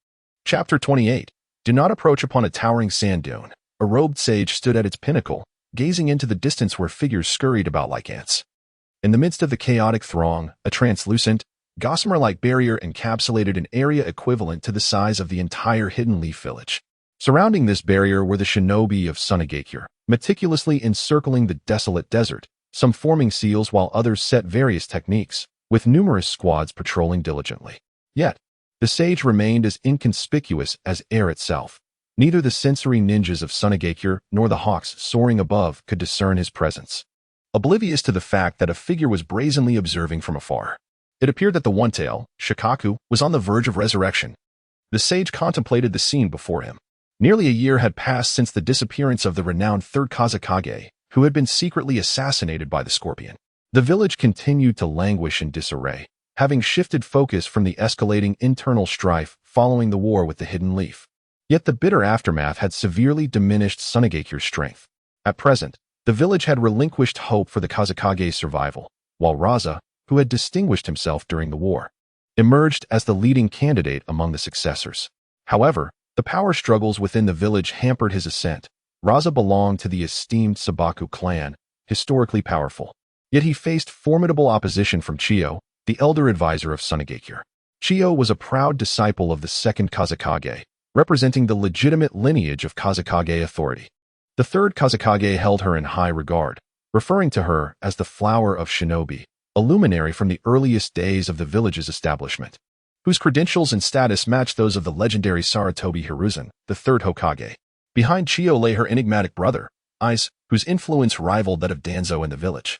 [SPEAKER 1] Chapter 28. Do not approach upon a towering sand dune. A robed sage stood at its pinnacle, gazing into the distance where figures scurried about like ants. In the midst of the chaotic throng, a translucent, gossamer-like barrier encapsulated an area equivalent to the size of the entire Hidden Leaf village. Surrounding this barrier were the shinobi of Sunagakure, meticulously encircling the desolate desert, some forming seals while others set various techniques, with numerous squads patrolling diligently. Yet, the sage remained as inconspicuous as air itself. Neither the sensory ninjas of Sunagakure nor the hawks soaring above could discern his presence, oblivious to the fact that a figure was brazenly observing from afar. It appeared that the one-tail, Shikaku, was on the verge of resurrection. The sage contemplated the scene before him. Nearly a year had passed since the disappearance of the renowned third Kazekage, who had been secretly assassinated by the scorpion. The village continued to languish in disarray, having shifted focus from the escalating internal strife following the war with the Hidden Leaf. Yet the bitter aftermath had severely diminished Sunagakure's strength. At present, the village had relinquished hope for the Kazekage's survival, while Raza, who had distinguished himself during the war, emerged as the leading candidate among the successors. However, the power struggles within the village hampered his ascent. Raza belonged to the esteemed Sabaku clan, historically powerful. Yet he faced formidable opposition from Chiyo, the elder advisor of Sunagakure. Chiyo was a proud disciple of the second Kazekage, representing the legitimate lineage of Kazekage authority. The third Kazekage held her in high regard, referring to her as the flower of shinobi, a luminary from the earliest days of the village's establishment, whose credentials and status matched those of the legendary Sarutobi Hiruzen, the third Hokage. Behind Chiyo lay her enigmatic brother, Ice, whose influence rivaled that of Danzo in the village,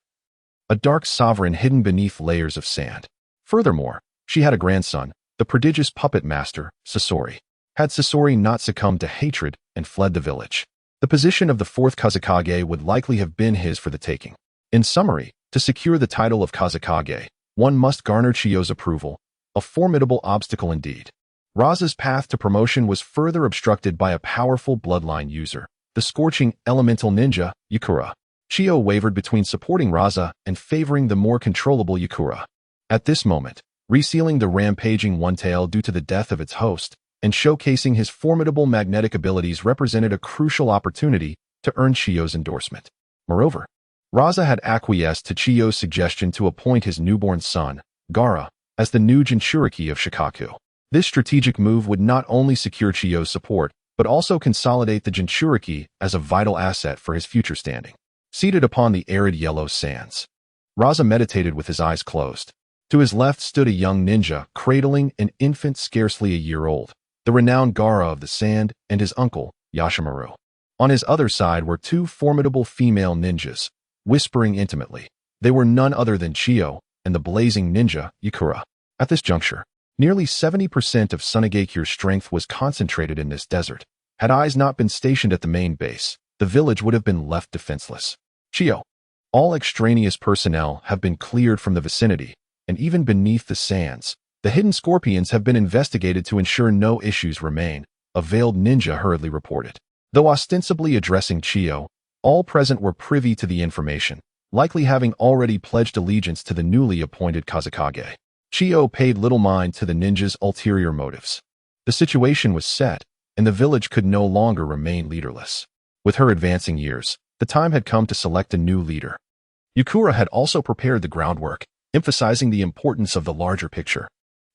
[SPEAKER 1] a dark sovereign hidden beneath layers of sand. Furthermore, she had a grandson, the prodigious puppet master, Sasori. Had Sasori not succumbed to hatred and fled the village, the position of the fourth Kazekage would likely have been his for the taking. In summary, to secure the title of Kazekage, one must garner Chiyo's approval, a formidable obstacle indeed. Raza's path to promotion was further obstructed by a powerful bloodline user, the scorching elemental ninja, Yakura. Chiyo wavered between supporting Raza and favoring the more controllable Yakura. At this moment, resealing the rampaging one-tail due to the death of its host, and showcasing his formidable magnetic abilities represented a crucial opportunity to earn Chiyo's endorsement. Moreover, Raza had acquiesced to Chiyo's suggestion to appoint his newborn son, Gaara, as the new Jinchuriki of Shikaku. This strategic move would not only secure Chiyo's support, but also consolidate the Jinchuriki as a vital asset for his future standing. Seated upon the arid yellow sands, Raza meditated with his eyes closed. To his left stood a young ninja cradling an infant scarcely a year old, the renowned Gaara of the Sand, and his uncle, Yashimaru. On his other side were two formidable female ninjas, whispering intimately. They were none other than Chiyo and the blazing ninja, Ukura. At this juncture, nearly 70% of Sunegakure's strength was concentrated in this desert. Had eyes not been stationed at the main base, the village would have been left defenseless. Chiyo. All extraneous personnel have been cleared from the vicinity, and even beneath the sands, the hidden scorpions have been investigated to ensure no issues remain, a veiled ninja hurriedly reported. Though ostensibly addressing Chiyo, all present were privy to the information, likely having already pledged allegiance to the newly appointed Kazekage. Chiyo paid little mind to the ninja's ulterior motives. The situation was set, and the village could no longer remain leaderless. With her advancing years, the time had come to select a new leader. Ukura had also prepared the groundwork, emphasizing the importance of the larger picture.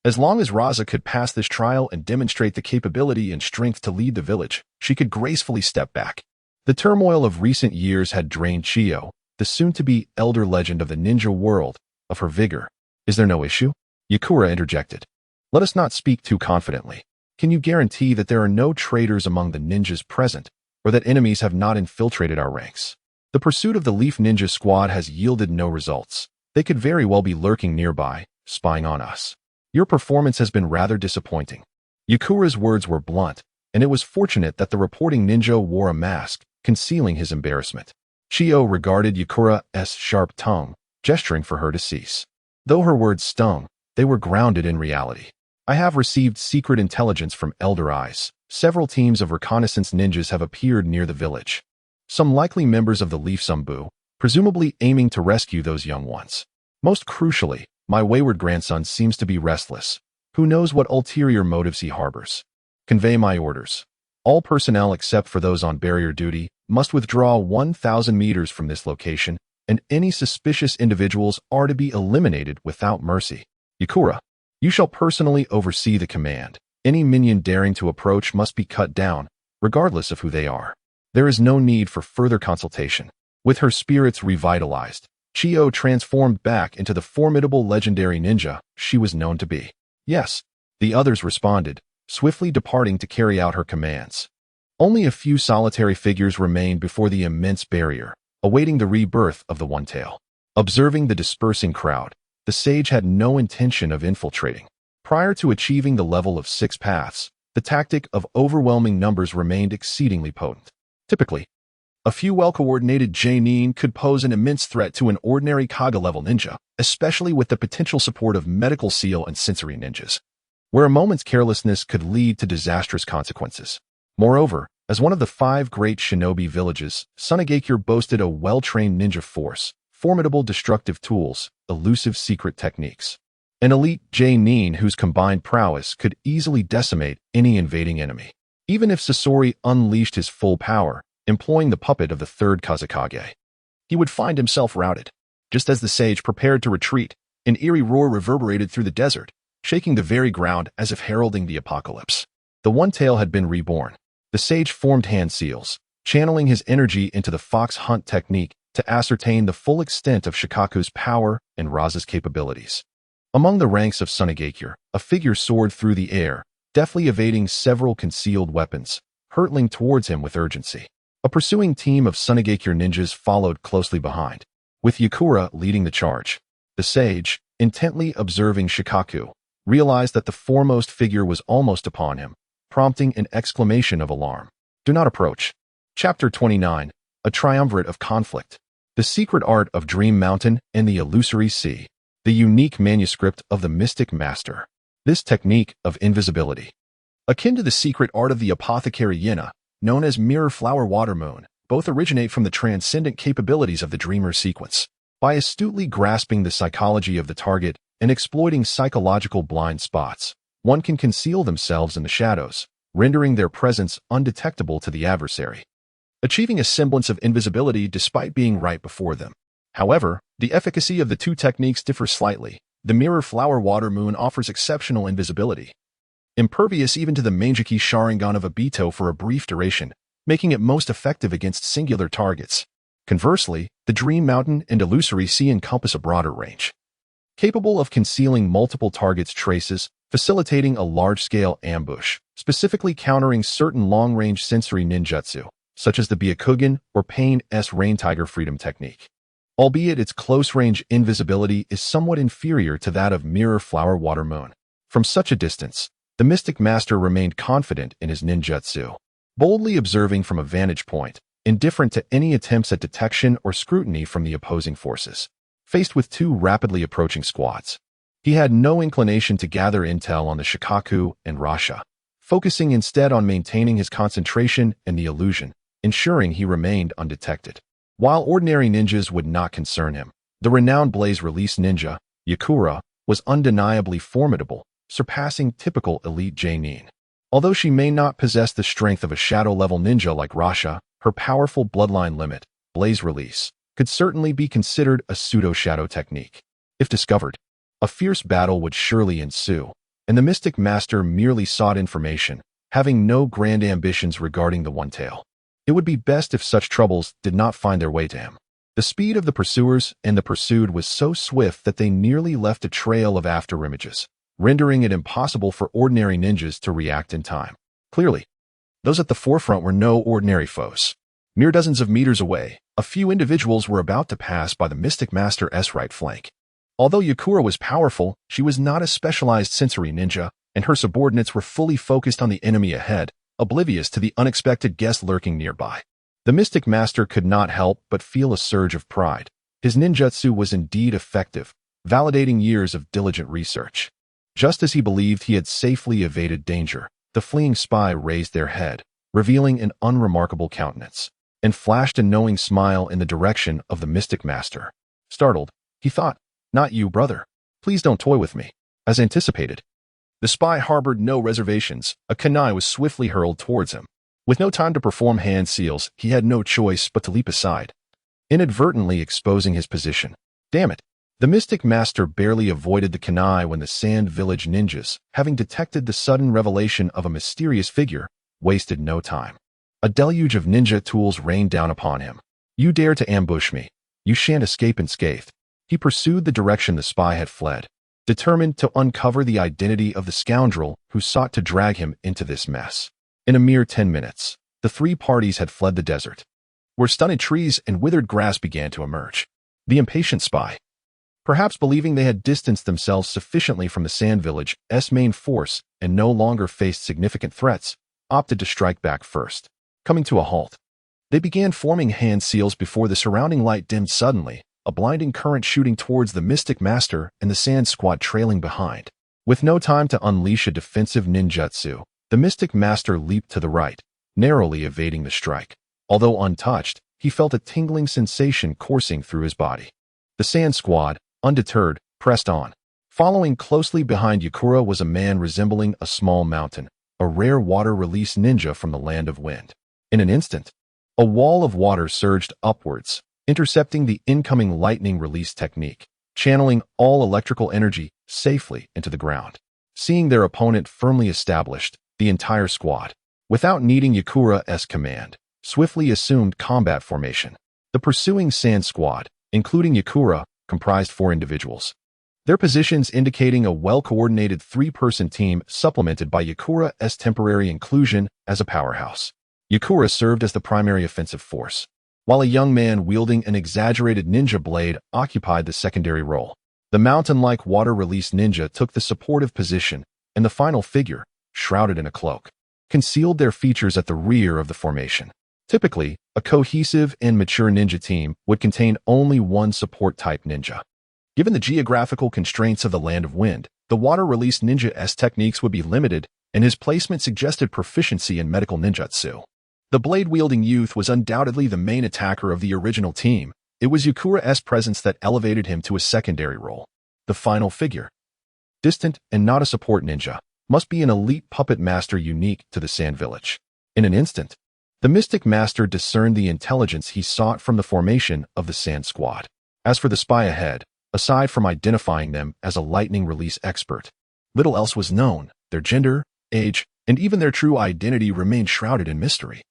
[SPEAKER 1] As long as Raza could pass this trial and demonstrate the capability and strength to lead the village, she could gracefully step back. The turmoil of recent years had drained Chiyo, the soon-to-be elder legend of the ninja world, of her vigor. Is there no issue? Ukura interjected. Let us not speak too confidently. Can you guarantee that there are no traitors among the ninjas present, or that enemies have not infiltrated our ranks? The pursuit of the Leaf Ninja Squad has yielded no results. They could very well be lurking nearby, spying on us. Your performance has been rather disappointing. Ukura's words were blunt, and it was fortunate that the reporting ninja wore a mask, concealing his embarrassment. Chiyo regarded Ukura's sharp tongue, gesturing for her to cease. Though her words stung, they were grounded in reality. I have received secret intelligence from Elder Eyes. Several teams of reconnaissance ninjas have appeared near the village. Some likely members of the Leaf Sumbu, presumably aiming to rescue those young ones. Most crucially, my wayward grandson seems to be restless. Who knows what ulterior motives he harbors? Convey my orders. All personnel except for those on barrier duty must withdraw 1,000 meters from this location, and any suspicious individuals are to be eliminated without mercy. Ukura, you shall personally oversee the command. Any minion daring to approach must be cut down, regardless of who they are. There is no need for further consultation. With her spirits revitalized, Chiyo transformed back into the formidable legendary ninja she was known to be. Yes, the others responded, swiftly departing to carry out her commands. Only a few solitary figures remained before the immense barrier, awaiting the rebirth of the One-Tail. Observing the dispersing crowd, the sage had no intention of infiltrating. Prior to achieving the level of 6 paths, the tactic of overwhelming numbers remained exceedingly potent. Typically, a few well-coordinated Jainin could pose an immense threat to an ordinary Kaga-level ninja, especially with the potential support of medical seal and sensory ninjas, where a moment's carelessness could lead to disastrous consequences. Moreover, as one of the 5 great shinobi villages, Sunegakure boasted a well-trained ninja force, formidable destructive tools, elusive secret techniques. An elite Jainin whose combined prowess could easily decimate any invading enemy. Even if Sasori unleashed his full power, employing the puppet of the 3rd Kazekage, he would find himself routed. Just as the sage prepared to retreat, an eerie roar reverberated through the desert, shaking the very ground as if heralding the apocalypse. The One-Tail had been reborn. The sage formed hand seals, channeling his energy into the fox hunt technique to ascertain the full extent of Shikaku's power and Raza's capabilities. Among the ranks of Sunegakure, a figure soared through the air, deftly evading several concealed weapons, hurtling towards him with urgency. A pursuing team of Sunegakure ninjas followed closely behind, with Ukura leading the charge. The sage, intently observing Shikaku, realized that the foremost figure was almost upon him, prompting an exclamation of alarm. Do not approach. Chapter 29, A Triumvirate of Conflict. The Secret Art of Dream Mountain and the Illusory Sea. The unique manuscript of the Mystic Master. This technique of invisibility, akin to the secret art of the apothecary Yena, known as Mirror Flower Water Moon, both originate from the transcendent capabilities of the Dreamer sequence. By astutely grasping the psychology of the target and exploiting psychological blind spots, one can conceal themselves in the shadows, rendering their presence undetectable to the adversary, achieving a semblance of invisibility despite being right before them. However, the efficacy of the two techniques differ slightly. The Mirror Flower Water Moon offers exceptional invisibility, impervious even to the Mangeki Sharingan of Obito for a brief duration, making it most effective against singular targets. Conversely, the Dream Mountain and Illusory Sea encompass a broader range, capable of concealing multiple targets' traces, facilitating a large-scale ambush, specifically countering certain long-range sensory ninjutsu, such as the Byakugan or Pain's Rain Tiger Freedom technique. albeit its close-range invisibility is somewhat inferior to that of Mirror Flower Water Moon. From such a distance, the Mystic Master remained confident in his ninjutsu, boldly observing from a vantage point, indifferent to any attempts at detection or scrutiny from the opposing forces. Faced with two rapidly approaching squads, he had no inclination to gather intel on the Shikaku and Rasha, focusing instead on maintaining his concentration and the illusion, ensuring he remained undetected. While ordinary ninjas would not concern him, the renowned Blaze Release ninja, Yakura, was undeniably formidable, surpassing typical elite J-nin. Although she may not possess the strength of a shadow-level ninja like Rasha, her powerful bloodline limit, Blaze Release, could certainly be considered a pseudo-shadow technique. If discovered, a fierce battle would surely ensue, and the Mystic Master merely sought information, having no grand ambitions regarding the One-Tail. It would be best if such troubles did not find their way to him. The speed of the pursuers and the pursued was so swift that they nearly left a trail of afterimages, rendering it impossible for ordinary ninjas to react in time. Clearly, those at the forefront were no ordinary foes. Mere dozens of meters away, a few individuals were about to pass by the Mystic Master's right flank. Although Yakura was powerful, she was not a specialized sensory ninja, and her subordinates were fully focused on the enemy ahead, oblivious to the unexpected guest lurking nearby. The Mystic Master could not help but feel a surge of pride. His ninjutsu was indeed effective, validating years of diligent research. Just as he believed he had safely evaded danger, the fleeing spy raised their head, revealing an unremarkable countenance, and flashed a knowing smile in the direction of the Mystic Master. Startled, he thought, "Not you, brother. Please don't toy with me." As anticipated, the spy harbored no reservations. A kunai was swiftly hurled towards him. With no time to perform hand seals, he had no choice but to leap aside, inadvertently exposing his position. Damn it! The Mystic Master barely avoided the kunai when the Sand Village ninjas, having detected the sudden revelation of a mysterious figure, wasted no time. A deluge of ninja tools rained down upon him. "You dare to ambush me. You shan't escape unscathed." He pursued the direction the spy had fled, determined to uncover the identity of the scoundrel who sought to drag him into this mess. In a mere 10 minutes, the three parties had fled the desert, where stunted trees and withered grass began to emerge. The impatient spy, perhaps believing they had distanced themselves sufficiently from the Sand Village's main force and no longer faced significant threats, opted to strike back first. Coming to a halt, they began forming hand seals before the surrounding light dimmed suddenly, a blinding current shooting towards the Mystic Master and the Sand Squad trailing behind. With no time to unleash a defensive ninjutsu, the Mystic Master leaped to the right, narrowly evading the strike. Although untouched, he felt a tingling sensation coursing through his body. The Sand Squad, undeterred, pressed on. Following closely behind Yakura was a man resembling a small mountain, a rare water-release ninja from the Land of Wind. In an instant, a wall of water surged upwards, intercepting the incoming lightning release technique, channeling all electrical energy safely into the ground. Seeing their opponent firmly established, the entire squad, without needing Yakura's command, swiftly assumed combat formation. The pursuing Sand Squad, including Yakura, comprised 4 individuals, their positions indicating a well-coordinated 3-person team supplemented by Yakura's temporary inclusion as a powerhouse. Yakura served as the primary offensive force, while a young man wielding an exaggerated ninja blade occupied the secondary role. The mountain-like water-release ninja took the supportive position, and the final figure, shrouded in a cloak, concealed their features at the rear of the formation. Typically, a cohesive and mature ninja team would contain only one support-type ninja. Given the geographical constraints of the Land of Wind, the water-release ninja's techniques would be limited, and his placement suggested proficiency in medical ninjutsu. The blade-wielding youth was undoubtedly the main attacker of the original team. It was Yakura's presence that elevated him to a secondary role. The final figure, distant and not a support ninja, must be an elite puppet master unique to the Sand Village. In an instant, the Mystic Master discerned the intelligence he sought from the formation of the Sand Squad. As for the spy ahead, aside from identifying them as a lightning release expert, little else was known. Their gender, age, and even their true identity remained shrouded in mystery.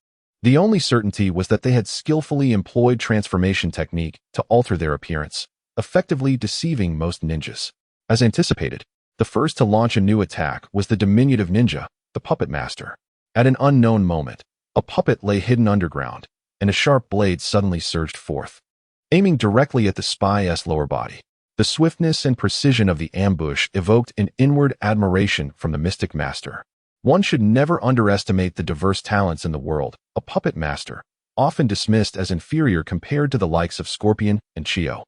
[SPEAKER 1] The only certainty was that they had skillfully employed transformation technique to alter their appearance, effectively deceiving most ninjas. As anticipated, the first to launch a new attack was the diminutive ninja, the Puppet Master. At an unknown moment, a puppet lay hidden underground, and a sharp blade suddenly surged forth. aiming directly at the spy's lower body. The swiftness and precision of the ambush evoked an inward admiration from the mystic master. One should never underestimate the diverse talents in the world. A puppet master, often dismissed as inferior compared to the likes of Scorpion and Chio,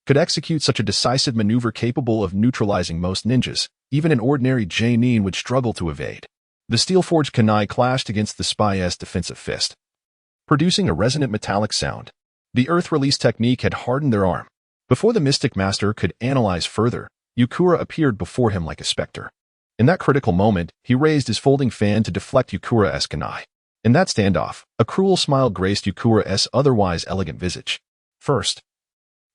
[SPEAKER 1] could execute such a decisive maneuver capable of neutralizing most ninjas. Even an ordinary Jainin would struggle to evade. The steel-forged kunai clashed against the spy's defensive fist, producing a resonant metallic sound. The earth release technique had hardened their arm. Before the mystic master could analyze further, Yukura appeared before him like a specter. In that critical moment, he raised his folding fan to deflect Yukura's kunai. In that standoff, a cruel smile graced Yukura's otherwise elegant visage. First,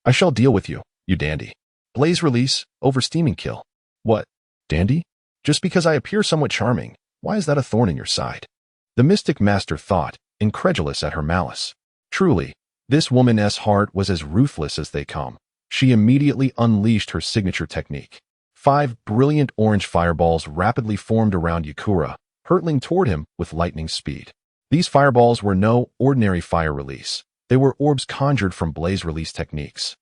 [SPEAKER 1] I shall deal with you, you dandy. Blaze release, oversteaming kill. What? Dandy? Just because I appear somewhat charming, why is that a thorn in your side? The mystic master thought, incredulous at her malice. Truly, this woman's heart was as ruthless as they come. She immediately unleashed her signature technique. 5 brilliant orange fireballs rapidly formed around Yukura, hurtling toward him with lightning speed. These fireballs were no ordinary fire release. They were orbs conjured from blaze release techniques,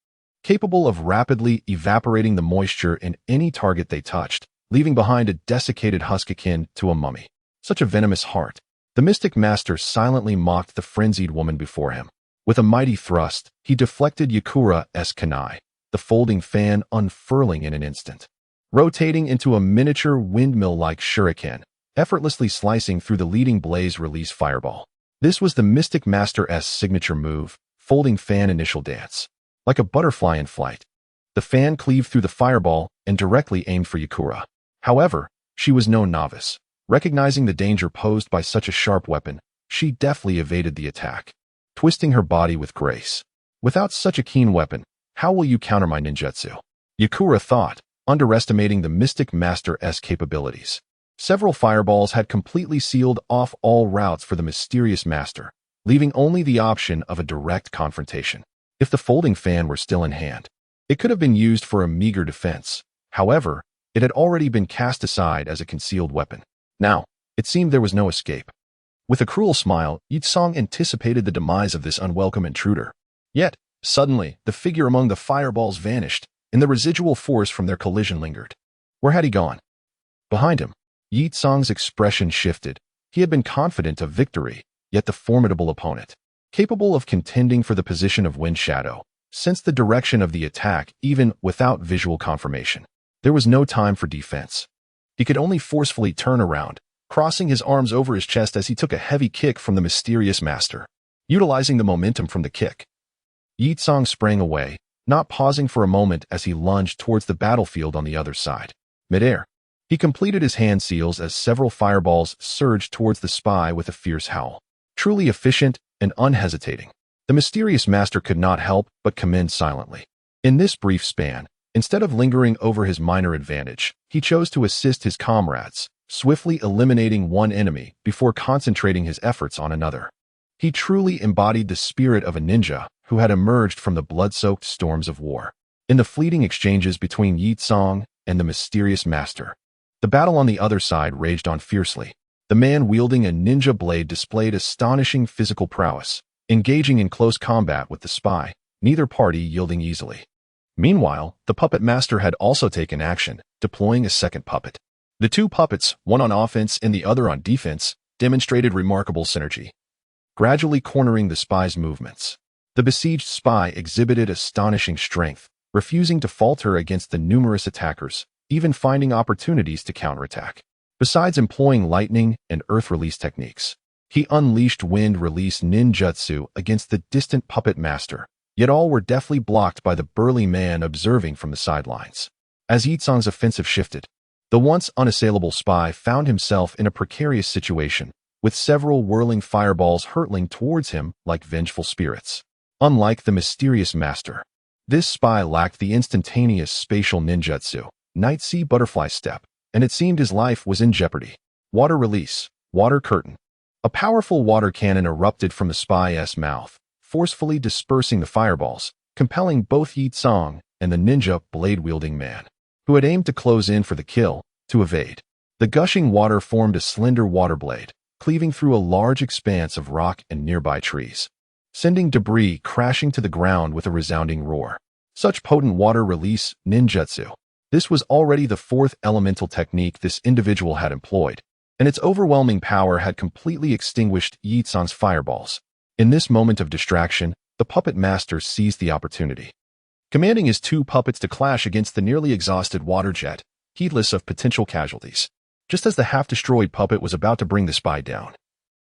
[SPEAKER 1] capable of rapidly evaporating the moisture in any target they touched, leaving behind a desiccated husk akin to a mummy. Such a venomous heart. The mystic master silently mocked the frenzied woman before him. With a mighty thrust, he deflected Yukura's kunai, the folding fan unfurling in an instant, rotating into a miniature windmill-like shuriken, effortlessly slicing through the leading blaze release fireball. This was the mystic master's signature move, folding fan initial dance. Like a butterfly in flight, the fan cleaved through the fireball and directly aimed for Yukura. However, she was no novice. Recognizing the danger posed by such a sharp weapon, she deftly evaded the attack, twisting her body with grace. Without such a keen weapon, how will you counter my ninjutsu? Yukura thought, underestimating the mystic master's capabilities. Several fireballs had completely sealed off all routes for the mysterious master, leaving only the option of a direct confrontation. If the folding fan were still in hand, it could have been used for a meager defense. However, it had already been cast aside as a concealed weapon. Now, it seemed there was no escape. With a cruel smile, Yitsong anticipated the demise of this unwelcome intruder. Yet, suddenly, the figure among the fireballs vanished, and the residual force from their collision lingered. Where had he gone? Behind him, Yitsong's expression shifted. He had been confident of victory, yet the formidable opponent, capable of contending for the position of Wind Shadow, sensed the direction of the attack even without visual confirmation. There was no time for defense. He could only forcefully turn around, crossing his arms over his chest as he took a heavy kick from the mysterious master. Utilizing the momentum from the kick, Yitsong sprang away, not pausing for a moment as he lunged towards the battlefield on the other side. Midair, he completed his hand seals as several fireballs surged towards the spy with a fierce howl. Truly efficient and unhesitating, the mysterious master could not help but commend silently. In this brief span, instead of lingering over his minor advantage, he chose to assist his comrades, swiftly eliminating one enemy before concentrating his efforts on another. He truly embodied the spirit of a ninja who had emerged from the blood-soaked storms of war. In the fleeting exchanges between Yitsong and the mysterious master, the battle on the other side raged on fiercely. The man wielding a ninja blade displayed astonishing physical prowess, engaging in close combat with the spy, neither party yielding easily. Meanwhile, the puppet master had also taken action, deploying a second puppet. The two puppets, one on offense and the other on defense, demonstrated remarkable synergy, gradually cornering the spy's movements. The besieged spy exhibited astonishing strength, refusing to falter against the numerous attackers, even finding opportunities to counterattack. Besides employing lightning and earth release techniques, he unleashed wind release ninjutsu against the distant puppet master, yet all were deftly blocked by the burly man observing from the sidelines. As Yitsong's offensive shifted, the once unassailable spy found himself in a precarious situation, with several whirling fireballs hurtling towards him like vengeful spirits. Unlike the mysterious master, this spy lacked the instantaneous spatial ninjutsu, night sea butterfly step, and it seemed his life was in jeopardy. Water release, water curtain. A powerful water cannon erupted from the spy's mouth, forcefully dispersing the fireballs, compelling both Yitsong and the ninja blade-wielding man, who had aimed to close in for the kill, to evade. The gushing water formed a slender water blade, cleaving through a large expanse of rock and nearby trees. sending debris crashing to the ground with a resounding roar. Such potent water release ninjutsu. This was already the fourth elemental technique this individual had employed, and its overwhelming power had completely extinguished Yitsang's fireballs. In this moment of distraction, the puppet master seized the opportunity, commanding his two puppets to clash against the nearly exhausted water jet, heedless of potential casualties. Just as the half-destroyed puppet was about to bring the spy down,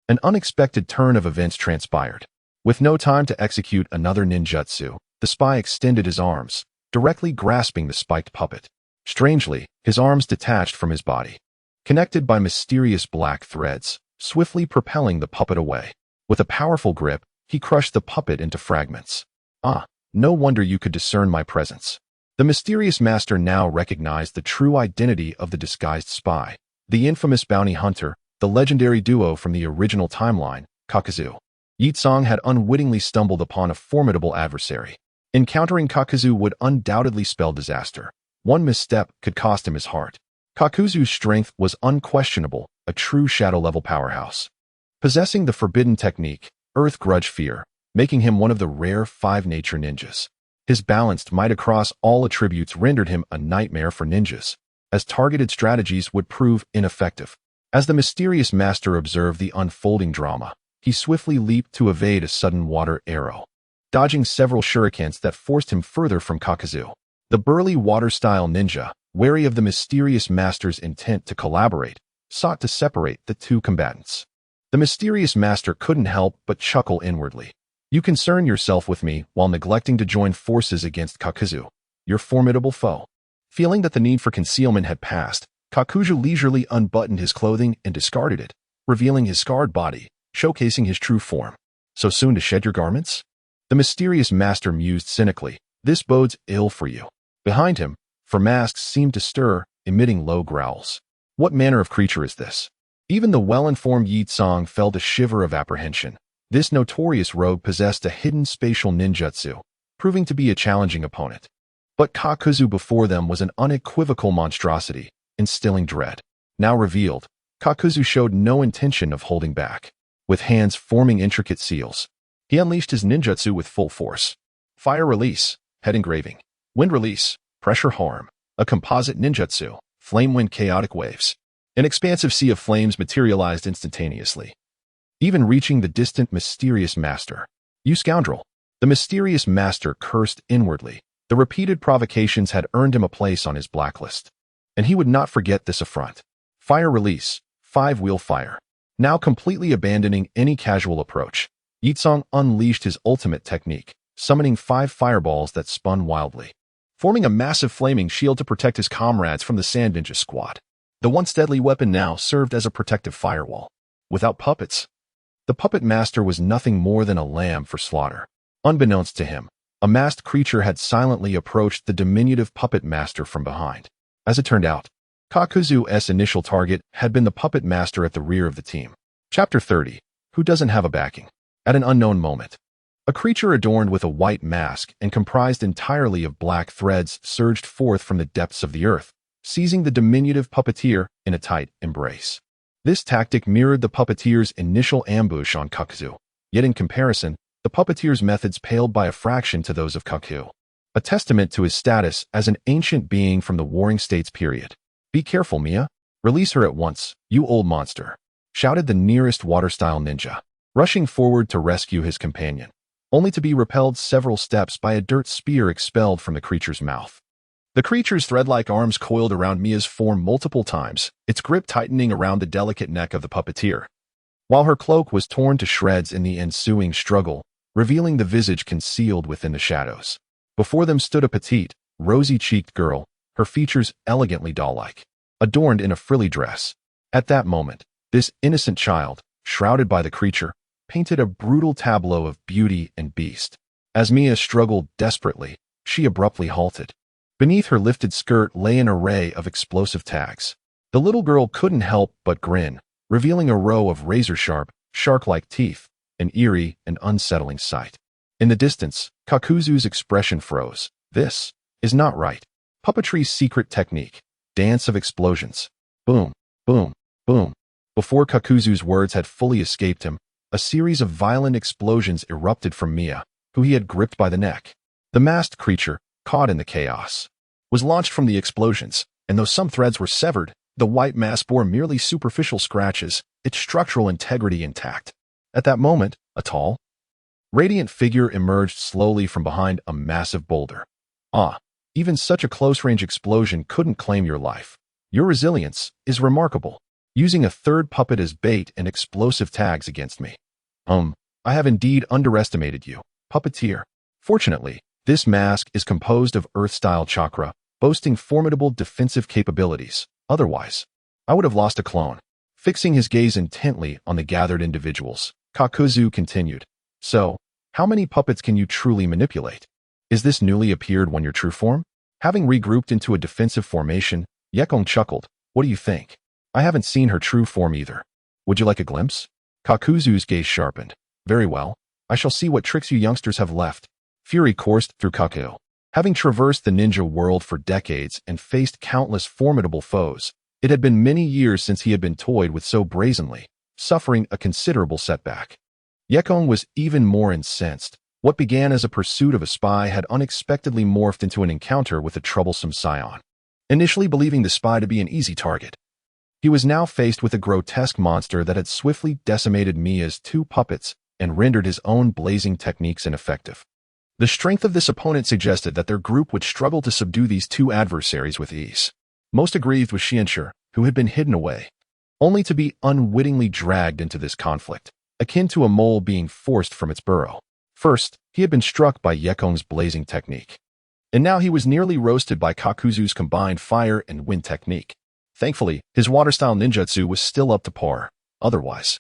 [SPEAKER 1] an unexpected turn of events transpired. With no time to execute another ninjutsu, the spy extended his arms, directly grasping the spiked puppet. Strangely, his arms detached from his body, connected by mysterious black threads, swiftly propelling the puppet away. With a powerful grip, he crushed the puppet into fragments. Ah, no wonder you could discern my presence. The mysterious master now recognized the true identity of the disguised spy, the infamous bounty hunter, the legendary duo from the original timeline, Kakuzu. Yitsang had unwittingly stumbled upon a formidable adversary. Encountering Kakuzu would undoubtedly spell disaster. One misstep could cost him his heart. Kakuzu's strength was unquestionable, a true shadow-level powerhouse, possessing the forbidden technique, Earth Grudge Fear, making him one of the rare 5 nature ninjas. His balanced might across all attributes rendered him a nightmare for ninjas, as targeted strategies would prove ineffective. As the mysterious master observed the unfolding drama, he swiftly leaped to evade a sudden water arrow, dodging several shurikens that forced him further from Kakuzu. The burly water-style ninja, wary of the mysterious master's intent to collaborate, sought to separate the two combatants. The mysterious master couldn't help but chuckle inwardly. You concern yourself with me while neglecting to join forces against Kakuzu, your formidable foe. Feeling that the need for concealment had passed, Kakuzu leisurely unbuttoned his clothing and discarded it, revealing his scarred body, showcasing his true form. So soon to shed your garments? The mysterious master mused cynically. This bodes ill for you. Behind him, masks seemed to stir, emitting low growls. What manner of creature is this? Even the well-informed Yitsang felt a shiver of apprehension. This notorious rogue possessed a hidden spatial ninjutsu, proving to be a challenging opponent. But Kakuzu before them was an unequivocal monstrosity, instilling dread. Now revealed, Kakuzu showed no intention of holding back. With hands forming intricate seals, he unleashed his ninjutsu with full force. Fire release, head engraving. Wind release, pressure harm. A composite ninjutsu, flame wind chaotic waves. An expansive sea of flames materialized instantaneously, even reaching the distant mysterious master. You scoundrel! The mysterious master cursed inwardly. The repeated provocations had earned him a place on his blacklist, and he would not forget this affront. Fire release, 5-wheel fire. Now completely abandoning any casual approach, Yitsang unleashed his ultimate technique, summoning 5 fireballs that spun wildly, forming a massive flaming shield to protect his comrades from the Sand Ninja squad. The once deadly weapon now served as a protective firewall. Without puppets, the puppet master was nothing more than a lamb for slaughter. Unbeknownst to him, a masked creature had silently approached the diminutive puppet master from behind. As it turned out, Kakuzu's initial target had been the puppet master at the rear of the team. Chapter 30. Who doesn't have a backing? At an unknown moment, a creature adorned with a white mask and comprised entirely of black threads surged forth from the depths of the earth, seizing the diminutive puppeteer in a tight embrace. This tactic mirrored the puppeteer's initial ambush on Kakuzu, yet in comparison, the puppeteer's methods paled by a fraction to those of Kakuzu, a testament to his status as an ancient being from the Warring States period. Be careful, Mia. Release her at once, you old monster, shouted the nearest water-style ninja, rushing forward to rescue his companion, only to be repelled several steps by a dirt spear expelled from the creature's mouth. The creature's thread-like arms coiled around Mia's form multiple times, its grip tightening around the delicate neck of the puppeteer, while her cloak was torn to shreds in the ensuing struggle, revealing the visage concealed within the shadows. Before them stood a petite, rosy-cheeked girl, her features elegantly doll-like, adorned in a frilly dress. At that moment, this innocent child, shrouded by the creature, painted a brutal tableau of beauty and beast. As Mia struggled desperately, she abruptly halted. Beneath her lifted skirt lay an array of explosive tags. The little girl couldn't help but grin, revealing a row of razor-sharp, shark-like teeth, an eerie and unsettling sight. In the distance, Kakuzu's expression froze. This is not right. Puppetry's secret technique. Dance of explosions. Boom, boom, boom. Before Kakuzu's words had fully escaped him, A series of violent explosions erupted from Mia, who he had gripped by the neck. The masked creature, caught in the chaos, was launched from the explosions, and though some threads were severed, the white mask bore merely superficial scratches, its structural integrity intact. At that moment, a tall, radiant figure emerged slowly from behind a massive boulder. Ah, even such a close-range explosion couldn't claim your life. Your resilience is remarkable, using a third puppet as bait and explosive tags against me. I have indeed underestimated you, Puppeteer. Fortunately, this mask is composed of Earth-style chakra, boasting formidable defensive capabilities. Otherwise, I would have lost a clone. Fixing his gaze intently on the gathered individuals, Kakuzu continued. So, how many puppets can you truly manipulate? Is this newly appeared one your true form? Having regrouped into a defensive formation, Yekong chuckled. What do you think? I haven't seen her true form either. Would you like a glimpse? Kakuzu's gaze sharpened. Very well. I shall see what tricks you youngsters have left. Fury coursed through Kaku. Having traversed the ninja world for decades and faced countless formidable foes, it had been many years since he had been toyed with so brazenly, suffering a considerable setback. Yekong was even more incensed. What began as a pursuit of a spy had unexpectedly morphed into an encounter with a troublesome scion. Initially believing the spy to be an easy target, he was now faced with a grotesque monster that had swiftly decimated Mia's two puppets and rendered his own blazing techniques ineffective. The strength of this opponent suggested that their group would struggle to subdue these two adversaries with ease. Most aggrieved was Xianxue, who had been hidden away, only to be unwittingly dragged into this conflict, akin to a mole being forced from its burrow. First, he had been struck by Yekong's blazing technique, and now he was nearly roasted by Kakuzu's combined fire and wind technique. Thankfully, his water-style ninjutsu was still up to par. Otherwise,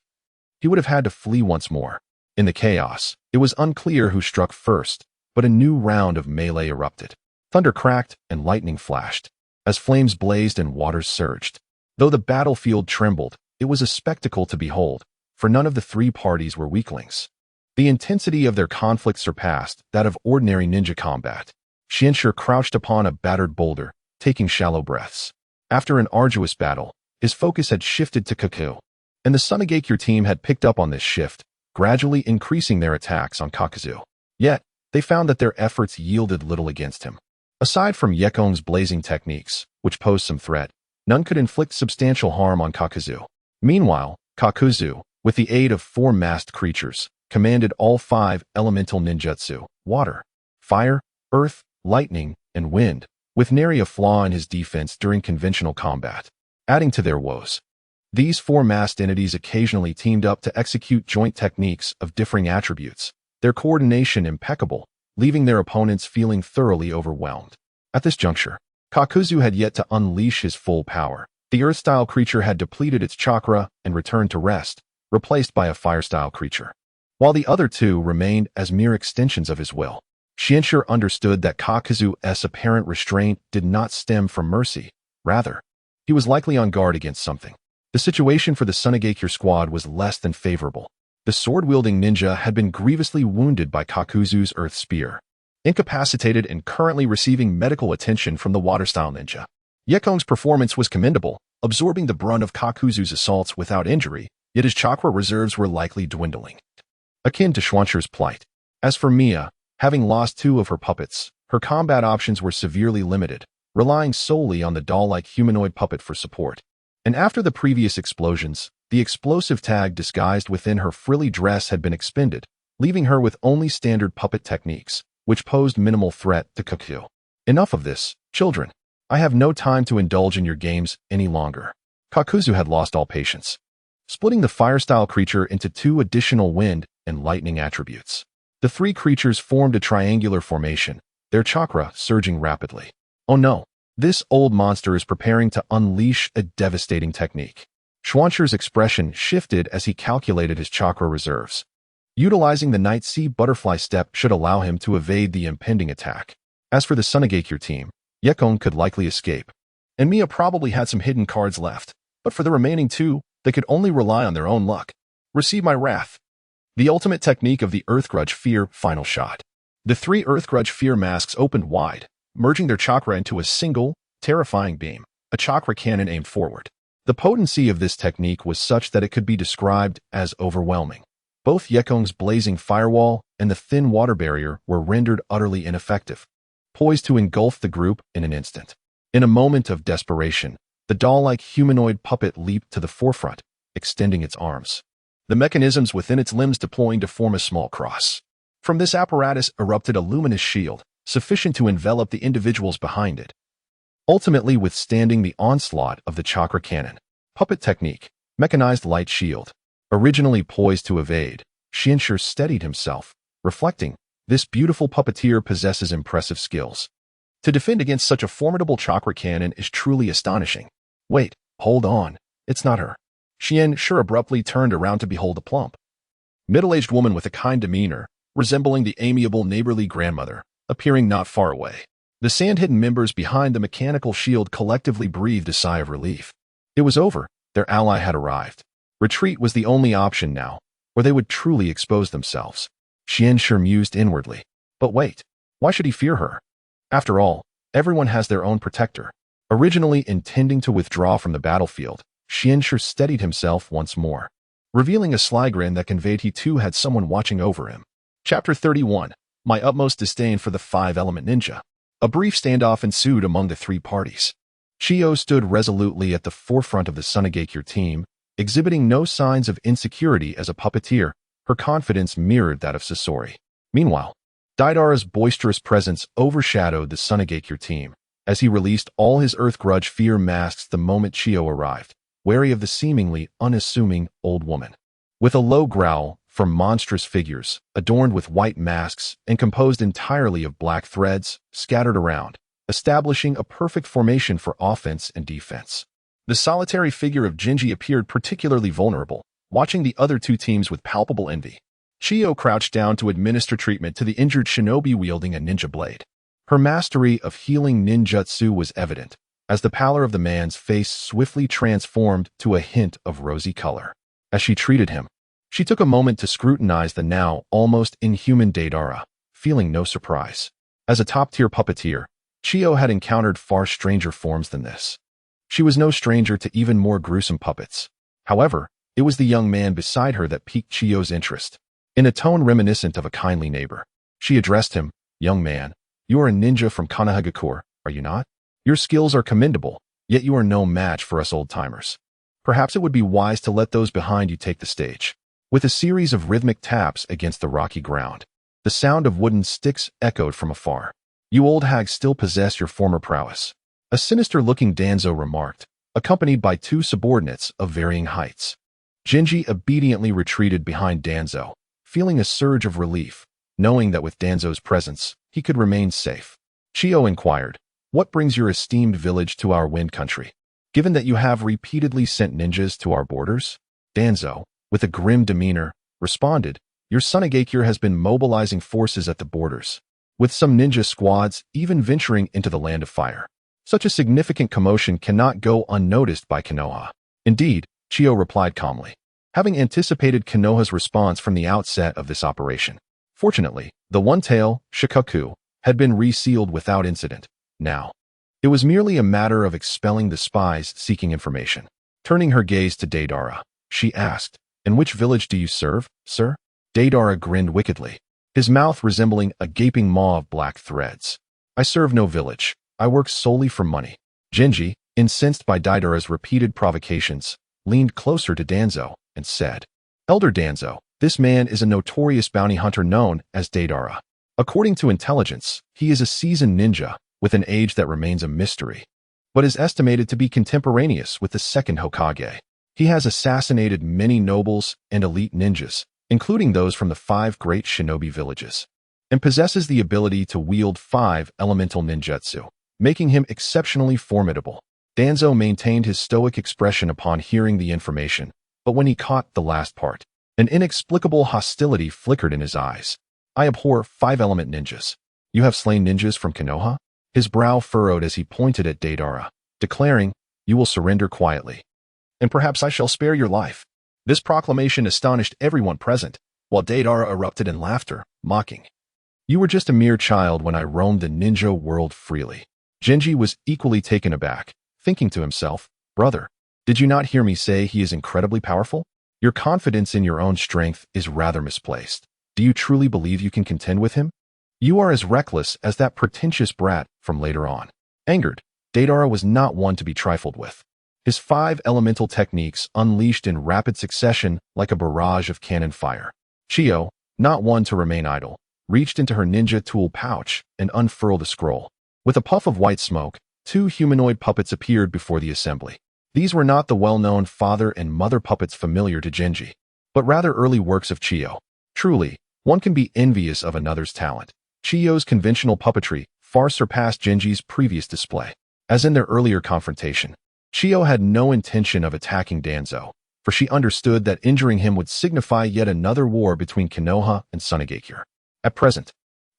[SPEAKER 1] he would have had to flee once more. In the chaos, it was unclear who struck first, but a new round of melee erupted. Thunder cracked and lightning flashed, as flames blazed and waters surged. Though the battlefield trembled, it was a spectacle to behold, for none of the three parties were weaklings. The intensity of their conflict surpassed that of ordinary ninja combat. Xianxue crouched upon a battered boulder, taking shallow breaths. After an arduous battle, his focus had shifted to Kaku, and the Sunagakure team had picked up on this shift, gradually increasing their attacks on Kakuzu. Yet, they found that their efforts yielded little against him. Aside from Yekong's blazing techniques, which posed some threat, none could inflict substantial harm on Kakuzu. Meanwhile, Kakuzu, with the aid of four masked creatures, commanded all five elemental ninjutsu: water, fire, earth, lightning, and wind, with nary a flaw in his defense during conventional combat. Adding to their woes, these four masked entities occasionally teamed up to execute joint techniques of differing attributes, their coordination impeccable, leaving their opponents feeling thoroughly overwhelmed. At this juncture, Kakuzu had yet to unleash his full power. The earth-style creature had depleted its chakra and returned to rest, replaced by a fire-style creature, while the other two remained as mere extensions of his will. Xianxue understood that Kakuzu's apparent restraint did not stem from mercy. Rather, he was likely on guard against something. The situation for the Sunagakure squad was less than favorable. The sword-wielding ninja had been grievously wounded by Kakuzu's earth spear, incapacitated and currently receiving medical attention from the water-style ninja. Yekong's performance was commendable, absorbing the brunt of Kakuzu's assaults without injury, yet his chakra reserves were likely dwindling, akin to Xianxue's plight. As for Mia, having lost two of her puppets, her combat options were severely limited, relying solely on the doll-like humanoid puppet for support. And after the previous explosions, the explosive tag disguised within her frilly dress had been expended, leaving her with only standard puppet techniques, which posed minimal threat to Kaku. Enough of this, children. I have no time to indulge in your games any longer. Kakuzu had lost all patience, splitting the fire-style creature into two additional wind and lightning attributes. The three creatures formed a triangular formation, their chakra surging rapidly. Oh no, this old monster is preparing to unleash a devastating technique. Xianxue's expression shifted as he calculated his chakra reserves. Utilizing the Night Sea Butterfly step should allow him to evade the impending attack. As for the Sunagakure team, Yekong could likely escape, and Mia probably had some hidden cards left, but for the remaining two, they could only rely on their own luck. Receive my wrath. The ultimate technique of the Earthgrudge Fear final shot. The three Earthgrudge Fear masks opened wide, merging their chakra into a single, terrifying beam, a chakra cannon aimed forward. The potency of this technique was such that it could be described as overwhelming. Both Yekong's blazing firewall and the thin water barrier were rendered utterly ineffective, poised to engulf the group in an instant. In a moment of desperation, the doll-like humanoid puppet leaped to the forefront, extending its arms, the mechanisms within its limbs deploying to form a small cross. From this apparatus erupted a luminous shield, sufficient to envelop the individuals behind it, ultimately withstanding the onslaught of the chakra cannon. Puppet technique, mechanized light shield. Originally poised to evade, Xianxue steadied himself, reflecting, this beautiful puppeteer possesses impressive skills. To defend against such a formidable chakra cannon is truly astonishing. Wait, hold on, it's not her. Xianxue abruptly turned around to behold a plump, middle-aged woman with a kind demeanor, resembling the amiable neighborly grandmother, appearing not far away. The sand-hidden members behind the mechanical shield collectively breathed a sigh of relief. It was over, their ally had arrived. Retreat was the only option now, or they would truly expose themselves. Xianxue mused inwardly. But wait, why should he fear her? After all, everyone has their own protector. Originally intending to withdraw from the battlefield, Xianxue steadied himself once more, revealing a sly grin that conveyed he too had someone watching over him. Chapter 31. My utmost disdain for the five-element ninja. A brief standoff ensued among the three parties. Chiyo stood resolutely at the forefront of the Sunagakure team, exhibiting no signs of insecurity as a puppeteer. Her confidence mirrored that of Sasori. Meanwhile, Deidara's boisterous presence overshadowed the Sunagakure team, as he released all his Earth Grudge fear masks the moment Chiyo arrived, wary of the seemingly unassuming old woman. With a low growl from monstrous figures, adorned with white masks and composed entirely of black threads scattered around, establishing a perfect formation for offense and defense. The solitary figure of Jinji appeared particularly vulnerable, watching the other two teams with palpable envy. Chiyo crouched down to administer treatment to the injured shinobi wielding a ninja blade. Her mastery of healing ninjutsu was evident, as the pallor of the man's face swiftly transformed to a hint of rosy color. As she treated him, she took a moment to scrutinize the now almost inhuman Deidara, feeling no surprise. As a top-tier puppeteer, Chiyo had encountered far stranger forms than this. She was no stranger to even more gruesome puppets. However, it was the young man beside her that piqued Chiyo's interest. In a tone reminiscent of a kindly neighbor, she addressed him, "Young man, you are a ninja from Konoha, are you not? Your skills are commendable, yet you are no match for us old-timers. Perhaps it would be wise to let those behind you take the stage." With a series of rhythmic taps against the rocky ground, the sound of wooden sticks echoed from afar. "You old hags still possess your former prowess," a sinister-looking Danzo remarked, accompanied by two subordinates of varying heights. Jinji obediently retreated behind Danzo, feeling a surge of relief, knowing that with Danzo's presence, he could remain safe. Chiyo inquired, "What brings your esteemed village to our wind country, given that you have repeatedly sent ninjas to our borders?" Danzo, with a grim demeanor, responded, "Your Sunagakure has been mobilizing forces at the borders, with some ninja squads even venturing into the Land of Fire. Such a significant commotion cannot go unnoticed by Konoha." "Indeed," Chiyo replied calmly, having anticipated Konoha's response from the outset of this operation. Fortunately, the one-tail, Shikoku, had been resealed without incident. Now, it was merely a matter of expelling the spies seeking information. Turning her gaze to Deidara, she asked, "In which village do you serve, sir?" Deidara grinned wickedly, his mouth resembling a gaping maw of black threads. "I serve no village. I work solely for money." Jinji, incensed by Deidara's repeated provocations, leaned closer to Danzo and said, "Elder Danzo, this man is a notorious bounty hunter known as Deidara. According to intelligence, he is a seasoned ninja with an age that remains a mystery, but is estimated to be contemporaneous with the second Hokage. He has assassinated many nobles and elite ninjas, including those from the 5 great shinobi villages, and possesses the ability to wield 5 elemental ninjutsu, making him exceptionally formidable." Danzo maintained his stoic expression upon hearing the information, but when he caught the last part, an inexplicable hostility flickered in his eyes. "I abhor 5-element ninjas. You have slain ninjas from Konoha?" His brow furrowed as he pointed at Deidara, declaring, "You will surrender quietly, and perhaps I shall spare your life." This proclamation astonished everyone present, while Deidara erupted in laughter, mocking, "You were just a mere child when I roamed the ninja world freely." Jinji was equally taken aback, thinking to himself, "Brother, did you not hear me say he is incredibly powerful?" Your confidence in your own strength is rather misplaced. Do you truly believe you can contend with him? You are as reckless as that pretentious brat from later on. Angered, Deidara was not one to be trifled with. His 5 elemental techniques unleashed in rapid succession like a barrage of cannon fire. Chiyo, not one to remain idle, reached into her ninja tool pouch and unfurled a scroll. With a puff of white smoke, 2 humanoid puppets appeared before the assembly. These were not the well-known father and mother puppets familiar to Genji, but rather early works of Chiyo. Truly, one can be envious of another's talent. Chiyo's conventional puppetry far surpassed Genji's previous display. As in their earlier confrontation, Chiyo had no intention of attacking Danzo, for she understood that injuring him would signify yet another war between Konoha and Sunigakure. At present,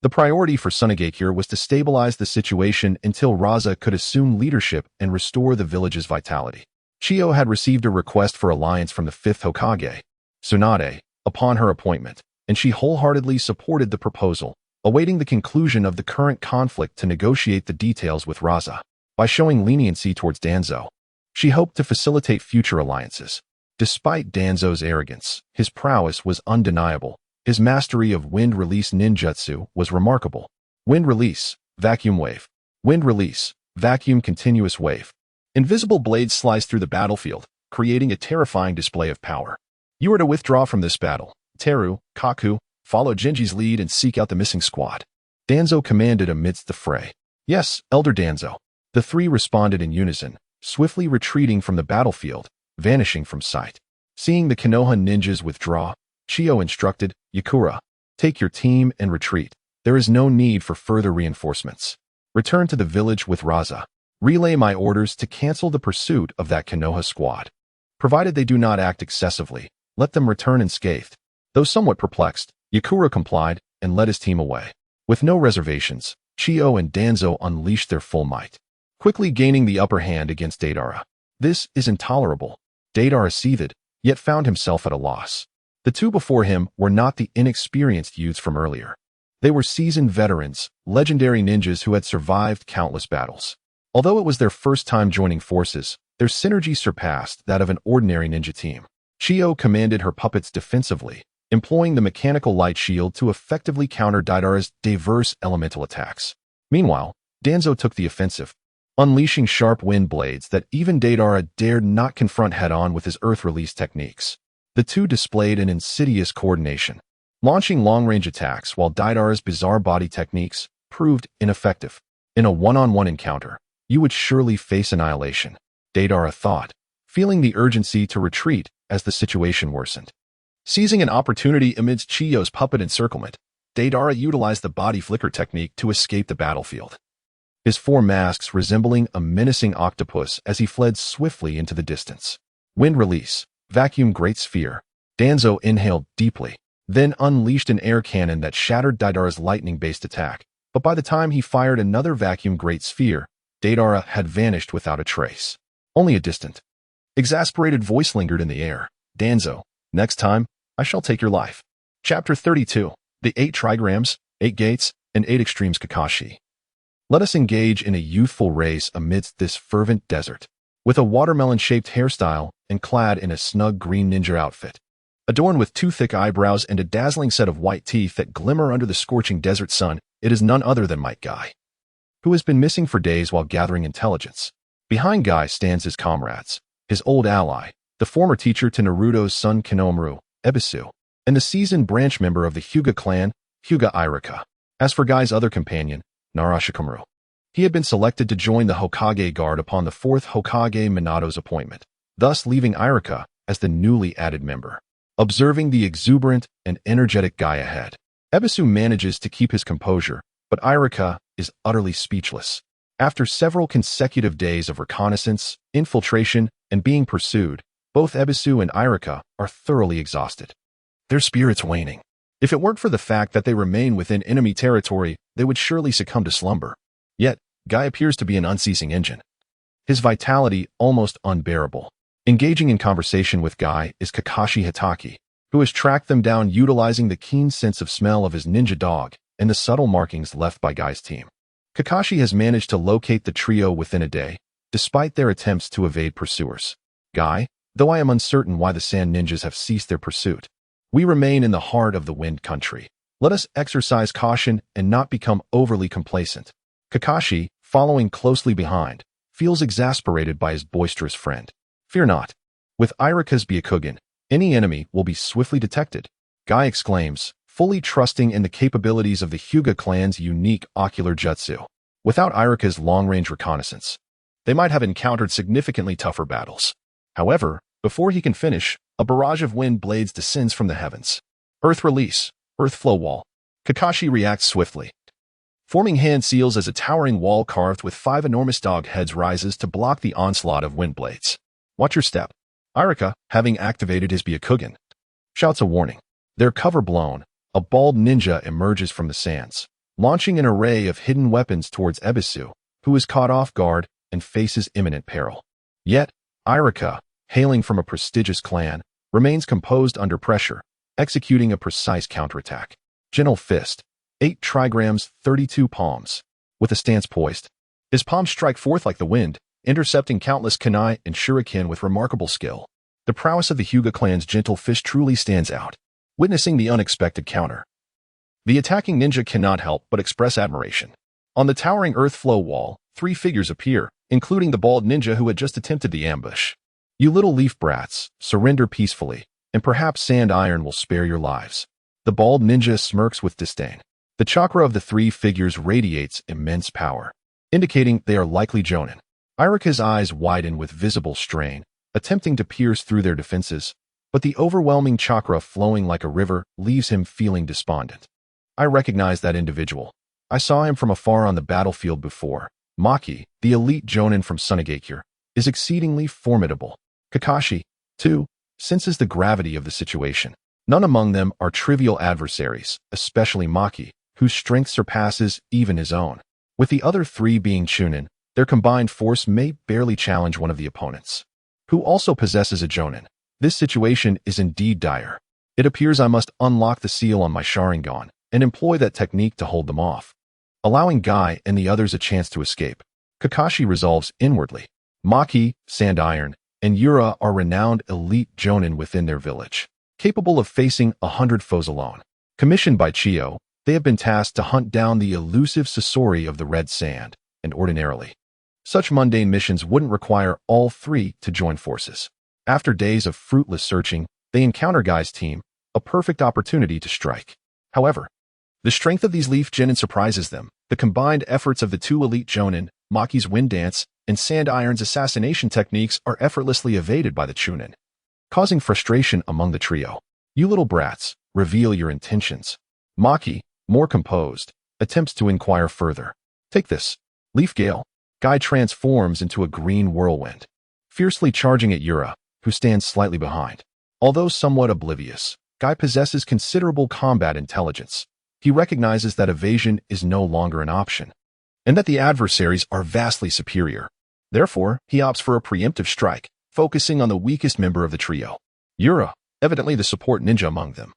[SPEAKER 1] the priority for Sunigakure was to stabilize the situation until Raza could assume leadership and restore the village's vitality. Chiyo had received a request for alliance from the 5th Hokage, Tsunade, upon her appointment, and she wholeheartedly supported the proposal, awaiting the conclusion of the current conflict to negotiate the details with Raza. By showing leniency towards Danzo, she hoped to facilitate future alliances. Despite Danzo's arrogance, his prowess was undeniable. His mastery of wind release ninjutsu was remarkable. Wind release, vacuum wave. Wind release, vacuum continuous wave. Invisible blades slice through the battlefield, creating a terrifying display of power. You are to withdraw from this battle. Teru, Kaku, follow Genji's lead and seek out the missing squad. Danzo commanded amidst the fray. Yes, Elder Danzo. The 3 responded in unison, swiftly retreating from the battlefield, vanishing from sight. Seeing the Konoha ninjas withdraw, Chiyo instructed, Yakura, take your team and retreat. There is no need for further reinforcements. Return to the village with Raza. Relay my orders to cancel the pursuit of that Konoha squad. Provided they do not act excessively, let them return unscathed. Though somewhat perplexed, Yakura complied and led his team away. With no reservations, Chiyo and Danzo unleashed their full might, quickly gaining the upper hand against Deidara. This is intolerable. Deidara seethed, yet found himself at a loss. The 2 before him were not the inexperienced youths from earlier. They were seasoned veterans, legendary ninjas who had survived countless battles. Although it was their first time joining forces, their synergy surpassed that of an ordinary ninja team. Chiyo commanded her puppets defensively, employing the mechanical light shield to effectively counter Deidara's diverse elemental attacks. Meanwhile, Danzo took the offensive, unleashing sharp wind blades that even Deidara dared not confront head-on with his earth-release techniques. The 2 displayed an insidious coordination, launching long-range attacks while Deidara's bizarre body techniques proved ineffective. In a one-on-one encounter, you would surely face annihilation, Deidara thought, feeling the urgency to retreat as the situation worsened. Seizing an opportunity amidst Chiyo's puppet encirclement, Deidara utilized the body flicker technique to escape the battlefield, his 4 masks resembling a menacing octopus as he fled swiftly into the distance. Wind release, vacuum great sphere. Danzo inhaled deeply, then unleashed an air cannon that shattered Deidara's lightning-based attack. But by the time he fired another vacuum great sphere, Deidara had vanished without a trace. Only a distant, exasperated voice lingered in the air. Danzo, next time, I shall take your life. Chapter 32. The 8 Trigrams, 8 Gates, and 8 Extremes Kakashi. Let us engage in a youthful race amidst this fervent desert. With a watermelon-shaped hairstyle and clad in a snug green ninja outfit, adorned with 2 thick eyebrows and a dazzling set of white teeth that glimmer under the scorching desert sun, it is none other than Might Guy, who has been missing for days while gathering intelligence. Behind Guy stands his comrades, his old ally, the former teacher to Naruto's son Konoha, Ebisu, and the seasoned branch member of the Hyuga clan, Hyuga Irika. As for Guy's other companion, Narashikamu, he had been selected to join the Hokage Guard upon the 4th Hokage Minato's appointment, thus leaving Irika as the newly added member. Observing the exuberant and energetic Guy ahead, Ebisu manages to keep his composure, but Irika is utterly speechless. After several consecutive days of reconnaissance, infiltration, and being pursued, both Ebisu and Irika are thoroughly exhausted, their spirits waning. If it weren't for the fact that they remain within enemy territory, they would surely succumb to slumber. Yet, Guy appears to be an unceasing engine, his vitality almost unbearable. Engaging in conversation with Guy is Kakashi Hitaki, who has tracked them down utilizing the keen sense of smell of his ninja dog and the subtle markings left by Guy's team. Kakashi has managed to locate the trio within a day, despite their attempts to evade pursuers. Guy, though I am uncertain why the sand ninjas have ceased their pursuit. We remain in the heart of the wind country. Let us exercise caution and not become overly complacent. Kakashi, following closely behind, feels exasperated by his boisterous friend. Fear not. With Irika's Byakugan, any enemy will be swiftly detected, Guy exclaims, fully trusting in the capabilities of the Hyuga clan's unique ocular jutsu. Without Irika's long-range reconnaissance, they might have encountered significantly tougher battles. However, before he can finish, a barrage of wind blades descends from the heavens. Earth release, earth flow wall. Kakashi reacts swiftly, forming hand seals as a towering wall carved with 5 enormous dog heads rises to block the onslaught of wind blades. Watch your step. Irika, having activated his Byakugan, shouts a warning. Their cover blown, a bald ninja emerges from the sands, launching an array of hidden weapons towards Ebisu, who is caught off guard and faces imminent peril. Yet, Irika, hailing from a prestigious clan, remains composed under pressure, executing a precise counterattack. Gentle fist, 8 trigrams, 32 palms. With a stance poised, his palms strike forth like the wind, intercepting countless kunai and shuriken with remarkable skill. The prowess of the Hyuga clan's gentle fist truly stands out. Witnessing the unexpected counter, the attacking ninja cannot help but express admiration. On the towering earth flow wall, 3 figures appear, including the bald ninja who had just attempted the ambush. You little leaf brats, surrender peacefully, and perhaps sand iron will spare your lives. The bald ninja smirks with disdain. The chakra of the 3 figures radiates immense power, indicating they are likely jonin. Irika's eyes widen with visible strain, attempting to pierce through their defenses, but the overwhelming chakra flowing like a river leaves him feeling despondent. I recognize that individual. I saw him from afar on the battlefield before. Maki, the elite jonin from Sunagakure, is exceedingly formidable. Kakashi, too, senses the gravity of the situation. None among them are trivial adversaries, especially Maki, whose strength surpasses even his own. With the other 3 being chunin, their combined force may barely challenge one of the opponents, who also possesses a jonin. This situation is indeed dire. It appears I must unlock the seal on my Sharingan and employ that technique to hold them off, allowing Guy and the others a chance to escape. Kakashi resolves inwardly. Maki, Sand Iron, and Yura are renowned elite jonin within their village, capable of facing 100 foes alone. Commissioned by Chiyo, they have been tasked to hunt down the elusive Sasori of the Red Sand, and ordinarily, such mundane missions wouldn't require all 3 to join forces. After days of fruitless searching, they encounter Guy's team, a perfect opportunity to strike. However, the strength of these leaf jonin surprises them. The combined efforts of the 2 elite jonin, Maki's wind dance, and Sand Iron's assassination techniques are effortlessly evaded by the chunin, causing frustration among the trio. You little brats, reveal your intentions. Maki, more composed, attempts to inquire further. Take this. Leaf Gale. Guy transforms into a green whirlwind, fiercely charging at Yura, who stands slightly behind. Although somewhat oblivious, Guy possesses considerable combat intelligence. He recognizes that evasion is no longer an option, and that the adversaries are vastly superior. Therefore, he opts for a preemptive strike, focusing on the weakest member of the trio. Yura, evidently the support ninja among them,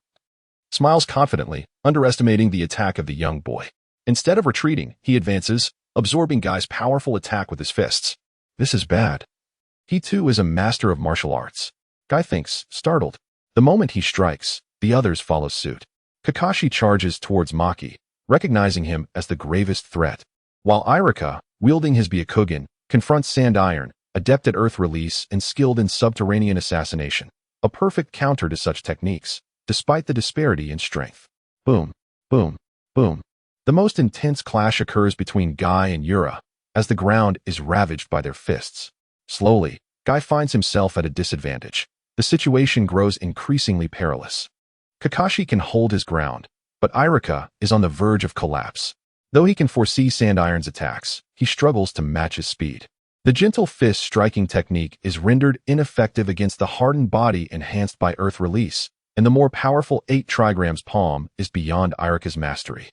[SPEAKER 1] smiles confidently, underestimating the attack of the young boy. Instead of retreating, he advances, absorbing Guy's powerful attack with his fists. This is bad. He too is a master of martial arts. Guy thinks, startled. The moment he strikes, the others follow suit. Kakashi charges towards Maki, recognizing him as the gravest threat, while Irika, wielding his Byakugan, confronts Sand Iron, adept at earth release and skilled in subterranean assassination, a perfect counter to such techniques, despite the disparity in strength. Boom, boom, boom. The most intense clash occurs between Guy and Yura, as the ground is ravaged by their fists. Slowly, Guy finds himself at a disadvantage. The situation grows increasingly perilous. Kakashi can hold his ground, but Irika is on the verge of collapse. Though he can foresee Sand Iron's attacks, he struggles to match his speed. The gentle fist striking technique is rendered ineffective against the hardened body enhanced by earth release, and the more powerful 8 trigrams palm is beyond Irika's mastery.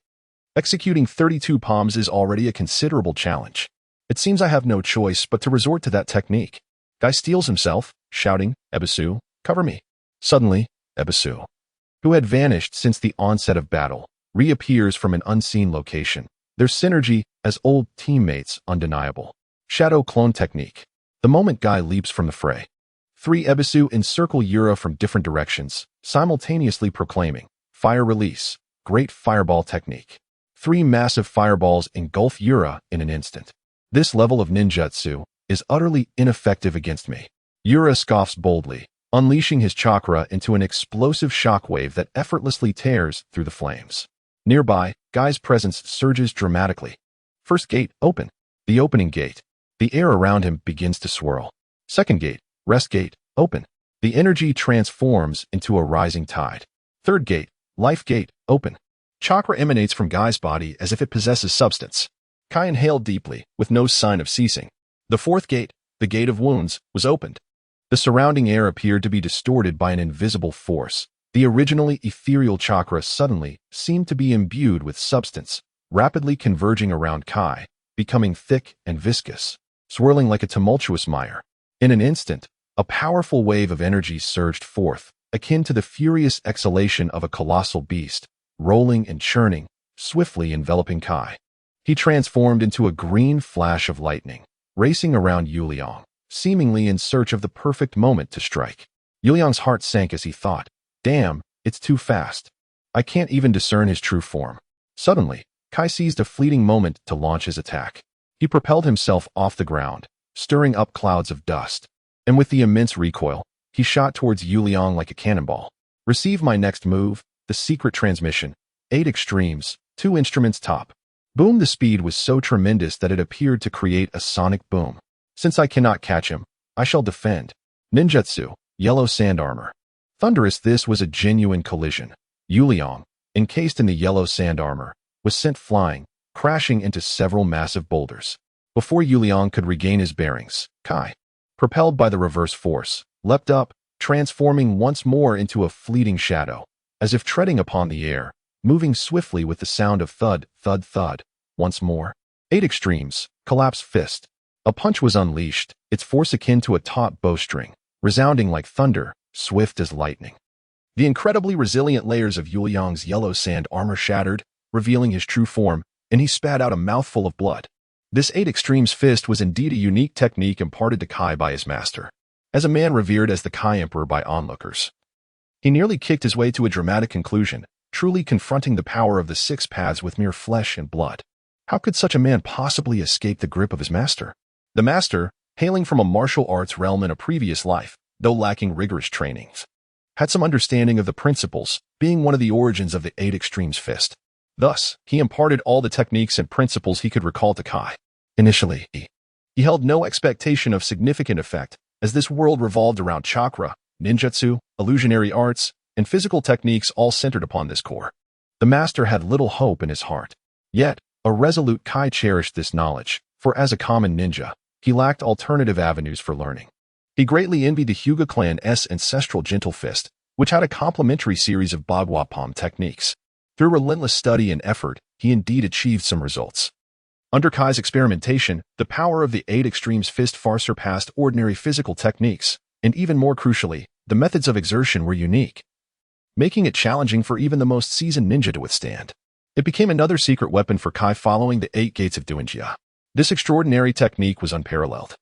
[SPEAKER 1] Executing 32 palms is already a considerable challenge. It seems I have no choice but to resort to that technique. Guy steels himself, shouting, Ebisu, cover me. Suddenly, Ebisu, who had vanished since the onset of battle, reappears from an unseen location. Their synergy as old teammates undeniable. Shadow clone technique. The moment Guy leaps from the fray, 3 Ebisu encircle Yura from different directions, simultaneously proclaiming, "Fire release, great fireball technique." 3 massive fireballs engulf Yura in an instant. This level of ninjutsu is utterly ineffective against me. Yura scoffs boldly, unleashing his chakra into an explosive shockwave that effortlessly tears through the flames. Nearby, Guy's presence surges dramatically. First gate, open. The opening gate. The air around him begins to swirl. Second gate, rest gate, open. The energy transforms into a rising tide. Third gate, life gate, open. Chakra emanates from Guy's body as if it possesses substance. Kai inhaled deeply, with no sign of ceasing. The fourth gate, the gate of wounds, was opened. The surrounding air appeared to be distorted by an invisible force. The originally ethereal chakra suddenly seemed to be imbued with substance, rapidly converging around Kai, becoming thick and viscous, swirling like a tumultuous mire. In an instant, a powerful wave of energy surged forth, akin to the furious exhalation of a colossal beast, rolling and churning, swiftly enveloping Kai. He transformed into a green flash of lightning, racing around Yuliang, seemingly in search of the perfect moment to strike. Yuliang's heart sank as he thought, "Damn, it's too fast. I can't even discern his true form." Suddenly, Kai seized a fleeting moment to launch his attack. He propelled himself off the ground, stirring up clouds of dust, and with the immense recoil, he shot towards Yuliang like a cannonball. "Receive my next move, the secret transmission. 8 extremes, 2 instruments top." Boom! The speed was so tremendous that it appeared to create a sonic boom. "Since I cannot catch him, I shall defend." Ninjutsu, yellow sand armor. Thunderous, this was a genuine collision. Yuliang, encased in the yellow sand armor, was sent flying, crashing into several massive boulders. Before Yuliang could regain his bearings, Kai, propelled by the reverse force, leapt up, transforming once more into a fleeting shadow, as if treading upon the air, moving swiftly with the sound of thud, thud, thud. Once more. 8 extremes, collapse fist. A punch was unleashed, its force akin to a taut bowstring, resounding like thunder, swift as lightning. The incredibly resilient layers of Yuliang's yellow sand armor shattered, revealing his true form, and he spat out a mouthful of blood. This 8 extremes fist was indeed a unique technique imparted to Kai by his master, as a man revered as the Kai Emperor by onlookers. He nearly kicked his way to a dramatic conclusion, truly confronting the power of the 6 paths with mere flesh and blood. How could such a man possibly escape the grip of his master? The master, hailing from a martial arts realm in a previous life, though lacking rigorous trainings, had some understanding of the principles, being one of the origins of the 8 extremes fist. Thus, he imparted all the techniques and principles he could recall to Kai. Initially, he held no expectation of significant effect, as this world revolved around chakra, ninjutsu, illusionary arts, and physical techniques all centered upon this core. The master had little hope in his heart. Yet, a resolute Kai cherished this knowledge, for as a common ninja, he lacked alternative avenues for learning. He greatly envied the Hyuga clan's ancestral gentle fist, which had a complementary series of bagua palm techniques. Through relentless study and effort, he indeed achieved some results. Under Kai's experimentation, the power of the 8 extremes fist far surpassed ordinary physical techniques, and even more crucially, the methods of exertion were unique, making it challenging for even the most seasoned ninja to withstand. It became another secret weapon for Kai following the 8 gates of Duinjia. This extraordinary technique was unparalleled,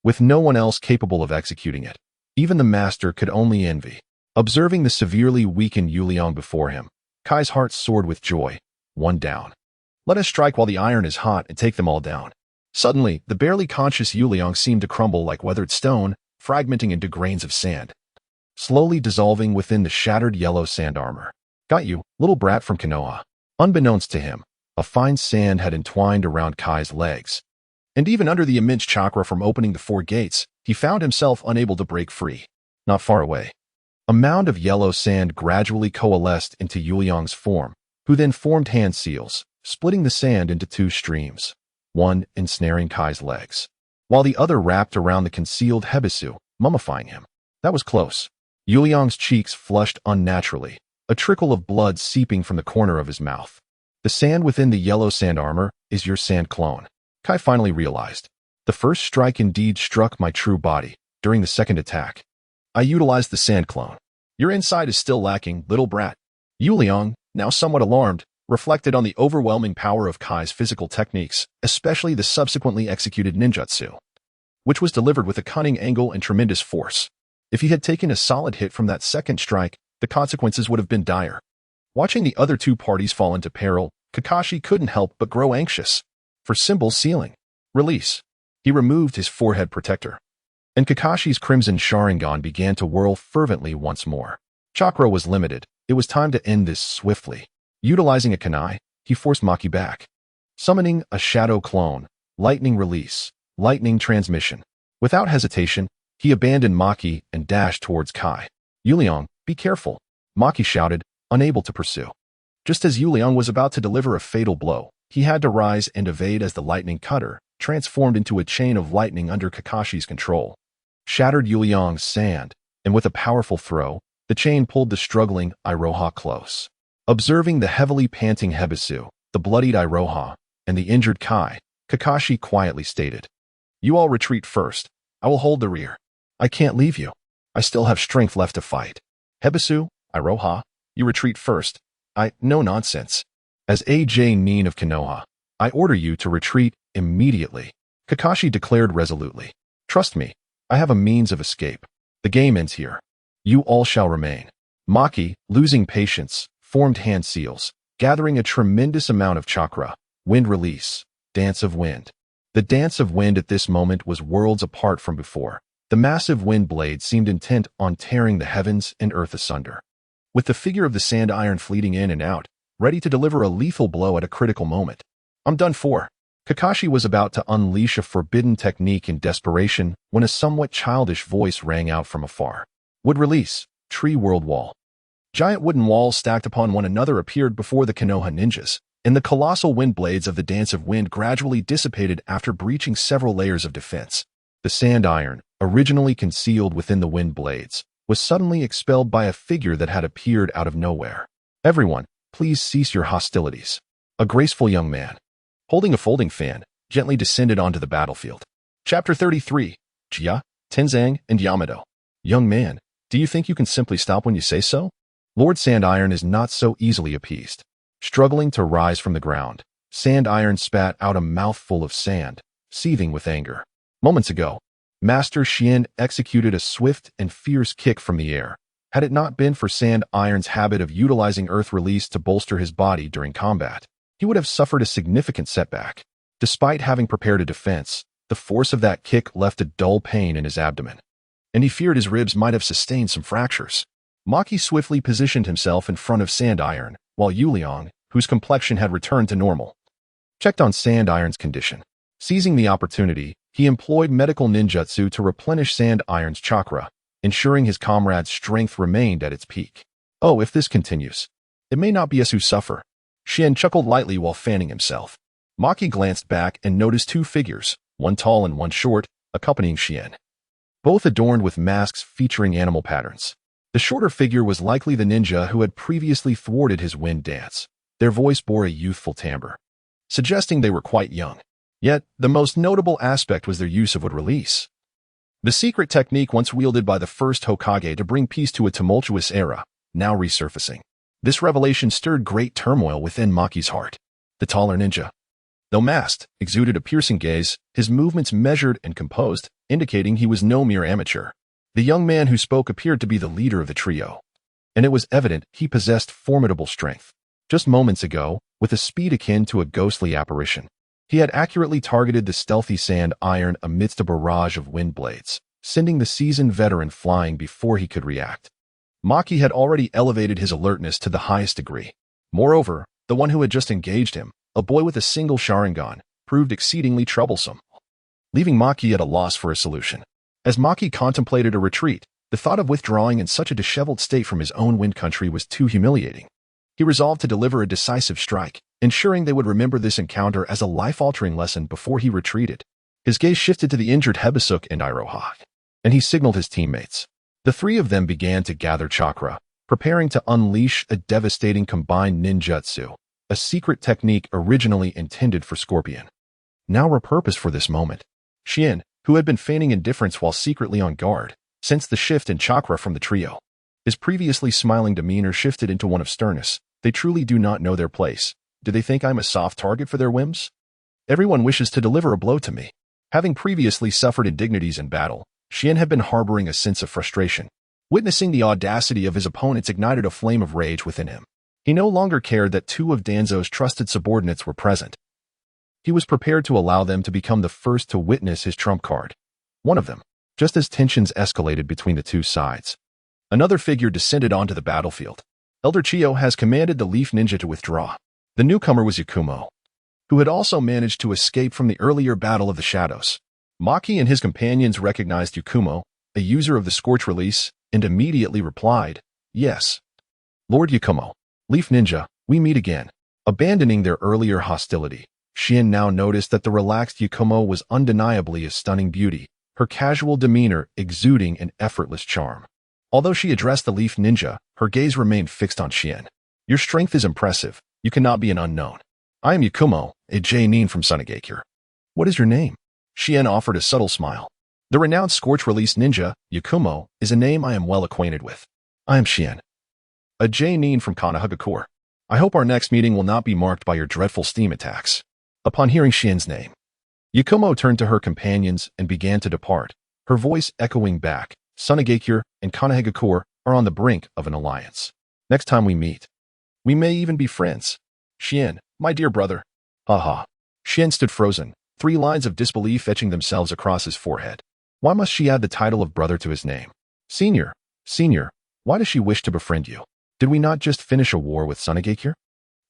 [SPEAKER 1] with no one else capable of executing it. Even the master could only envy. Observing the severely weakened Yuliang before him, Kai's heart soared with joy. One down. Let us strike while the iron is hot and take them all down. Suddenly, the barely conscious Yuliang seemed to crumble like weathered stone, fragmenting into grains of sand, slowly dissolving within the shattered yellow sand armor. "Got you, little brat from Konoha." Unbeknownst to him, a fine sand had entwined around Kai's legs, and even under the immense chakra from opening the 4 gates, he found himself unable to break free. Not far away, a mound of yellow sand gradually coalesced into Yuliang's form, who then formed hand seals, splitting the sand into 2 streams, one ensnaring Kai's legs, while the other wrapped around the concealed Hebisu, mummifying him. That was close. Yuliang's cheeks flushed unnaturally, a trickle of blood seeping from the corner of his mouth. "The sand within the yellow sand armor is your sand clone," Kai finally realized. "The first strike indeed struck my true body. During the second attack, I utilized the sand clone. Your inside is still lacking, little brat." Yuliang, now somewhat alarmed, reflected on the overwhelming power of Kai's physical techniques, especially the subsequently executed ninjutsu, which was delivered with a cunning angle and tremendous force. If he had taken a solid hit from that second strike, the consequences would have been dire. Watching the other two parties fall into peril, Kakashi couldn't help but grow anxious. For symbol sealing. Release. He removed his forehead protector. And Kakashi's crimson Sharingan began to whirl fervently once more. Chakra was limited. It was time to end this swiftly. Utilizing a kunai, he forced Maki back. Summoning a shadow clone, lightning release, lightning transmission. Without hesitation, he abandoned Maki and dashed towards Kai. Yuliang, be careful, Maki shouted, unable to pursue. Just as Yuliang was about to deliver a fatal blow, he had to rise and evade as the lightning cutter transformed into a chain of lightning under Kakashi's control. Shattered Yuliang's sand, and with a powerful throw, the chain pulled the struggling Iroha close. Observing the heavily panting Hebisu, the bloodied Iroha, and the injured Kai, Kakashi quietly stated, "You all retreat first. I will hold the rear. I can't leave you. I still have strength left to fight. Hebisu, Iroha, you retreat first. No nonsense. As AJ Nin of Konoha, I order you to retreat immediately," Kakashi declared resolutely. "Trust me, I have a means of escape. The game ends here. You all shall remain." Maki, losing patience, formed hand seals, gathering a tremendous amount of chakra. Wind release. Dance of wind. The dance of wind at this moment was worlds apart from before. The massive wind blade seemed intent on tearing the heavens and earth asunder. With the figure of the sand iron fleeting in and out, ready to deliver a lethal blow at a critical moment. "I'm done for." Kakashi was about to unleash a forbidden technique in desperation when a somewhat childish voice rang out from afar. Wood release. Tree world wall. Giant wooden walls stacked upon one another appeared before the Konoha ninjas, and the colossal wind blades of the Dance of Wind gradually dissipated after breaching several layers of defense. The sand iron, originally concealed within the wind blades, was suddenly expelled by a figure that had appeared out of nowhere. "Everyone, please cease your hostilities." A graceful young man, holding a folding fan, gently descended onto the battlefield. Chapter 33, Uchiha, Tenzang, and Yamato. "Young man, do you think you can simply stop when you say so?" Lord Sand Iron is not so easily appeased. Struggling to rise from the ground, Sand Iron spat out a mouthful of sand, seething with anger. Moments ago, Master Xian executed a swift and fierce kick from the air. Had it not been for Sand Iron's habit of utilizing earth release to bolster his body during combat, he would have suffered a significant setback. Despite having prepared a defense, the force of that kick left a dull pain in his abdomen, and he feared his ribs might have sustained some fractures. Maki swiftly positioned himself in front of Sand Iron, while Yuliang, whose complexion had returned to normal, checked on Sand Iron's condition. Seizing the opportunity, he employed medical ninjutsu to replenish Sand Iron's chakra, ensuring his comrade's strength remained at its peak. "Oh, if this continues, it may not be us who suffer." Xian chuckled lightly while fanning himself. Maki glanced back and noticed two figures, one tall and one short, accompanying Xian. Both adorned with masks featuring animal patterns. The shorter figure was likely the ninja who had previously thwarted his wind dance. Their voice bore a youthful timbre, suggesting they were quite young. Yet, the most notable aspect was their use of wood release. The secret technique once wielded by the first Hokage to bring peace to a tumultuous era, now resurfacing. This revelation stirred great turmoil within Maki's heart. The taller ninja, though masked, exuded a piercing gaze, his movements measured and composed, indicating he was no mere amateur. The young man who spoke appeared to be the leader of the trio, and it was evident he possessed formidable strength. Just moments ago, with a speed akin to a ghostly apparition, he had accurately targeted the stealthy Sand Iron amidst a barrage of wind blades, sending the seasoned veteran flying before he could react. Maki had already elevated his alertness to the highest degree. Moreover, the one who had just engaged him, a boy with a single Sharingan, proved exceedingly troublesome, leaving Maki at a loss for a solution. As Maki contemplated a retreat, the thought of withdrawing in such a disheveled state from his own wind country was too humiliating. He resolved to deliver a decisive strike, ensuring they would remember this encounter as a life-altering lesson before he retreated. His gaze shifted to the injured Hebesuk and Iroha, and he signaled his teammates. The three of them began to gather chakra, preparing to unleash a devastating combined ninjutsu, a secret technique originally intended for Scorpion, now repurposed for this moment. Xian, who had been feigning indifference while secretly on guard, sensed the shift in chakra from the trio. His previously smiling demeanor shifted into one of sternness. "They truly do not know their place. Do they think I'm a soft target for their whims? Everyone wishes to deliver a blow to me." Having previously suffered indignities in battle, Shien had been harboring a sense of frustration. Witnessing the audacity of his opponents ignited a flame of rage within him. He no longer cared that two of Danzo's trusted subordinates were present. He was prepared to allow them to become the first to witness his trump card. One of them, just as tensions escalated between the two sides. Another figure descended onto the battlefield. Elder Chiyo has commanded the Leaf Ninja to withdraw. The newcomer was Yakumo, who had also managed to escape from the earlier Battle of the Shadows. Maki and his companions recognized Yakumo, a user of the Scorch Release, and immediately replied, "Yes. Lord Yakumo, Leaf Ninja, we meet again." Abandoning their earlier hostility, Shien now noticed that the relaxed Yakumo was undeniably a stunning beauty, her casual demeanor exuding an effortless charm. Although she addressed the Leaf Ninja, her gaze remained fixed on Shien. "Your strength is impressive. You cannot be an unknown. I am Yakumo, a J-nin from Sunagakure. What is your name?" Shien offered a subtle smile. "The renowned Scorch Release Ninja, Yakumo, is a name I am well acquainted with. I am Shien, a J-nin from Konoha. I hope our next meeting will not be marked by your dreadful steam attacks." Upon hearing Shien's name, Yakumo turned to her companions and began to depart, her voice echoing back, "Sunagakure and Konoha are on the brink of an alliance. Next time we meet, we may even be friends. Shien, my dear brother." Haha. Shien stood frozen, 3 lines of disbelief etching themselves across his forehead. Why must she add the title of brother to his name? Senior, why does she wish to befriend you? Did we not just finish a war with Sunagakure?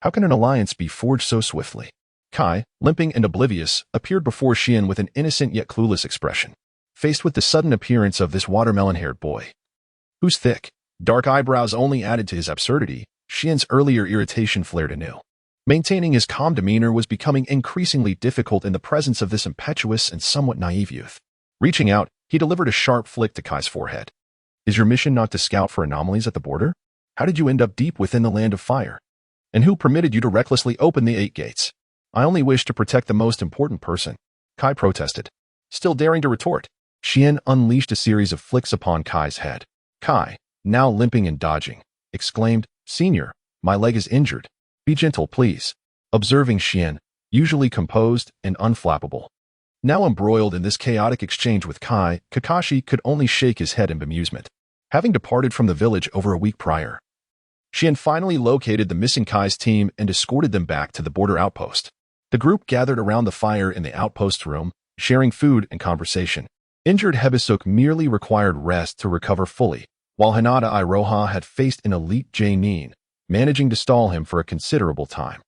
[SPEAKER 1] How can an alliance be forged so swiftly? Kai, limping and oblivious, appeared before Shien with an innocent yet clueless expression, faced with the sudden appearance of this watermelon-haired boy, whose thick, dark eyebrows only added to his absurdity. Shien's earlier irritation flared anew. Maintaining his calm demeanor was becoming increasingly difficult in the presence of this impetuous and somewhat naive youth. Reaching out, he delivered a sharp flick to Kai's forehead. "Is your mission not to scout for anomalies at the border? How did you end up deep within the Land of Fire? And who permitted you to recklessly open the 8 gates? I only wish to protect the most important person," Kai protested. Still daring to retort, Shien unleashed a series of flicks upon Kai's head. Kai, now limping and dodging, exclaimed, "Senior, my leg is injured. Be gentle, please." Observing Shien, usually composed and unflappable, now embroiled in this chaotic exchange with Kai, Kakashi could only shake his head in bemusement. Having departed from the village over a week prior, Shien finally located the missing Kai's team and escorted them back to the border outpost. The group gathered around the fire in the outpost room, sharing food and conversation. Injured Hebisuk merely required rest to recover fully, while Hinata Iroha had faced an elite J-nin, managing to stall him for a considerable time.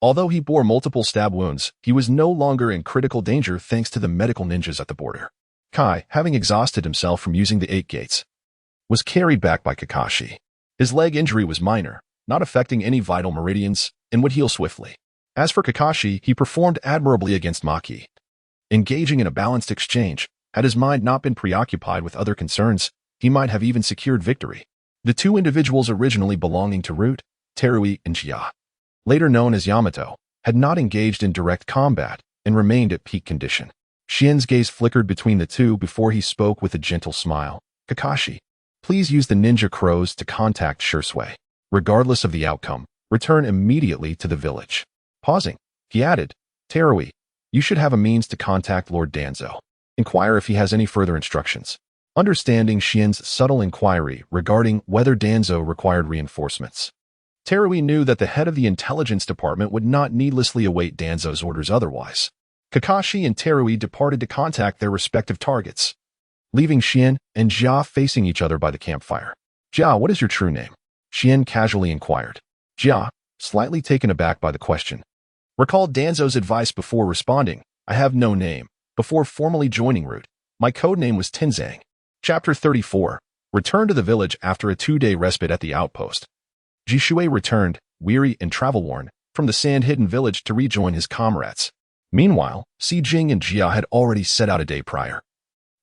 [SPEAKER 1] Although he bore multiple stab wounds, he was no longer in critical danger thanks to the medical ninjas at the border. Kai, having exhausted himself from using the 8 gates, was carried back by Kakashi. His leg injury was minor, not affecting any vital meridians, and would heal swiftly. As for Kakashi, he performed admirably against Maki. Engaging in a balanced exchange, had his mind not been preoccupied with other concerns, he might have even secured victory. The 2 individuals originally belonging to Root, Terui and Uchiha, later known as Yamato, had not engaged in direct combat and remained at peak condition. Shien's gaze flickered between the two before he spoke with a gentle smile. "Kakashi, please use the ninja crows to contact Shursui. Regardless of the outcome, return immediately to the village." Pausing, he added, "Terui, you should have a means to contact Lord Danzo. Inquire if he has any further instructions." Understanding Shien's subtle inquiry regarding whether Danzo required reinforcements, Terui knew that the head of the intelligence department would not needlessly await Danzo's orders otherwise. Kakashi and Terui departed to contact their respective targets, leaving Shien and Jia facing each other by the campfire. "Jia, what is your true name?" Shien casually inquired. Jia, slightly taken aback by the question, recalled Danzo's advice before responding, "I have no name. Before formally joining Root, my code name was Tenzang." Chapter 34. Return to the village after a 2-day respite at the outpost. Jishui returned, weary and travel-worn, from the sand-hidden village to rejoin his comrades. Meanwhile, Si Jing and Jia had already set out a day prior,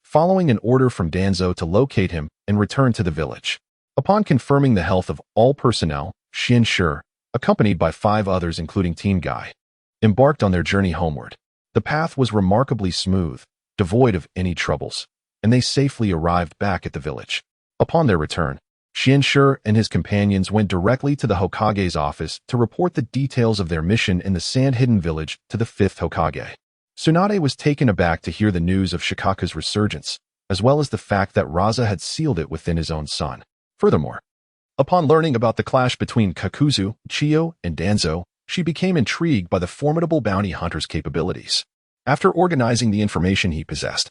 [SPEAKER 1] following an order from Danzo to locate him and return to the village. Upon confirming the health of all personnel, Xian Shi, accompanied by 5 others including Team Guy, embarked on their journey homeward. The path was remarkably smooth, devoid of any troubles, and they safely arrived back at the village. Upon their return, Xian Shi and his companions went directly to the Hokage's office to report the details of their mission in the sand-hidden village to the 5th Hokage. Tsunade was taken aback to hear the news of Shikaku's resurgence, as well as the fact that Raza had sealed it within his own son. Furthermore, upon learning about the clash between Kakuzu, Uchiha, and Danzo, she became intrigued by the formidable bounty hunter's capabilities. After organizing the information he possessed,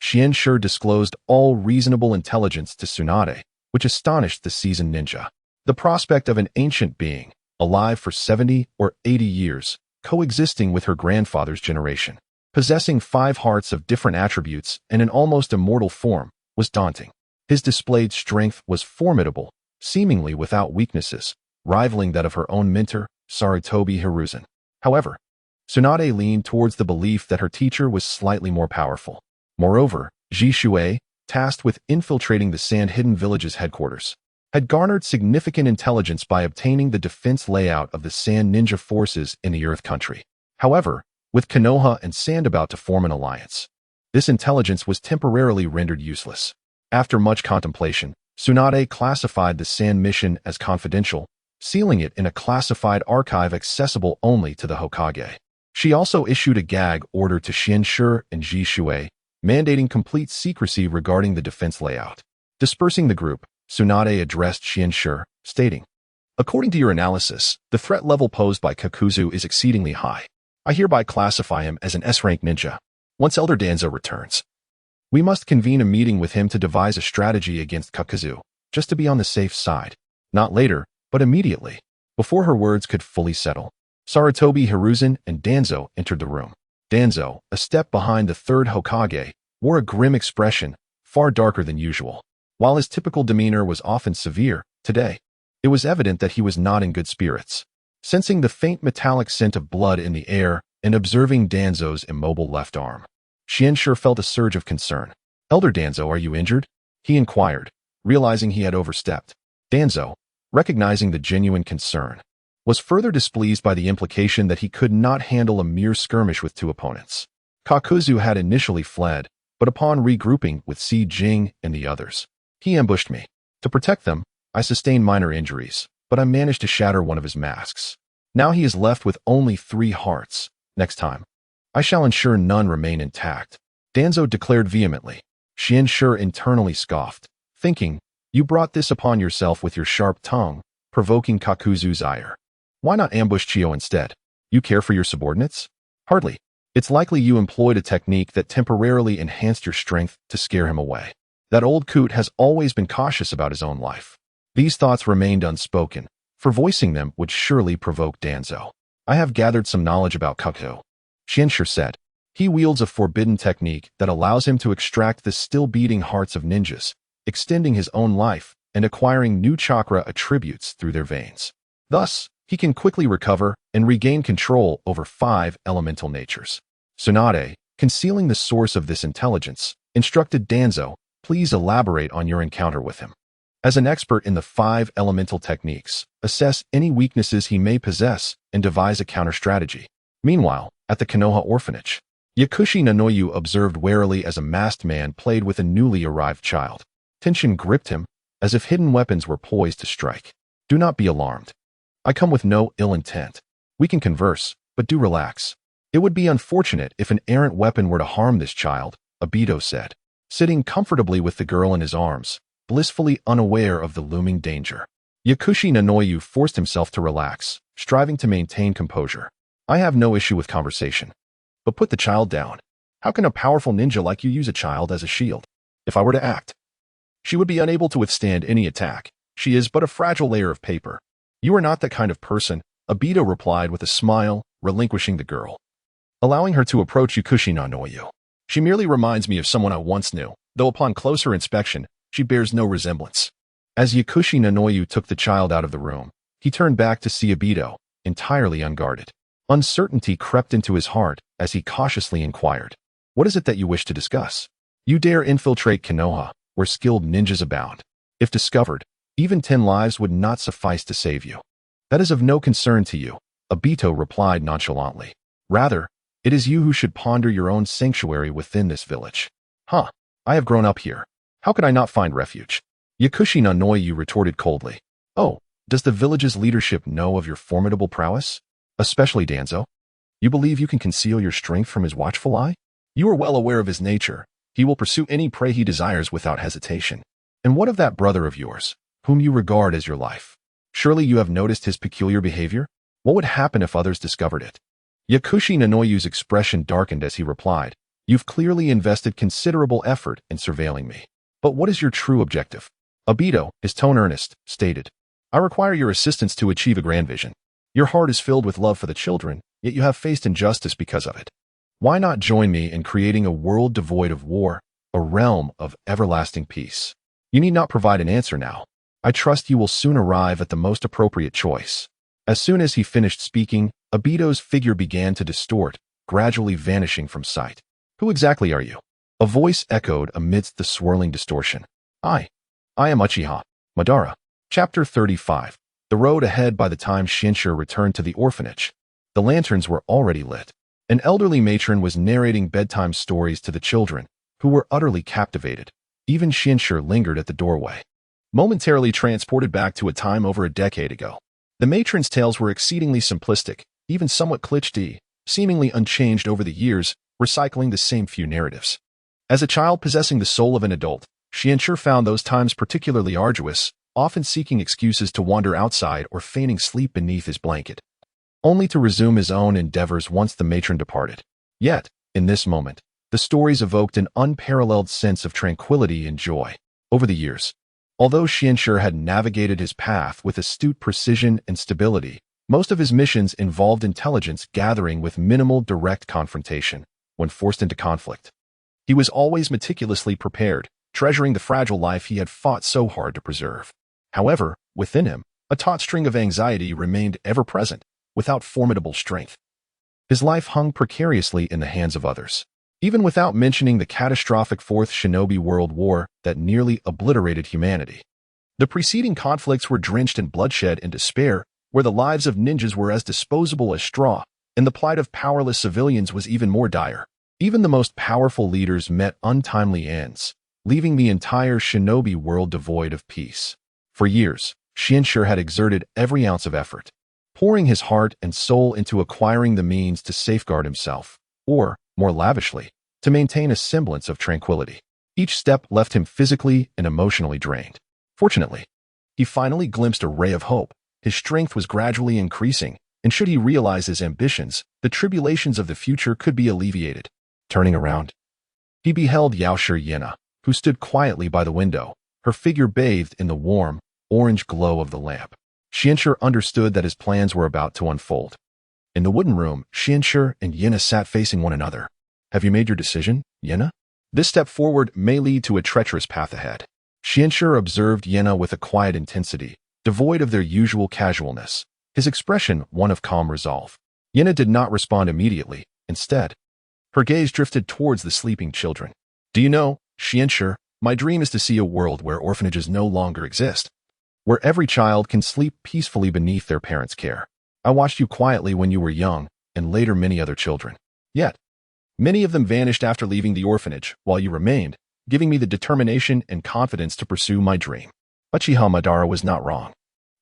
[SPEAKER 1] Xianxue disclosed all reasonable intelligence to Tsunade, which astonished the seasoned ninja. The prospect of an ancient being, alive for 70 or 80 years, coexisting with her grandfather's generation, possessing 5 hearts of different attributes and an almost immortal form, was daunting. His displayed strength was formidable, seemingly without weaknesses, rivaling that of her own mentor, Sarutobi Hiruzen. However, Tsunade leaned towards the belief that her teacher was slightly more powerful. Moreover, Jishui, tasked with infiltrating the Sand-Hidden Village's headquarters, had garnered significant intelligence by obtaining the defense layout of the Sand Ninja forces in the Earth Country. However, with Konoha and Sand about to form an alliance, this intelligence was temporarily rendered useless. After much contemplation, Tsunade classified the Sand mission as confidential, sealing it in a classified archive accessible only to the Hokage. She also issued a gag order to Xianxue and Jishui, mandating complete secrecy regarding the defense layout. Dispersing the group, Tsunade addressed Xianxue, stating, "According to your analysis, the threat level posed by Kakuzu is exceedingly high. I hereby classify him as an S-rank ninja. Once Elder Danzo returns, we must convene a meeting with him to devise a strategy against Kakuzu, just to be on the safe side. Not later, but immediately." Before her words could fully settle, Sarutobi Hiruzen and Danzo entered the room. Danzo, a step behind the third Hokage, wore a grim expression, far darker than usual. While his typical demeanor was often severe, today, it was evident that he was not in good spirits. Sensing the faint metallic scent of blood in the air and observing Danzo's immobile left arm, Xianxue felt a surge of concern. "Elder Danzo, are you injured?" he inquired, realizing he had overstepped. Danzo, recognizing the genuine concern, was further displeased by the implication that he could not handle a mere skirmish with 2 opponents. Kakuzu had initially fled, but upon regrouping with Si Jing and the others, he ambushed me. To protect them, I sustained minor injuries, but I managed to shatter one of his masks. Now he is left with only 3 hearts. Next time, I shall ensure none remain intact," Danzo declared vehemently. Xianxue internally scoffed, thinking, "You brought this upon yourself with your sharp tongue," provoking Kakuzu's ire. "Why not ambush Chiyo instead? You care for your subordinates?" "Hardly. It's likely you employed a technique that temporarily enhanced your strength to scare him away. That old coot has always been cautious about his own life." These thoughts remained unspoken, for voicing them would surely provoke Danzo. "I have gathered some knowledge about Kakuzu," Xianxue said. "He wields a forbidden technique that allows him to extract the still-beating hearts of ninjas, extending his own life and acquiring new chakra attributes through their veins. Thus, he can quickly recover and regain control over 5 elemental natures." Tsunade, concealing the source of this intelligence, instructed Danzo, "Please elaborate on your encounter with him. As an expert in the 5 elemental techniques, assess any weaknesses he may possess and devise a counter-strategy." Meanwhile, at the Konoha orphanage, Yakushi Nanoyu observed warily as a masked man played with a newly arrived child. Tension gripped him, as if hidden weapons were poised to strike. "Do not be alarmed. I come with no ill intent. We can converse, but do relax. It would be unfortunate if an errant weapon were to harm this child," Obito said, sitting comfortably with the girl in his arms, blissfully unaware of the looming danger. Yakushi Nanoyu forced himself to relax, striving to maintain composure. "I have no issue with conversation. But put the child down. How can a powerful ninja like you use a child as a shield? If I were to act, she would be unable to withstand any attack. She is but a fragile layer of paper." "You are not that kind of person," Obito replied with a smile, relinquishing the girl, allowing her to approach Yakushi Nanoyu. "She merely reminds me of someone I once knew, though upon closer inspection, she bears no resemblance." As Yakushi Nanoyu took the child out of the room, he turned back to see Obito, entirely unguarded. Uncertainty crept into his heart as he cautiously inquired, "What is it that you wish to discuss?" "You dare infiltrate Konoha, where skilled ninjas abound. If discovered, even 10 lives would not suffice to save you." "That is of no concern to you," Obito replied nonchalantly. "Rather, it is you who should ponder your own sanctuary within this village." "Huh, I have grown up here. How could I not find refuge?" Yakushi Nanoyu retorted coldly. "Oh, does the village's leadership know of your formidable prowess? Especially Danzo? You believe you can conceal your strength from his watchful eye? You are well aware of his nature. He will pursue any prey he desires without hesitation. And what of that brother of yours, whom you regard as your life? Surely you have noticed his peculiar behavior? What would happen if others discovered it? Yakushi Nanoyu's expression darkened as he replied, "You've clearly invested considerable effort in surveilling me. But what is your true objective?" Obito, his tone earnest, stated, "I require your assistance to achieve a grand vision. Your heart is filled with love for the children, yet you have faced injustice because of it. Why not join me in creating a world devoid of war, a realm of everlasting peace? You need not provide an answer now. I trust you will soon arrive at the most appropriate choice." As soon as he finished speaking, Obito's figure began to distort, gradually vanishing from sight. "Who exactly are you?" A voice echoed amidst the swirling distortion. I am Uchiha, Madara." Chapter 35. The road ahead. By the time Shinshu returned to the orphanage, the lanterns were already lit. An elderly matron was narrating bedtime stories to the children, who were utterly captivated. Even Shinshu lingered at the doorway, momentarily transported back to a time over a decade ago. The matron's tales were exceedingly simplistic, even somewhat cliché, seemingly unchanged over the years, recycling the same few narratives. As a child possessing the soul of an adult, Shinshu found those times particularly arduous, often seeking excuses to wander outside or feigning sleep beneath his blanket, only to resume his own endeavors once the matron departed. Yet, in this moment, the stories evoked an unparalleled sense of tranquility and joy. Over the years, although Shinshu had navigated his path with astute precision and stability, most of his missions involved intelligence gathering with minimal direct confrontation. When forced into conflict, he was always meticulously prepared, treasuring the fragile life he had fought so hard to preserve. However, within him, a taut string of anxiety remained ever present, without formidable strength. His life hung precariously in the hands of others, even without mentioning the catastrophic Fourth Shinobi World War that nearly obliterated humanity. The preceding conflicts were drenched in bloodshed and despair, where the lives of ninjas were as disposable as straw, and the plight of powerless civilians was even more dire. Even the most powerful leaders met untimely ends, leaving the entire shinobi world devoid of peace. For years, Shinshu had exerted every ounce of effort, pouring his heart and soul into acquiring the means to safeguard himself, or, more lavishly, to maintain a semblance of tranquility. Each step left him physically and emotionally drained. Fortunately, he finally glimpsed a ray of hope. His strength was gradually increasing, and should he realize his ambitions, the tribulations of the future could be alleviated. Turning around, he beheld Yaoshi Yena, who stood quietly by the window, her figure bathed in the warm, orange glow of the lamp. Shinshu understood that his plans were about to unfold. In the wooden room, Shinshu and Yena sat facing one another. "Have you made your decision, Yena? This step forward may lead to a treacherous path ahead." Shinshu observed Yena with a quiet intensity, devoid of their usual casualness, his expression one of calm resolve. Yena did not respond immediately. Instead, her gaze drifted towards the sleeping children. "Do you know, Shinshu, my dream is to see a world where orphanages no longer exist, where every child can sleep peacefully beneath their parents' care. I watched you quietly when you were young, and later many other children. Yet, many of them vanished after leaving the orphanage, while you remained, giving me the determination and confidence to pursue my dream." Uchiha Madara was not wrong.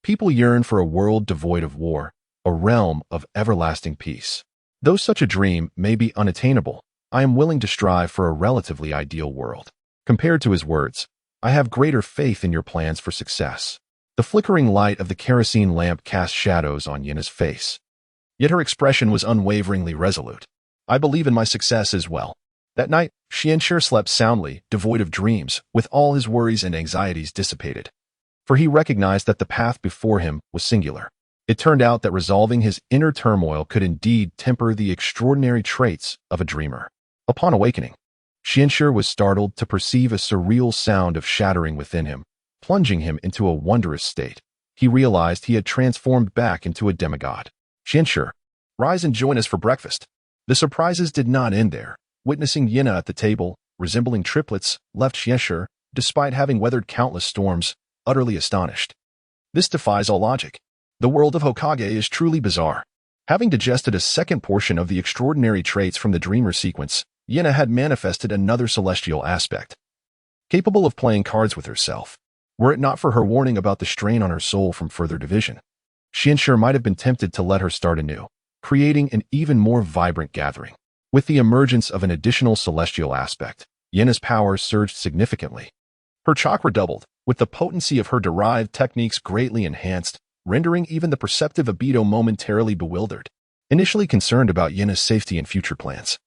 [SPEAKER 1] People yearn for a world devoid of war, a realm of everlasting peace. Though such a dream may be unattainable, I am willing to strive for a relatively ideal world. Compared to his words, I have greater faith in your plans for success. The flickering light of the kerosene lamp cast shadows on Yena's face. Yet her expression was unwaveringly resolute. "I believe in my success as well." That night, Shinshu slept soundly, devoid of dreams, with all his worries and anxieties dissipated. For he recognized that the path before him was singular. It turned out that resolving his inner turmoil could indeed temper the extraordinary traits of a dreamer. Upon awakening, Shinshu was startled to perceive a surreal sound of shattering within him, plunging him into a wondrous state. He realized he had transformed back into a demigod. "Shinshu, rise and join us for breakfast." The surprises did not end there. Witnessing Yena at the table, resembling triplets, left Shinshu, despite having weathered countless storms, utterly astonished. This defies all logic. The world of Hokage is truly bizarre. Having digested a second portion of the extraordinary traits from the dreamer sequence, Yena had manifested another celestial aspect, capable of playing cards with herself. Were it not for her warning about the strain on her soul from further division, Shinshu might have been tempted to let her start anew, creating an even more vibrant gathering. With the emergence of an additional celestial aspect, Yena's power surged significantly. Her chakra doubled, with the potency of her derived techniques greatly enhanced, rendering even the perceptive Obito momentarily bewildered. Initially concerned about Yena's safety and future plans,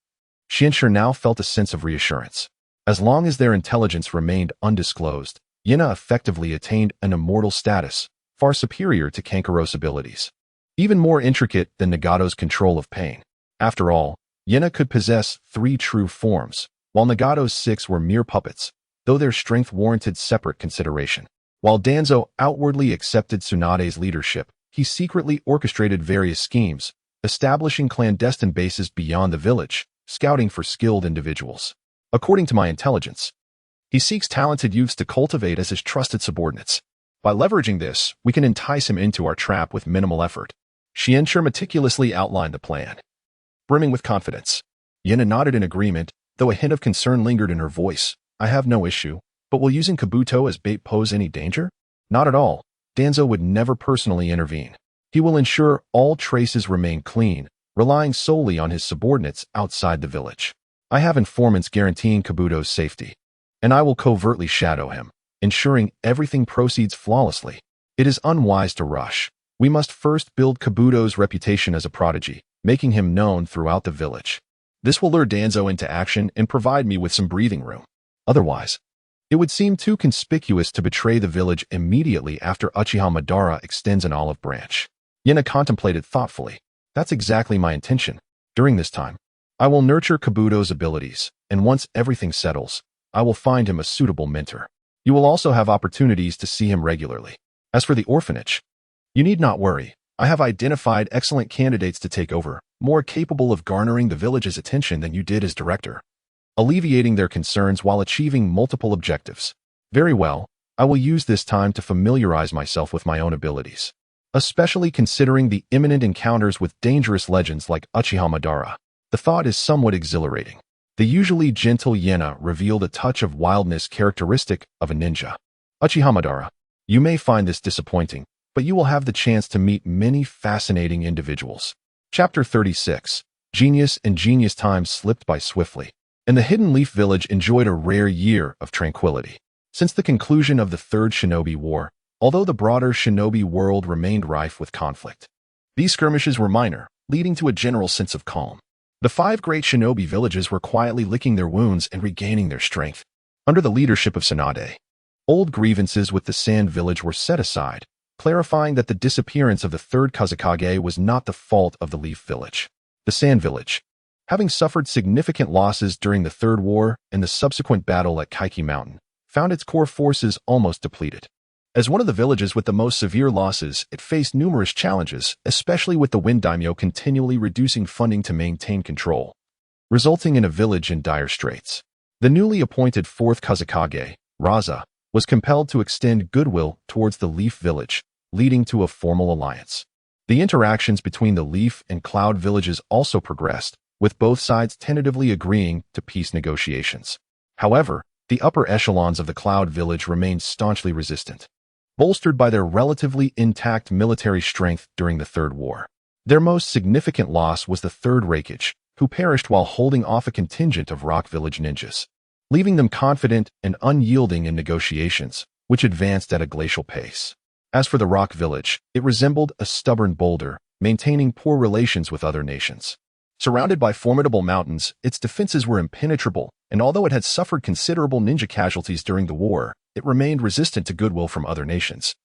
[SPEAKER 1] Xianxue now felt a sense of reassurance. As long as their intelligence remained undisclosed, Yena effectively attained an immortal status, far superior to Kankuro's abilities. Even more intricate than Nagato's control of pain. After all, Yena could possess 3 true forms, while Nagato's 6 were mere puppets, though their strength warranted separate consideration. While Danzo outwardly accepted Tsunade's leadership, he secretly orchestrated various schemes, establishing clandestine bases beyond the village, scouting for skilled individuals. According to my intelligence, he seeks talented youths to cultivate as his trusted subordinates. By leveraging this, we can entice him into our trap with minimal effort. Xianxue meticulously outlined the plan. Brimming with confidence, Yena nodded in agreement, though a hint of concern lingered in her voice. I have no issue, but will using Kabuto as bait pose any danger? Not at all. Danzo would never personally intervene. He will ensure all traces remain clean, relying solely on his subordinates outside the village. I have informants guaranteeing Kabuto's safety, and I will covertly shadow him, ensuring everything proceeds flawlessly. It is unwise to rush. We must first build Kabuto's reputation as a prodigy, making him known throughout the village. This will lure Danzo into action and provide me with some breathing room. Otherwise, it would seem too conspicuous to betray the village immediately after Uchiha Madara extends an olive branch. Yena contemplated thoughtfully. That's exactly my intention. During this time, I will nurture Kabuto's abilities, and once everything settles, I will find him a suitable mentor. You will also have opportunities to see him regularly. As for the orphanage, you need not worry. I have identified excellent candidates to take over, more capable of garnering the village's attention than you did as director, alleviating their concerns while achieving multiple objectives. Very well, I will use this time to familiarize myself with my own abilities, especially considering the imminent encounters with dangerous legends like Uchiha Madara. The thought is somewhat exhilarating. The usually gentle Yena revealed a touch of wildness characteristic of a ninja. Uchiha Madara, you may find this disappointing, but you will have the chance to meet many fascinating individuals. Chapter 36. Genius and Genius Time slipped by swiftly, and the Hidden Leaf Village enjoyed a rare year of tranquility. Since the conclusion of the Third Shinobi War, although the broader shinobi world remained rife with conflict, these skirmishes were minor, leading to a general sense of calm. The 5 great shinobi villages were quietly licking their wounds and regaining their strength. Under the leadership of Tsunade, old grievances with the Sand Village were set aside, clarifying that the disappearance of the 3rd Kazekage was not the fault of the Leaf Village. The Sand Village, having suffered significant losses during the Third War and the subsequent battle at Kaiki Mountain, found its core forces almost depleted. As one of the villages with the most severe losses, it faced numerous challenges, especially with the Wind Daimyo continually reducing funding to maintain control, resulting in a village in dire straits. The newly appointed 4th Kazekage, Raza, was compelled to extend goodwill towards the Leaf Village, leading to a formal alliance. The interactions between the Leaf and Cloud villages also progressed, with both sides tentatively agreeing to peace negotiations. However, the upper echelons of the Cloud village remained staunchly resistant, bolstered by their relatively intact military strength during the Third War. Their most significant loss was the 3rd Raikage, who perished while holding off a contingent of Rock Village ninjas, leaving them confident and unyielding in negotiations, which advanced at a glacial pace. As for the Rock Village, it resembled a stubborn boulder, maintaining poor relations with other nations. Surrounded by formidable mountains, its defenses were impenetrable, and although it had suffered considerable ninja casualties during the war, it remained resistant to goodwill from other nations,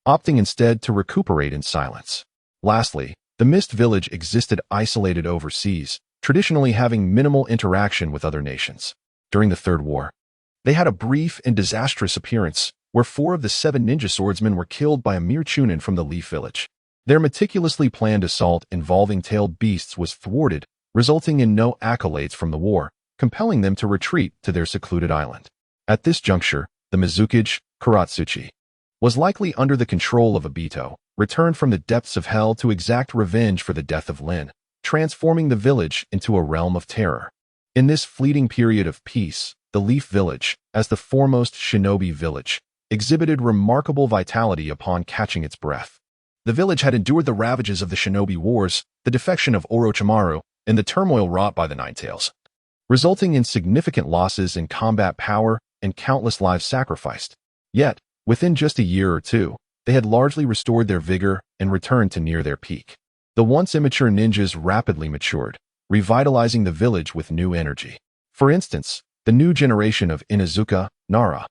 [SPEAKER 1] opting instead to recuperate in silence. Lastly, the Mist Village existed isolated overseas, traditionally having minimal interaction with other nations. During the Third War, they had a brief and disastrous appearance, where 4 of the 7 ninja swordsmen were killed by a mere chunin from the Leaf Village. Their meticulously planned assault involving tailed beasts was thwarted, resulting in no accolades from the war, compelling them to retreat to their secluded island. At this juncture, the Mizukage, Kuratsuchi, was likely under the control of Obito, returned from the depths of hell to exact revenge for the death of Lin, transforming the village into a realm of terror. In this fleeting period of peace, the Leaf Village, as the foremost shinobi village, exhibited remarkable vitality upon catching its breath. The village had endured the ravages of the shinobi wars, the defection of Orochimaru, and the turmoil wrought by the Ninetales. resulting in significant losses in combat power and countless lives sacrificed. Yet, within just a year or two, they had largely restored their vigor and returned to near their peak. The once immature ninjas rapidly matured, revitalizing the village with new energy. For instance, the new generation of Inuzuka, Nara,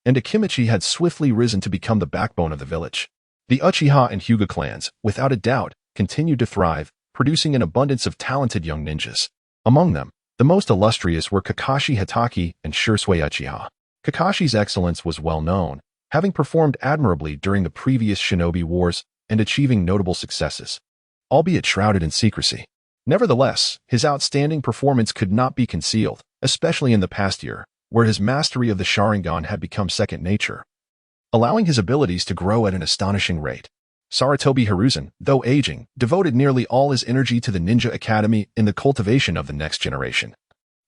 [SPEAKER 1] and Akimichi had swiftly risen to become the backbone of the village. The Uchiha and Hyuga clans, without a doubt, continued to thrive, producing an abundance of talented young ninjas. Among them, the most illustrious were Kakashi Hitaki and Shursui Uchiha. Kakashi's excellence was well known, having performed admirably during the previous shinobi wars and achieving notable successes, albeit shrouded in secrecy. Nevertheless, his outstanding performance could not be concealed, especially in the past year, where his mastery of the Sharingan had become second nature, allowing his abilities to grow at an astonishing rate. Sarutobi Hiruzen, though aging, devoted nearly all his energy to the Ninja Academy in the cultivation of the next generation,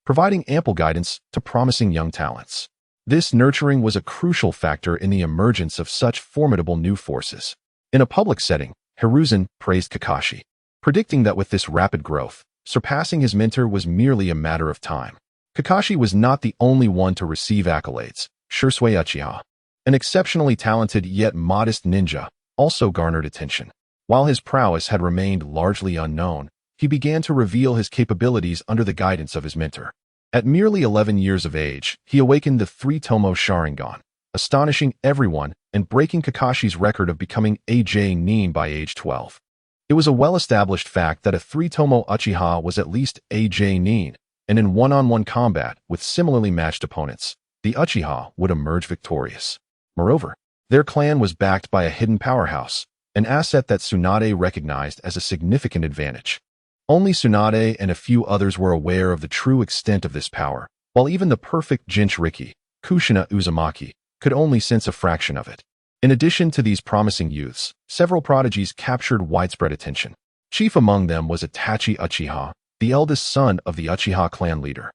[SPEAKER 1] providing ample guidance to promising young talents. This nurturing was a crucial factor in the emergence of such formidable new forces. In a public setting, Hiruzen praised Kakashi, predicting that with this rapid growth, surpassing his mentor was merely a matter of time. Kakashi was not the only one to receive accolades. Shursui Uchiha, an exceptionally talented yet modest ninja, also garnered attention. While his prowess had remained largely unknown, he began to reveal his capabilities under the guidance of his mentor. At merely 11 years of age, he awakened the three-tomo Sharingan, astonishing everyone and breaking Kakashi's record of becoming AJ Nin by age 12. It was a well-established fact that a three-tomo Uchiha was at least AJ Nin, and in one-on-one combat with similarly matched opponents, the Uchiha would emerge victorious. Moreover, their clan was backed by a hidden powerhouse, an asset that Tsunade recognized as a significant advantage. Only Tsunade and a few others were aware of the true extent of this power, while even the perfect Jinchuriki, Kushina Uzumaki, could only sense a fraction of it. In addition to these promising youths, several prodigies captured widespread attention. Chief among them was Itachi Uchiha, the eldest son of the Uchiha clan leader,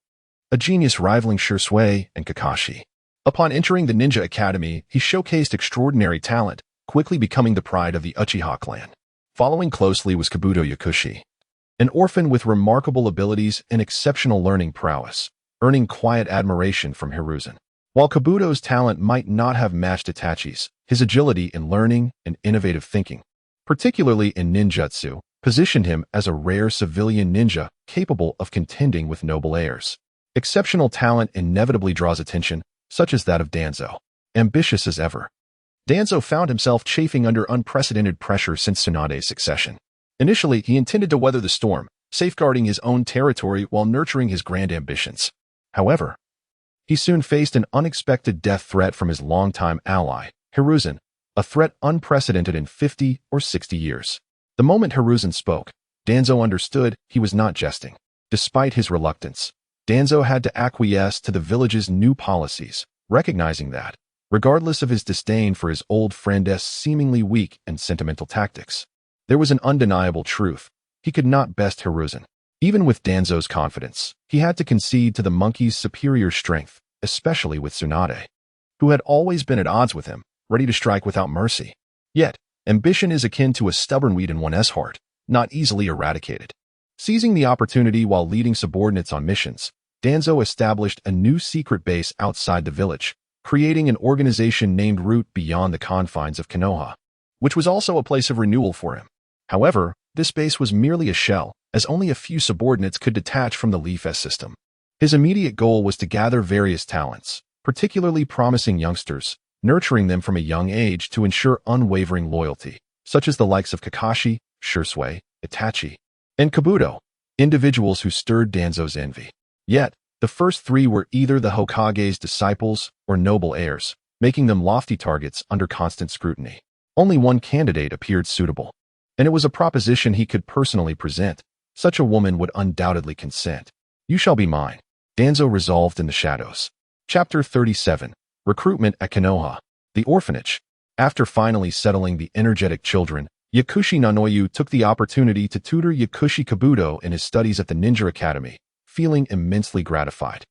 [SPEAKER 1] a genius rivaling Shursui and Kakashi. Upon entering the Ninja Academy, he showcased extraordinary talent, quickly becoming the pride of the Uchiha clan. Following closely was Kabuto Yakushi, an orphan with remarkable abilities and exceptional learning prowess, earning quiet admiration from Hiruzen. While Kabuto's talent might not have matched Itachi's, his agility in learning and innovative thinking, particularly in ninjutsu, positioned him as a rare civilian ninja capable of contending with noble heirs. Exceptional talent inevitably draws attention, such as that of Danzo. Ambitious as ever, Danzo found himself chafing under unprecedented pressure since Tsunade's succession. Initially, he intended to weather the storm, safeguarding his own territory while nurturing his grand ambitions. However, he soon faced an unexpected death threat from his longtime ally, Hiruzen, a threat unprecedented in 50 or 60 years. The moment Hiruzen spoke, Danzo understood he was not jesting. Despite his reluctance, Danzo had to acquiesce to the village's new policies, recognizing that, regardless of his disdain for his old friend's seemingly weak and sentimental tactics, there was an undeniable truth. He could not best Hiruzen. Even with Danzo's confidence, he had to concede to the monkey's superior strength, especially with Tsunade, who had always been at odds with him, ready to strike without mercy. Yet, ambition is akin to a stubborn weed in one's heart, not easily eradicated. Seizing the opportunity while leading subordinates on missions, Danzo established a new secret base outside the village, creating an organization named Root beyond the confines of Konoha, which was also a place of renewal for him. However, this base was merely a shell, as only a few subordinates could detach from the Leaf S system. His immediate goal was to gather various talents, particularly promising youngsters, nurturing them from a young age to ensure unwavering loyalty, such as the likes of Kakashi, Shursui, Itachi, and Kabuto, individuals who stirred Danzo's envy. Yet, the first three were either the Hokage's disciples or noble heirs, making them lofty targets under constant scrutiny. Only one candidate appeared suitable, and it was a proposition he could personally present. Such a woman would undoubtedly consent. You shall be mine, Danzo resolved in the shadows. Chapter 37. Recruitment at Konoha. The Orphanage. After finally settling the energetic children, Yakushi Nanoyu took the opportunity to tutor Yakushi Kabuto in his studies at the Ninja Academy, feeling immensely gratified.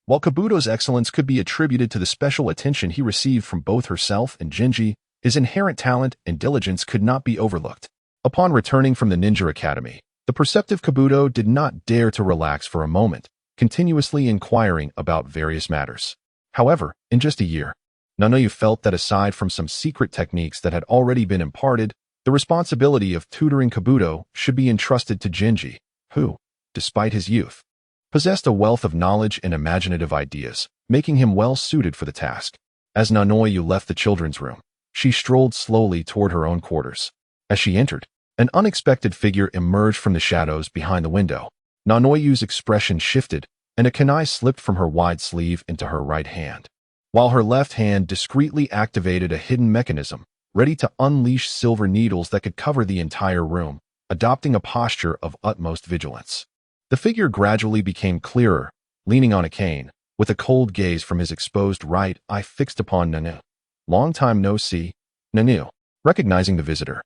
[SPEAKER 1] While Kabuto's excellence could be attributed to the special attention he received from both herself and Genji, his inherent talent and diligence could not be overlooked. Upon returning from the Ninja Academy, the perceptive Kabuto did not dare to relax for a moment, continuously inquiring about various matters. However, in just a year, Nanoyu felt that aside from some secret techniques that had already been imparted, the responsibility of tutoring Kabuto should be entrusted to Jinji, who, despite his youth, possessed a wealth of knowledge and imaginative ideas, making him well suited for the task. As Nanoyu left the children's room, she strolled slowly toward her own quarters. As she entered, an unexpected figure emerged from the shadows behind the window. Nanoyu's expression shifted, and a kunai slipped from her wide sleeve into her right hand, while her left hand discreetly activated a hidden mechanism, ready to unleash silver needles that could cover the entire room, adopting a posture of utmost vigilance. The figure gradually became clearer, leaning on a cane, with a cold gaze from his exposed right eye fixed upon Nanu. "Long time no see, Nanu." Recognizing the visitor,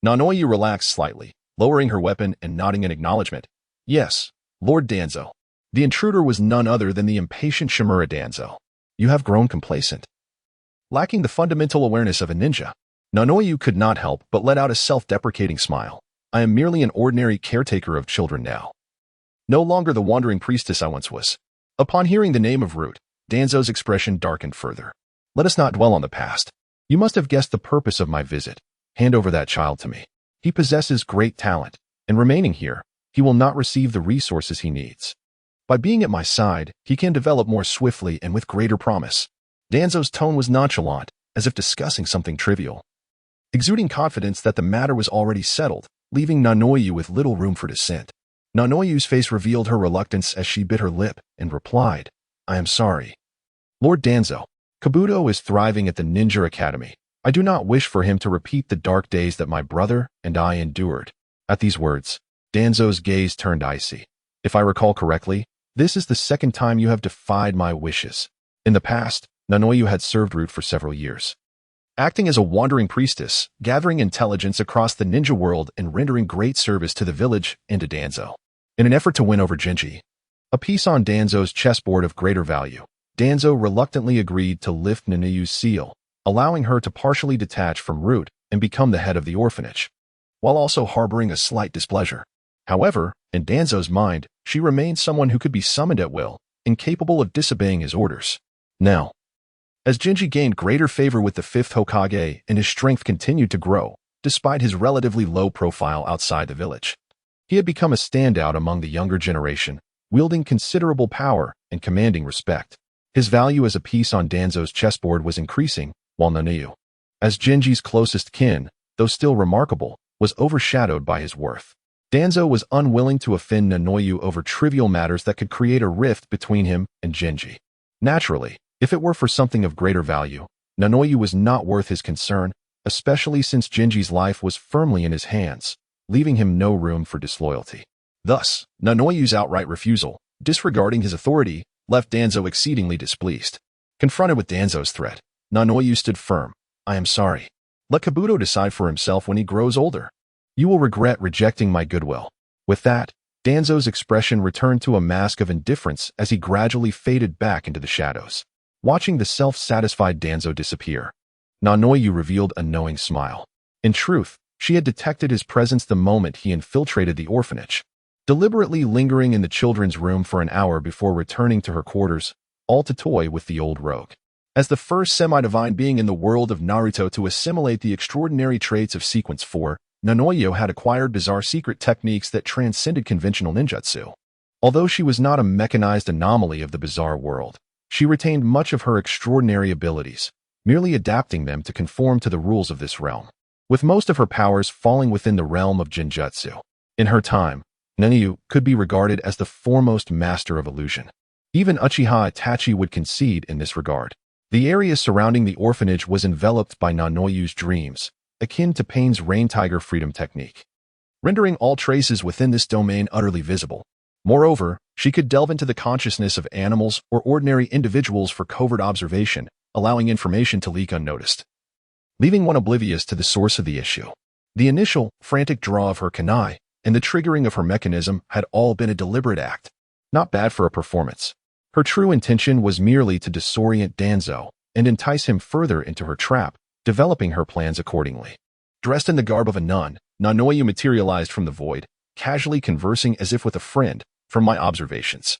[SPEAKER 1] Nanoyu relaxed slightly, lowering her weapon and nodding in acknowledgement. "Yes, Lord Danzo." The intruder was none other than the impatient Shimura Danzo. "You have grown complacent." Lacking the fundamental awareness of a ninja, Nanoyu could not help but let out a self-deprecating smile. "I am merely an ordinary caretaker of children now. No longer the wandering priestess I once was." Upon hearing the name of Root, Danzo's expression darkened further. "Let us not dwell on the past. You must have guessed the purpose of my visit. Hand over that child to me. He possesses great talent, and remaining here, he will not receive the resources he needs. By being at my side, he can develop more swiftly and with greater promise." Danzo's tone was nonchalant, as if discussing something trivial, exuding confidence that the matter was already settled, leaving Nanoyu with little room for dissent. Nanoyu's face revealed her reluctance as she bit her lip and replied, "I am sorry. Lord Danzo, Kabuto is thriving at the Ninja Academy. I do not wish for him to repeat the dark days that my brother and I endured." At these words, Danzo's gaze turned icy. "If I recall correctly, this is the second time you have defied my wishes. In the past, Nanoyu had served Root for several years, acting as a wandering priestess, gathering intelligence across the ninja world and rendering great service to the village and to Danzo. In an effort to win over Jinji, a piece on Danzo's chessboard of greater value, Danzo reluctantly agreed to lift Nanoyu's seal, allowing her to partially detach from Root and become the head of the orphanage, while also harboring a slight displeasure. However, in Danzo's mind, she remained someone who could be summoned at will, incapable of disobeying his orders. Now, as Jinji gained greater favor with the fifth Hokage and his strength continued to grow, despite his relatively low profile outside the village, he had become a standout among the younger generation, wielding considerable power and commanding respect. His value as a piece on Danzo's chessboard was increasing, while Nanoyu, as Jinji's closest kin, though still remarkable, was overshadowed by his worth. Danzo was unwilling to offend Nanoyu over trivial matters that could create a rift between him and Jinji. Naturally, if it were for something of greater value, Nanoyu was not worth his concern, especially since Jinji's life was firmly in his hands, leaving him no room for disloyalty. Thus, Nanoyu's outright refusal, disregarding his authority, left Danzo exceedingly displeased. Confronted with Danzo's threat, Nanoyu stood firm. "I am sorry. Let Kabuto decide for himself when he grows older. You will regret rejecting my goodwill." With that, Danzo's expression returned to a mask of indifference as he gradually faded back into the shadows. Watching the self-satisfied Danzo disappear, Nanoyu revealed a knowing smile. In truth, she had detected his presence the moment he infiltrated the orphanage, deliberately lingering in the children's room for an hour before returning to her quarters, all to toy with the old rogue. As the first semi-divine being in the world of Naruto to assimilate the extraordinary traits of Sequence 4, Nanoyu had acquired bizarre secret techniques that transcended conventional ninjutsu. Although she was not a mechanized anomaly of the bizarre world, she retained much of her extraordinary abilities, merely adapting them to conform to the rules of this realm, with most of her powers falling within the realm of Genjutsu. In her time, Nanoyu could be regarded as the foremost master of illusion. Even Uchiha Itachi would concede in this regard. The area surrounding the orphanage was enveloped by Nanoyu's dreams, akin to Pain's Rain Tiger freedom technique, rendering all traces within this domain utterly visible. Moreover, she could delve into the consciousness of animals or ordinary individuals for covert observation, allowing information to leak unnoticed, leaving one oblivious to the source of the issue. The initial, frantic draw of her kunai and the triggering of her mechanism had all been a deliberate act. Not bad for a performance. Her true intention was merely to disorient Danzo and entice him further into her trap, developing her plans accordingly. Dressed in the garb of a nun, Nanoyu materialized from the void, casually conversing as if with a friend. "From my observations,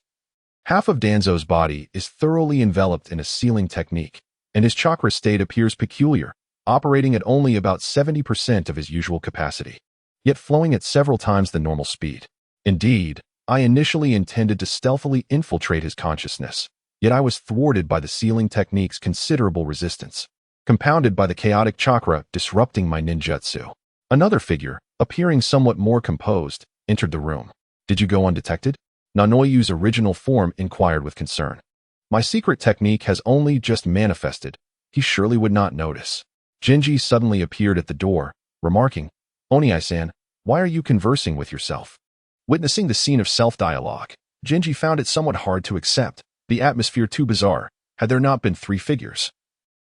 [SPEAKER 1] Half of Danzo's body is thoroughly enveloped in a sealing technique, and his chakra state appears peculiar, operating at only about 70% of his usual capacity, yet flowing at several times the normal speed. Indeed, I initially intended to stealthily infiltrate his consciousness, yet I was thwarted by the sealing technique's considerable resistance, compounded by the chaotic chakra disrupting my ninjutsu. Another figure, appearing somewhat more composed, entered the room. "Did you go undetected?" Nanoyu's original form inquired with concern. "My secret technique has only just manifested. He surely would not notice." Genji suddenly appeared at the door, remarking, "Oniai-san, why are you conversing with yourself?" Witnessing the scene of self-dialogue, Genji found it somewhat hard to accept, the atmosphere too bizarre, had there not been three figures.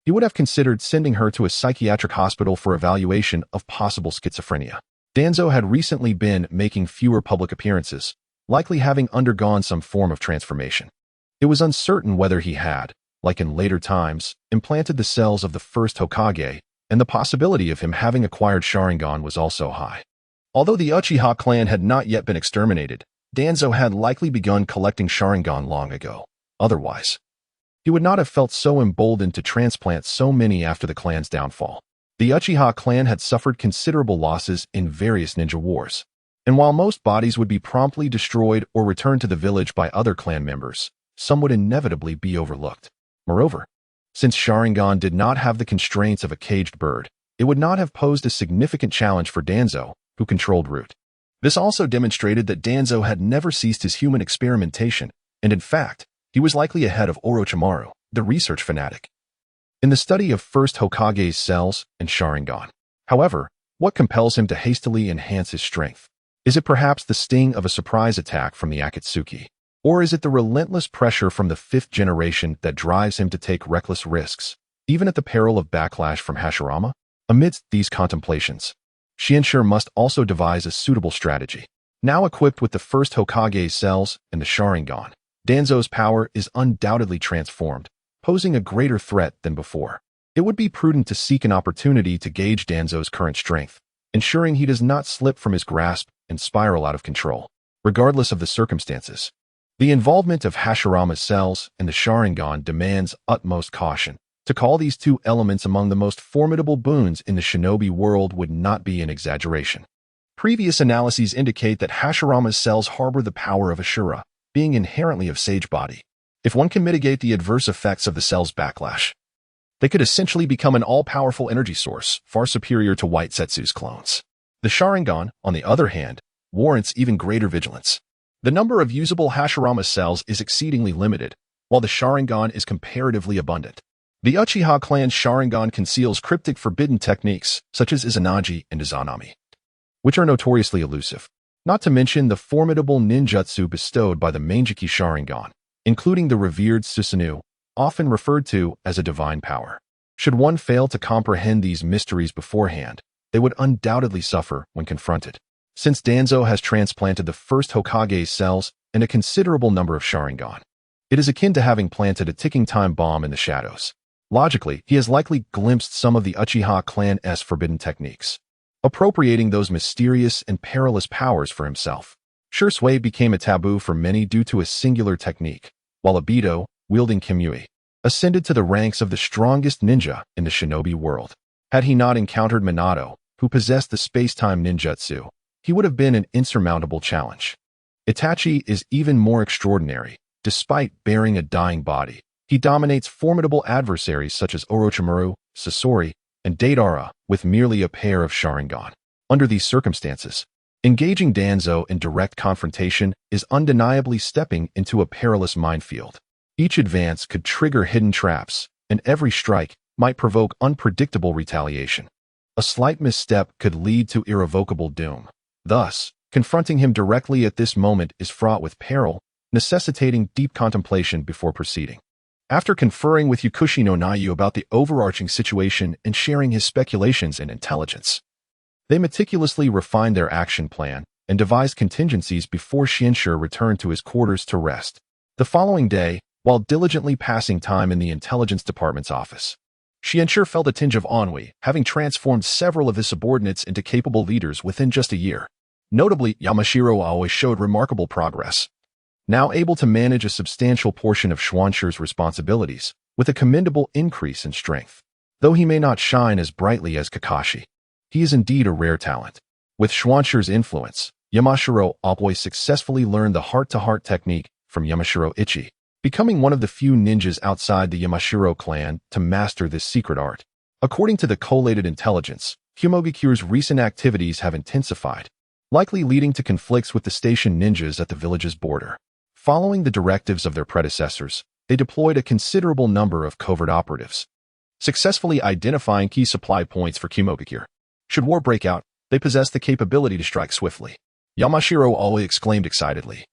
[SPEAKER 1] He would have considered sending her to a psychiatric hospital for evaluation of possible schizophrenia. Danzo had recently been making fewer public appearances, likely having undergone some form of transformation. It was uncertain whether he had, like in later times, implanted the cells of the first Hokage, and the possibility of him having acquired Sharingan was also high. Although the Uchiha clan had not yet been exterminated, Danzo had likely begun collecting Sharingan long ago. Otherwise, he would not have felt so emboldened to transplant so many after the clan's downfall. The Uchiha clan had suffered considerable losses in various ninja wars, and while most bodies would be promptly destroyed or returned to the village by other clan members, some would inevitably be overlooked. Moreover, since Sharingan did not have the constraints of a caged bird, it would not have posed a significant challenge for Danzo, who controlled Root. This also demonstrated that Danzo had never ceased his human experimentation, and in fact, he was likely ahead of Orochimaru, the research fanatic, in the study of first Hokage's cells and Sharingan. However, what compels him to hastily enhance his strength? Is it perhaps the sting of a surprise attack from the Akatsuki? Or is it the relentless pressure from the fifth generation that drives him to take reckless risks, even at the peril of backlash from Hashirama? Amidst these contemplations, Shinsher must also devise a suitable strategy. Now equipped with the first Hokage's cells and the Sharingan, Danzo's power is undoubtedly transformed, posing a greater threat than before. It would be prudent to seek an opportunity to gauge Danzo's current strength, ensuring he does not slip from his grasp and spiral out of control. Regardless of the circumstances, the involvement of Hashirama's cells and the Sharingan demands utmost caution. To call these two elements among the most formidable boons in the shinobi world would not be an exaggeration. Previous analyses indicate that Hashirama's cells harbor the power of Ashura, being inherently of sage body. If one can mitigate the adverse effects of the cell's backlash, they could essentially become an all-powerful energy source, far superior to White Setsu's clones. The Sharingan, on the other hand, warrants even greater vigilance. The number of usable Hashirama cells is exceedingly limited, while the Sharingan is comparatively abundant. The Uchiha clan's Sharingan conceals cryptic forbidden techniques, such as Izanagi and Izanami, which are notoriously elusive. Not to mention the formidable ninjutsu bestowed by the Manjiki Sharingan, including the revered Susanoo, often referred to as a divine power. Should one fail to comprehend these mysteries beforehand, they would undoubtedly suffer when confronted. Since Danzo has transplanted the first Hokage's cells and a considerable number of Sharingan, it is akin to having planted a ticking time bomb in the shadows. Logically, he has likely glimpsed some of the Uchiha clan's forbidden techniques, appropriating those mysterious and perilous powers for himself. Shursui became a taboo for many due to a singular technique, while Obito, wielding Kimui, ascended to the ranks of the strongest ninja in the shinobi world. Had he not encountered Minato, who possessed the space-time ninjutsu, he would have been an insurmountable challenge. Itachi is even more extraordinary. Despite bearing a dying body, he dominates formidable adversaries such as Orochimaru, Sasori, and Deidara with merely a pair of Sharingan. Under these circumstances, engaging Danzo in direct confrontation is undeniably stepping into a perilous minefield. Each advance could trigger hidden traps, and every strike might provoke unpredictable retaliation. A slight misstep could lead to irrevocable doom. Thus, confronting him directly at this moment is fraught with peril, necessitating deep contemplation before proceeding. After conferring with Yukushi no Nayu about the overarching situation and sharing his speculations and intelligence, they meticulously refined their action plan and devised contingencies before Shinsher returned to his quarters to rest. The following day, while diligently passing time in the intelligence department's office, Shinsher felt a tinge of ennui, having transformed several of his subordinates into capable leaders within just a year. Notably, Yamashiro always showed remarkable progress. now able to manage a substantial portion of Schwansher's responsibilities, with a commendable increase in strength. Though he may not shine as brightly as Kakashi, he is indeed a rare talent. With Schwansher's influence, Yamashiro always successfully learned the heart-to-heart technique from Yamashiro Ichi, becoming one of the few ninjas outside the Yamashiro clan to master this secret art. According to the collated intelligence, Kumogakure's recent activities have intensified, likely leading to conflicts with the station ninjas at the village's border. Following the directives of their predecessors, they deployed a considerable number of covert operatives, successfully identifying key supply points for Kumogakure. Should war break out, they possess the capability to strike swiftly. Yamashiro always exclaimed excitedly.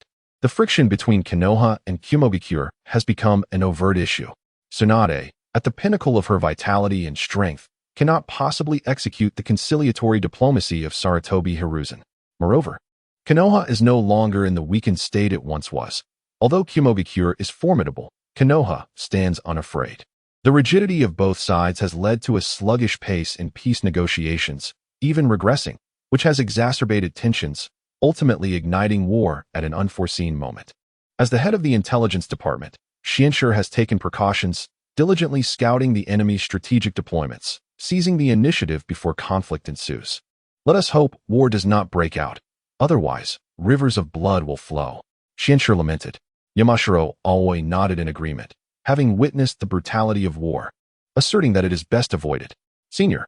[SPEAKER 1] The friction between Konoha and Kumogakure has become an overt issue. Tsunade, at the pinnacle of her vitality and strength, cannot possibly execute the conciliatory diplomacy of Sarutobi Hiruzen. Moreover, Konoha is no longer in the weakened state it once was. Although Kumogakure is formidable, Konoha stands unafraid. The rigidity of both sides has led to a sluggish pace in peace negotiations, even regressing, which has exacerbated tensions, ultimately igniting war at an unforeseen moment. As the head of the intelligence department, Shinsher has taken precautions, diligently scouting the enemy's strategic deployments, seizing the initiative before conflict ensues. Let us hope war does not break out. Otherwise, rivers of blood will flow. Shinsher lamented. Yamashiro always nodded in agreement, having witnessed the brutality of war, asserting that it is best avoided. Senior.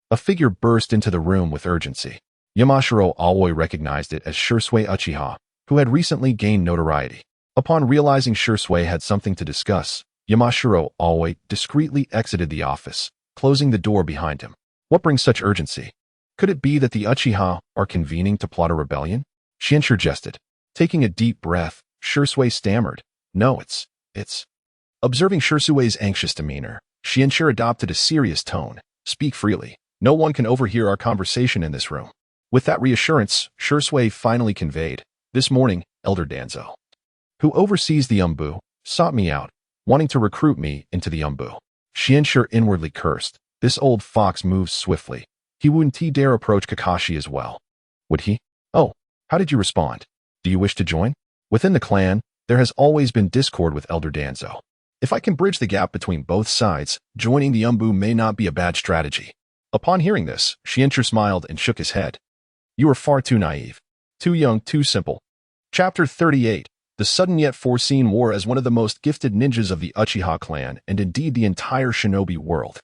[SPEAKER 1] A figure burst into the room with urgency. Yamashiro always recognized it as Shursui Uchiha, who had recently gained notoriety. Upon realizing Shursui had something to discuss, Yamashiro always discreetly exited the office, closing the door behind him. What brings such urgency? Could it be that the Uchiha are convening to plot a rebellion? Shinsher jested. Taking a deep breath, Shursui stammered. No, it's... Observing Shursui's anxious demeanor, Shinsher adopted a serious tone. Speak freely. No one can overhear our conversation in this room. With that reassurance, Shursui finally conveyed. This morning, Elder Danzo, who oversees the Umbu, sought me out, wanting to recruit me into the Umbu. Shinsher inwardly cursed. This old fox moves swiftly. He wouldn't dare approach Kakashi as well. Would he? Oh, how did you respond? Do you wish to join? Within the clan, there has always been discord with Elder Danzo. If I can bridge the gap between both sides, joining the Umbu may not be a bad strategy. Upon hearing this, Shinsher smiled and shook his head. You are far too naive. Too young, too simple. Chapter 38. The sudden yet foreseen war as one of the most gifted ninjas of the Uchiha clan and indeed the entire shinobi world.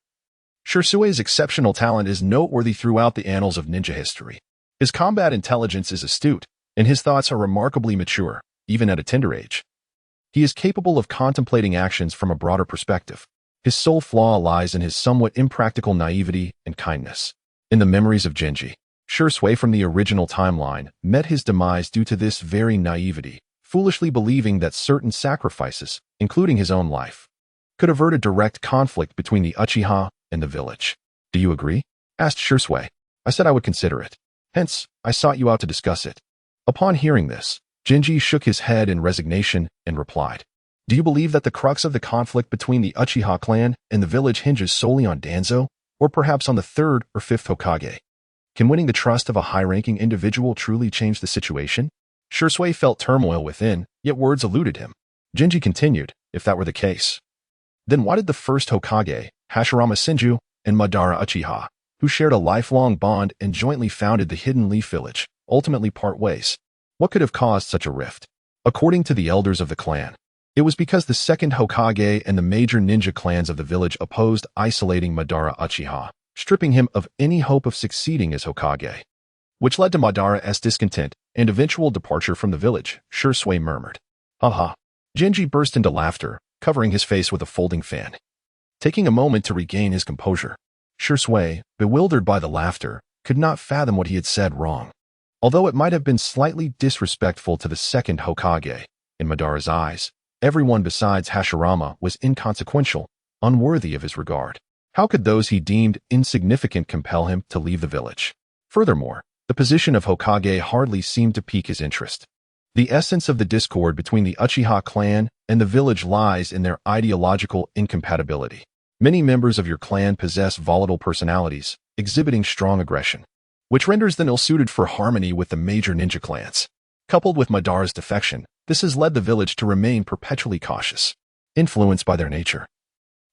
[SPEAKER 1] Shursui's exceptional talent is noteworthy throughout the annals of ninja history. His combat intelligence is astute, and his thoughts are remarkably mature, even at a tender age. He is capable of contemplating actions from a broader perspective. His sole flaw lies in his somewhat impractical naivety and kindness. In the memories of Genji, Shursui from the original timeline met his demise due to this very naivety, foolishly believing that certain sacrifices, including his own life, could avert a direct conflict between the Uchiha and the village. Do you agree? Asked Shursui. I said I would consider it. Hence, I sought you out to discuss it. Upon hearing this, Genji shook his head in resignation and replied, Do you believe that the crux of the conflict between the Uchiha clan and the village hinges solely on Danzo, or perhaps on the third or fifth Hokage? Can winning the trust of a high-ranking individual truly change the situation? Shursui felt turmoil within, yet words eluded him. Genji continued, if that were the case, then why did the first Hokage, Hashirama Senju, and Madara Uchiha, who shared a lifelong bond and jointly founded the Hidden Leaf Village, ultimately part ways? What could have caused such a rift? According to the elders of the clan, it was because the second Hokage and the major ninja clans of the village opposed isolating Madara Uchiha, stripping him of any hope of succeeding as Hokage, which led to Madara's discontent and eventual departure from the village, Shursui murmured. Haha. Genji burst into laughter, covering his face with a folding fan. Taking a moment to regain his composure, Shursui, bewildered by the laughter, could not fathom what he had said wrong. Although it might have been slightly disrespectful to the second Hokage, in Madara's eyes, everyone besides Hashirama was inconsequential, unworthy of his regard. How could those he deemed insignificant compel him to leave the village? Furthermore, the position of Hokage hardly seemed to pique his interest. The essence of the discord between the Uchiha clan and the village lies in their ideological incompatibility. Many members of your clan possess volatile personalities, exhibiting strong aggression, which renders them ill-suited for harmony with the major ninja clans. Coupled with Madara's defection, This has led the village to remain perpetually cautious, influenced by their nature.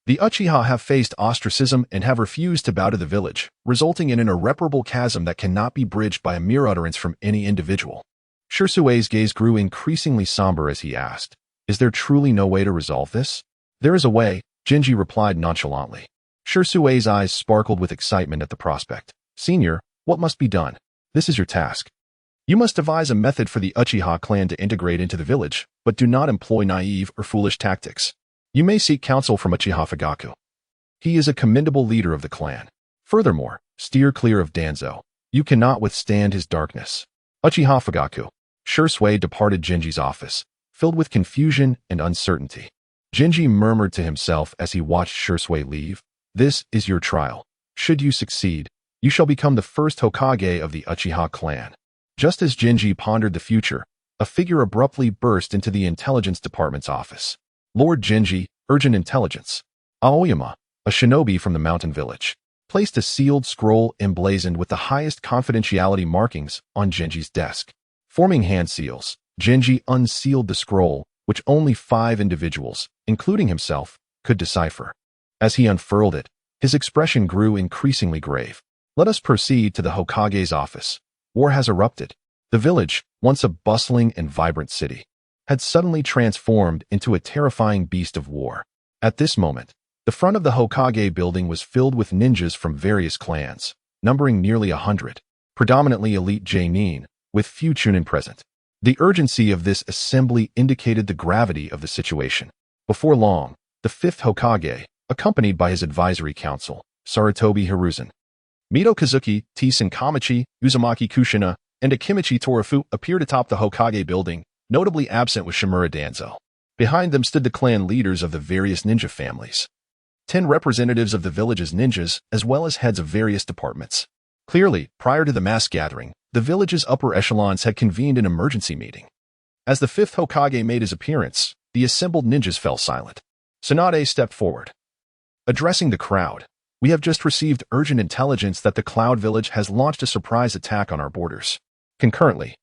[SPEAKER 1] The Uchiha have faced ostracism and have refused to bow to the village, resulting in an irreparable chasm that cannot be bridged by a mere utterance from any individual. Shirsue's gaze grew increasingly somber as he asked, "Is there truly no way to resolve this?" "There is a way," Genji replied nonchalantly. Shirsue's eyes sparkled with excitement at the prospect. "Senior, what must be done?" "This is your task. You must devise a method for the Uchiha clan to integrate into the village, but do not employ naive or foolish tactics. You may seek counsel from Uchiha Fugaku. He is a commendable leader of the clan. Furthermore, steer clear of Danzo. You cannot withstand his darkness." Uchiha Fugaku. Shirsue departed Genji's office, filled with confusion and uncertainty. Genji murmured to himself as he watched Shirsue leave, "This is your trial. Should you succeed, you shall become the first Hokage of the Uchiha clan." Just as Genji pondered the future, a figure abruptly burst into the intelligence department's office. "Lord Genji, urgent intelligence." Aoyama, a shinobi from the mountain village, placed a sealed scroll emblazoned with the highest confidentiality markings on Genji's desk. Forming hand seals, Genji unsealed the scroll, which only 5 individuals, including himself, could decipher. As he unfurled it, his expression grew increasingly grave. "Let us proceed to the Hokage's office. War has erupted." The village, once a bustling and vibrant city, had suddenly transformed into a terrifying beast of war. At this moment, the front of the Hokage building was filled with ninjas from various clans, numbering nearly 100, predominantly elite Jonin, with few Chunin present. The urgency of this assembly indicated the gravity of the situation. Before long, the 5th Hokage, accompanied by his advisory council, Sarutobi Hiruzen, Mito Kazuki, Tisen Kamachi, Uzumaki Kushina, and Akimichi Torafu appeared atop the Hokage building. Notably absent was Shimura Danzo. Behind them stood the clan leaders of the various ninja families. 10 representatives of the village's ninjas, as well as heads of various departments. Clearly, prior to the mass gathering, the village's upper echelons had convened an emergency meeting. As the 5th Hokage made his appearance, the assembled ninjas fell silent. Tsunade stepped forward. Addressing the crowd, "We have just received urgent intelligence that the Cloud Village has launched a surprise attack on our borders. Concurrently,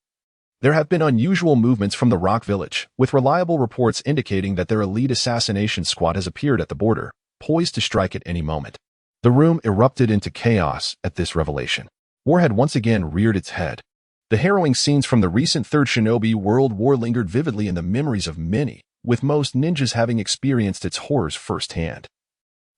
[SPEAKER 1] there have been unusual movements from the Rock Village, with reliable reports indicating that their elite assassination squad has appeared at the border, poised to strike at any moment." The room erupted into chaos at this revelation. War had once again reared its head. The harrowing scenes from the recent Third Shinobi World War lingered vividly in the memories of many, with most ninjas having experienced its horrors firsthand.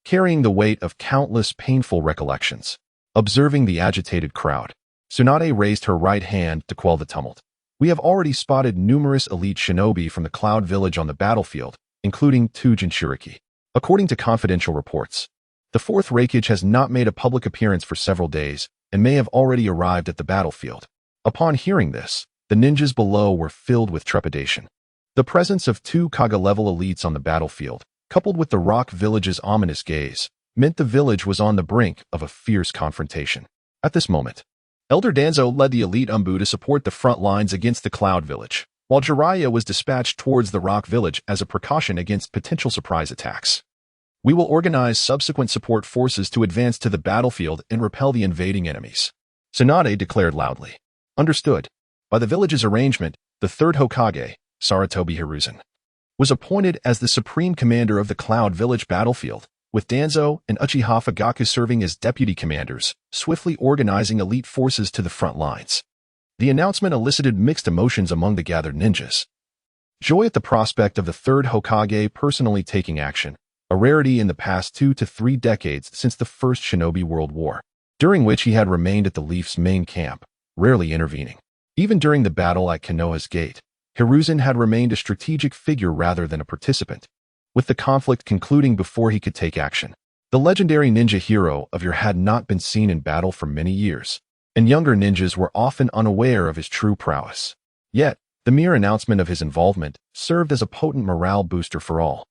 [SPEAKER 1] Carrying the weight of countless painful recollections, observing the agitated crowd, Tsunade raised her right hand to quell the tumult. "We have already spotted numerous elite shinobi from the Cloud Village on the battlefield, including 2 Jinchuriki. According to confidential reports, the 4th Raikage has not made a public appearance for several days and may have already arrived at the battlefield." Upon hearing this, the ninjas below were filled with trepidation. The presence of 2 Kaga-level elites on the battlefield, coupled with the Rock Village's ominous gaze, meant the village was on the brink of a fierce confrontation. At this moment, Elder Danzo led the elite Umbu to support the front lines against the Cloud Village, while Jiraiya was dispatched towards the Rock Village as a precaution against potential surprise attacks. "We will organize subsequent support forces to advance to the battlefield and repel the invading enemies," Tsunade declared loudly. "Understood." By the village's arrangement, the 3rd Hokage, Sarutobi Hiruzen, was appointed as the supreme commander of the Cloud Village battlefield, with Danzo and Uchiha Fugaku serving as deputy commanders, swiftly organizing elite forces to the front lines. The announcement elicited mixed emotions among the gathered ninjas. Joy at the prospect of the 3rd Hokage personally taking action, a rarity in the past 2 to 3 decades since the First Shinobi World War, during which he had remained at the Leaf's main camp, rarely intervening. Even during the battle at Konoha's Gate, Hiruzen had remained a strategic figure rather than a participant, with the conflict concluding before he could take action. The legendary ninja hero of yore had not been seen in battle for many years, and younger ninjas were often unaware of his true prowess. Yet, the mere announcement of his involvement served as a potent morale booster for all.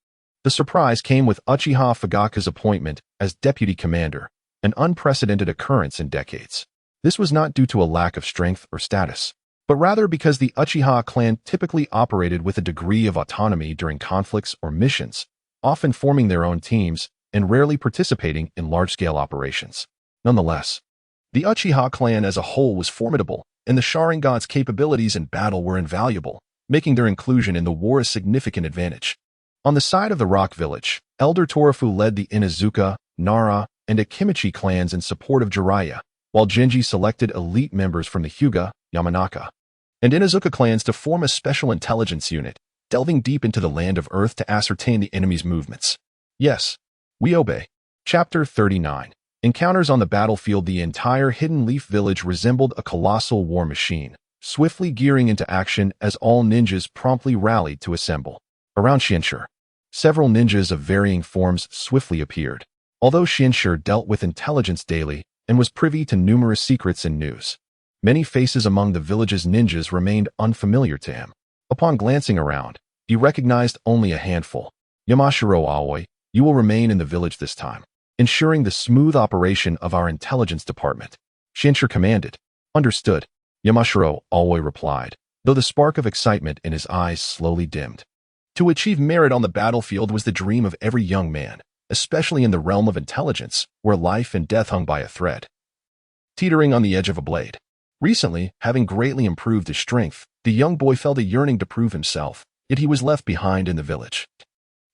[SPEAKER 1] The surprise came with Uchiha Fugaku's appointment as deputy commander, an unprecedented occurrence in decades. This was not due to a lack of strength or status, but rather because the Uchiha clan typically operated with a degree of autonomy during conflicts or missions, often forming their own teams and rarely participating in large-scale operations. Nonetheless, the Uchiha clan as a whole was formidable, and the Sharingan's capabilities in battle were invaluable, making their inclusion in the war a significant advantage. On the side of the Rock Village, Elder Torafu led the Inuzuka, Nara, and Akimichi clans in support of Jiraiya, while Genji selected elite members from the Hyuga, Yamanaka, and Inuzuka clans to form a special intelligence unit, delving deep into the land of Earth to ascertain the enemy's movements. Yes, we obey. Chapter 39. Encounters on the battlefield. The entire Hidden Leaf village resembled a colossal war machine, swiftly gearing into action as all ninjas promptly rallied to assemble. Around Xianshi, several ninjas of varying forms swiftly appeared. Although Xianshi dealt with intelligence daily and was privy to numerous secrets and news, many faces among the village's ninjas remained unfamiliar to him. Upon glancing around, he recognized only a handful. Yamashiro Aoi, you will remain in the village this time, ensuring the smooth operation of our intelligence department. Xianshi commanded. Understood, Yamashiro Aoi replied, though the spark of excitement in his eyes slowly dimmed. To achieve merit on the battlefield was the dream of every young man, especially in the realm of intelligence, where life and death hung by a thread. Teetering on the edge of a blade. Recently, having greatly improved his strength, the young boy felt a yearning to prove himself, yet he was left behind in the village,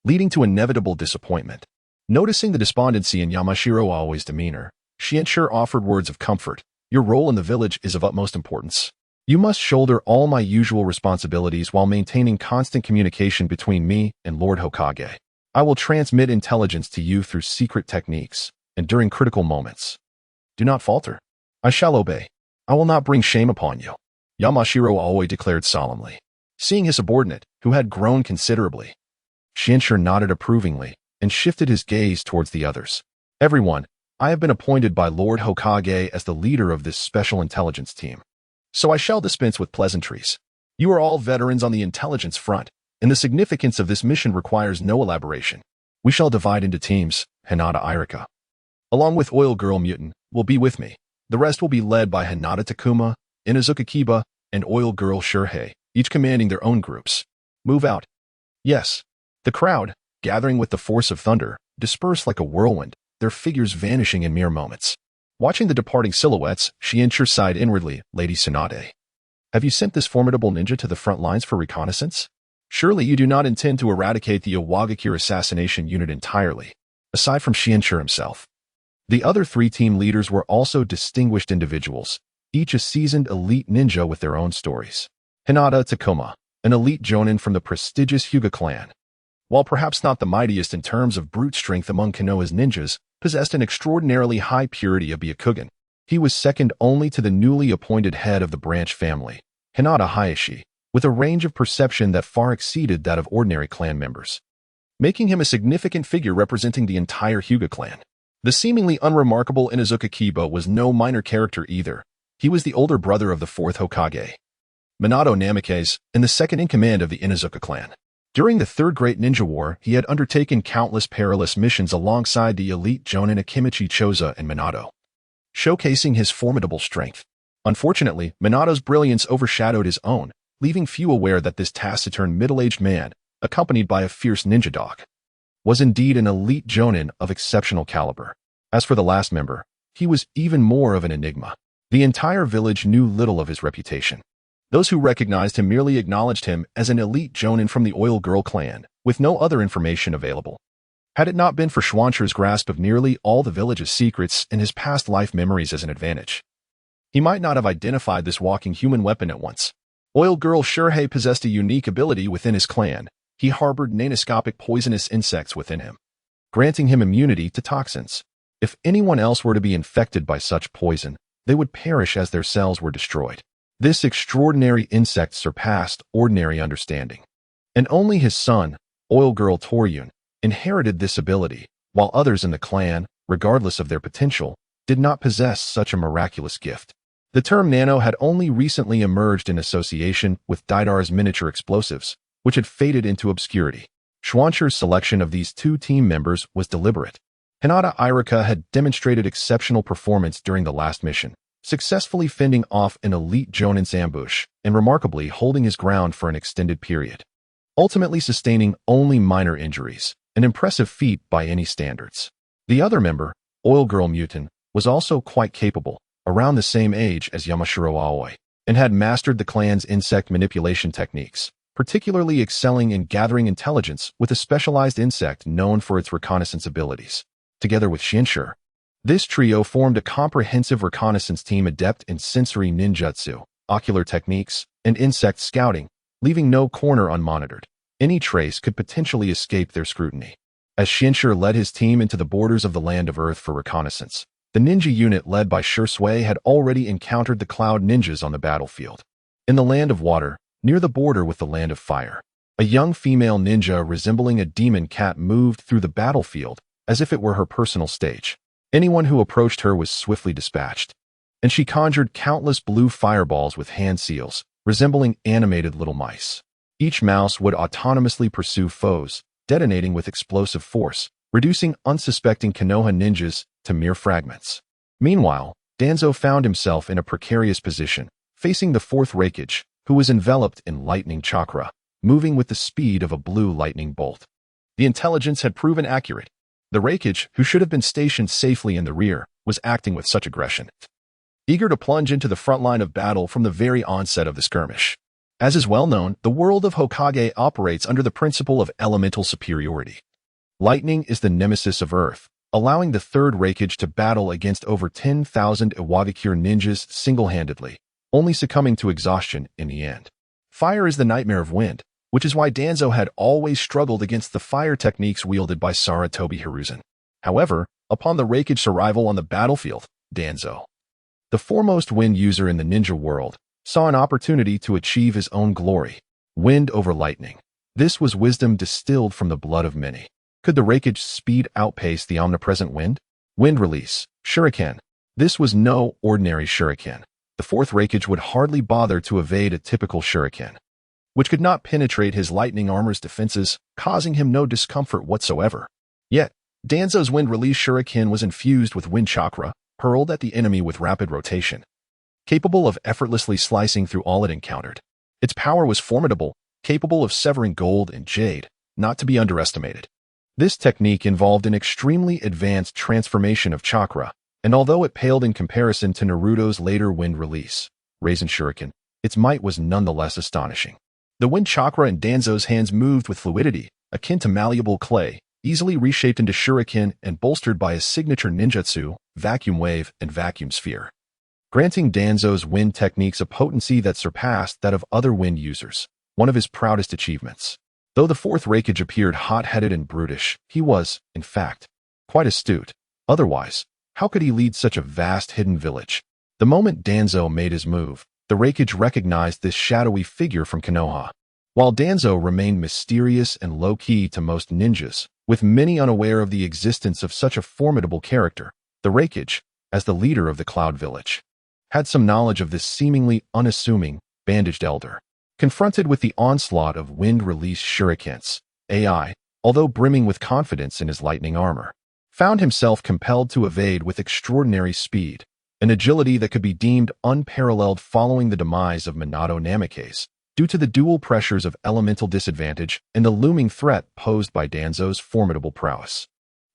[SPEAKER 1] leading to inevitable disappointment. Noticing the despondency in Yamashiro Aoi's demeanor, Xianshi offered words of comfort. Your role in the village is of utmost importance. You must shoulder all my usual responsibilities while maintaining constant communication between me and Lord Hokage. I will transmit intelligence to you through secret techniques, and during critical moments. Do not falter. I shall obey. I will not bring shame upon you, Yamashiro Aoi declared solemnly. Seeing his subordinate, who had grown considerably, Xianshi nodded approvingly and shifted his gaze towards the others. Everyone, I have been appointed by Lord Hokage as the leader of this special intelligence team, so I shall dispense with pleasantries. You are all veterans on the intelligence front, and the significance of this mission requires no elaboration. We shall divide into teams. Hinata Irika, along with Oil Girl Mutant, will be with me. The rest will be led by Hinata Takuma, Inuzuka Kiba, and Oil Girl Shurhei, each commanding their own groups. Move out. Yes. The crowd, gathering with the force of thunder, dispersed like a whirlwind, their figures vanishing in mere moments. Watching the departing silhouettes, Xianshi sighed inwardly. Lady Tsunade, have you sent this formidable ninja to the front lines for reconnaissance? Surely you do not intend to eradicate the Iwagakure assassination unit entirely, aside from Xianshi himself. The other three team leaders were also distinguished individuals, each a seasoned elite ninja with their own stories. Hinata Takuma, an elite jonin from the prestigious Hyuga clan. While perhaps not the mightiest in terms of brute strength among Konoha's ninjas, possessed an extraordinarily high purity of Byakugan. He was second only to the newly appointed head of the branch family, Hinata Hayashi, with a range of perception that far exceeded that of ordinary clan members, making him a significant figure representing the entire Hyuga clan. The seemingly unremarkable Inuzuka Kiba was no minor character either. He was the older brother of the fourth Hokage, Minato Namikaze, and the second in command of the Inuzuka clan. During the Third Great Ninja War, he had undertaken countless perilous missions alongside the elite Jonin Akimichi Choza and Minato, showcasing his formidable strength. Unfortunately, Minato's brilliance overshadowed his own, leaving few aware that this taciturn middle-aged man, accompanied by a fierce ninja dog, was indeed an elite Jonin of exceptional caliber. As for the last member, he was even more of an enigma. The entire village knew little of his reputation. Those who recognized him merely acknowledged him as an elite Jonin from the Oil Girl clan, with no other information available. Had it not been for Xianshi's grasp of nearly all the village's secrets and his past life memories as an advantage, he might not have identified this walking human weapon at once. Oil Girl Shurhei possessed a unique ability within his clan. He harbored nanoscopic poisonous insects within him, granting him immunity to toxins. If anyone else were to be infected by such poison, they would perish as their cells were destroyed. This extraordinary insect surpassed ordinary understanding. And only his son, Oil Girl Toryun, inherited this ability, while others in the clan, regardless of their potential, did not possess such a miraculous gift. The term nano had only recently emerged in association with Daidar's miniature explosives, which had faded into obscurity. Xianshi's selection of these two team members was deliberate. Hinata Irika had demonstrated exceptional performance during the last mission, successfully fending off an elite Jonin's ambush and remarkably holding his ground for an extended period, ultimately sustaining only minor injuries, an impressive feat by any standards. The other member, Oil Girl Mutant, was also quite capable, around the same age as Yamashiro Aoi, and had mastered the clan's insect manipulation techniques. particularly excelling in gathering intelligence with a specialized insect known for its reconnaissance abilities. Together with Shinshu, this trio formed a comprehensive reconnaissance team adept in sensory ninjutsu, ocular techniques, and insect scouting, leaving no corner unmonitored. Any trace could potentially escape their scrutiny. As Shinshu led his team into the borders of the Land of Earth for reconnaissance, the ninja unit led by Shui had already encountered the Cloud Ninjas on the battlefield. In the Land of Water, near the border with the Land of Fire, a young female ninja resembling a demon cat moved through the battlefield as if it were her personal stage. Anyone who approached her was swiftly dispatched, and she conjured countless blue fireballs with hand seals, resembling animated little mice. Each mouse would autonomously pursue foes, detonating with explosive force, reducing unsuspecting Konoha ninjas to mere fragments. Meanwhile, Danzo found himself in a precarious position, facing the fourth Raikage, who was enveloped in lightning chakra, moving with the speed of a blue lightning bolt. The intelligence had proven accurate. The Raikage, who should have been stationed safely in the rear, was acting with such aggression, eager to plunge into the front line of battle from the very onset of the skirmish. As is well known, the world of Hokage operates under the principle of elemental superiority. Lightning is the nemesis of Earth, allowing the third Raikage to battle against over 10,000 Iwagakure ninjas single-handedly, only succumbing to exhaustion in the end. Fire is the nightmare of wind, which is why Danzo had always struggled against the fire techniques wielded by Sarutobi Hiruzen. However, upon the Raikage's arrival on the battlefield, Danzo, the foremost wind user in the ninja world, saw an opportunity to achieve his own glory. Wind over lightning. This was wisdom distilled from the blood of many. Could the Raikage's speed outpace the omnipresent wind? Wind release. Shuriken. This was no ordinary shuriken. The fourth Raikage would hardly bother to evade a typical shuriken, which could not penetrate his lightning armor's defenses, causing him no discomfort whatsoever. Yet, Danzo's wind release shuriken was infused with wind chakra, hurled at the enemy with rapid rotation, capable of effortlessly slicing through all it encountered. Its power was formidable, capable of severing gold and jade, not to be underestimated. This technique involved an extremely advanced transformation of chakra, and although it paled in comparison to Naruto's later wind release, Raisin Shuriken, its might was nonetheless astonishing. The wind chakra in Danzo's hands moved with fluidity, akin to malleable clay, easily reshaped into shuriken and bolstered by his signature ninjutsu, vacuum wave, and vacuum sphere, granting Danzo's wind techniques a potency that surpassed that of other wind users, one of his proudest achievements. Though the fourth Raikage appeared hot-headed and brutish, he was, in fact, quite astute. Otherwise, how could he lead such a vast hidden village? The moment Danzo made his move, the Raikage recognized this shadowy figure from Konoha. While Danzo remained mysterious and low-key to most ninjas, with many unaware of the existence of such a formidable character, the Raikage, as the leader of the Cloud Village, had some knowledge of this seemingly unassuming, bandaged elder. Confronted with the onslaught of wind-release shurikens, AI, although brimming with confidence in his lightning armor, found himself compelled to evade with extraordinary speed, an agility that could be deemed unparalleled following the demise of Minato Namikaze, due to the dual pressures of elemental disadvantage and the looming threat posed by Danzo's formidable prowess.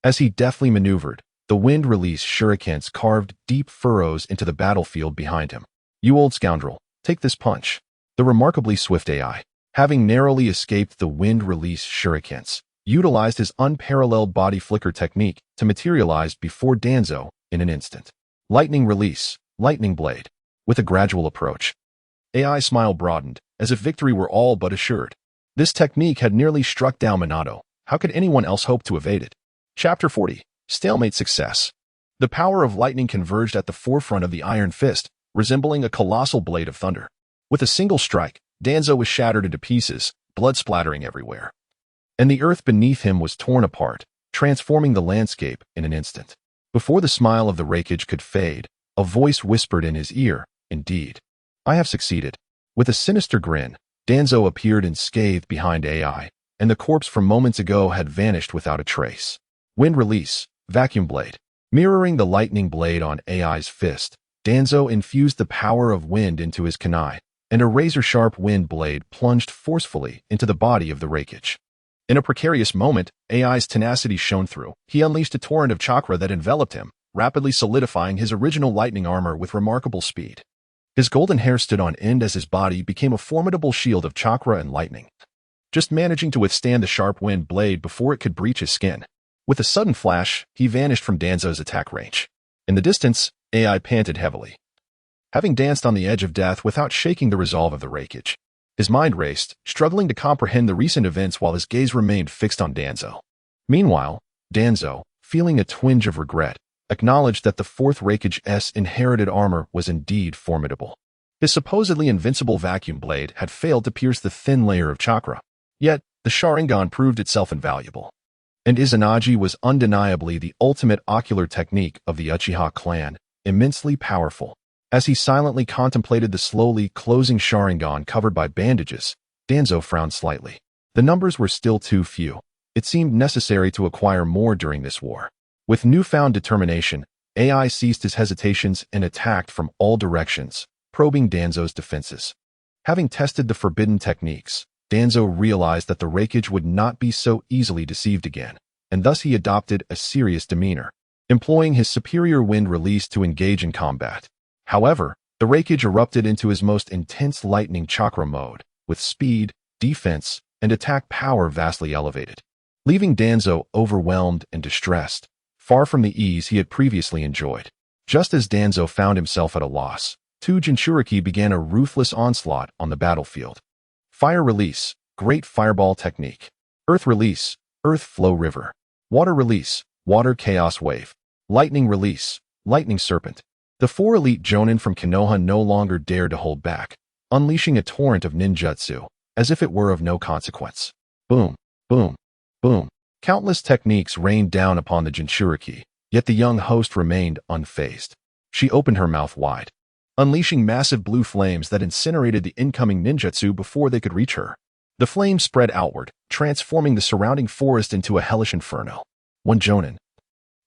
[SPEAKER 1] As he deftly maneuvered, the wind-release shurikens carved deep furrows into the battlefield behind him. "You old scoundrel, take this punch." The remarkably swift AI, having narrowly escaped the wind-release shurikens, utilized his unparalleled body flicker technique to materialize before Danzo in an instant. Lightning release, lightning blade. With a gradual approach, AI's smile broadened, as if victory were all but assured. This technique had nearly struck down Minato. How could anyone else hope to evade it? Chapter 40. Stalemate Success. The power of lightning converged at the forefront of the iron fist, resembling a colossal blade of thunder. With a single strike, Danzo was shattered into pieces, blood splattering everywhere, and the earth beneath him was torn apart, transforming the landscape in an instant. Before the smile of the Raikage could fade, a voice whispered in his ear, "Indeed, I have succeeded." With a sinister grin, Danzo appeared unscathed behind AI, and the corpse from moments ago had vanished without a trace. Wind release, vacuum blade. Mirroring the lightning blade on AI's fist, Danzo infused the power of wind into his kunai, and a razor-sharp wind blade plunged forcefully into the body of the Raikage. In a precarious moment, AI's tenacity shone through. He unleashed a torrent of chakra that enveloped him, rapidly solidifying his original lightning armor with remarkable speed. His golden hair stood on end as his body became a formidable shield of chakra and lightning, just managing to withstand the sharp wind blade before it could breach his skin. With a sudden flash, he vanished from Danzo's attack range. In the distance, AI panted heavily, having danced on the edge of death without shaking the resolve of the Raikage. His mind raced, struggling to comprehend the recent events while his gaze remained fixed on Danzo. Meanwhile, Danzo, feeling a twinge of regret, acknowledged that the fourth Raikage's inherited armor was indeed formidable. His supposedly invincible vacuum blade had failed to pierce the thin layer of chakra. Yet, the Sharingan proved itself invaluable. And Izanagi was undeniably the ultimate ocular technique of the Uchiha clan, immensely powerful. As he silently contemplated the slowly closing Sharingan covered by bandages, Danzo frowned slightly. The numbers were still too few. It seemed necessary to acquire more during this war. With newfound determination, AI ceased his hesitations and attacked from all directions, probing Danzo's defenses. Having tested the forbidden techniques, Danzo realized that the Raikage would not be so easily deceived again, and thus he adopted a serious demeanor, employing his superior wind release to engage in combat. However, the Raikage erupted into his most intense lightning chakra mode, with speed, defense, and attack power vastly elevated, leaving Danzo overwhelmed and distressed, far from the ease he had previously enjoyed. Just as Danzo found himself at a loss, two Jinchuriki began a ruthless onslaught on the battlefield. Fire release, great fireball technique. Earth release, earth flow river. Water release, water chaos wave. Lightning release, lightning serpent. The four elite jonin from Konoha no longer dared to hold back, unleashing a torrent of ninjutsu, as if it were of no consequence. Boom, boom, boom. Countless techniques rained down upon the Jinchuriki, yet the young host remained unfazed. She opened her mouth wide, unleashing massive blue flames that incinerated the incoming ninjutsu before they could reach her. The flames spread outward, transforming the surrounding forest into a hellish inferno. One jonin,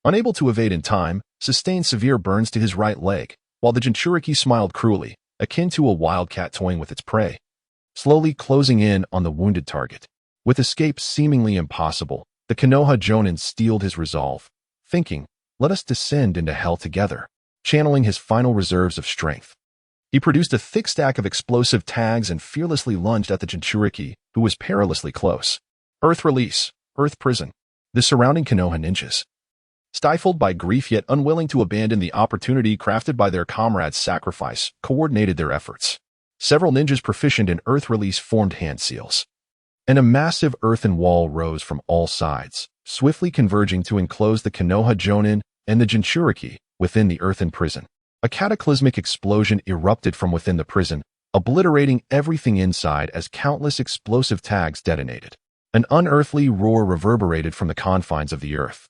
[SPEAKER 1] unable to evade in time, sustained severe burns to his right leg, while the Jinchuriki smiled cruelly, akin to a wildcat toying with its prey, slowly closing in on the wounded target. With escape seemingly impossible, the Konoha jonin steeled his resolve, thinking, "Let us descend into hell together." Channeling his final reserves of strength, he produced a thick stack of explosive tags and fearlessly lunged at the Jinchuriki, who was perilously close. Earth release, earth prison. The surrounding Konoha ninjas, stifled by grief yet unwilling to abandon the opportunity crafted by their comrades' sacrifice, coordinated their efforts. Several ninjas proficient in earth release formed hand seals, and a massive earthen wall rose from all sides, swiftly converging to enclose the Konoha jonin and the Jinchuriki within the earthen prison. A cataclysmic explosion erupted from within the prison, obliterating everything inside as countless explosive tags detonated. An unearthly roar reverberated from the confines of the earth.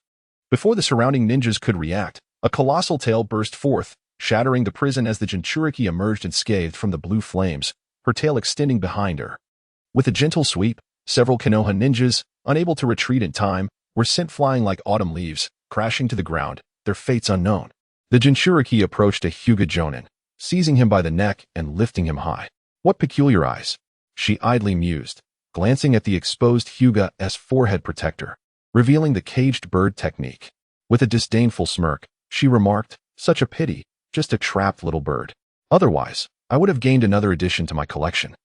[SPEAKER 1] Before the surrounding ninjas could react, a colossal tail burst forth, shattering the prison as the Jinchuriki emerged unscathed from the blue flames, her tail extending behind her. With a gentle sweep, several Konoha ninjas, unable to retreat in time, were sent flying like autumn leaves, crashing to the ground, their fates unknown. The Jinchuriki approached a Hyuga jonin, seizing him by the neck and lifting him high. "What peculiar eyes," she idly mused, glancing at the exposed Hyuga's forehead protector, revealing the caged bird technique. With a disdainful smirk, she remarked, "Such a pity, just a trapped little bird. Otherwise, I would have gained another addition to my collection.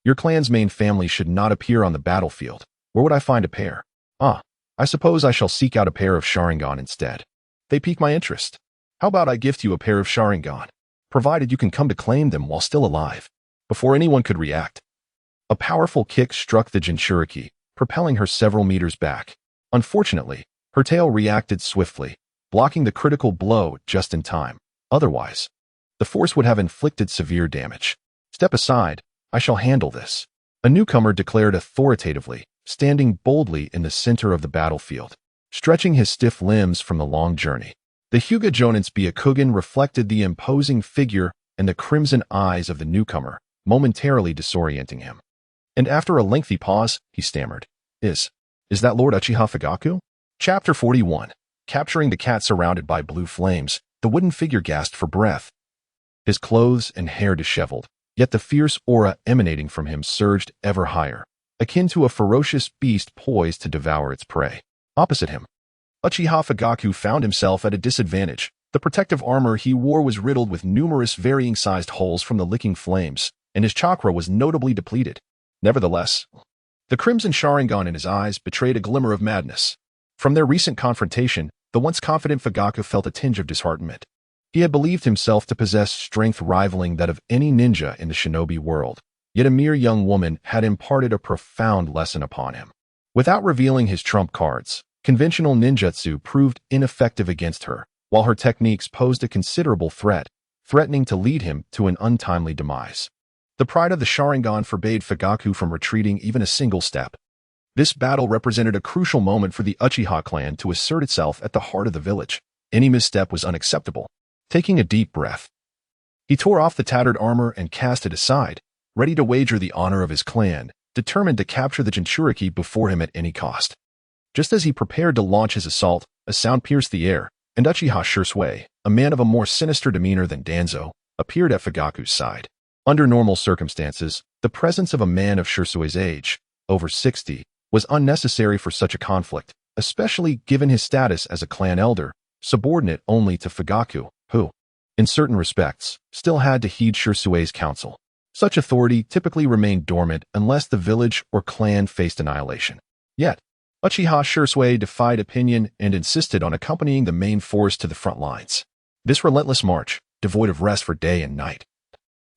[SPEAKER 1] Your clan's main family should not appear on the battlefield. Where would I find a pair? I suppose I shall seek out a pair of Sharingan instead. They pique my interest. How about I gift you a pair of Sharingan, provided you can come to claim them while still alive?" Before anyone could react, a powerful kick struck the Jinchuriki, propelling her several meters back. Unfortunately, her tail reacted swiftly, blocking the critical blow just in time. Otherwise, the force would have inflicted severe damage. "Step aside, I shall handle this," a newcomer declared authoritatively, standing boldly in the center of the battlefield, stretching his stiff limbs from the long journey. The Hyuga jonin's Byakugan reflected the imposing figure and the crimson eyes of the newcomer, momentarily disorienting him. And after a lengthy pause, he stammered, Is that Lord Uchiha Fugaku?" Chapter 41. Capturing the cat surrounded by blue flames, the wooden figure gasped for breath. His clothes and hair disheveled, yet the fierce aura emanating from him surged ever higher, akin to a ferocious beast poised to devour its prey. Opposite him, Uchiha Fugaku found himself at a disadvantage, The protective armor he wore was riddled with numerous varying-sized holes from the licking flames, and his chakra was notably depleted. Nevertheless, the crimson Sharingan in his eyes betrayed a glimmer of madness. From their recent confrontation, the once confident Fugaku felt a tinge of disheartenment. He had believed himself to possess strength rivaling that of any ninja in the shinobi world, yet a mere young woman had imparted a profound lesson upon him. Without revealing his trump cards, conventional ninjutsu proved ineffective against her, while her techniques posed a considerable threat, threatening to lead him to an untimely demise. The pride of the Sharingan forbade Fugaku from retreating even a single step. This battle represented a crucial moment for the Uchiha clan to assert itself at the heart of the village. Any misstep was unacceptable. Taking a deep breath, he tore off the tattered armor and cast it aside, ready to wager the honor of his clan, determined to capture the Jinchuriki before him at any cost. Just as he prepared to launch his assault, a sound pierced the air, and Uchiha Shursui, a man of a more sinister demeanor than Danzo, appeared at Fugaku's side. Under normal circumstances, the presence of a man of Shursui's age, over 60, was unnecessary for such a conflict, especially given his status as a clan elder, subordinate only to Fugaku, who, in certain respects, still had to heed Shursui's counsel. Such authority typically remained dormant unless the village or clan faced annihilation. Yet, Uchiha Shursui defied opinion and insisted on accompanying the main force to the front lines. This relentless march, devoid of rest for day and night,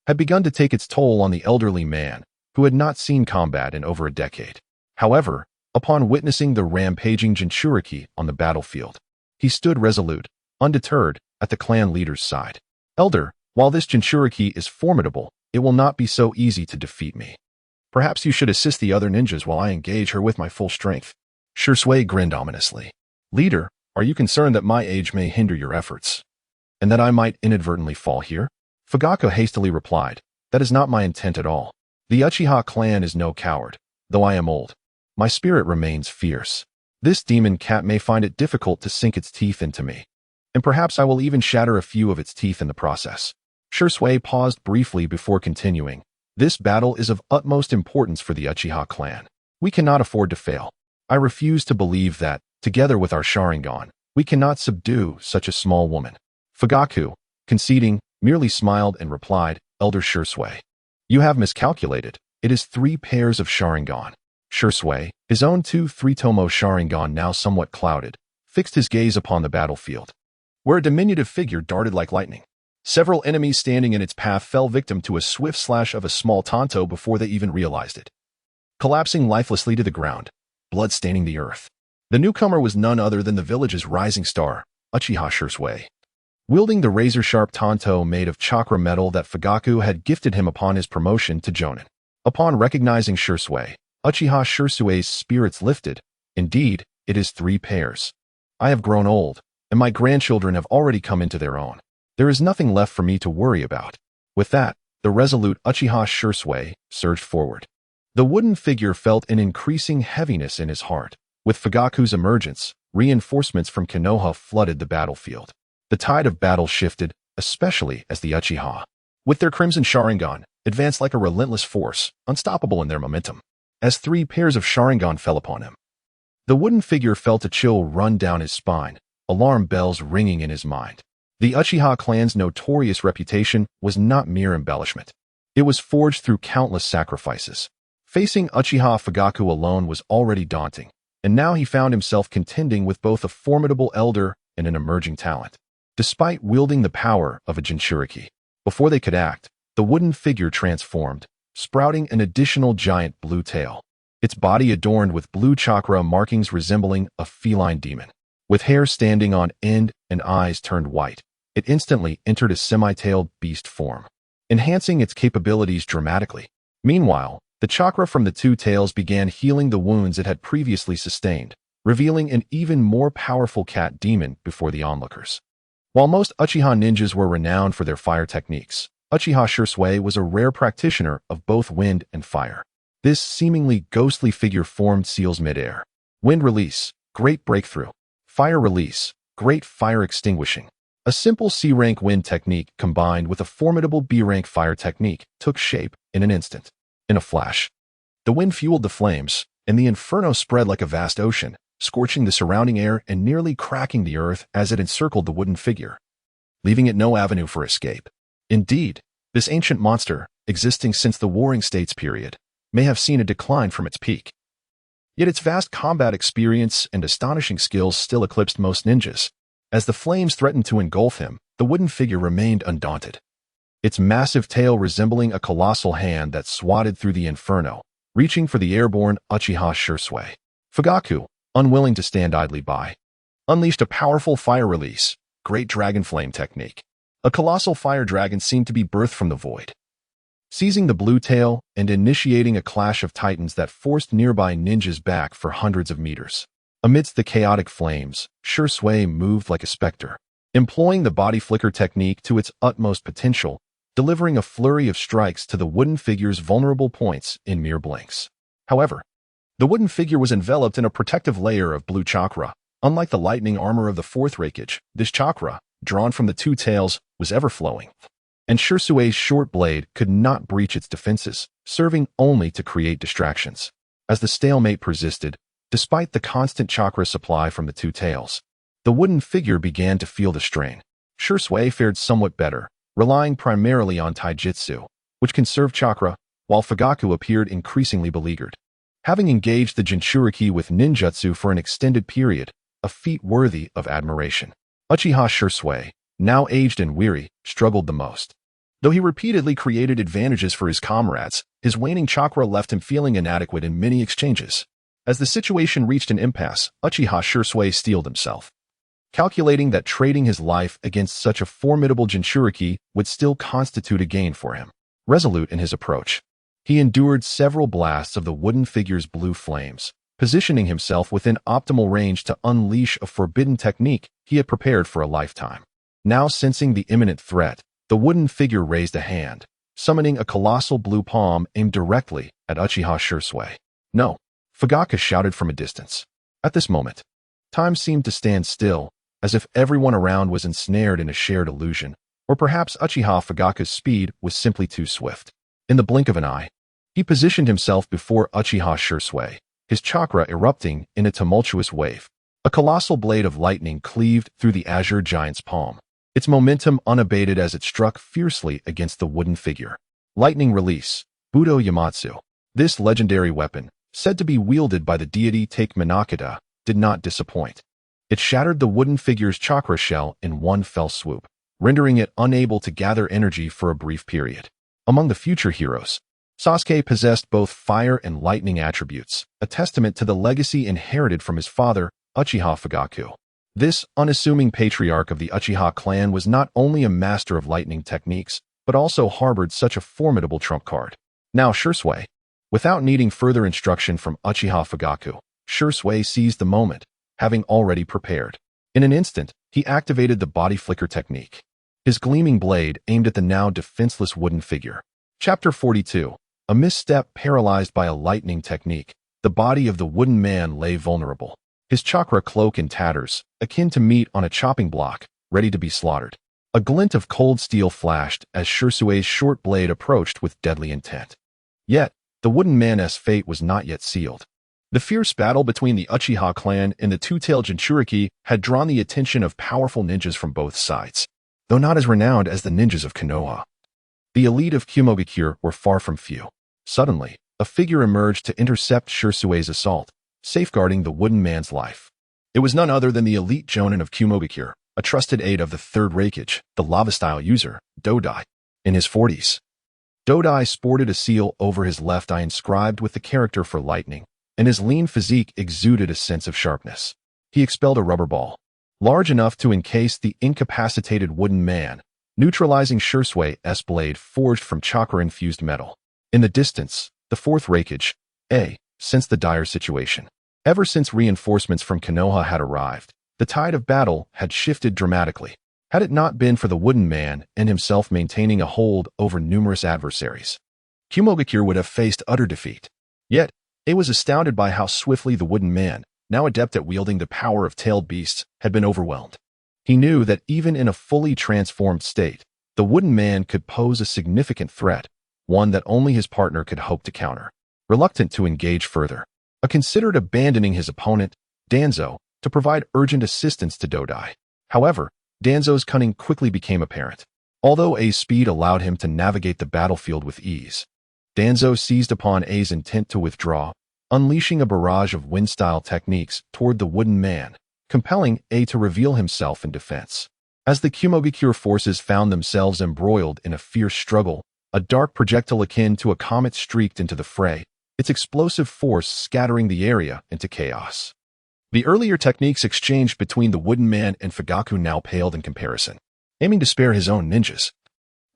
[SPEAKER 1] had begun to take its toll on the elderly man, who had not seen combat in over a decade. However, upon witnessing the rampaging Jinchuriki on the battlefield, he stood resolute, undeterred, at the clan leader's side. Elder, while this Jinchuriki is formidable, it will not be so easy to defeat me. Perhaps you should assist the other ninjas while I engage her with my full strength. Shursui grinned ominously. Leader, are you concerned that my age may hinder your efforts, and that I might inadvertently fall here? Fugaku hastily replied, that is not my intent at all. The Uchiha clan is no coward, though I am old. My spirit remains fierce. This demon cat may find it difficult to sink its teeth into me, and perhaps I will even shatter a few of its teeth in the process. Shursui paused briefly before continuing. This battle is of utmost importance for the Uchiha clan. We cannot afford to fail. I refuse to believe that, together with our Sharingan, we cannot subdue such a small woman. Fugaku, conceding, merely smiled and replied, Elder Shursui, you have miscalculated. It is 3 pairs of Sharingan. Shursui, his own 2 three-tomo Sharingan now somewhat clouded, fixed his gaze upon the battlefield, where a diminutive figure darted like lightning. Several enemies standing in its path fell victim to a swift slash of a small tanto before they even realized it, collapsing lifelessly to the ground, blood staining the earth. The newcomer was none other than the village's rising star, Uchiha Shursui. Wielding the razor-sharp tanto made of chakra metal that Fugaku had gifted him upon his promotion to Jonin. Upon recognizing Shursui, Uchiha Shursui's spirits lifted. Indeed, it is 3 pairs. I have grown old, and my grandchildren have already come into their own. There is nothing left for me to worry about. With that, the resolute Uchiha Shursui surged forward. The wooden figure felt an increasing heaviness in his heart. With Fugaku's emergence, reinforcements from Konoha flooded the battlefield. The tide of battle shifted, especially as the Uchiha, with their crimson Sharingan, advanced like a relentless force, unstoppable in their momentum. As 3 pairs of Sharingan fell upon him, the wooden figure felt a chill run down his spine, alarm bells ringing in his mind. The Uchiha clan's notorious reputation was not mere embellishment. It was forged through countless sacrifices. Facing Uchiha Fugaku alone was already daunting, and now he found himself contending with both a formidable elder and an emerging talent. Despite wielding the power of a Jinchuriki, before they could act, the wooden figure transformed, sprouting an additional giant blue tail, its body adorned with blue chakra markings resembling a feline demon. With hair standing on end and eyes turned white, it instantly entered a semi-tailed beast form, enhancing its capabilities dramatically. Meanwhile, the chakra from the 2 tails began healing the wounds it had previously sustained, revealing an even more powerful cat demon before the onlookers. While most Uchiha ninjas were renowned for their fire techniques, Uchiha Shursui was a rare practitioner of both wind and fire. This seemingly ghostly figure formed seals midair. Wind release, great breakthrough. Fire release, great fire extinguishing. A simple C-rank wind technique combined with a formidable B-rank fire technique took shape in an instant. In a flash, the wind fueled the flames, and the inferno spread like a vast ocean, scorching the surrounding air and nearly cracking the earth as it encircled the wooden figure. leaving it no avenue for escape. Indeed, this ancient monster, existing since the Warring States period, may have seen a decline from its peak. Yet its vast combat experience and astonishing skills still eclipsed most ninjas. As the flames threatened to engulf him, the wooden figure remained undaunted. Its massive tail resembling a colossal hand that swatted through the inferno, reaching for the airborne Uchiha Shadowy. Fugaku, unwilling to stand idly by, unleashed a powerful fire release, Great Dragon Flame technique. A colossal fire dragon seemed to be birthed from the void, seizing the blue tail and initiating a clash of titans that forced nearby ninjas back for hundreds of meters. Amidst the chaotic flames, Shadowy moved like a specter, employing the body flicker technique to its utmost potential, delivering a flurry of strikes to the wooden figure's vulnerable points in mere blinks. However, the wooden figure was enveloped in a protective layer of blue chakra. Unlike the lightning armor of the fourth Raikage, this chakra, drawn from the two tails, was ever-flowing, and Shadow's short blade could not breach its defenses, serving only to create distractions. As the stalemate persisted, despite the constant chakra supply from the two tails, the wooden figure began to feel the strain. Shadowy fared somewhat better, relying primarily on taijutsu, which conserved chakra, while Fugaku appeared increasingly beleaguered. Having engaged the Jinchuriki with ninjutsu for an extended period, a feat worthy of admiration, Uchiha Shadowy, now aged and weary, struggled the most. Though he repeatedly created advantages for his comrades, his waning chakra left him feeling inadequate in many exchanges. As the situation reached an impasse, Uchiha Shadowy steeled himself, calculating that trading his life against such a formidable Jinchuriki would still constitute a gain for him. Resolute in his approach, he endured several blasts of the wooden figure's blue flames, positioning himself within optimal range to unleash a forbidden technique he had prepared for a lifetime. Now sensing the imminent threat, the wooden figure raised a hand, summoning a colossal blue palm aimed directly at Uchiha Shadowy. "No!" Fugaku shouted from a distance. At this moment, time seemed to stand still, as if everyone around was ensnared in a shared illusion, or perhaps Uchiha Fugaku's speed was simply too swift. In the blink of an eye, he positioned himself before Uchiha Shadowy, his chakra erupting in a tumultuous wave. A colossal blade of lightning cleaved through the azure giant's palm, its momentum unabated as it struck fiercely against the wooden figure. Lightning release, Budo Yamatsu. This legendary weapon, said to be wielded by the deity Take Minakata, did not disappoint. It shattered the wooden figure's chakra shell in one fell swoop, rendering it unable to gather energy for a brief period. Among the future heroes, Sasuke possessed both fire and lightning attributes, a testament to the legacy inherited from his father, Uchiha Fugaku. This unassuming patriarch of the Uchiha clan was not only a master of lightning techniques, but also harbored such a formidable trump card. Now Shadowy, without needing further instruction from Uchiha Fugaku, Shadowy seized the moment, having already prepared. In an instant, he activated the body flicker technique, his gleaming blade aimed at the now defenseless wooden figure. Chapter 42. A misstep paralyzed by a lightning technique. The body of the wooden man lay vulnerable, his chakra cloak in tatters, akin to meat on a chopping block, ready to be slaughtered. A glint of cold steel flashed as Shadow's short blade approached with deadly intent. Yet, the wooden man's fate was not yet sealed. The fierce battle between the Uchiha clan and the two-tailed Jinchuriki had drawn the attention of powerful ninjas from both sides, though not as renowned as the ninjas of Konoha. The elite of Kumogakure were far from few. Suddenly, a figure emerged to intercept Shadow's assault, safeguarding the wooden man's life. It was none other than the elite Jonin of Kumogakure, a trusted aide of the third Raikage, the lava-style user, Dodai. In his 40s, Dodai sported a seal over his left eye inscribed with the character for lightning, and his lean physique exuded a sense of sharpness. He expelled a rubber ball, large enough to encase the incapacitated wooden man, neutralizing Shadow's blade forged from chakra-infused metal. In the distance, the fourth Raikage, sensed the dire situation. Ever since reinforcements from Konoha had arrived, the tide of battle had shifted dramatically. Had it not been for the wooden man and himself maintaining a hold over numerous adversaries, Kumogakure would have faced utter defeat. Yet, it was astounded by how swiftly the wooden man, now adept at wielding the power of tailed beasts, had been overwhelmed. He knew that even in a fully transformed state, the wooden man could pose a significant threat, one that only his partner could hope to counter. Reluctant to engage further, considered abandoning his opponent, Danzo, to provide urgent assistance to Dodai. However, Danzo's cunning quickly became apparent. Although A's speed allowed him to navigate the battlefield with ease, Danzo seized upon A's intent to withdraw, unleashing a barrage of wind-style techniques toward the wooden man, compelling A to reveal himself in defense. As the Kumogakure forces found themselves embroiled in a fierce struggle, a dark projectile akin to a comet streaked into the fray, its explosive force scattering the area into chaos. The earlier techniques exchanged between the wooden man and Fugaku now paled in comparison, aiming to spare his own ninjas.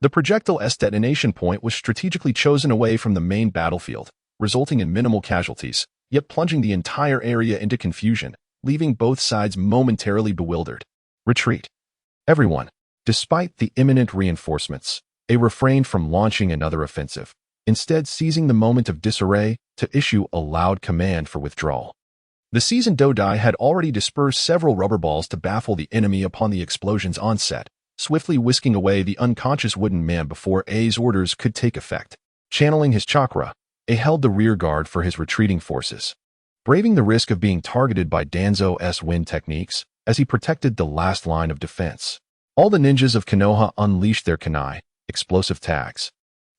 [SPEAKER 1] The projectile's detonation point was strategically chosen away from the main battlefield, resulting in minimal casualties, yet plunging the entire area into confusion, leaving both sides momentarily bewildered. Retreat. Everyone, despite the imminent reinforcements, A refrained from launching another offensive, instead seizing the moment of disarray to issue a loud command for withdrawal. The seasoned Dodai had already dispersed several rubber balls to baffle the enemy upon the explosion's onset, swiftly whisking away the unconscious wooden man before A's orders could take effect. Channeling his chakra, A held the rear guard for his retreating forces, braving the risk of being targeted by Danzo's wind techniques as he protected the last line of defense. All the ninjas of Konoha unleashed their kunai, explosive tags,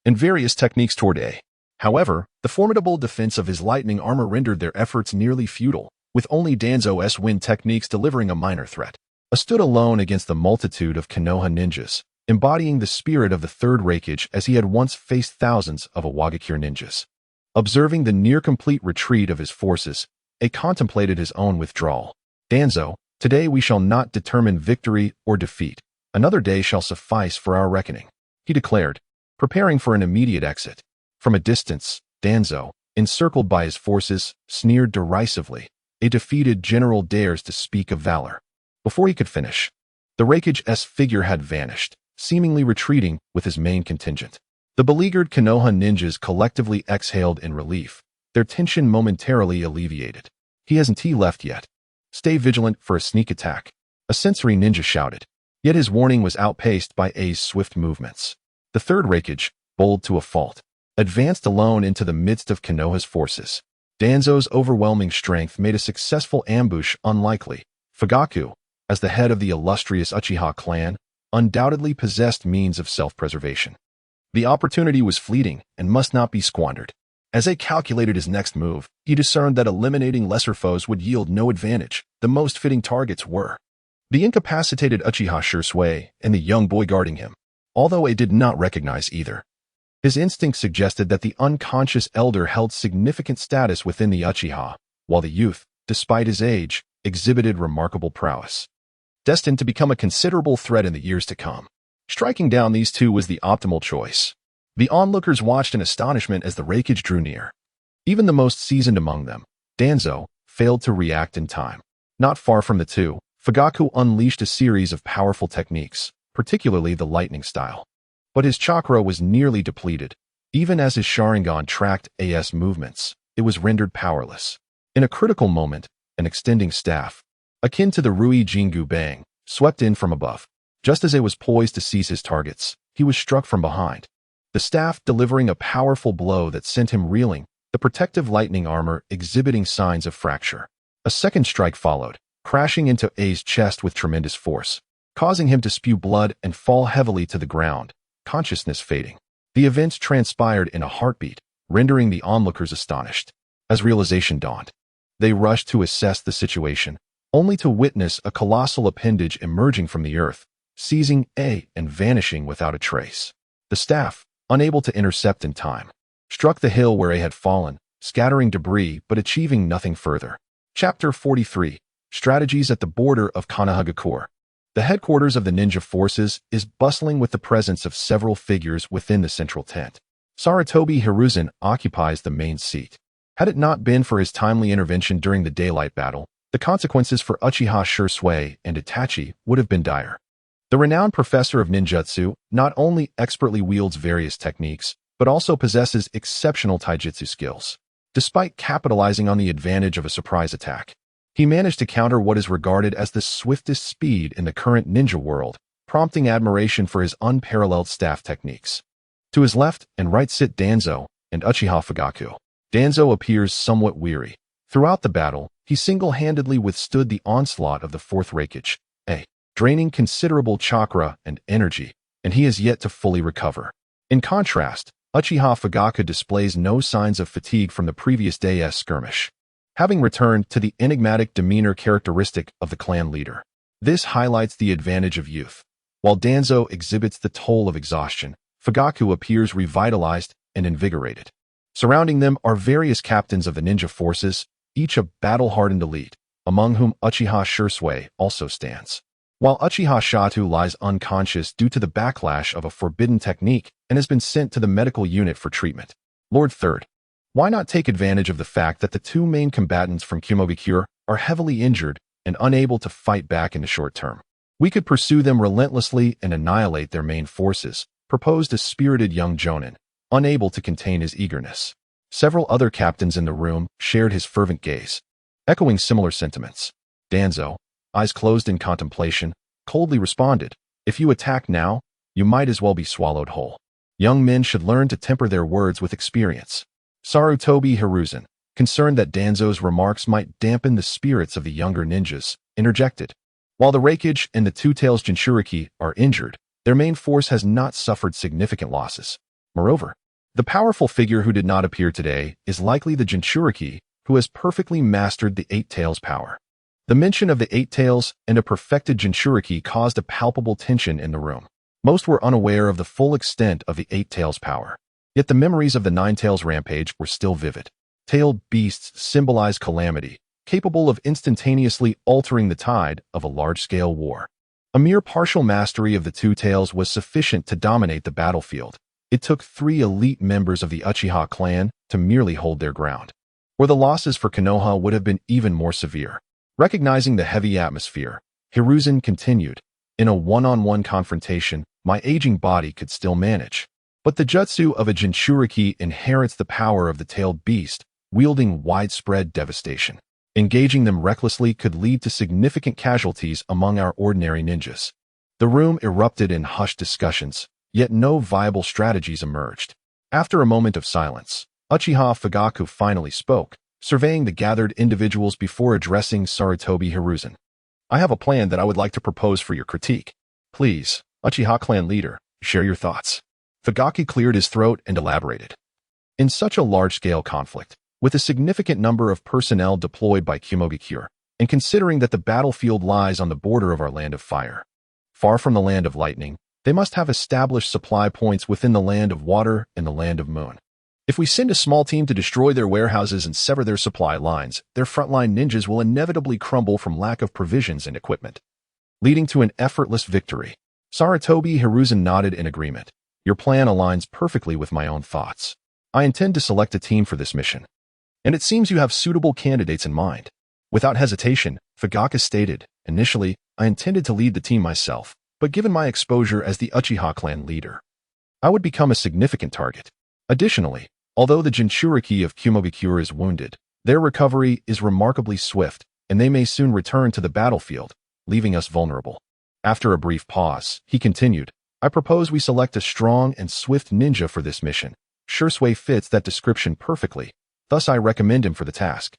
[SPEAKER 1] and various techniques toward A. However, the formidable defense of his lightning armor rendered their efforts nearly futile, with only Danzo's wind techniques delivering a minor threat. A stood alone against the multitude of Konoha ninjas, embodying the spirit of the third Raikage as he had once faced thousands of Awagakure ninjas. Observing the near-complete retreat of his forces, A contemplated his own withdrawal. Danzo, today we shall not determine victory or defeat. Another day shall suffice for our reckoning, he declared, preparing for an immediate exit. From a distance, Danzo, encircled by his forces, sneered derisively. A defeated general dares to speak of valor. Before he could finish, the Raikage's figure had vanished, seemingly retreating with his main contingent. The beleaguered Konoha ninjas collectively exhaled in relief, their tension momentarily alleviated. He hasn't left yet. Stay vigilant for a sneak attack, a sensory ninja shouted. Yet his warning was outpaced by A's swift movements. The third Raikage, bold to a fault, advanced alone into the midst of Konoha's forces. Danzo's overwhelming strength made a successful ambush unlikely. Fugaku, as the head of the illustrious Uchiha clan, undoubtedly possessed means of self-preservation. The opportunity was fleeting and must not be squandered. As A calculated his next move, he discerned that eliminating lesser foes would yield no advantage. The most fitting targets were the incapacitated Uchiha Shadowy and the young boy guarding him, although A did not recognize either. His instinct suggested that the unconscious elder held significant status within the Uchiha, while the youth, despite his age, exhibited remarkable prowess, destined to become a considerable threat in the years to come. Striking down these two was the optimal choice. The onlookers watched in astonishment as the Raikage drew near. Even the most seasoned among them, Danzo, failed to react in time. Not far from the two, Fugaku unleashed a series of powerful techniques, particularly the lightning style. But his chakra was nearly depleted. Even as his Sharingan tracked A's movements, it was rendered powerless. In a critical moment, an extending staff, akin to the Rui Jingu Bang, swept in from above. Just as A was poised to seize his targets, he was struck from behind. The staff delivering a powerful blow that sent him reeling, the protective lightning armor exhibiting signs of fracture. A second strike followed, crashing into A's chest with tremendous force, causing him to spew blood and fall heavily to the ground, consciousness fading. The events transpired in a heartbeat, rendering the onlookers astonished. As realization dawned, they rushed to assess the situation, only to witness a colossal appendage emerging from the earth, seizing A and vanishing without a trace. The staff, unable to intercept in time, struck the hill where A had fallen, scattering debris but achieving nothing further. Chapter 43. Strategies at the border of Konohagakure. The headquarters of the ninja forces is bustling with the presence of several figures within the central tent. Sarutobi Hiruzen occupies the main seat. Had it not been for his timely intervention during the daylight battle, the consequences for Uchiha Shadowy and Itachi would have been dire. The renowned professor of ninjutsu not only expertly wields various techniques, but also possesses exceptional taijutsu skills. Despite capitalizing on the advantage of a surprise attack, he managed to counter what is regarded as the swiftest speed in the current ninja world, prompting admiration for his unparalleled staff techniques. To his left and right sit Danzo and Uchiha Fugaku. Danzo appears somewhat weary. Throughout the battle, he single-handedly withstood the onslaught of the fourth Raikage, A, draining considerable chakra and energy, and he is yet to fully recover. In contrast, Uchiha Fugaku displays no signs of fatigue from the previous day's skirmish, having returned to the enigmatic demeanor characteristic of the clan leader. This highlights the advantage of youth. While Danzo exhibits the toll of exhaustion, Fugaku appears revitalized and invigorated. Surrounding them are various captains of the ninja forces, each a battle-hardened elite, among whom Uchiha Shadowy also stands. While Uchiha Shadowy lies unconscious due to the backlash of a forbidden technique and has been sent to the medical unit for treatment. Lord Third, why not take advantage of the fact that the two main combatants from Kumogakure are heavily injured and unable to fight back in the short term? We could pursue them relentlessly and annihilate their main forces, proposed a spirited young jonin, unable to contain his eagerness. Several other captains in the room shared his fervent gaze, echoing similar sentiments. Danzo, eyes closed in contemplation, coldly responded, "If you attack now, you might as well be swallowed whole." Young men should learn to temper their words with experience. Sarutobi Hiruzen, concerned that Danzo's remarks might dampen the spirits of the younger ninjas, interjected. While the Raikage and the Two-Tails Jinchuriki are injured, their main force has not suffered significant losses. Moreover, the powerful figure who did not appear today is likely the Jinchuriki, who has perfectly mastered the Eight Tails power. The mention of the Eight Tails and a perfected Jinchuriki caused a palpable tension in the room. Most were unaware of the full extent of the Eight Tails power. Yet the memories of the Nine Tails rampage were still vivid. Tailed beasts symbolize calamity, capable of instantaneously altering the tide of a large-scale war. A mere partial mastery of the Two Tails was sufficient to dominate the battlefield. It took 3 elite members of the Uchiha clan to merely hold their ground, or the losses for Konoha would have been even more severe. Recognizing the heavy atmosphere, Hiruzen continued, "In a one-on-one confrontation, my aging body could still manage. But the jutsu of a Jinchuriki inherits the power of the tailed beast, wielding widespread devastation. Engaging them recklessly could lead to significant casualties among our ordinary ninjas." The room erupted in hushed discussions, yet no viable strategies emerged. After a moment of silence, Uchiha Fugaku finally spoke, surveying the gathered individuals before addressing Sarutobi Hiruzen. "I have a plan that I would like to propose for your critique. Please, Uchiha clan leader, share your thoughts." Fugaku cleared his throat and elaborated. In such a large-scale conflict, with a significant number of personnel deployed by Kumogakure, and considering that the battlefield lies on the border of our land of fire, far from the land of lightning, they must have established supply points within the land of water and the land of moon. If we send a small team to destroy their warehouses and sever their supply lines, their frontline ninjas will inevitably crumble from lack of provisions and equipment, leading to an effortless victory. Sarutobi Hiruzen nodded in agreement. "Your plan aligns perfectly with my own thoughts. I intend to select a team for this mission, and it seems you have suitable candidates in mind." Without hesitation, Fugaku stated, "Initially, I intended to lead the team myself, but given my exposure as the Uchiha clan leader, I would become a significant target. Additionally, although the Jinchuriki of Kumogakure is wounded, their recovery is remarkably swift, and they may soon return to the battlefield, leaving us vulnerable." After a brief pause, he continued, "I propose we select a strong and swift ninja for this mission. Shadowy fits that description perfectly, thus I recommend him for the task."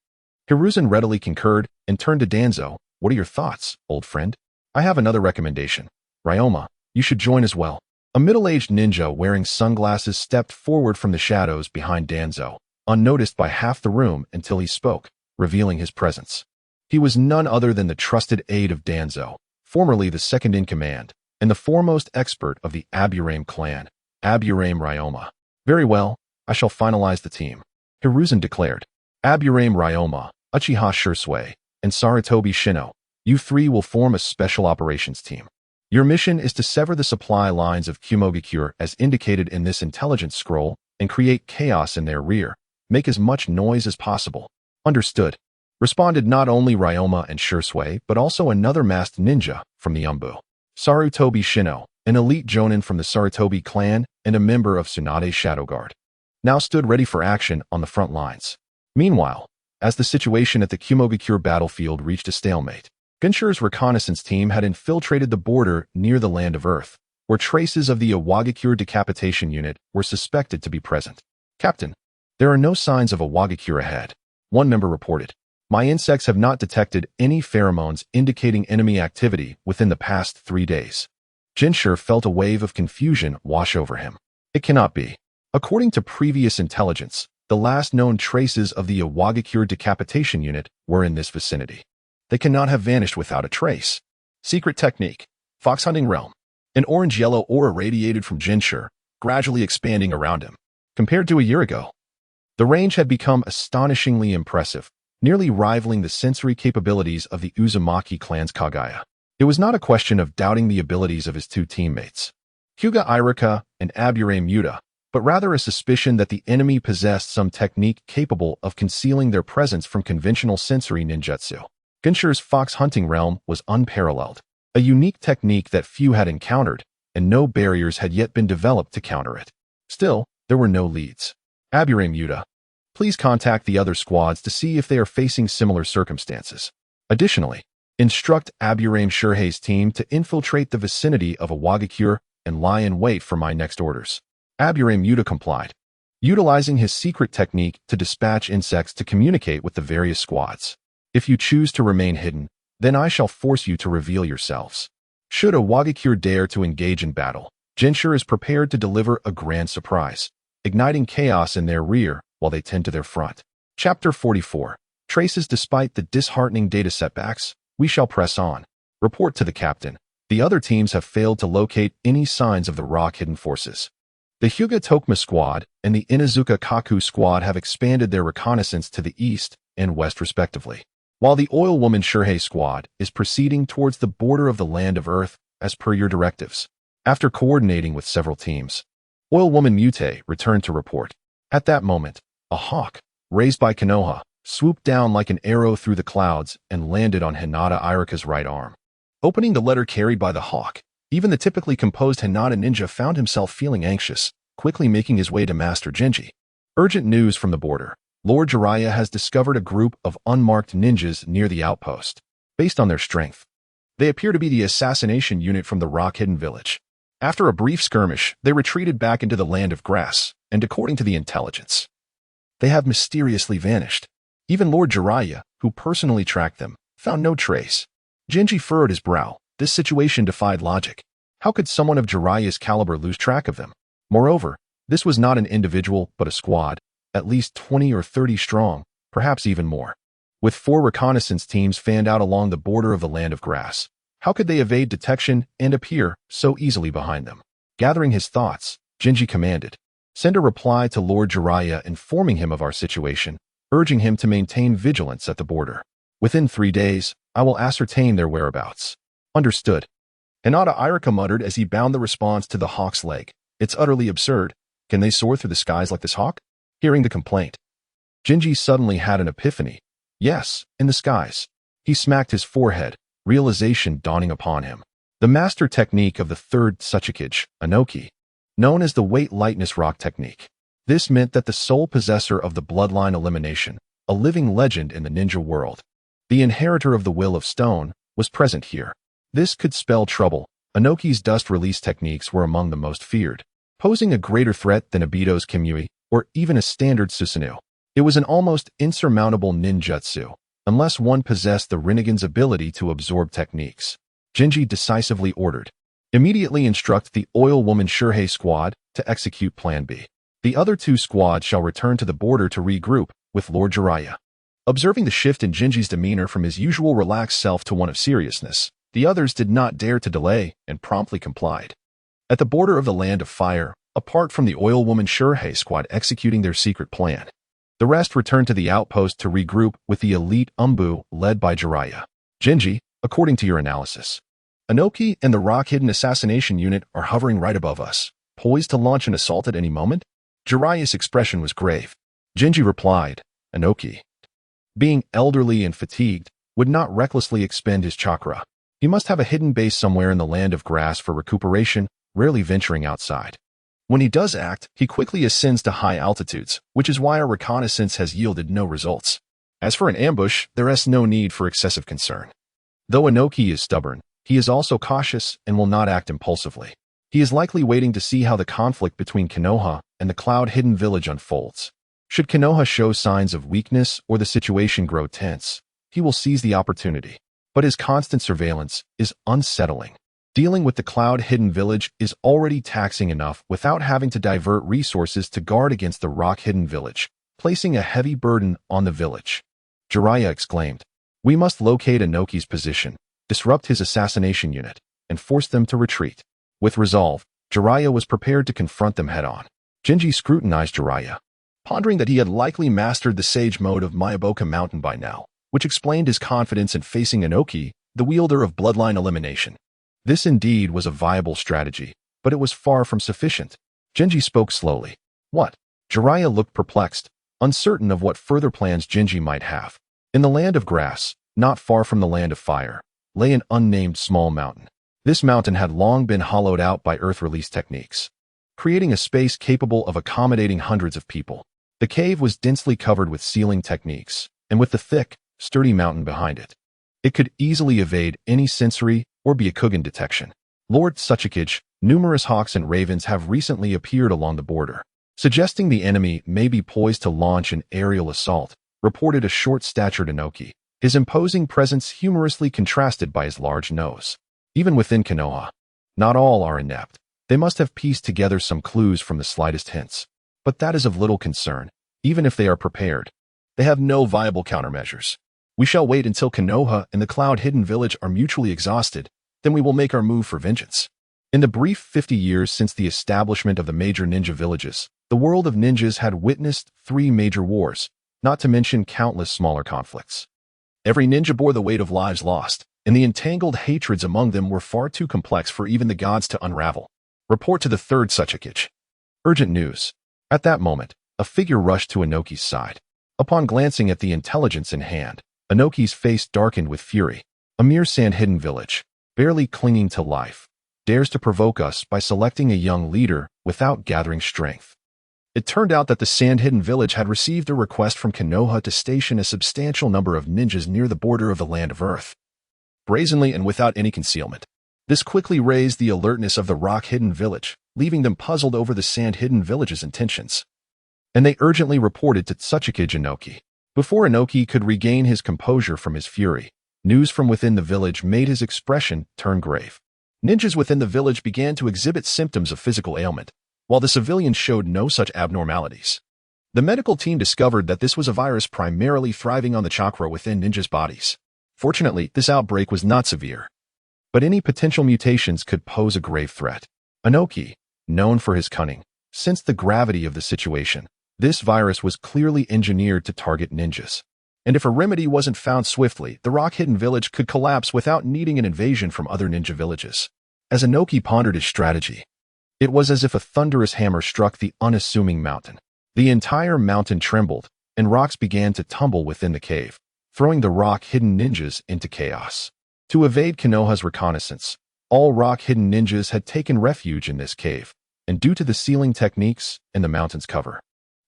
[SPEAKER 1] Hiruzen readily concurred and turned to Danzo. "What are your thoughts, old friend?" "I have another recommendation. Ryoma, you should join as well." A middle-aged ninja wearing sunglasses stepped forward from the shadows behind Danzo, unnoticed by half the room until he spoke, revealing his presence. He was none other than the trusted aide of Danzo, formerly the second-in-command, and the foremost expert of the Aburame clan, Aburame Ryoma. "Very well, I shall finalize the team," Hiruzen declared. "Aburame Ryoma, Uchiha Shadowy, and Sarutobi Shino, you 3 will form a special operations team. Your mission is to sever the supply lines of Kumogakure as indicated in this intelligence scroll and create chaos in their rear. Make as much noise as possible." "Understood," responded not only Ryoma and Shadowy, but also another masked ninja from the Umbu. Sarutobi Shino, an elite jonin from the Sarutobi clan and a member of Tsunade's Shadow Guard, now stood ready for action on the front lines. Meanwhile, as the situation at the Kumogakure battlefield reached a stalemate, Genshiro's reconnaissance team had infiltrated the border near the Land of Earth, where traces of the Iwagakure decapitation unit were suspected to be present. "Captain, there are no signs of Iwagakure ahead," one member reported. My insects have not detected any pheromones indicating enemy activity within the past 3 days. Jinshi felt a wave of confusion wash over him. It cannot be. According to previous intelligence, the last known traces of the Iwagakure decapitation unit were in this vicinity. They cannot have vanished without a trace. Secret technique. Fox hunting realm. An orange-yellow aura radiated from Jinshi, gradually expanding around him. Compared to a year ago, the range had become astonishingly impressive, nearly rivaling the sensory capabilities of the Uzumaki clan's Kaguya. It was not a question of doubting the abilities of his two teammates, Hyuga Irika and Abure Muta, but rather a suspicion that the enemy possessed some technique capable of concealing their presence from conventional sensory ninjutsu. Jinshi's fox hunting realm was unparalleled, a unique technique that few had encountered, and no barriers had yet been developed to counter it. Still, there were no leads. Abure Muta, please contact the other squads to see if they are facing similar circumstances. Additionally, instruct Abure Shurhei's team to infiltrate the vicinity of Iwagakure and lie in wait for my next orders. Abure Muta complied, utilizing his secret technique to dispatch insects to communicate with the various squads. If you choose to remain hidden, then I shall force you to reveal yourselves. Should Iwagakure dare to engage in battle, Jinshi is prepared to deliver a grand surprise, igniting chaos in their rear while they tend to their front. Chapter 44. Traces. Despite the disheartening data setbacks, we shall press on. Report to the captain. The other teams have failed to locate any signs of the rock hidden forces. The Hyuga Tokuma squad and the Inazuka Kaku squad have expanded their reconnaissance to the east and west respectively, while the Oil Woman Shurhei squad is proceeding towards the border of the Land of Earth as per your directives. After coordinating with several teams, Oil Woman Mute returned to report. At that moment, a hawk, raised by Konoha, swooped down like an arrow through the clouds and landed on Hinata Irika's right arm. Opening the letter carried by the hawk, even the typically composed Hinata ninja found himself feeling anxious, quickly making his way to Master Jinji. Urgent news from the border. Lord Jiraiya has discovered a group of unmarked ninjas near the outpost. Based on their strength, they appear to be the assassination unit from the rock-hidden village. After a brief skirmish, they retreated back into the Land of Grass, and according to the intelligence, they have mysteriously vanished. Even Lord Jiraiya, who personally tracked them, found no trace. Jinji furrowed his brow. This situation defied logic. How could someone of Jiraiya's caliber lose track of them? Moreover, this was not an individual but a squad, at least 20 or 30 strong, perhaps even more. With 4 reconnaissance teams fanned out along the border of the Land of Grass, how could they evade detection and appear so easily behind them? Gathering his thoughts, Jinji commanded, "Send a reply to Lord Jiraiya informing him of our situation, urging him to maintain vigilance at the border. Within 3 days, I will ascertain their whereabouts." Understood. Hinata Irika muttered as he bound the response to the hawk's leg. It's utterly absurd. Can they soar through the skies like this hawk? Hearing the complaint, Jinji suddenly had an epiphany. Yes, in the skies. He smacked his forehead, realization dawning upon him. The master technique of the third Tsuchikage, Anoki, known as the weight-lightness rock technique. This meant that the sole possessor of the bloodline elimination, a living legend in the ninja world, the inheritor of the Will of Stone, was present here. This could spell trouble. Anoki's dust release techniques were among the most feared, posing a greater threat than Obito's Kimui or even a standard Susanoo. It was an almost insurmountable ninjutsu, unless one possessed the Rinnegan's ability to absorb techniques. Jinji decisively ordered, "Immediately instruct the Oil Woman Shurhei squad to execute Plan B. The other 2 squads shall return to the border to regroup with Lord Jiraiya." Observing the shift in Jinji's demeanor from his usual relaxed self to one of seriousness, the others did not dare to delay and promptly complied. At the border of the Land of Fire, apart from the Oil Woman Shurhei squad executing their secret plan, the rest returned to the outpost to regroup with the elite Umbu led by Jiraiya. Jinji, according to your analysis, Anoki and the rock-hidden assassination unit are hovering right above us, poised to launch an assault at any moment? Jiraiya's expression was grave. Jinji replied, "Anoki, being elderly and fatigued, would not recklessly expend his chakra. He must have a hidden base somewhere in the Land of Grass for recuperation, rarely venturing outside. When he does act, he quickly ascends to high altitudes, which is why our reconnaissance has yielded no results. As for an ambush, there is no need for excessive concern. Though Anoki is stubborn, he is also cautious and will not act impulsively. He is likely waiting to see how the conflict between Konoha and the cloud-hidden village unfolds. Should Konoha show signs of weakness or the situation grow tense, he will seize the opportunity. But his constant surveillance is unsettling. Dealing with the cloud-hidden village is already taxing enough without having to divert resources to guard against the rock-hidden village, placing a heavy burden on the village. Jiraiya exclaimed, "We must locate Inoki's position, disrupt his assassination unit, and force them to retreat." With resolve, Jiraiya was prepared to confront them head-on. Genji scrutinized Jiraiya, pondering that he had likely mastered the sage mode of Myoboka Mountain by now, which explained his confidence in facing Inoki, the wielder of bloodline elimination. This indeed was a viable strategy, but it was far from sufficient. Genji spoke slowly. "What?" Jiraiya looked perplexed, uncertain of what further plans Genji might have. In the land of grass, not far from the land of fire, lay an unnamed small mountain. This mountain had long been hollowed out by earth release techniques, creating a space capable of accommodating hundreds of people. The cave was densely covered with sealing techniques, and with the thick, sturdy mountain behind it, it could easily evade any sensory or Byakugan detection. Lord Tsuchikage, numerous hawks and ravens have recently appeared along the border, suggesting the enemy may be poised to launch an aerial assault, reported a short-statured Inoki, his imposing presence humorously contrasted by his large nose. Even within Konoha, not all are inept. They must have pieced together some clues from the slightest hints. But that is of little concern, even if they are prepared. They have no viable countermeasures. We shall wait until Konoha and the cloud-hidden village are mutually exhausted, then we will make our move for vengeance. In the brief 50 years since the establishment of the major ninja villages, the world of ninjas had witnessed 3 major wars, not to mention countless smaller conflicts. Every ninja bore the weight of lives lost, and the entangled hatreds among them were far too complex for even the gods to unravel. Report to the 3rd Tsuchikage. Urgent news. At that moment, a figure rushed to Inoki's side. Upon glancing at the intelligence in hand, Inoki's face darkened with fury. A mere sand-hidden village, barely clinging to life, dares to provoke us by selecting a young leader without gathering strength. It turned out that the sand-hidden village had received a request from Konoha to station a substantial number of ninjas near the border of the Land of Earth. Brazenly and without any concealment. This quickly raised the alertness of the rock-hidden village, leaving them puzzled over the sand-hidden village's intentions. And they urgently reported to Tsuchikage Inoki. Before Inoki could regain his composure from his fury, news from within the village made his expression turn grave. Ninjas within the village began to exhibit symptoms of physical ailment, while the civilians showed no such abnormalities. The medical team discovered that this was a virus primarily thriving on the chakra within ninjas' bodies. Fortunately, this outbreak was not severe, but any potential mutations could pose a grave threat. Inoki, known for his cunning, sensed the gravity of the situation. This virus was clearly engineered to target ninjas. And if a remedy wasn't found swiftly, the rock-hidden village could collapse without needing an invasion from other ninja villages. As Inoki pondered his strategy, it was as if a thunderous hammer struck the unassuming mountain. The entire mountain trembled, and rocks began to tumble within the cave, throwing the rock-hidden ninjas into chaos. To evade Konoha's reconnaissance, all rock-hidden ninjas had taken refuge in this cave, and due to the sealing techniques and the mountain's cover,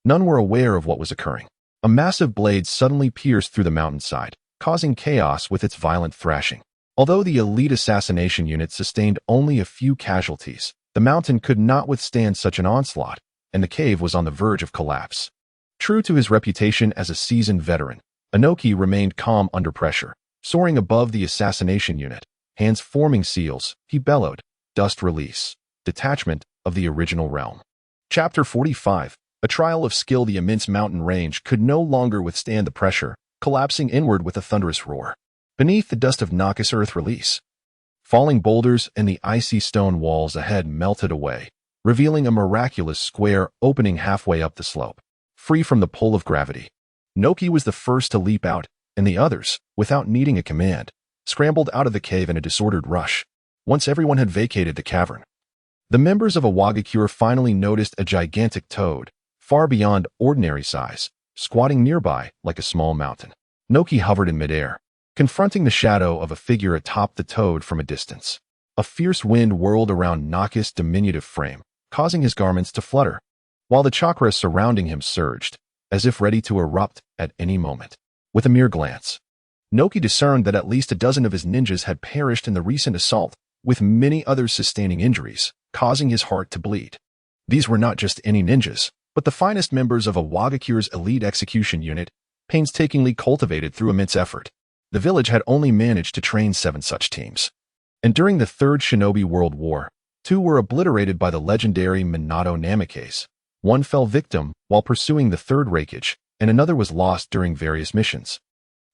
[SPEAKER 1] none were aware of what was occurring. A massive blade suddenly pierced through the mountainside, causing chaos with its violent thrashing. Although the elite assassination unit sustained only a few casualties, the mountain could not withstand such an onslaught, and the cave was on the verge of collapse. True to his reputation as a seasoned veteran, Inoki remained calm under pressure. Soaring above the assassination unit, hands forming seals, he bellowed, "Dust release. Detachment of the original realm." Chapter 45. A trial of skill. The immense mountain range could no longer withstand the pressure, collapsing inward with a thunderous roar. Beneath the dust of Nakus earth release, falling boulders and the icy stone walls ahead melted away, revealing a miraculous square opening halfway up the slope, free from the pull of gravity. Inoki was the first to leap out, and the others, without needing a command, scrambled out of the cave in a disordered rush. Once everyone had vacated the cavern, the members of a Wagakure finally noticed a gigantic toad, far beyond ordinary size, squatting nearby like a small mountain. Inoki hovered in midair, confronting the shadow of a figure atop the toad from a distance. A fierce wind whirled around Nakus' diminutive frame, causing his garments to flutter, while the chakra surrounding him surged, as if ready to erupt at any moment. With a mere glance, Inoki discerned that at least a dozen of his ninjas had perished in the recent assault, with many others sustaining injuries, causing his heart to bleed. These were not just any ninjas. but the finest members of a Wagakure's elite execution unit, painstakingly cultivated through immense effort. The village had only managed to train 7 such teams. And during the Third Shinobi World War, 2 were obliterated by the legendary Minato Namikaze. 1 fell victim while pursuing the 3rd Raikage, and another was lost during various missions,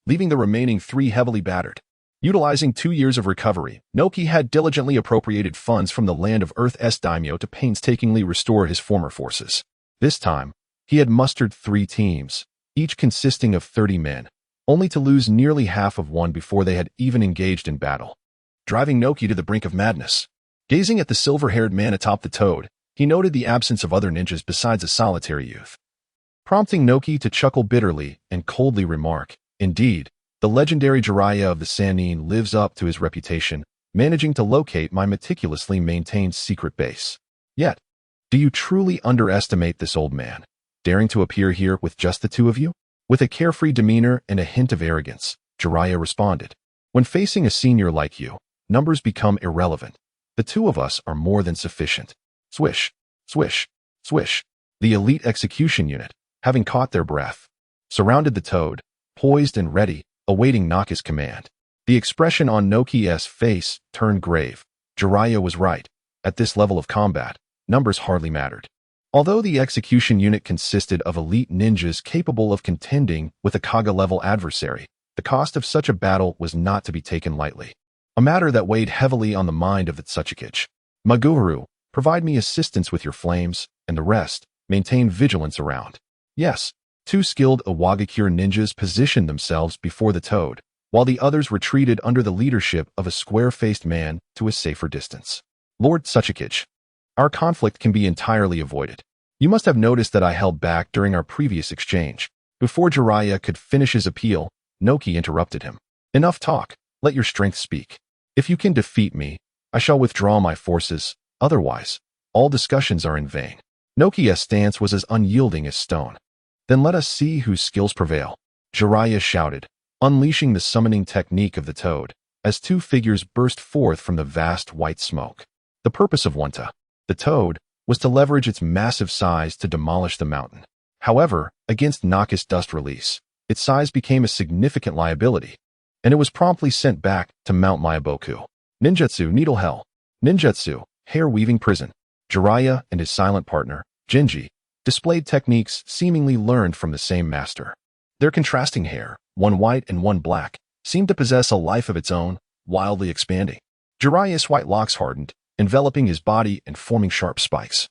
[SPEAKER 1] leaving the remaining 3 heavily battered. Utilizing 2 years of recovery, Noki had diligently appropriated funds from the Land of Earth's daimyo to painstakingly restore his former forces. This time, he had mustered 3 teams, each consisting of 30 men, only to lose nearly half of one before they had even engaged in battle, driving Noki to the brink of madness. Gazing at the silver-haired man atop the toad, he noted the absence of other ninjas besides a solitary youth, prompting Noki to chuckle bitterly and coldly remark, "Indeed, the legendary Jiraiya of the Sannin lives up to his reputation, managing to locate my meticulously maintained secret base. Yet, do you truly underestimate this old man, daring to appear here with just the 2 of you?" With a carefree demeanor and a hint of arrogance, Jiraiya responded, "When facing a senior like you, numbers become irrelevant. The 2 of us are more than sufficient." Swish, swish, swish. The elite execution unit, having caught their breath, surrounded the toad, poised and ready, awaiting Naka's command. The expression on Noki's face turned grave. Jiraiya was right. At this level of combat, numbers hardly mattered. Although the execution unit consisted of elite ninjas capable of contending with a Kage-level adversary, the cost of such a battle was not to be taken lightly. A matter that weighed heavily on the mind of the Tsuchikage. "Maguru, provide me assistance with your flames, and the rest, maintain vigilance around." Yes, 2 skilled Iwagakure ninjas positioned themselves before the toad, while the others retreated under the leadership of a square-faced man to a safer distance. "Lord Tsuchikage, our conflict can be entirely avoided. You must have noticed that I held back during our previous exchange." Before Jiraiya could finish his appeal, Noki interrupted him. "Enough talk, let your strength speak. If you can defeat me, I shall withdraw my forces, otherwise, all discussions are in vain." Noki's stance was as unyielding as stone. "Then let us see whose skills prevail," Jiraiya shouted, unleashing the summoning technique of the toad, as 2 figures burst forth from the vast white smoke. The purpose of Wanta, the toad, was to leverage its massive size to demolish the mountain. However, against Naka's dust release, its size became a significant liability, and it was promptly sent back to Mount Myaboku. Ninjutsu Needle Hell, Ninjutsu Hair-Weaving Prison. Jiraiya and his silent partner, Jinji, displayed techniques seemingly learned from the same master. Their contrasting hair, one white and one black, seemed to possess a life of its own, wildly expanding. Jiraiya's white locks hardened, enveloping his body and forming sharp spikes,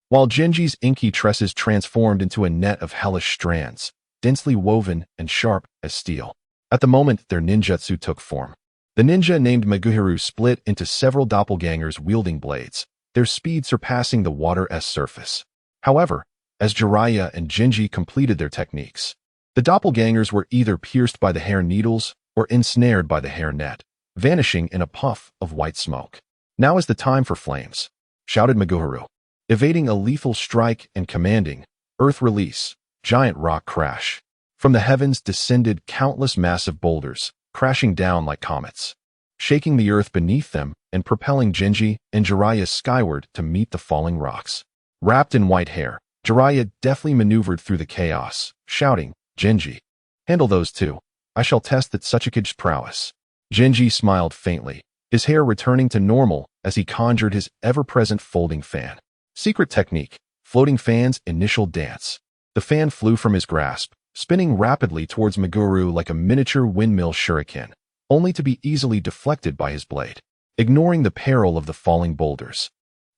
[SPEAKER 1] while Jinji's inky tresses transformed into a net of hellish strands, densely woven and sharp as steel. At the moment their ninjutsu took form, the ninja named Maguhiru split into several doppelgangers wielding blades, their speed surpassing the water's surface. However, as Jiraiya and Jinji completed their techniques, the doppelgangers were either pierced by the hair needles or ensnared by the hair net, vanishing in a puff of white smoke. "Now is the time for flames," shouted Maguhiru, evading a lethal strike and commanding, "Earth release, giant rock crash." From the heavens descended countless massive boulders, crashing down like comets, shaking the earth beneath them and propelling Jinji and Jiraiya skyward to meet the falling rocks. Wrapped in white hair, Jiraiya deftly maneuvered through the chaos, shouting, "Jinji, handle those 2. I shall test the Tsuchikage's prowess." Jinji smiled faintly, his hair returning to normal as he conjured his ever-present folding fan. Secret technique, floating fan's initial dance. The fan flew from his grasp, spinning rapidly towards Maguru like a miniature windmill shuriken, only to be easily deflected by his blade, ignoring the peril of the falling boulders.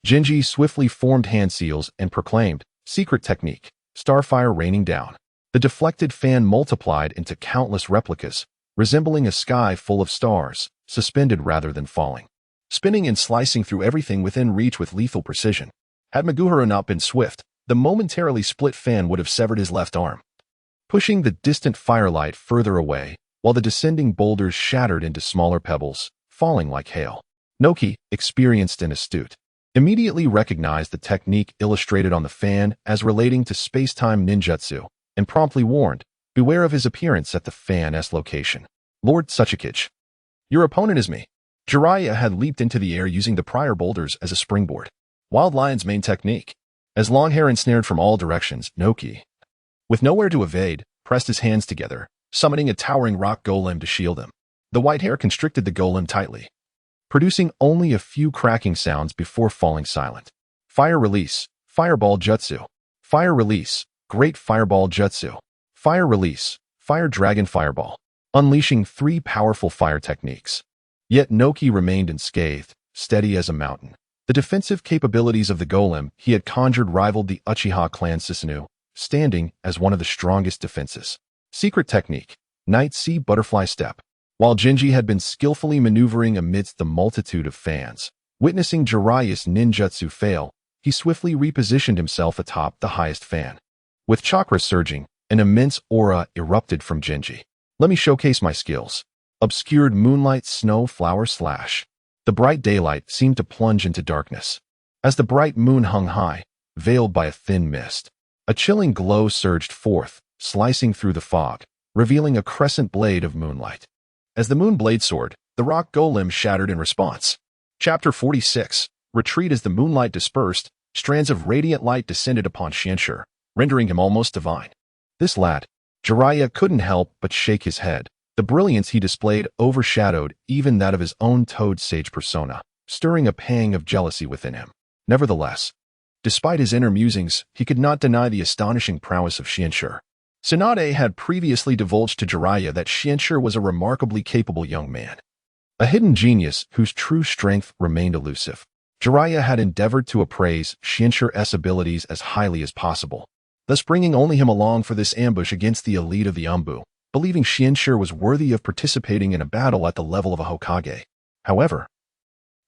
[SPEAKER 1] Jinji swiftly formed hand seals and proclaimed, "Secret technique, starfire raining down." The deflected fan multiplied into countless replicas, resembling a sky full of stars, suspended rather than falling, spinning and slicing through everything within reach with lethal precision. Had Maguhiru not been swift, the momentarily split fan would have severed his left arm, pushing the distant firelight further away, while the descending boulders shattered into smaller pebbles, falling like hail. Noki, experienced and astute, immediately recognized the technique illustrated on the fan as relating to space-time ninjutsu, and promptly warned, "Beware of his appearance at the fan's location." "Lord Tsuchikage, your opponent is me." Jiraiya had leaped into the air using the prior boulders as a springboard. Wild Lion's main technique. as long hair ensnared from all directions, Noki, with nowhere to evade, pressed his hands together, summoning a towering rock golem to shield him. The white hair constricted the golem tightly, producing only a few cracking sounds before falling silent. Fire release, fireball jutsu. Fire release, great fireball jutsu. Fire release, fire dragon fireball, unleashing 3 powerful fire techniques. Yet Noki remained unscathed, steady as a mountain. The defensive capabilities of the golem he had conjured rivaled the Uchiha clan Susanoo, standing as one of the strongest defenses. Secret technique, Night Sea Butterfly Step. While Genji had been skillfully maneuvering amidst the multitude of fans, witnessing Jiraiya's ninjutsu fail, he swiftly repositioned himself atop the highest fan. With chakra surging, an immense aura erupted from Genji. Let me showcase my skills. Obscured moonlight snow flower slash. The bright daylight seemed to plunge into darkness. As the bright moon hung high, veiled by a thin mist, a chilling glow surged forth, slicing through the fog, revealing a crescent blade of moonlight. As the moon blade soared, the rock golem shattered in response. Chapter 46. Retreat. As the moonlight dispersed, strands of radiant light descended upon Xianxue, rendering him almost divine. This lad, Jiraiya couldn't help but shake his head. The brilliance he displayed overshadowed even that of his own Toad Sage persona, stirring a pang of jealousy within him. Nevertheless, despite his inner musings, he could not deny the astonishing prowess of Xianxue. Tsunade had previously divulged to Jiraiya that Xianxue was a remarkably capable young man, a hidden genius whose true strength remained elusive. Jiraiya had endeavored to appraise Xianxue's abilities as highly as possible, thus bringing only him along for this ambush against the elite of the Umbu, believing Xianxue was worthy of participating in a battle at the level of a Hokage. However,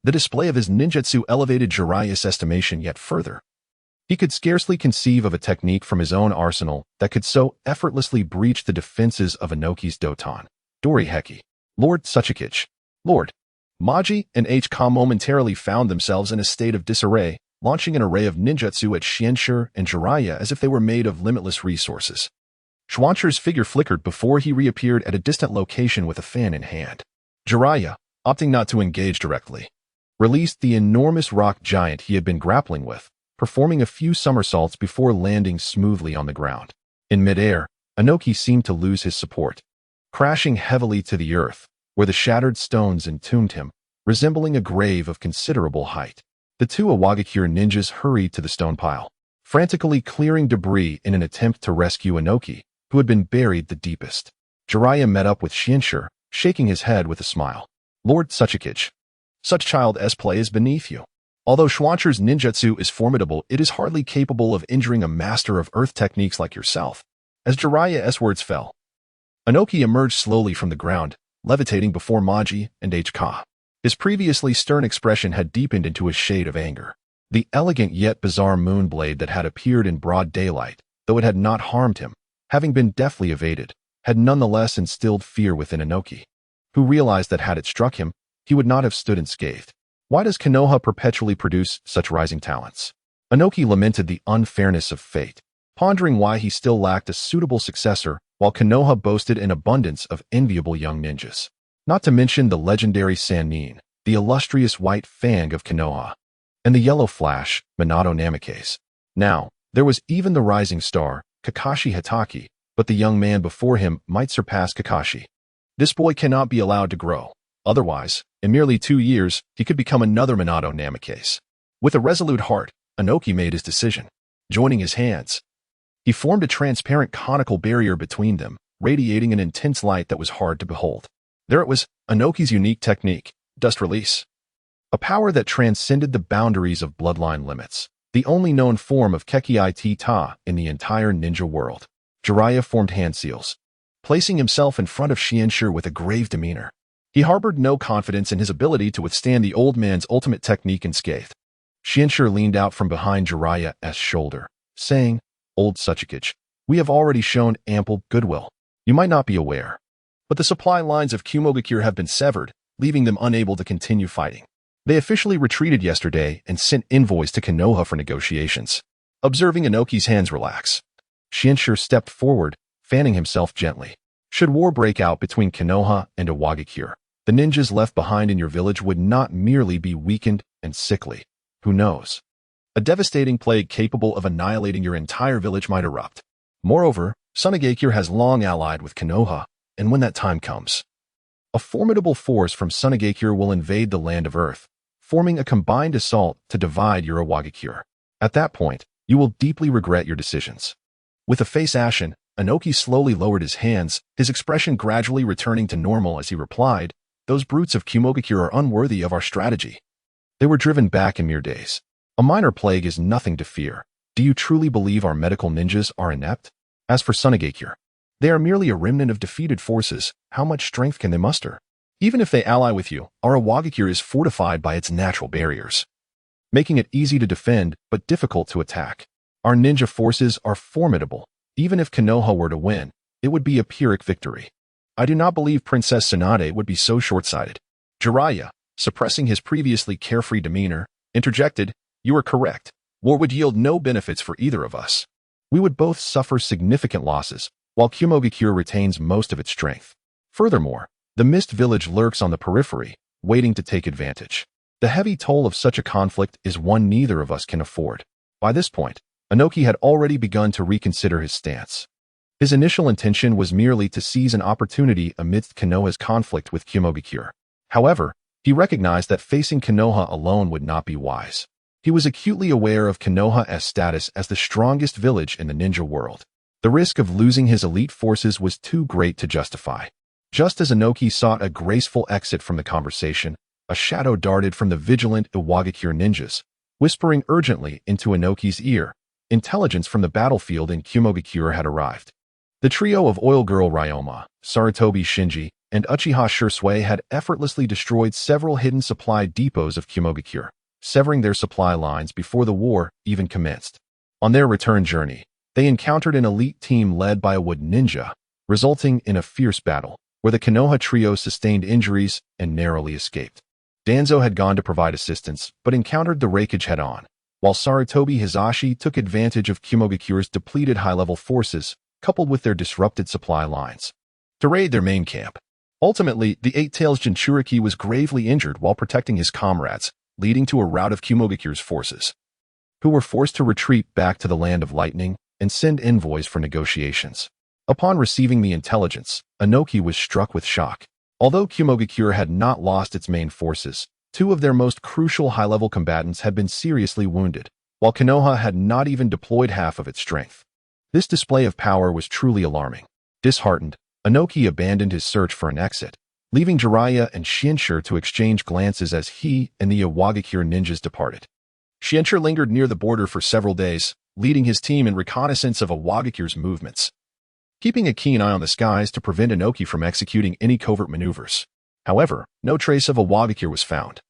[SPEAKER 1] the display of his ninjutsu elevated Jiraiya's estimation yet further. He could scarcely conceive of a technique from his own arsenal that could so effortlessly breach the defenses of Inoki's Doton. Doriheki, Lord Tsuchikage, Lord Maji, and Hka momentarily found themselves in a state of disarray, launching an array of ninjutsu at Xianxue and Jiraiya as if they were made of limitless resources. Schwancher's figure flickered before he reappeared at a distant location with a fan in hand. Jiraiya, opting not to engage directly, released the enormous rock giant he had been grappling with, performing a few somersaults before landing smoothly on the ground. In midair, Inoki seemed to lose his support, crashing heavily to the earth, where the shattered stones entombed him, resembling a grave of considerable height. The 2 Awagakure ninjas hurried to the stone pile, frantically clearing debris in an attempt to rescue Inoki, who had been buried the deepest. Jiraiya met up with Xianxue, shaking his head with a smile. Lord Tsuchikage, such child's play is beneath you. Although Schwancher's ninjutsu is formidable, it is hardly capable of injuring a master of earth techniques like yourself. As Jiraiya's words fell, Inoki emerged slowly from the ground, levitating before Maji and Hka. His previously stern expression had deepened into a shade of anger. The elegant yet bizarre moon blade that had appeared in broad daylight, though it had not harmed him, having been deftly evaded, had nonetheless instilled fear within Inoki, who realized that had it struck him, he would not have stood unscathed. Why does Konoha perpetually produce such rising talents? Inoki lamented the unfairness of fate, pondering why he still lacked a suitable successor, while Konoha boasted an abundance of enviable young ninjas. Not to mention the legendary Sannin, the illustrious white fang of Konoha, and the yellow flash, Minato Namikaze. Now, there was even the rising star, Kakashi Hitaki, but the young man before him might surpass Kakashi. This boy cannot be allowed to grow. Otherwise, in merely 2 years, he could become another Minato Namikaze. With a resolute heart, Inoki made his decision. Joining his hands, he formed a transparent conical barrier between them, radiating an intense light that was hard to behold. There it was, Inoki's unique technique, Dust Release. A power that transcended the boundaries of bloodline limits, the only known form of Keki Ta in the entire ninja world. Jiraiya formed hand seals, placing himself in front of Xianxue with a grave demeanor. He harbored no confidence in his ability to withstand the old man's ultimate technique unscathed. Xianxue leaned out from behind Jiraiya's shoulder, saying, Old Tsuchikage, we have already shown ample goodwill. You might not be aware, but the supply lines of Kumogakure have been severed, leaving them unable to continue fighting. They officially retreated yesterday and sent envoys to Konoha for negotiations. Observing Inoki's hands relax, Xianxue stepped forward, fanning himself gently. Should war break out between Konoha and Awagakure, the ninjas left behind in your village would not merely be weakened and sickly. Who knows? A devastating plague capable of annihilating your entire village might erupt. Moreover, Sunagakure has long allied with Konoha, and when that time comes, a formidable force from Sunagakure will invade the land of Earth, forming a combined assault to divide your Iwagakure. At that point, you will deeply regret your decisions. With a face ashen, Inoki slowly lowered his hands, his expression gradually returning to normal as he replied, "Those brutes of Kumogakure are unworthy of our strategy. They were driven back in mere days. A minor plague is nothing to fear. Do you truly believe our medical ninjas are inept? As for Sunagakure, they are merely a remnant of defeated forces. How much strength can they muster? Even if they ally with you, our Iwagakure is fortified by its natural barriers, making it easy to defend but difficult to attack. Our ninja forces are formidable. Even if Konoha were to win, it would be a Pyrrhic victory. I do not believe Princess Tsunade would be so short-sighted." Jiraiya, suppressing his previously carefree demeanor, interjected, "You are correct. War would yield no benefits for either of us. We would both suffer significant losses, while Kumogakure retains most of its strength. Furthermore, the Mist Village lurks on the periphery, waiting to take advantage. The heavy toll of such a conflict is one neither of us can afford." By this point, Inoki had already begun to reconsider his stance. His initial intention was merely to seize an opportunity amidst Konoha's conflict with Kumogakure. However, he recognized that facing Konoha alone would not be wise. He was acutely aware of Konoha's status as the strongest village in the ninja world. The risk of losing his elite forces was too great to justify. Just as Inoki sought a graceful exit from the conversation, a shadow darted from the vigilant Iwagakure ninjas, whispering urgently into Inoki's ear. Intelligence from the battlefield in Kumogakure had arrived. The trio of Oil Girl Ryoma, Sarutobi Shinji, and Uchiha Shursui had effortlessly destroyed several hidden supply depots of Kumogakure, severing their supply lines before the war even commenced. On their return journey, they encountered an elite team led by a wood ninja, resulting in a fierce battle, where the Konoha trio sustained injuries and narrowly escaped. Danzo had gone to provide assistance, but encountered the Raikage head-on, while Sarutobi Hizashi took advantage of Kumogakure's depleted high-level forces, coupled with their disrupted supply lines, to raid their main camp. Ultimately, the Eight-Tails Jinchuriki was gravely injured while protecting his comrades, leading to a rout of Kumogakure's forces, who were forced to retreat back to the Land of Lightning and send envoys for negotiations. Upon receiving the intelligence, Inoki was struck with shock. Although Kumogakure had not lost its main forces, two of their most crucial high-level combatants had been seriously wounded, while Konoha had not even deployed half of its strength. This display of power was truly alarming. Disheartened, Inoki abandoned his search for an exit, leaving Jiraiya and Shinsher to exchange glances as he and the Iwagakure ninjas departed. Shinsher lingered near the border for several days, leading his team in reconnaissance of Iwagakure's movements, keeping a keen eye on the skies to prevent Inoki from executing any covert maneuvers. However, no trace of Iwagakure was found.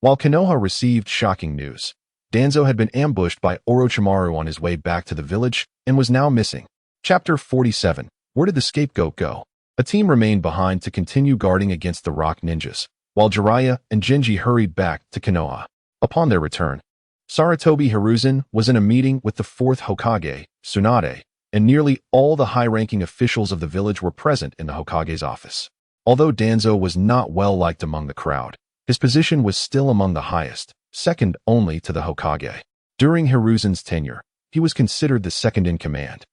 [SPEAKER 1] While Konoha received shocking news, Danzo had been ambushed by Orochimaru on his way back to the village and was now missing. Chapter 47. Where did the scapegoat go? A team remained behind to continue guarding against the rock ninjas, while Jiraiya and Genji hurried back to Konoha. Upon their return, Sarutobi Hiruzen was in a meeting with the fourth Hokage, Tsunade, and nearly all the high-ranking officials of the village were present in the Hokage's office. Although Danzo was not well-liked among the crowd, his position was still among the highest, second only to the Hokage. During Hiruzen's tenure, he was considered the second in command,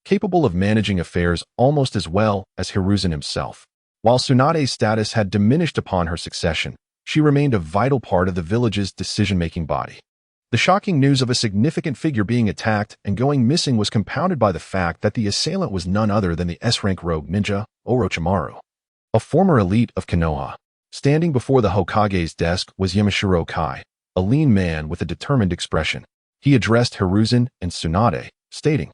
[SPEAKER 1] capable of managing affairs almost as well as Hiruzen himself. While Tsunade's status had diminished upon her succession, she remained a vital part of the village's decision-making body. The shocking news of a significant figure being attacked and going missing was compounded by the fact that the assailant was none other than the S-rank rogue ninja, Orochimaru, a former elite of Konoha. Standing before the Hokage's desk was Yamashiro Kai, a lean man with a determined expression. He addressed Hiruzen and Tsunade, stating,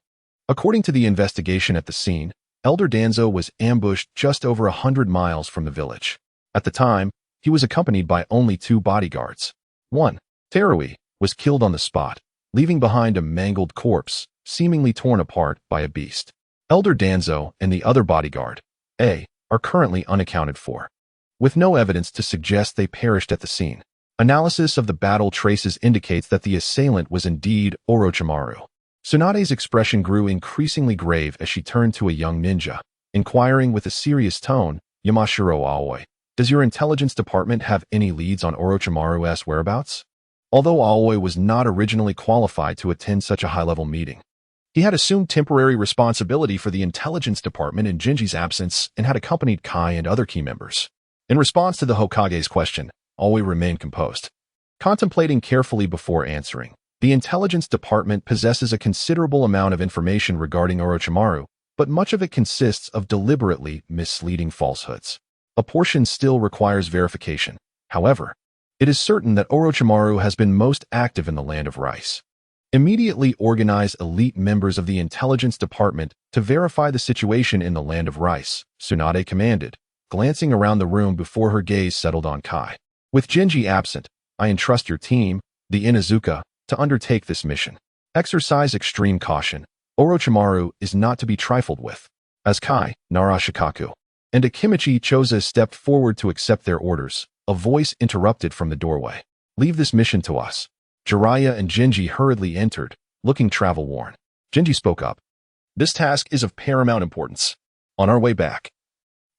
[SPEAKER 1] "According to the investigation at the scene, Elder Danzo was ambushed just over 100 miles from the village. At the time, he was accompanied by only 2 bodyguards. One, Terui, was killed on the spot, leaving behind a mangled corpse, seemingly torn apart by a beast. Elder Danzo and the other bodyguard, A, are currently unaccounted for, with no evidence to suggest they perished at the scene. Analysis of the battle traces indicates that the assailant was indeed Orochimaru." Tsunade's expression grew increasingly grave as she turned to a young ninja, inquiring with a serious tone, "Yamashiro Aoi, does your intelligence department have any leads on Orochimaru's whereabouts?" although Aoi was not originally qualified to attend such a high-level meeting. He had assumed temporary responsibility for the intelligence department in Jinji's absence and had accompanied Kai and other key members. In response to the Hokage's question, Aoi remained composed, contemplating carefully before answering. The intelligence department possesses a considerable amount of information regarding Orochimaru, but much of it consists of deliberately misleading falsehoods. A portion still requires verification. However, it is certain that Orochimaru has been most active in the land of Rice. Immediately organize elite members of the intelligence department to verify the situation in the land of Rice, Tsunade commanded, glancing around the room before her gaze settled on Kai. With Jinji absent, I entrust your team, the Inuzuka, to undertake this mission. Exercise extreme caution. Orochimaru is not to be trifled with. As Kai, Narashikaku, and Akimichi Choza stepped forward to accept their orders, a voice interrupted from the doorway. Leave this mission to us. Jiraiya and Jinji hurriedly entered, looking travel-worn. Jinji spoke up. This task is of paramount importance. On our way back,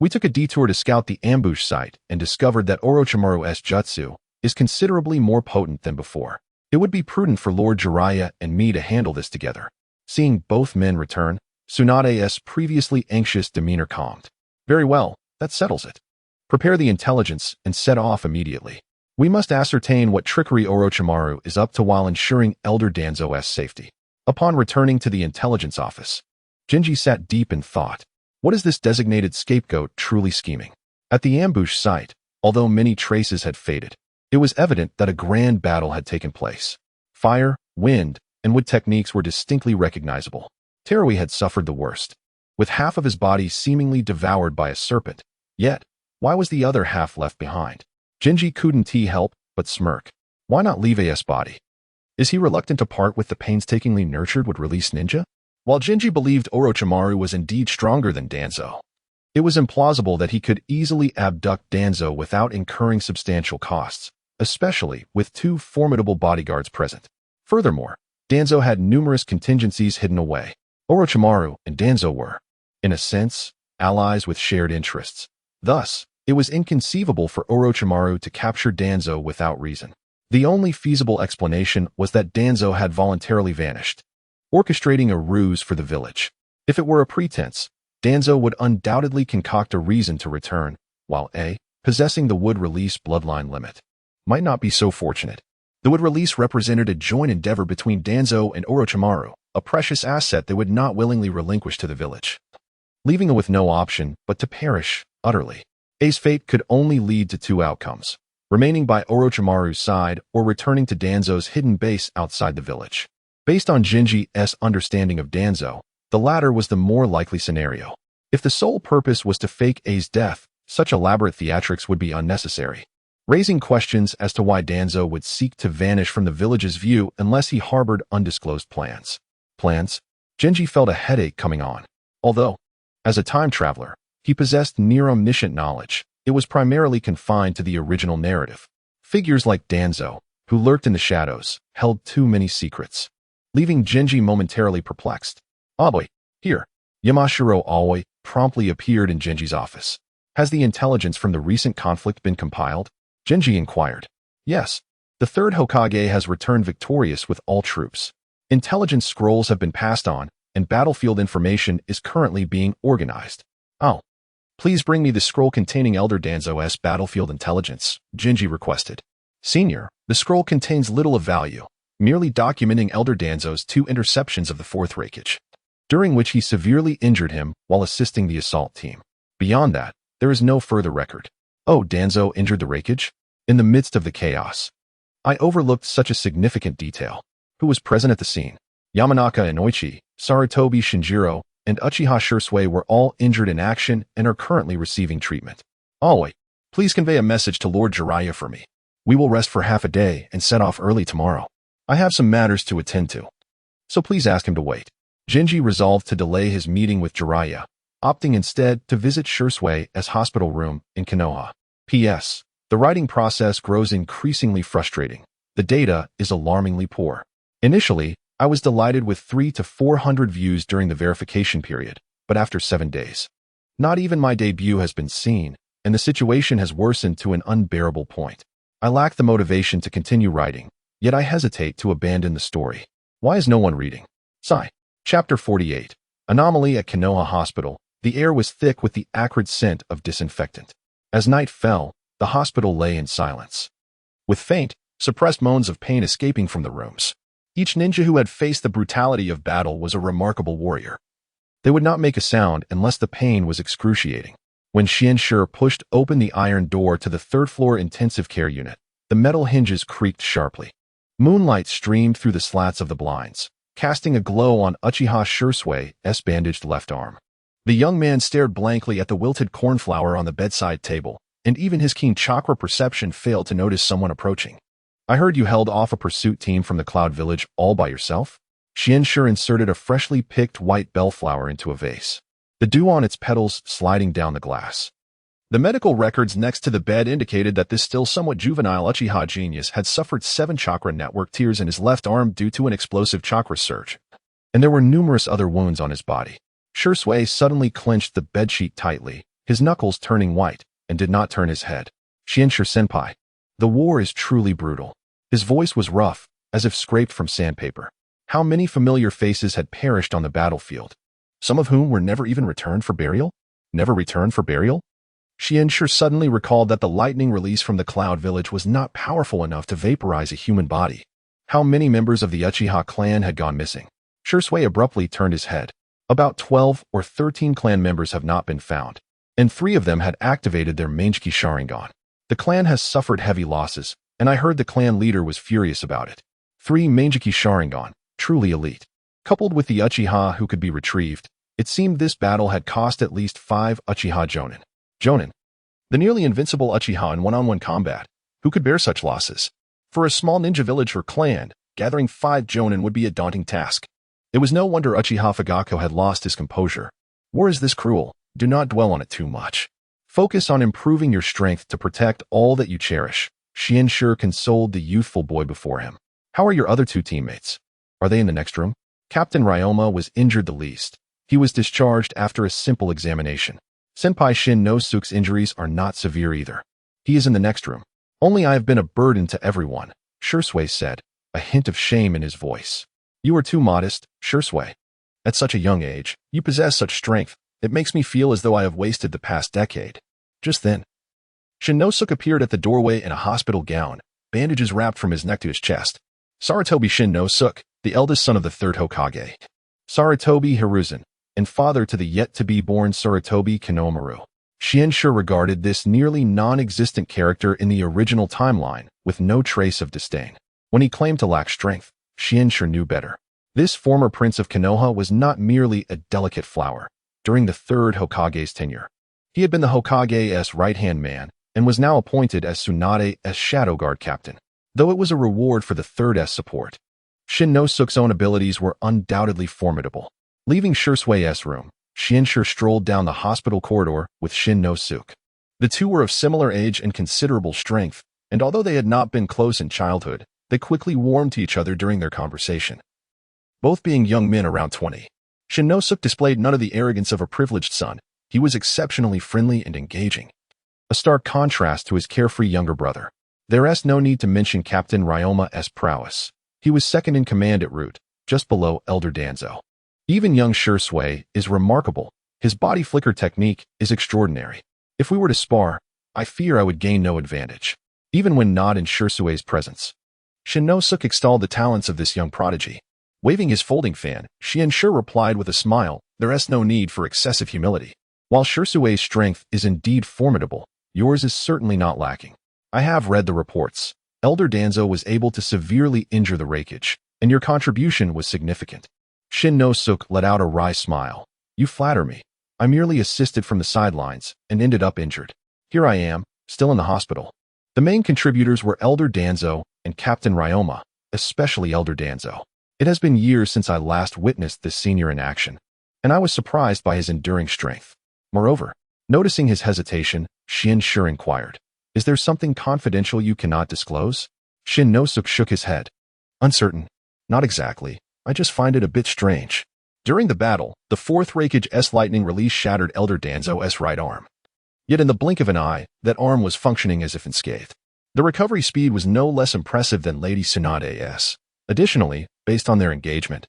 [SPEAKER 1] we took a detour to scout the ambush site and discovered that Orochimaru's jutsu is considerably more potent than before. It would be prudent for Lord Jiraiya and me to handle this together. Seeing both men return, Tsunade's previously anxious demeanor calmed. Very well, that settles it. Prepare the intelligence and set off immediately. We must ascertain what trickery Orochimaru is up to while ensuring Elder Danzo's safety. Upon returning to the intelligence office, Jinji sat deep in thought. What is this designated scapegoat truly scheming? At the ambush site, although many traces had faded, it was evident that a grand battle had taken place. Fire, wind, and wood techniques were distinctly recognizable. Teruo had suffered the worst, with half of his body seemingly devoured by a serpent. Yet, why was the other half left behind? Jinji couldn't help but smirk. Why not leave his body? Is he reluctant to part with the painstakingly nurtured would release ninja? While Jinji believed Orochimaru was indeed stronger than Danzo, it was implausible that he could easily abduct Danzo without incurring substantial costs, especially with two formidable bodyguards present. Furthermore, Danzo had numerous contingencies hidden away. Orochimaru and Danzo were, in a sense, allies with shared interests. Thus, it was inconceivable for Orochimaru to capture Danzo without reason. The only feasible explanation was that Danzo had voluntarily vanished, orchestrating a ruse for the village. If it were a pretense, Danzo would undoubtedly concoct a reason to return, while possessing the wood release bloodline limit, might not be so fortunate. The wood release represented a joint endeavor between Danzo and Orochimaru, a precious asset they would not willingly relinquish to the village, leaving it with no option but to perish utterly. A's fate could only lead to two outcomes: remaining by Orochimaru's side or returning to Danzo's hidden base outside the village. Based on Jinji's understanding of Danzo, the latter was the more likely scenario. If the sole purpose was to fake A's death, such elaborate theatrics would be unnecessary, raising questions as to why Danzo would seek to vanish from the village's view unless he harbored undisclosed plans. Jinji felt a headache coming on. Although, as a time traveler, he possessed near-omniscient knowledge, it was primarily confined to the original narrative. Figures like Danzo, who lurked in the shadows, held too many secrets, leaving Jinji momentarily perplexed. Aoi, here. Yamashiro Aoi promptly appeared in Jinji's office. Has the intelligence from the recent conflict been compiled? Jinji inquired. Yes. The third Hokage has returned victorious with all troops. Intelligence scrolls have been passed on, and battlefield information is currently being organized. Oh. Please bring me the scroll containing Elder Danzo's battlefield intelligence, Jinji requested. Senior, the scroll contains little of value, merely documenting Elder Danzo's two interceptions of the fourth Raikage, during which he severely injured him while assisting the assault team. Beyond that, there is no further record. Oh, Danzo injured the Raikage? In the midst of the chaos, I overlooked such a significant detail. Who was present at the scene? Yamanaka and Oichi, Sarutobi Shinjiro, and Uchiha Shursui were all injured in action and are currently receiving treatment. Aoi, please convey a message to Lord Jiraiya for me. We will rest for half a day and set off early tomorrow. I have some matters to attend to, so please ask him to wait. Jinji resolved to delay his meeting with Jiraiya, opting instead to visit Shursui's hospital room in Konoha. P.S. The writing process grows increasingly frustrating. The data is alarmingly poor. Initially, I was delighted with 300 to 400 views during the verification period, but after 7 days, not even my debut has been seen, and the situation has worsened to an unbearable point. I lack the motivation to continue writing, Yet I hesitate to abandon the story. Why is no one reading? Sigh. Chapter 48. Anomaly at Konoha Hospital. The air was thick with the acrid scent of disinfectant. As night fell, the hospital lay in silence, with faint, suppressed moans of pain escaping from the rooms. Each ninja who had faced the brutality of battle was a remarkable warrior. They would not make a sound unless the pain was excruciating. When Xianxue pushed open the iron door to the third-floor intensive care unit, the metal hinges creaked sharply. Moonlight streamed through the slats of the blinds, casting a glow on Uchiha Shirsue's bandaged left arm. The young man stared blankly at the wilted cornflower on the bedside table, and even his keen chakra perception failed to notice someone approaching. I heard you held off a pursuit team from the Cloud Village all by yourself? Xianxue inserted a freshly picked white bellflower into a vase, the dew on its petals sliding down the glass. The medical records next to the bed indicated that this still somewhat juvenile Uchiha genius had suffered 7 chakra network tears in his left arm due to an explosive chakra surge, and there were numerous other wounds on his body. Shirsue suddenly clenched the bedsheet tightly, his knuckles turning white, and did not turn his head. Xianxue-senpai, the war is truly brutal. His voice was rough, as if scraped from sandpaper. How many familiar faces had perished on the battlefield, some of whom were never even returned for burial? Never returned for burial? Xianxue suddenly recalled that the lightning release from the Cloud Village was not powerful enough to vaporize a human body. How many members of the Uchiha clan had gone missing? Shirsue abruptly turned his head. About 12 or 13 clan members have not been found, and 3 of them had activated their Mangekyou Sharingan. The clan has suffered heavy losses, and I heard the clan leader was furious about it. 3 Mangekyou Sharingan, truly elite. Coupled with the Uchiha who could be retrieved, it seemed this battle had cost at least 5 Uchiha Jonin. Jonin, the nearly invincible Uchiha in one-on-one combat. Who could bear such losses? For a small ninja village or clan, gathering 5 Jonin would be a daunting task. It was no wonder Uchiha Fugako had lost his composure. War is this cruel, do not dwell on it too much. Focus on improving your strength to protect all that you cherish. Xianxue consoled the youthful boy before him. How are your other 2 teammates? Are they in the next room? Captain Ryoma was injured the least. He was discharged after a simple examination. Senpai Shin No-Suk's injuries are not severe either. He is in the next room. Only I have been a burden to everyone, Shirsue said, a hint of shame in his voice. You are too modest, Shirsue. At such a young age, you possess such strength, it makes me feel as though I have wasted the past decade. Just then, Shin No-Suk appeared at the doorway in a hospital gown, bandages wrapped from his neck to his chest. Sarutobi Shin No-Suk, the eldest son of the 3rd Hokage. Sarutobi Hiruzen, and father to the yet-to-be-born Sarutobi Kanomaru. Xianxue regarded this nearly non-existent character in the original timeline with no trace of disdain. When he claimed to lack strength, Xianxue knew better. This former prince of Konoha was not merely a delicate flower. During the 3rd Hokage's tenure, he had been the Hokage's right-hand man and was now appointed as Tsunade's Shadow Guard captain, though it was a reward for the 3rd's support. Shin No-Suk's own abilities were undoubtedly formidable. Leaving Shirsue's room, Xianxue strolled down the hospital corridor with Shin No-Suk. The 2 were of similar age and considerable strength, and although they had not been close in childhood, they quickly warmed to each other during their conversation. Both being young men around 20, Shin No-Suk displayed none of the arrogance of a privileged son. He was exceptionally friendly and engaging, a stark contrast to his carefree younger brother. There is no need to mention Captain Ryoma's prowess. He was second in command at Root, just below Elder Danzo. Even young Shirsue is remarkable. His body flicker technique is extraordinary. If we were to spar, I fear I would gain no advantage, even when not in Shirsue's presence. Shin No-Suk extolled the talents of this young prodigy. Waving his folding fan, Xianxue replied with a smile, there is no need for excessive humility. While Shirsue's strength is indeed formidable, yours is certainly not lacking. I have read the reports. Elder Danzo was able to severely injure the Raikage, and your contribution was significant. Shin No-Suk let out a wry smile. You flatter me. I merely assisted from the sidelines and ended up injured. Here I am, still in the hospital. The main contributors were Elder Danzo and Captain Ryoma, especially Elder Danzo. It has been years since I last witnessed this senior in action, and I was surprised by his enduring strength. Moreover, noticing his hesitation, Xianxue inquired, is there something confidential you cannot disclose? Shin No-Suk shook his head. Uncertain. Not exactly. I just find it a bit strange. During the battle, the 4th Raikage's lightning release shattered Elder Danzo's right arm. Yet in the blink of an eye, that arm was functioning as if unscathed. The recovery speed was no less impressive than Lady Tsunade's. Additionally, based on their engagement,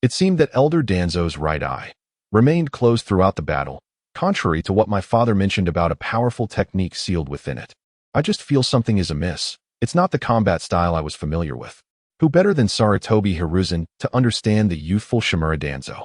[SPEAKER 1] it seemed that Elder Danzo's right eye remained closed throughout the battle, contrary to what my father mentioned about a powerful technique sealed within it. I just feel something is amiss. It's not the combat style I was familiar with. Who better than Sarutobi Hiruzen to understand the youthful Shimura Danzo?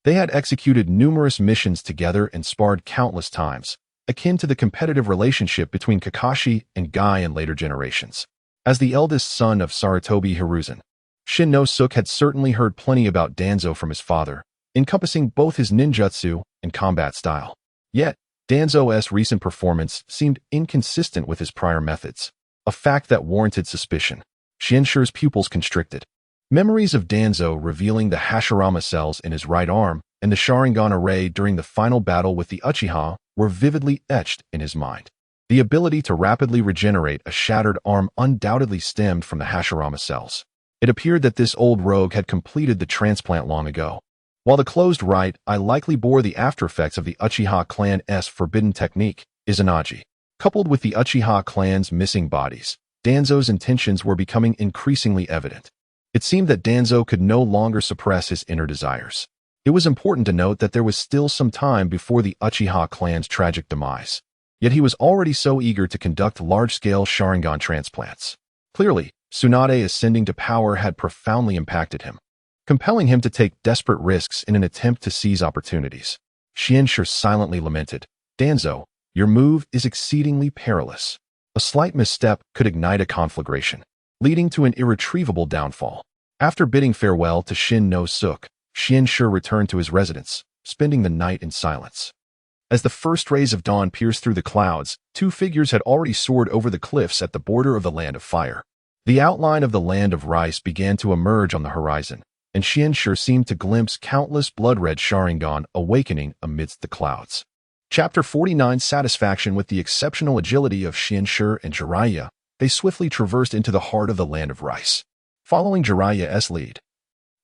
[SPEAKER 1] They had executed numerous missions together and sparred countless times, akin to the competitive relationship between Kakashi and Guy in later generations. As the eldest son of Sarutobi Hiruzen, Shin no Suk had certainly heard plenty about Danzo from his father, encompassing both his ninjutsu and combat style. Yet, Danzo's recent performance seemed inconsistent with his prior methods, a fact that warranted suspicion. Shinshire's pupils constricted. Memories of Danzo revealing the Hashirama cells in his right arm and the Sharingan array during the final battle with the Uchiha were vividly etched in his mind. The ability to rapidly regenerate a shattered arm undoubtedly stemmed from the Hashirama cells. It appeared that this old rogue had completed the transplant long ago. While the closed right eye likely bore the aftereffects of the Uchiha clan's forbidden technique, Izanagi. Coupled with the Uchiha clan's missing bodies, Danzo's intentions were becoming increasingly evident. It seemed that Danzo could no longer suppress his inner desires. It was important to note that there was still some time before the Uchiha clan's tragic demise. Yet he was already so eager to conduct large-scale Sharingan transplants. Clearly, Tsunade ascending to power had profoundly impacted him, compelling him to take desperate risks in an attempt to seize opportunities. Shinshu silently lamented, "Danzo, your move is exceedingly perilous. A slight misstep could ignite a conflagration, leading to an irretrievable downfall." After bidding farewell to Shin no Suk, Shinshu returned to his residence, spending the night in silence. As the first rays of dawn pierced through the clouds, two figures had already soared over the cliffs at the border of the Land of Fire. The outline of the Land of Rice began to emerge on the horizon, and Shinshu seemed to glimpse countless blood-red Sharingan awakening amidst the clouds. Chapter 49 Satisfaction. With the exceptional agility of Shinshu and Jiraiya, they swiftly traversed into the heart of the Land of Rice. Following Jiraiya's lead,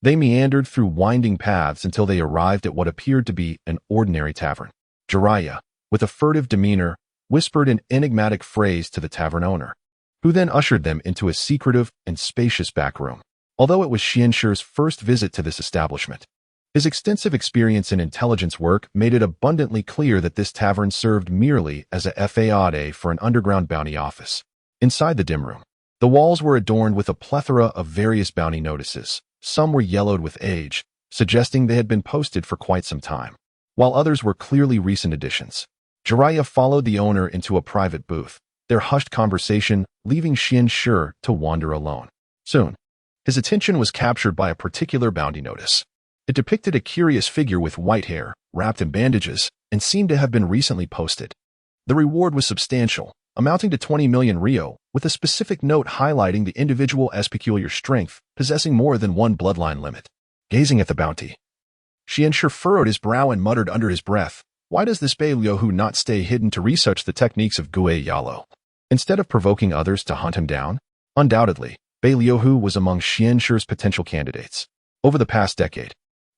[SPEAKER 1] they meandered through winding paths until they arrived at what appeared to be an ordinary tavern. Jiraiya, with a furtive demeanor, whispered an enigmatic phrase to the tavern owner, who then ushered them into a secretive and spacious back room. Although it was Shinshu's first visit to this establishment, his extensive experience in intelligence work made it abundantly clear that this tavern served merely as a fade for an underground bounty office. Inside the dim room, the walls were adorned with a plethora of various bounty notices. Some were yellowed with age, suggesting they had been posted for quite some time, while others were clearly recent additions. Jiraiya followed the owner into a private booth, their hushed conversation leaving Shinshu to wander alone. Soon, his attention was captured by a particular bounty notice. It depicted a curious figure with white hair, wrapped in bandages, and seemed to have been recently posted. The reward was substantial, amounting to 20 million Ryo, with a specific note highlighting the individual's peculiar strength, possessing more than one bloodline limit. Gazing at the bounty, Shinshu furrowed his brow and muttered under his breath, "Why does this Beilyohu not stay hidden to research the techniques of Gue Yalo, instead of provoking others to hunt him down?" Undoubtedly, Beilyohu was among Shinshu's potential candidates. Over the past decade,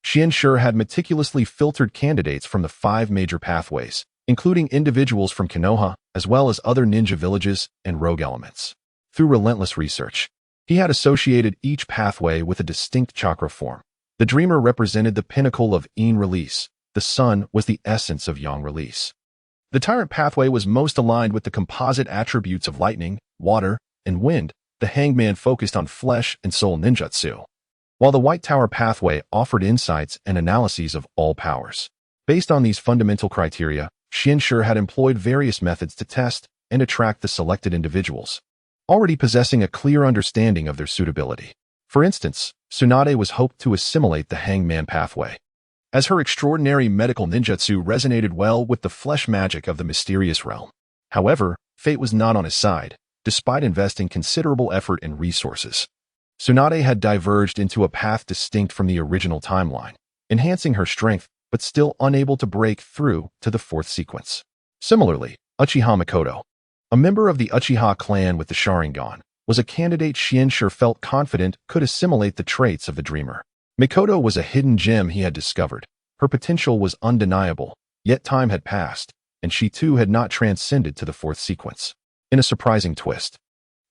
[SPEAKER 1] Shinshu had meticulously filtered candidates from the 5 major pathways, including individuals from Konoha, as well as other ninja villages and rogue elements. Through relentless research, he had associated each pathway with a distinct chakra form. The dreamer represented the pinnacle of Yin release. The sun was the essence of Yang release. The tyrant pathway was most aligned with the composite attributes of lightning, water, and wind. The hangman focused on flesh and soul ninjutsu, while the white tower pathway offered insights and analyses of all powers. Based on these fundamental criteria, Shinshu had employed various methods to test and attract the selected individuals, already possessing a clear understanding of their suitability. For instance, Tsunade was hoped to assimilate the hangman pathway, as her extraordinary medical ninjutsu resonated well with the flesh magic of the mysterious realm. However, fate was not on his side, despite investing considerable effort and resources. Tsunade had diverged into a path distinct from the original timeline, enhancing her strength but still unable to break through to the 4th sequence. Similarly, Uchiha Makoto, a member of the Uchiha clan with the Sharingan, was a candidate Shinshu felt confident could assimilate the traits of the dreamer. Makoto was a hidden gem he had discovered. Her potential was undeniable, yet time had passed, and she too had not transcended to the 4th sequence. In a surprising twist,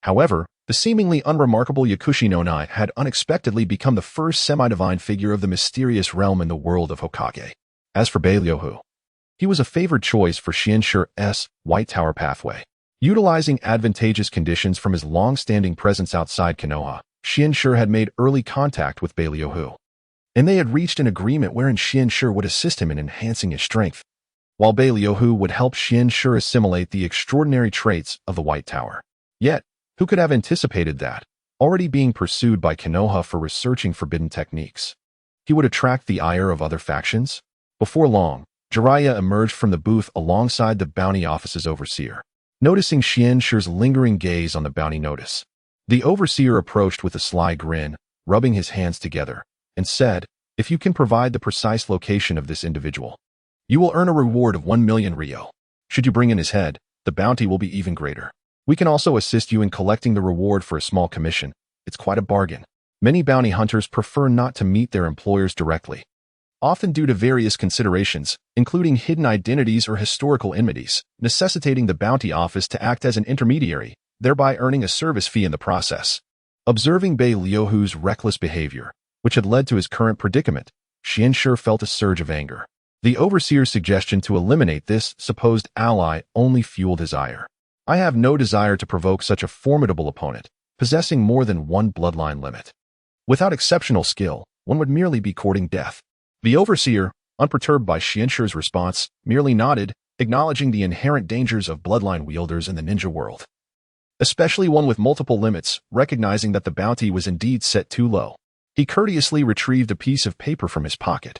[SPEAKER 1] However, the seemingly unremarkable Yakushi no Nai had unexpectedly become the first semi-divine figure of the mysterious realm in the world of Hokage. As for Beilyohu, he was a favored choice for Xianshur's White Tower pathway. Utilizing advantageous conditions from his long-standing presence outside Konoha, Xianshur had made early contact with Beilyohu, and they had reached an agreement wherein Xianshur would assist him in enhancing his strength, while Beilyohu would help Xianshur assimilate the extraordinary traits of the White Tower. Yet, who could have anticipated that, already being pursued by Konoha for researching forbidden techniques, he would attract the ire of other factions? Before long, Jiraiya emerged from the booth alongside the bounty office's overseer. Noticing Xianshur's lingering gaze on the bounty notice, the overseer approached with a sly grin, rubbing his hands together, and said, "If you can provide the precise location of this individual, you will earn a reward of 1 million ryo. Should you bring in his head, the bounty will be even greater. We can also assist you in collecting the reward for a small commission. It's quite a bargain." Many bounty hunters prefer not to meet their employers directly, often due to various considerations, including hidden identities or historical enmities, necessitating the bounty office to act as an intermediary, thereby earning a service fee in the process. Observing Beilyohu's reckless behavior, which had led to his current predicament, Xianshur felt a surge of anger. The overseer's suggestion to eliminate this supposed ally only fueled his ire. "I have no desire to provoke such a formidable opponent, possessing more than one bloodline limit. Without exceptional skill, one would merely be courting death." The overseer, unperturbed by Xianshur's response, merely nodded, acknowledging the inherent dangers of bloodline wielders in the ninja world, especially one with multiple limits. Recognizing that the bounty was indeed set too low, he courteously retrieved a piece of paper from his pocket,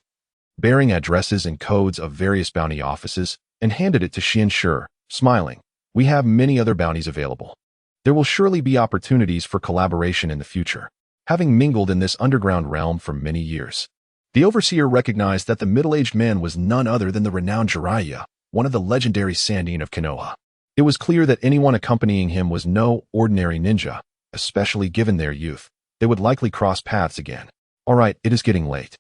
[SPEAKER 1] bearing addresses and codes of various bounty offices, and handed it to Xianshur, smiling. "We have many other bounties available. There will surely be opportunities for collaboration in the future." Having mingled in this underground realm for many years, the overseer recognized that the middle-aged man was none other than the renowned Jiraiya, one of the legendary Sannin of Konoha. It was clear that anyone accompanying him was no ordinary ninja, especially given their youth. They would likely cross paths again. "All right, it is getting late.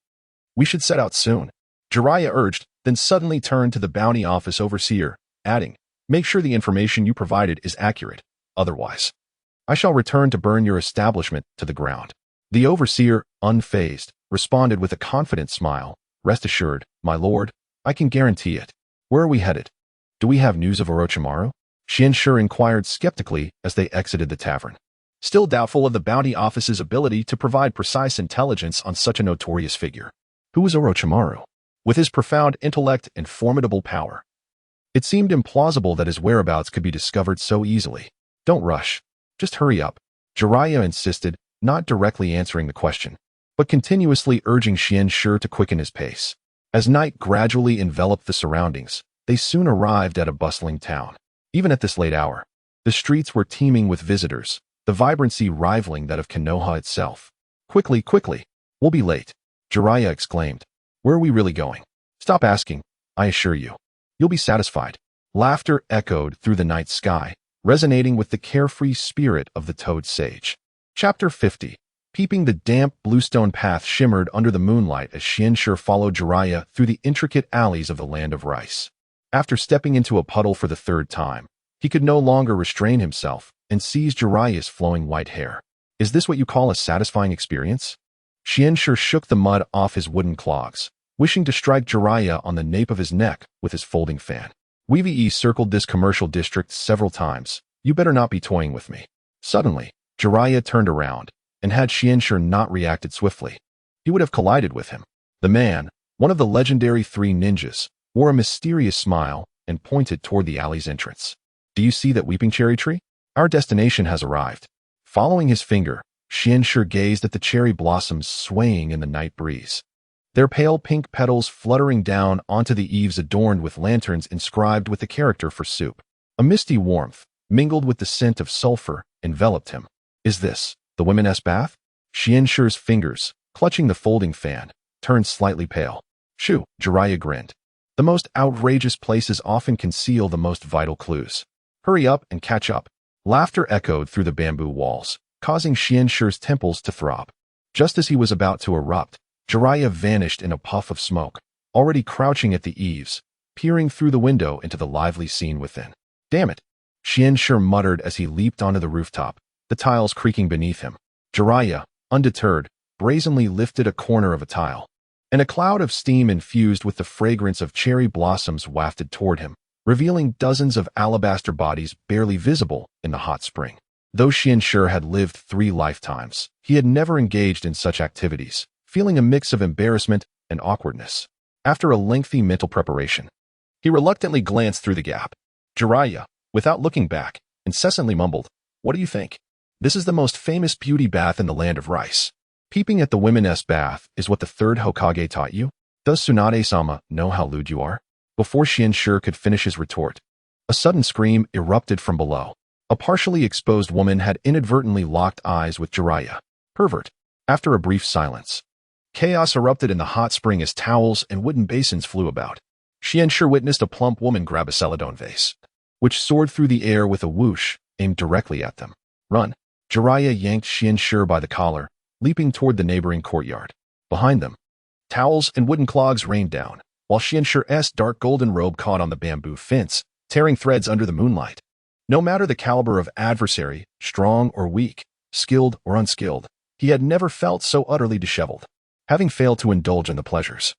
[SPEAKER 1] We should set out soon," Jiraiya urged, then suddenly turned to the bounty office overseer, adding, "Make sure the information you provided is accurate. Otherwise, I shall return to burn your establishment to the ground." The overseer, unfazed, responded with a confident smile, "Rest assured, my lord, I can guarantee it." "Where are we headed? Do we have news of Orochimaru?" Xianshur inquired skeptically as they exited the tavern, still doubtful of the bounty office's ability to provide precise intelligence on such a notorious figure. Who was Orochimaru? With his profound intellect and formidable power, it seemed implausible that his whereabouts could be discovered so easily. "Don't rush. Just hurry up," Jiraiya insisted, not directly answering the question, but continuously urging Xianshur to quicken his pace. As night gradually enveloped the surroundings, they soon arrived at a bustling town. Even at this late hour, the streets were teeming with visitors, the vibrancy rivaling that of Konoha itself. Quickly, we'll be late," Jiraiya exclaimed. "Where are we really going? Stop asking, I assure you. You'll be satisfied." Laughter echoed through the night sky, resonating with the carefree spirit of the Toad Sage. Chapter 50. Peeping the damp bluestone path shimmered under the moonlight as Xianshur followed Jiraiya through the intricate alleys of the land of rice. After stepping into a puddle for the third time, he could no longer restrain himself and seized Jiraiya's flowing white hair. "Is this what you call a satisfying experience?" Xianshur shook the mud off his wooden clogs, wishing to strike Jiraiya on the nape of his neck with his folding fan. "We've circled this commercial district several times. You better not be toying with me." Suddenly, Jiraiya turned around, and had Xianshur not reacted swiftly, he would have collided with him. The man, one of the legendary three ninjas, wore a mysterious smile and pointed toward the alley's entrance. "Do you see that weeping cherry tree? Our destination has arrived." Following his finger, Xianshur gazed at the cherry blossoms swaying in the night breeze, their pale pink petals fluttering down onto the eaves adorned with lanterns inscribed with the character for soup. A misty warmth, mingled with the scent of sulfur, enveloped him. "Is this the women's bath?" Xianshur's fingers, clutching the folding fan, turned slightly pale. "Shoo," Jiraiya grinned. "The most outrageous places often conceal the most vital clues. Hurry up and catch up." Laughter echoed through the bamboo walls, causing Xianshur's temples to throb. Just as he was about to erupt, Jiraiya vanished in a puff of smoke, already crouching at the eaves, peering through the window into the lively scene within. "Damn it," Xianshur muttered as he leaped onto the rooftop, the tiles creaking beneath him. Jiraiya, undeterred, brazenly lifted a corner of a tile, and a cloud of steam infused with the fragrance of cherry blossoms wafted toward him, revealing dozens of alabaster bodies barely visible in the hot spring. Though Xianxue had lived 3 lifetimes, he had never engaged in such activities, feeling a mix of embarrassment and awkwardness. After a lengthy mental preparation, he reluctantly glanced through the gap. Jiraiya, without looking back, incessantly mumbled, "What do you think? This is the most famous beauty bath in the land of rice. Peeping at the women's bath is what the 3rd Hokage taught you? Does Tsunade-sama know how lewd you are?" Before Xianxue could finish his retort, a sudden scream erupted from below. A partially exposed woman had inadvertently locked eyes with Jiraiya. Pervert. After a brief silence, chaos erupted in the hot spring as towels and wooden basins flew about. Xianxue witnessed a plump woman grab a celadon vase, which soared through the air with a whoosh, aimed directly at them. "Run!" Jiraiya yanked Xianxue by the collar, leaping toward the neighboring courtyard. Behind them, towels and wooden clogs rained down, while Xianxue's dark golden robe caught on the bamboo fence, tearing threads under the moonlight. No matter the caliber of adversary, strong or weak, skilled or unskilled, he had never felt so utterly disheveled. Having failed to indulge in the pleasures,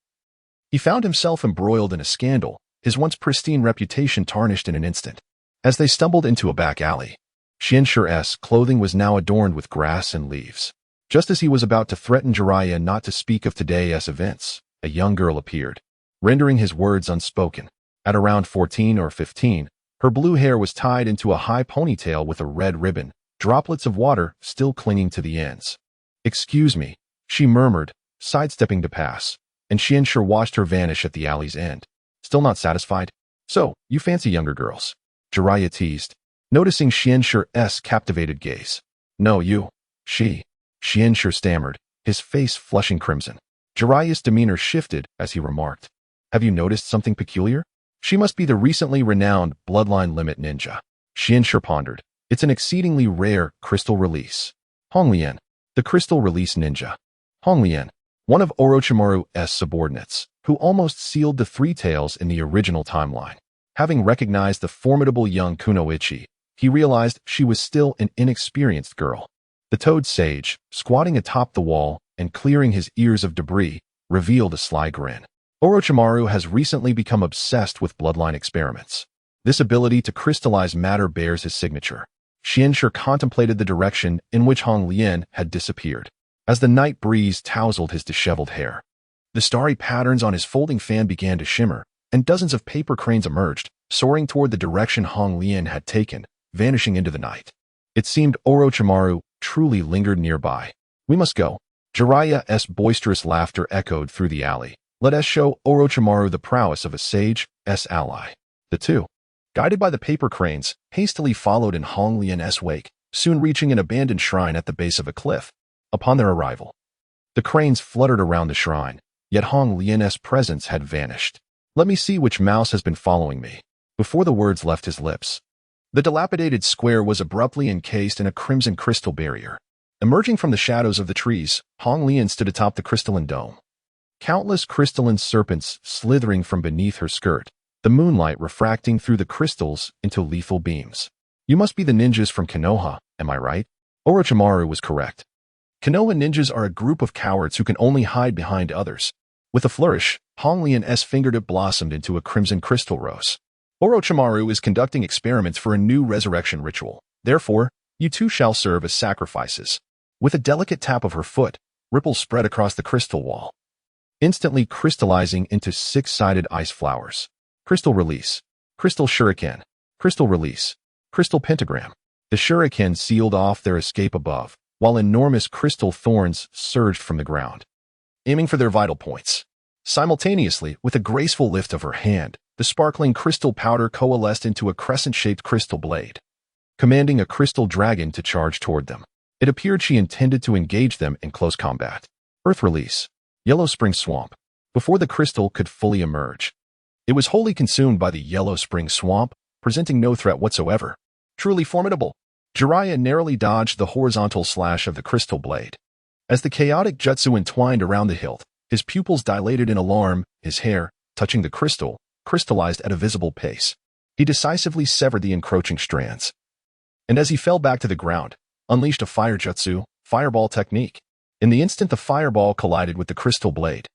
[SPEAKER 1] he found himself embroiled in a scandal, his once pristine reputation tarnished in an instant. As they stumbled into a back alley, Xianxue's clothing was now adorned with grass and leaves. Just as he was about to threaten Jiraiya not to speak of today's events, a young girl appeared, rendering his words unspoken. At around 14 or 15, her blue hair was tied into a high ponytail with a red ribbon, droplets of water still clinging to the ends. "Excuse me," she murmured, sidestepping to pass, and Xianxue watched her vanish at the alley's end. Still not satisfied? "So, you fancy younger girls?" Jiraiya teased, noticing Xianxue's captivated gaze. "No, you." "She." Xianxue stammered, his face flushing crimson. Jiraiya's demeanor shifted as he remarked, "Have you noticed something peculiar? She must be the recently renowned bloodline limit ninja." Xianxue pondered. "It's an exceedingly rare crystal release." Honglien, the crystal release ninja. Honglien, one of Orochimaru's subordinates, who almost sealed the 3 tails in the original timeline. Having recognized the formidable young Kunoichi, he realized she was still an inexperienced girl. The toad sage, squatting atop the wall and clearing his ears of debris, revealed a sly grin. Orochimaru has recently become obsessed with bloodline experiments. This ability to crystallize matter bears his signature. Xianxue contemplated the direction in which Honglien had disappeared, as the night breeze tousled his disheveled hair. The starry patterns on his folding fan began to shimmer, and dozens of paper cranes emerged, soaring toward the direction Honglien had taken, vanishing into the night. It seemed Orochimaru truly lingered nearby. "We must go." Jiraiya's boisterous laughter echoed through the alley. "Let us show Orochimaru the prowess of a sage's ally." The two, guided by the paper cranes, hastily followed in Honglien's wake, soon reaching an abandoned shrine at the base of a cliff. Upon their arrival, the cranes fluttered around the shrine, yet Honglien's presence had vanished. "Let me see which mouse has been following me." Before the words left his lips, the dilapidated square was abruptly encased in a crimson crystal barrier. Emerging from the shadows of the trees, Honglien stood atop the crystalline dome. Countless crystalline serpents slithering from beneath her skirt, the moonlight refracting through the crystals into lethal beams. "You must be the ninjas from Konoha, am I right?" Orochimaru was correct. Konoha ninjas are a group of cowards who can only hide behind others. With a flourish, Honglien's fingertip blossomed into a crimson crystal rose. "Orochimaru is conducting experiments for a new resurrection ritual. Therefore, you two shall serve as sacrifices." With a delicate tap of her foot, ripples spread across the crystal wall, instantly crystallizing into 6-sided ice flowers. Crystal release. Crystal shuriken. Crystal release. Crystal pentagram. The shuriken sealed off their escape above, while enormous crystal thorns surged from the ground, aiming for their vital points. Simultaneously, with a graceful lift of her hand, the sparkling crystal powder coalesced into a crescent-shaped crystal blade, commanding a crystal dragon to charge toward them. It appeared she intended to engage them in close combat. Earth release. Yellow spring swamp. Before the crystal could fully emerge, it was wholly consumed by the yellow spring swamp, presenting no threat whatsoever. Truly formidable. Jiraiya narrowly dodged the horizontal slash of the crystal blade. As the chaotic jutsu entwined around the hilt, his pupils dilated in alarm, his hair, touching the crystal, crystallized at a visible pace. He decisively severed the encroaching strands, and as he fell back to the ground, unleashed a fire jutsu, fireball technique. In the instant the fireball collided with the crystal blade,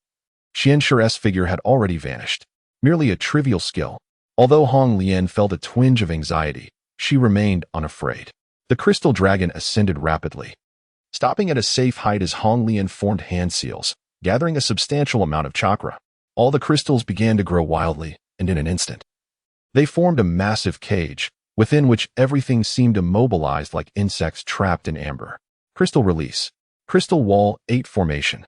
[SPEAKER 1] Xianxure's figure had already vanished. Merely a trivial skill. Although Hong Lian felt a twinge of anxiety, she remained unafraid. The crystal dragon ascended rapidly, stopping at a safe height as Hong Lian formed hand seals, gathering a substantial amount of chakra. All the crystals began to grow wildly, and in an instant, they formed a massive cage, within which everything seemed immobilized like insects trapped in amber. Crystal release. Crystal wall 8 formation.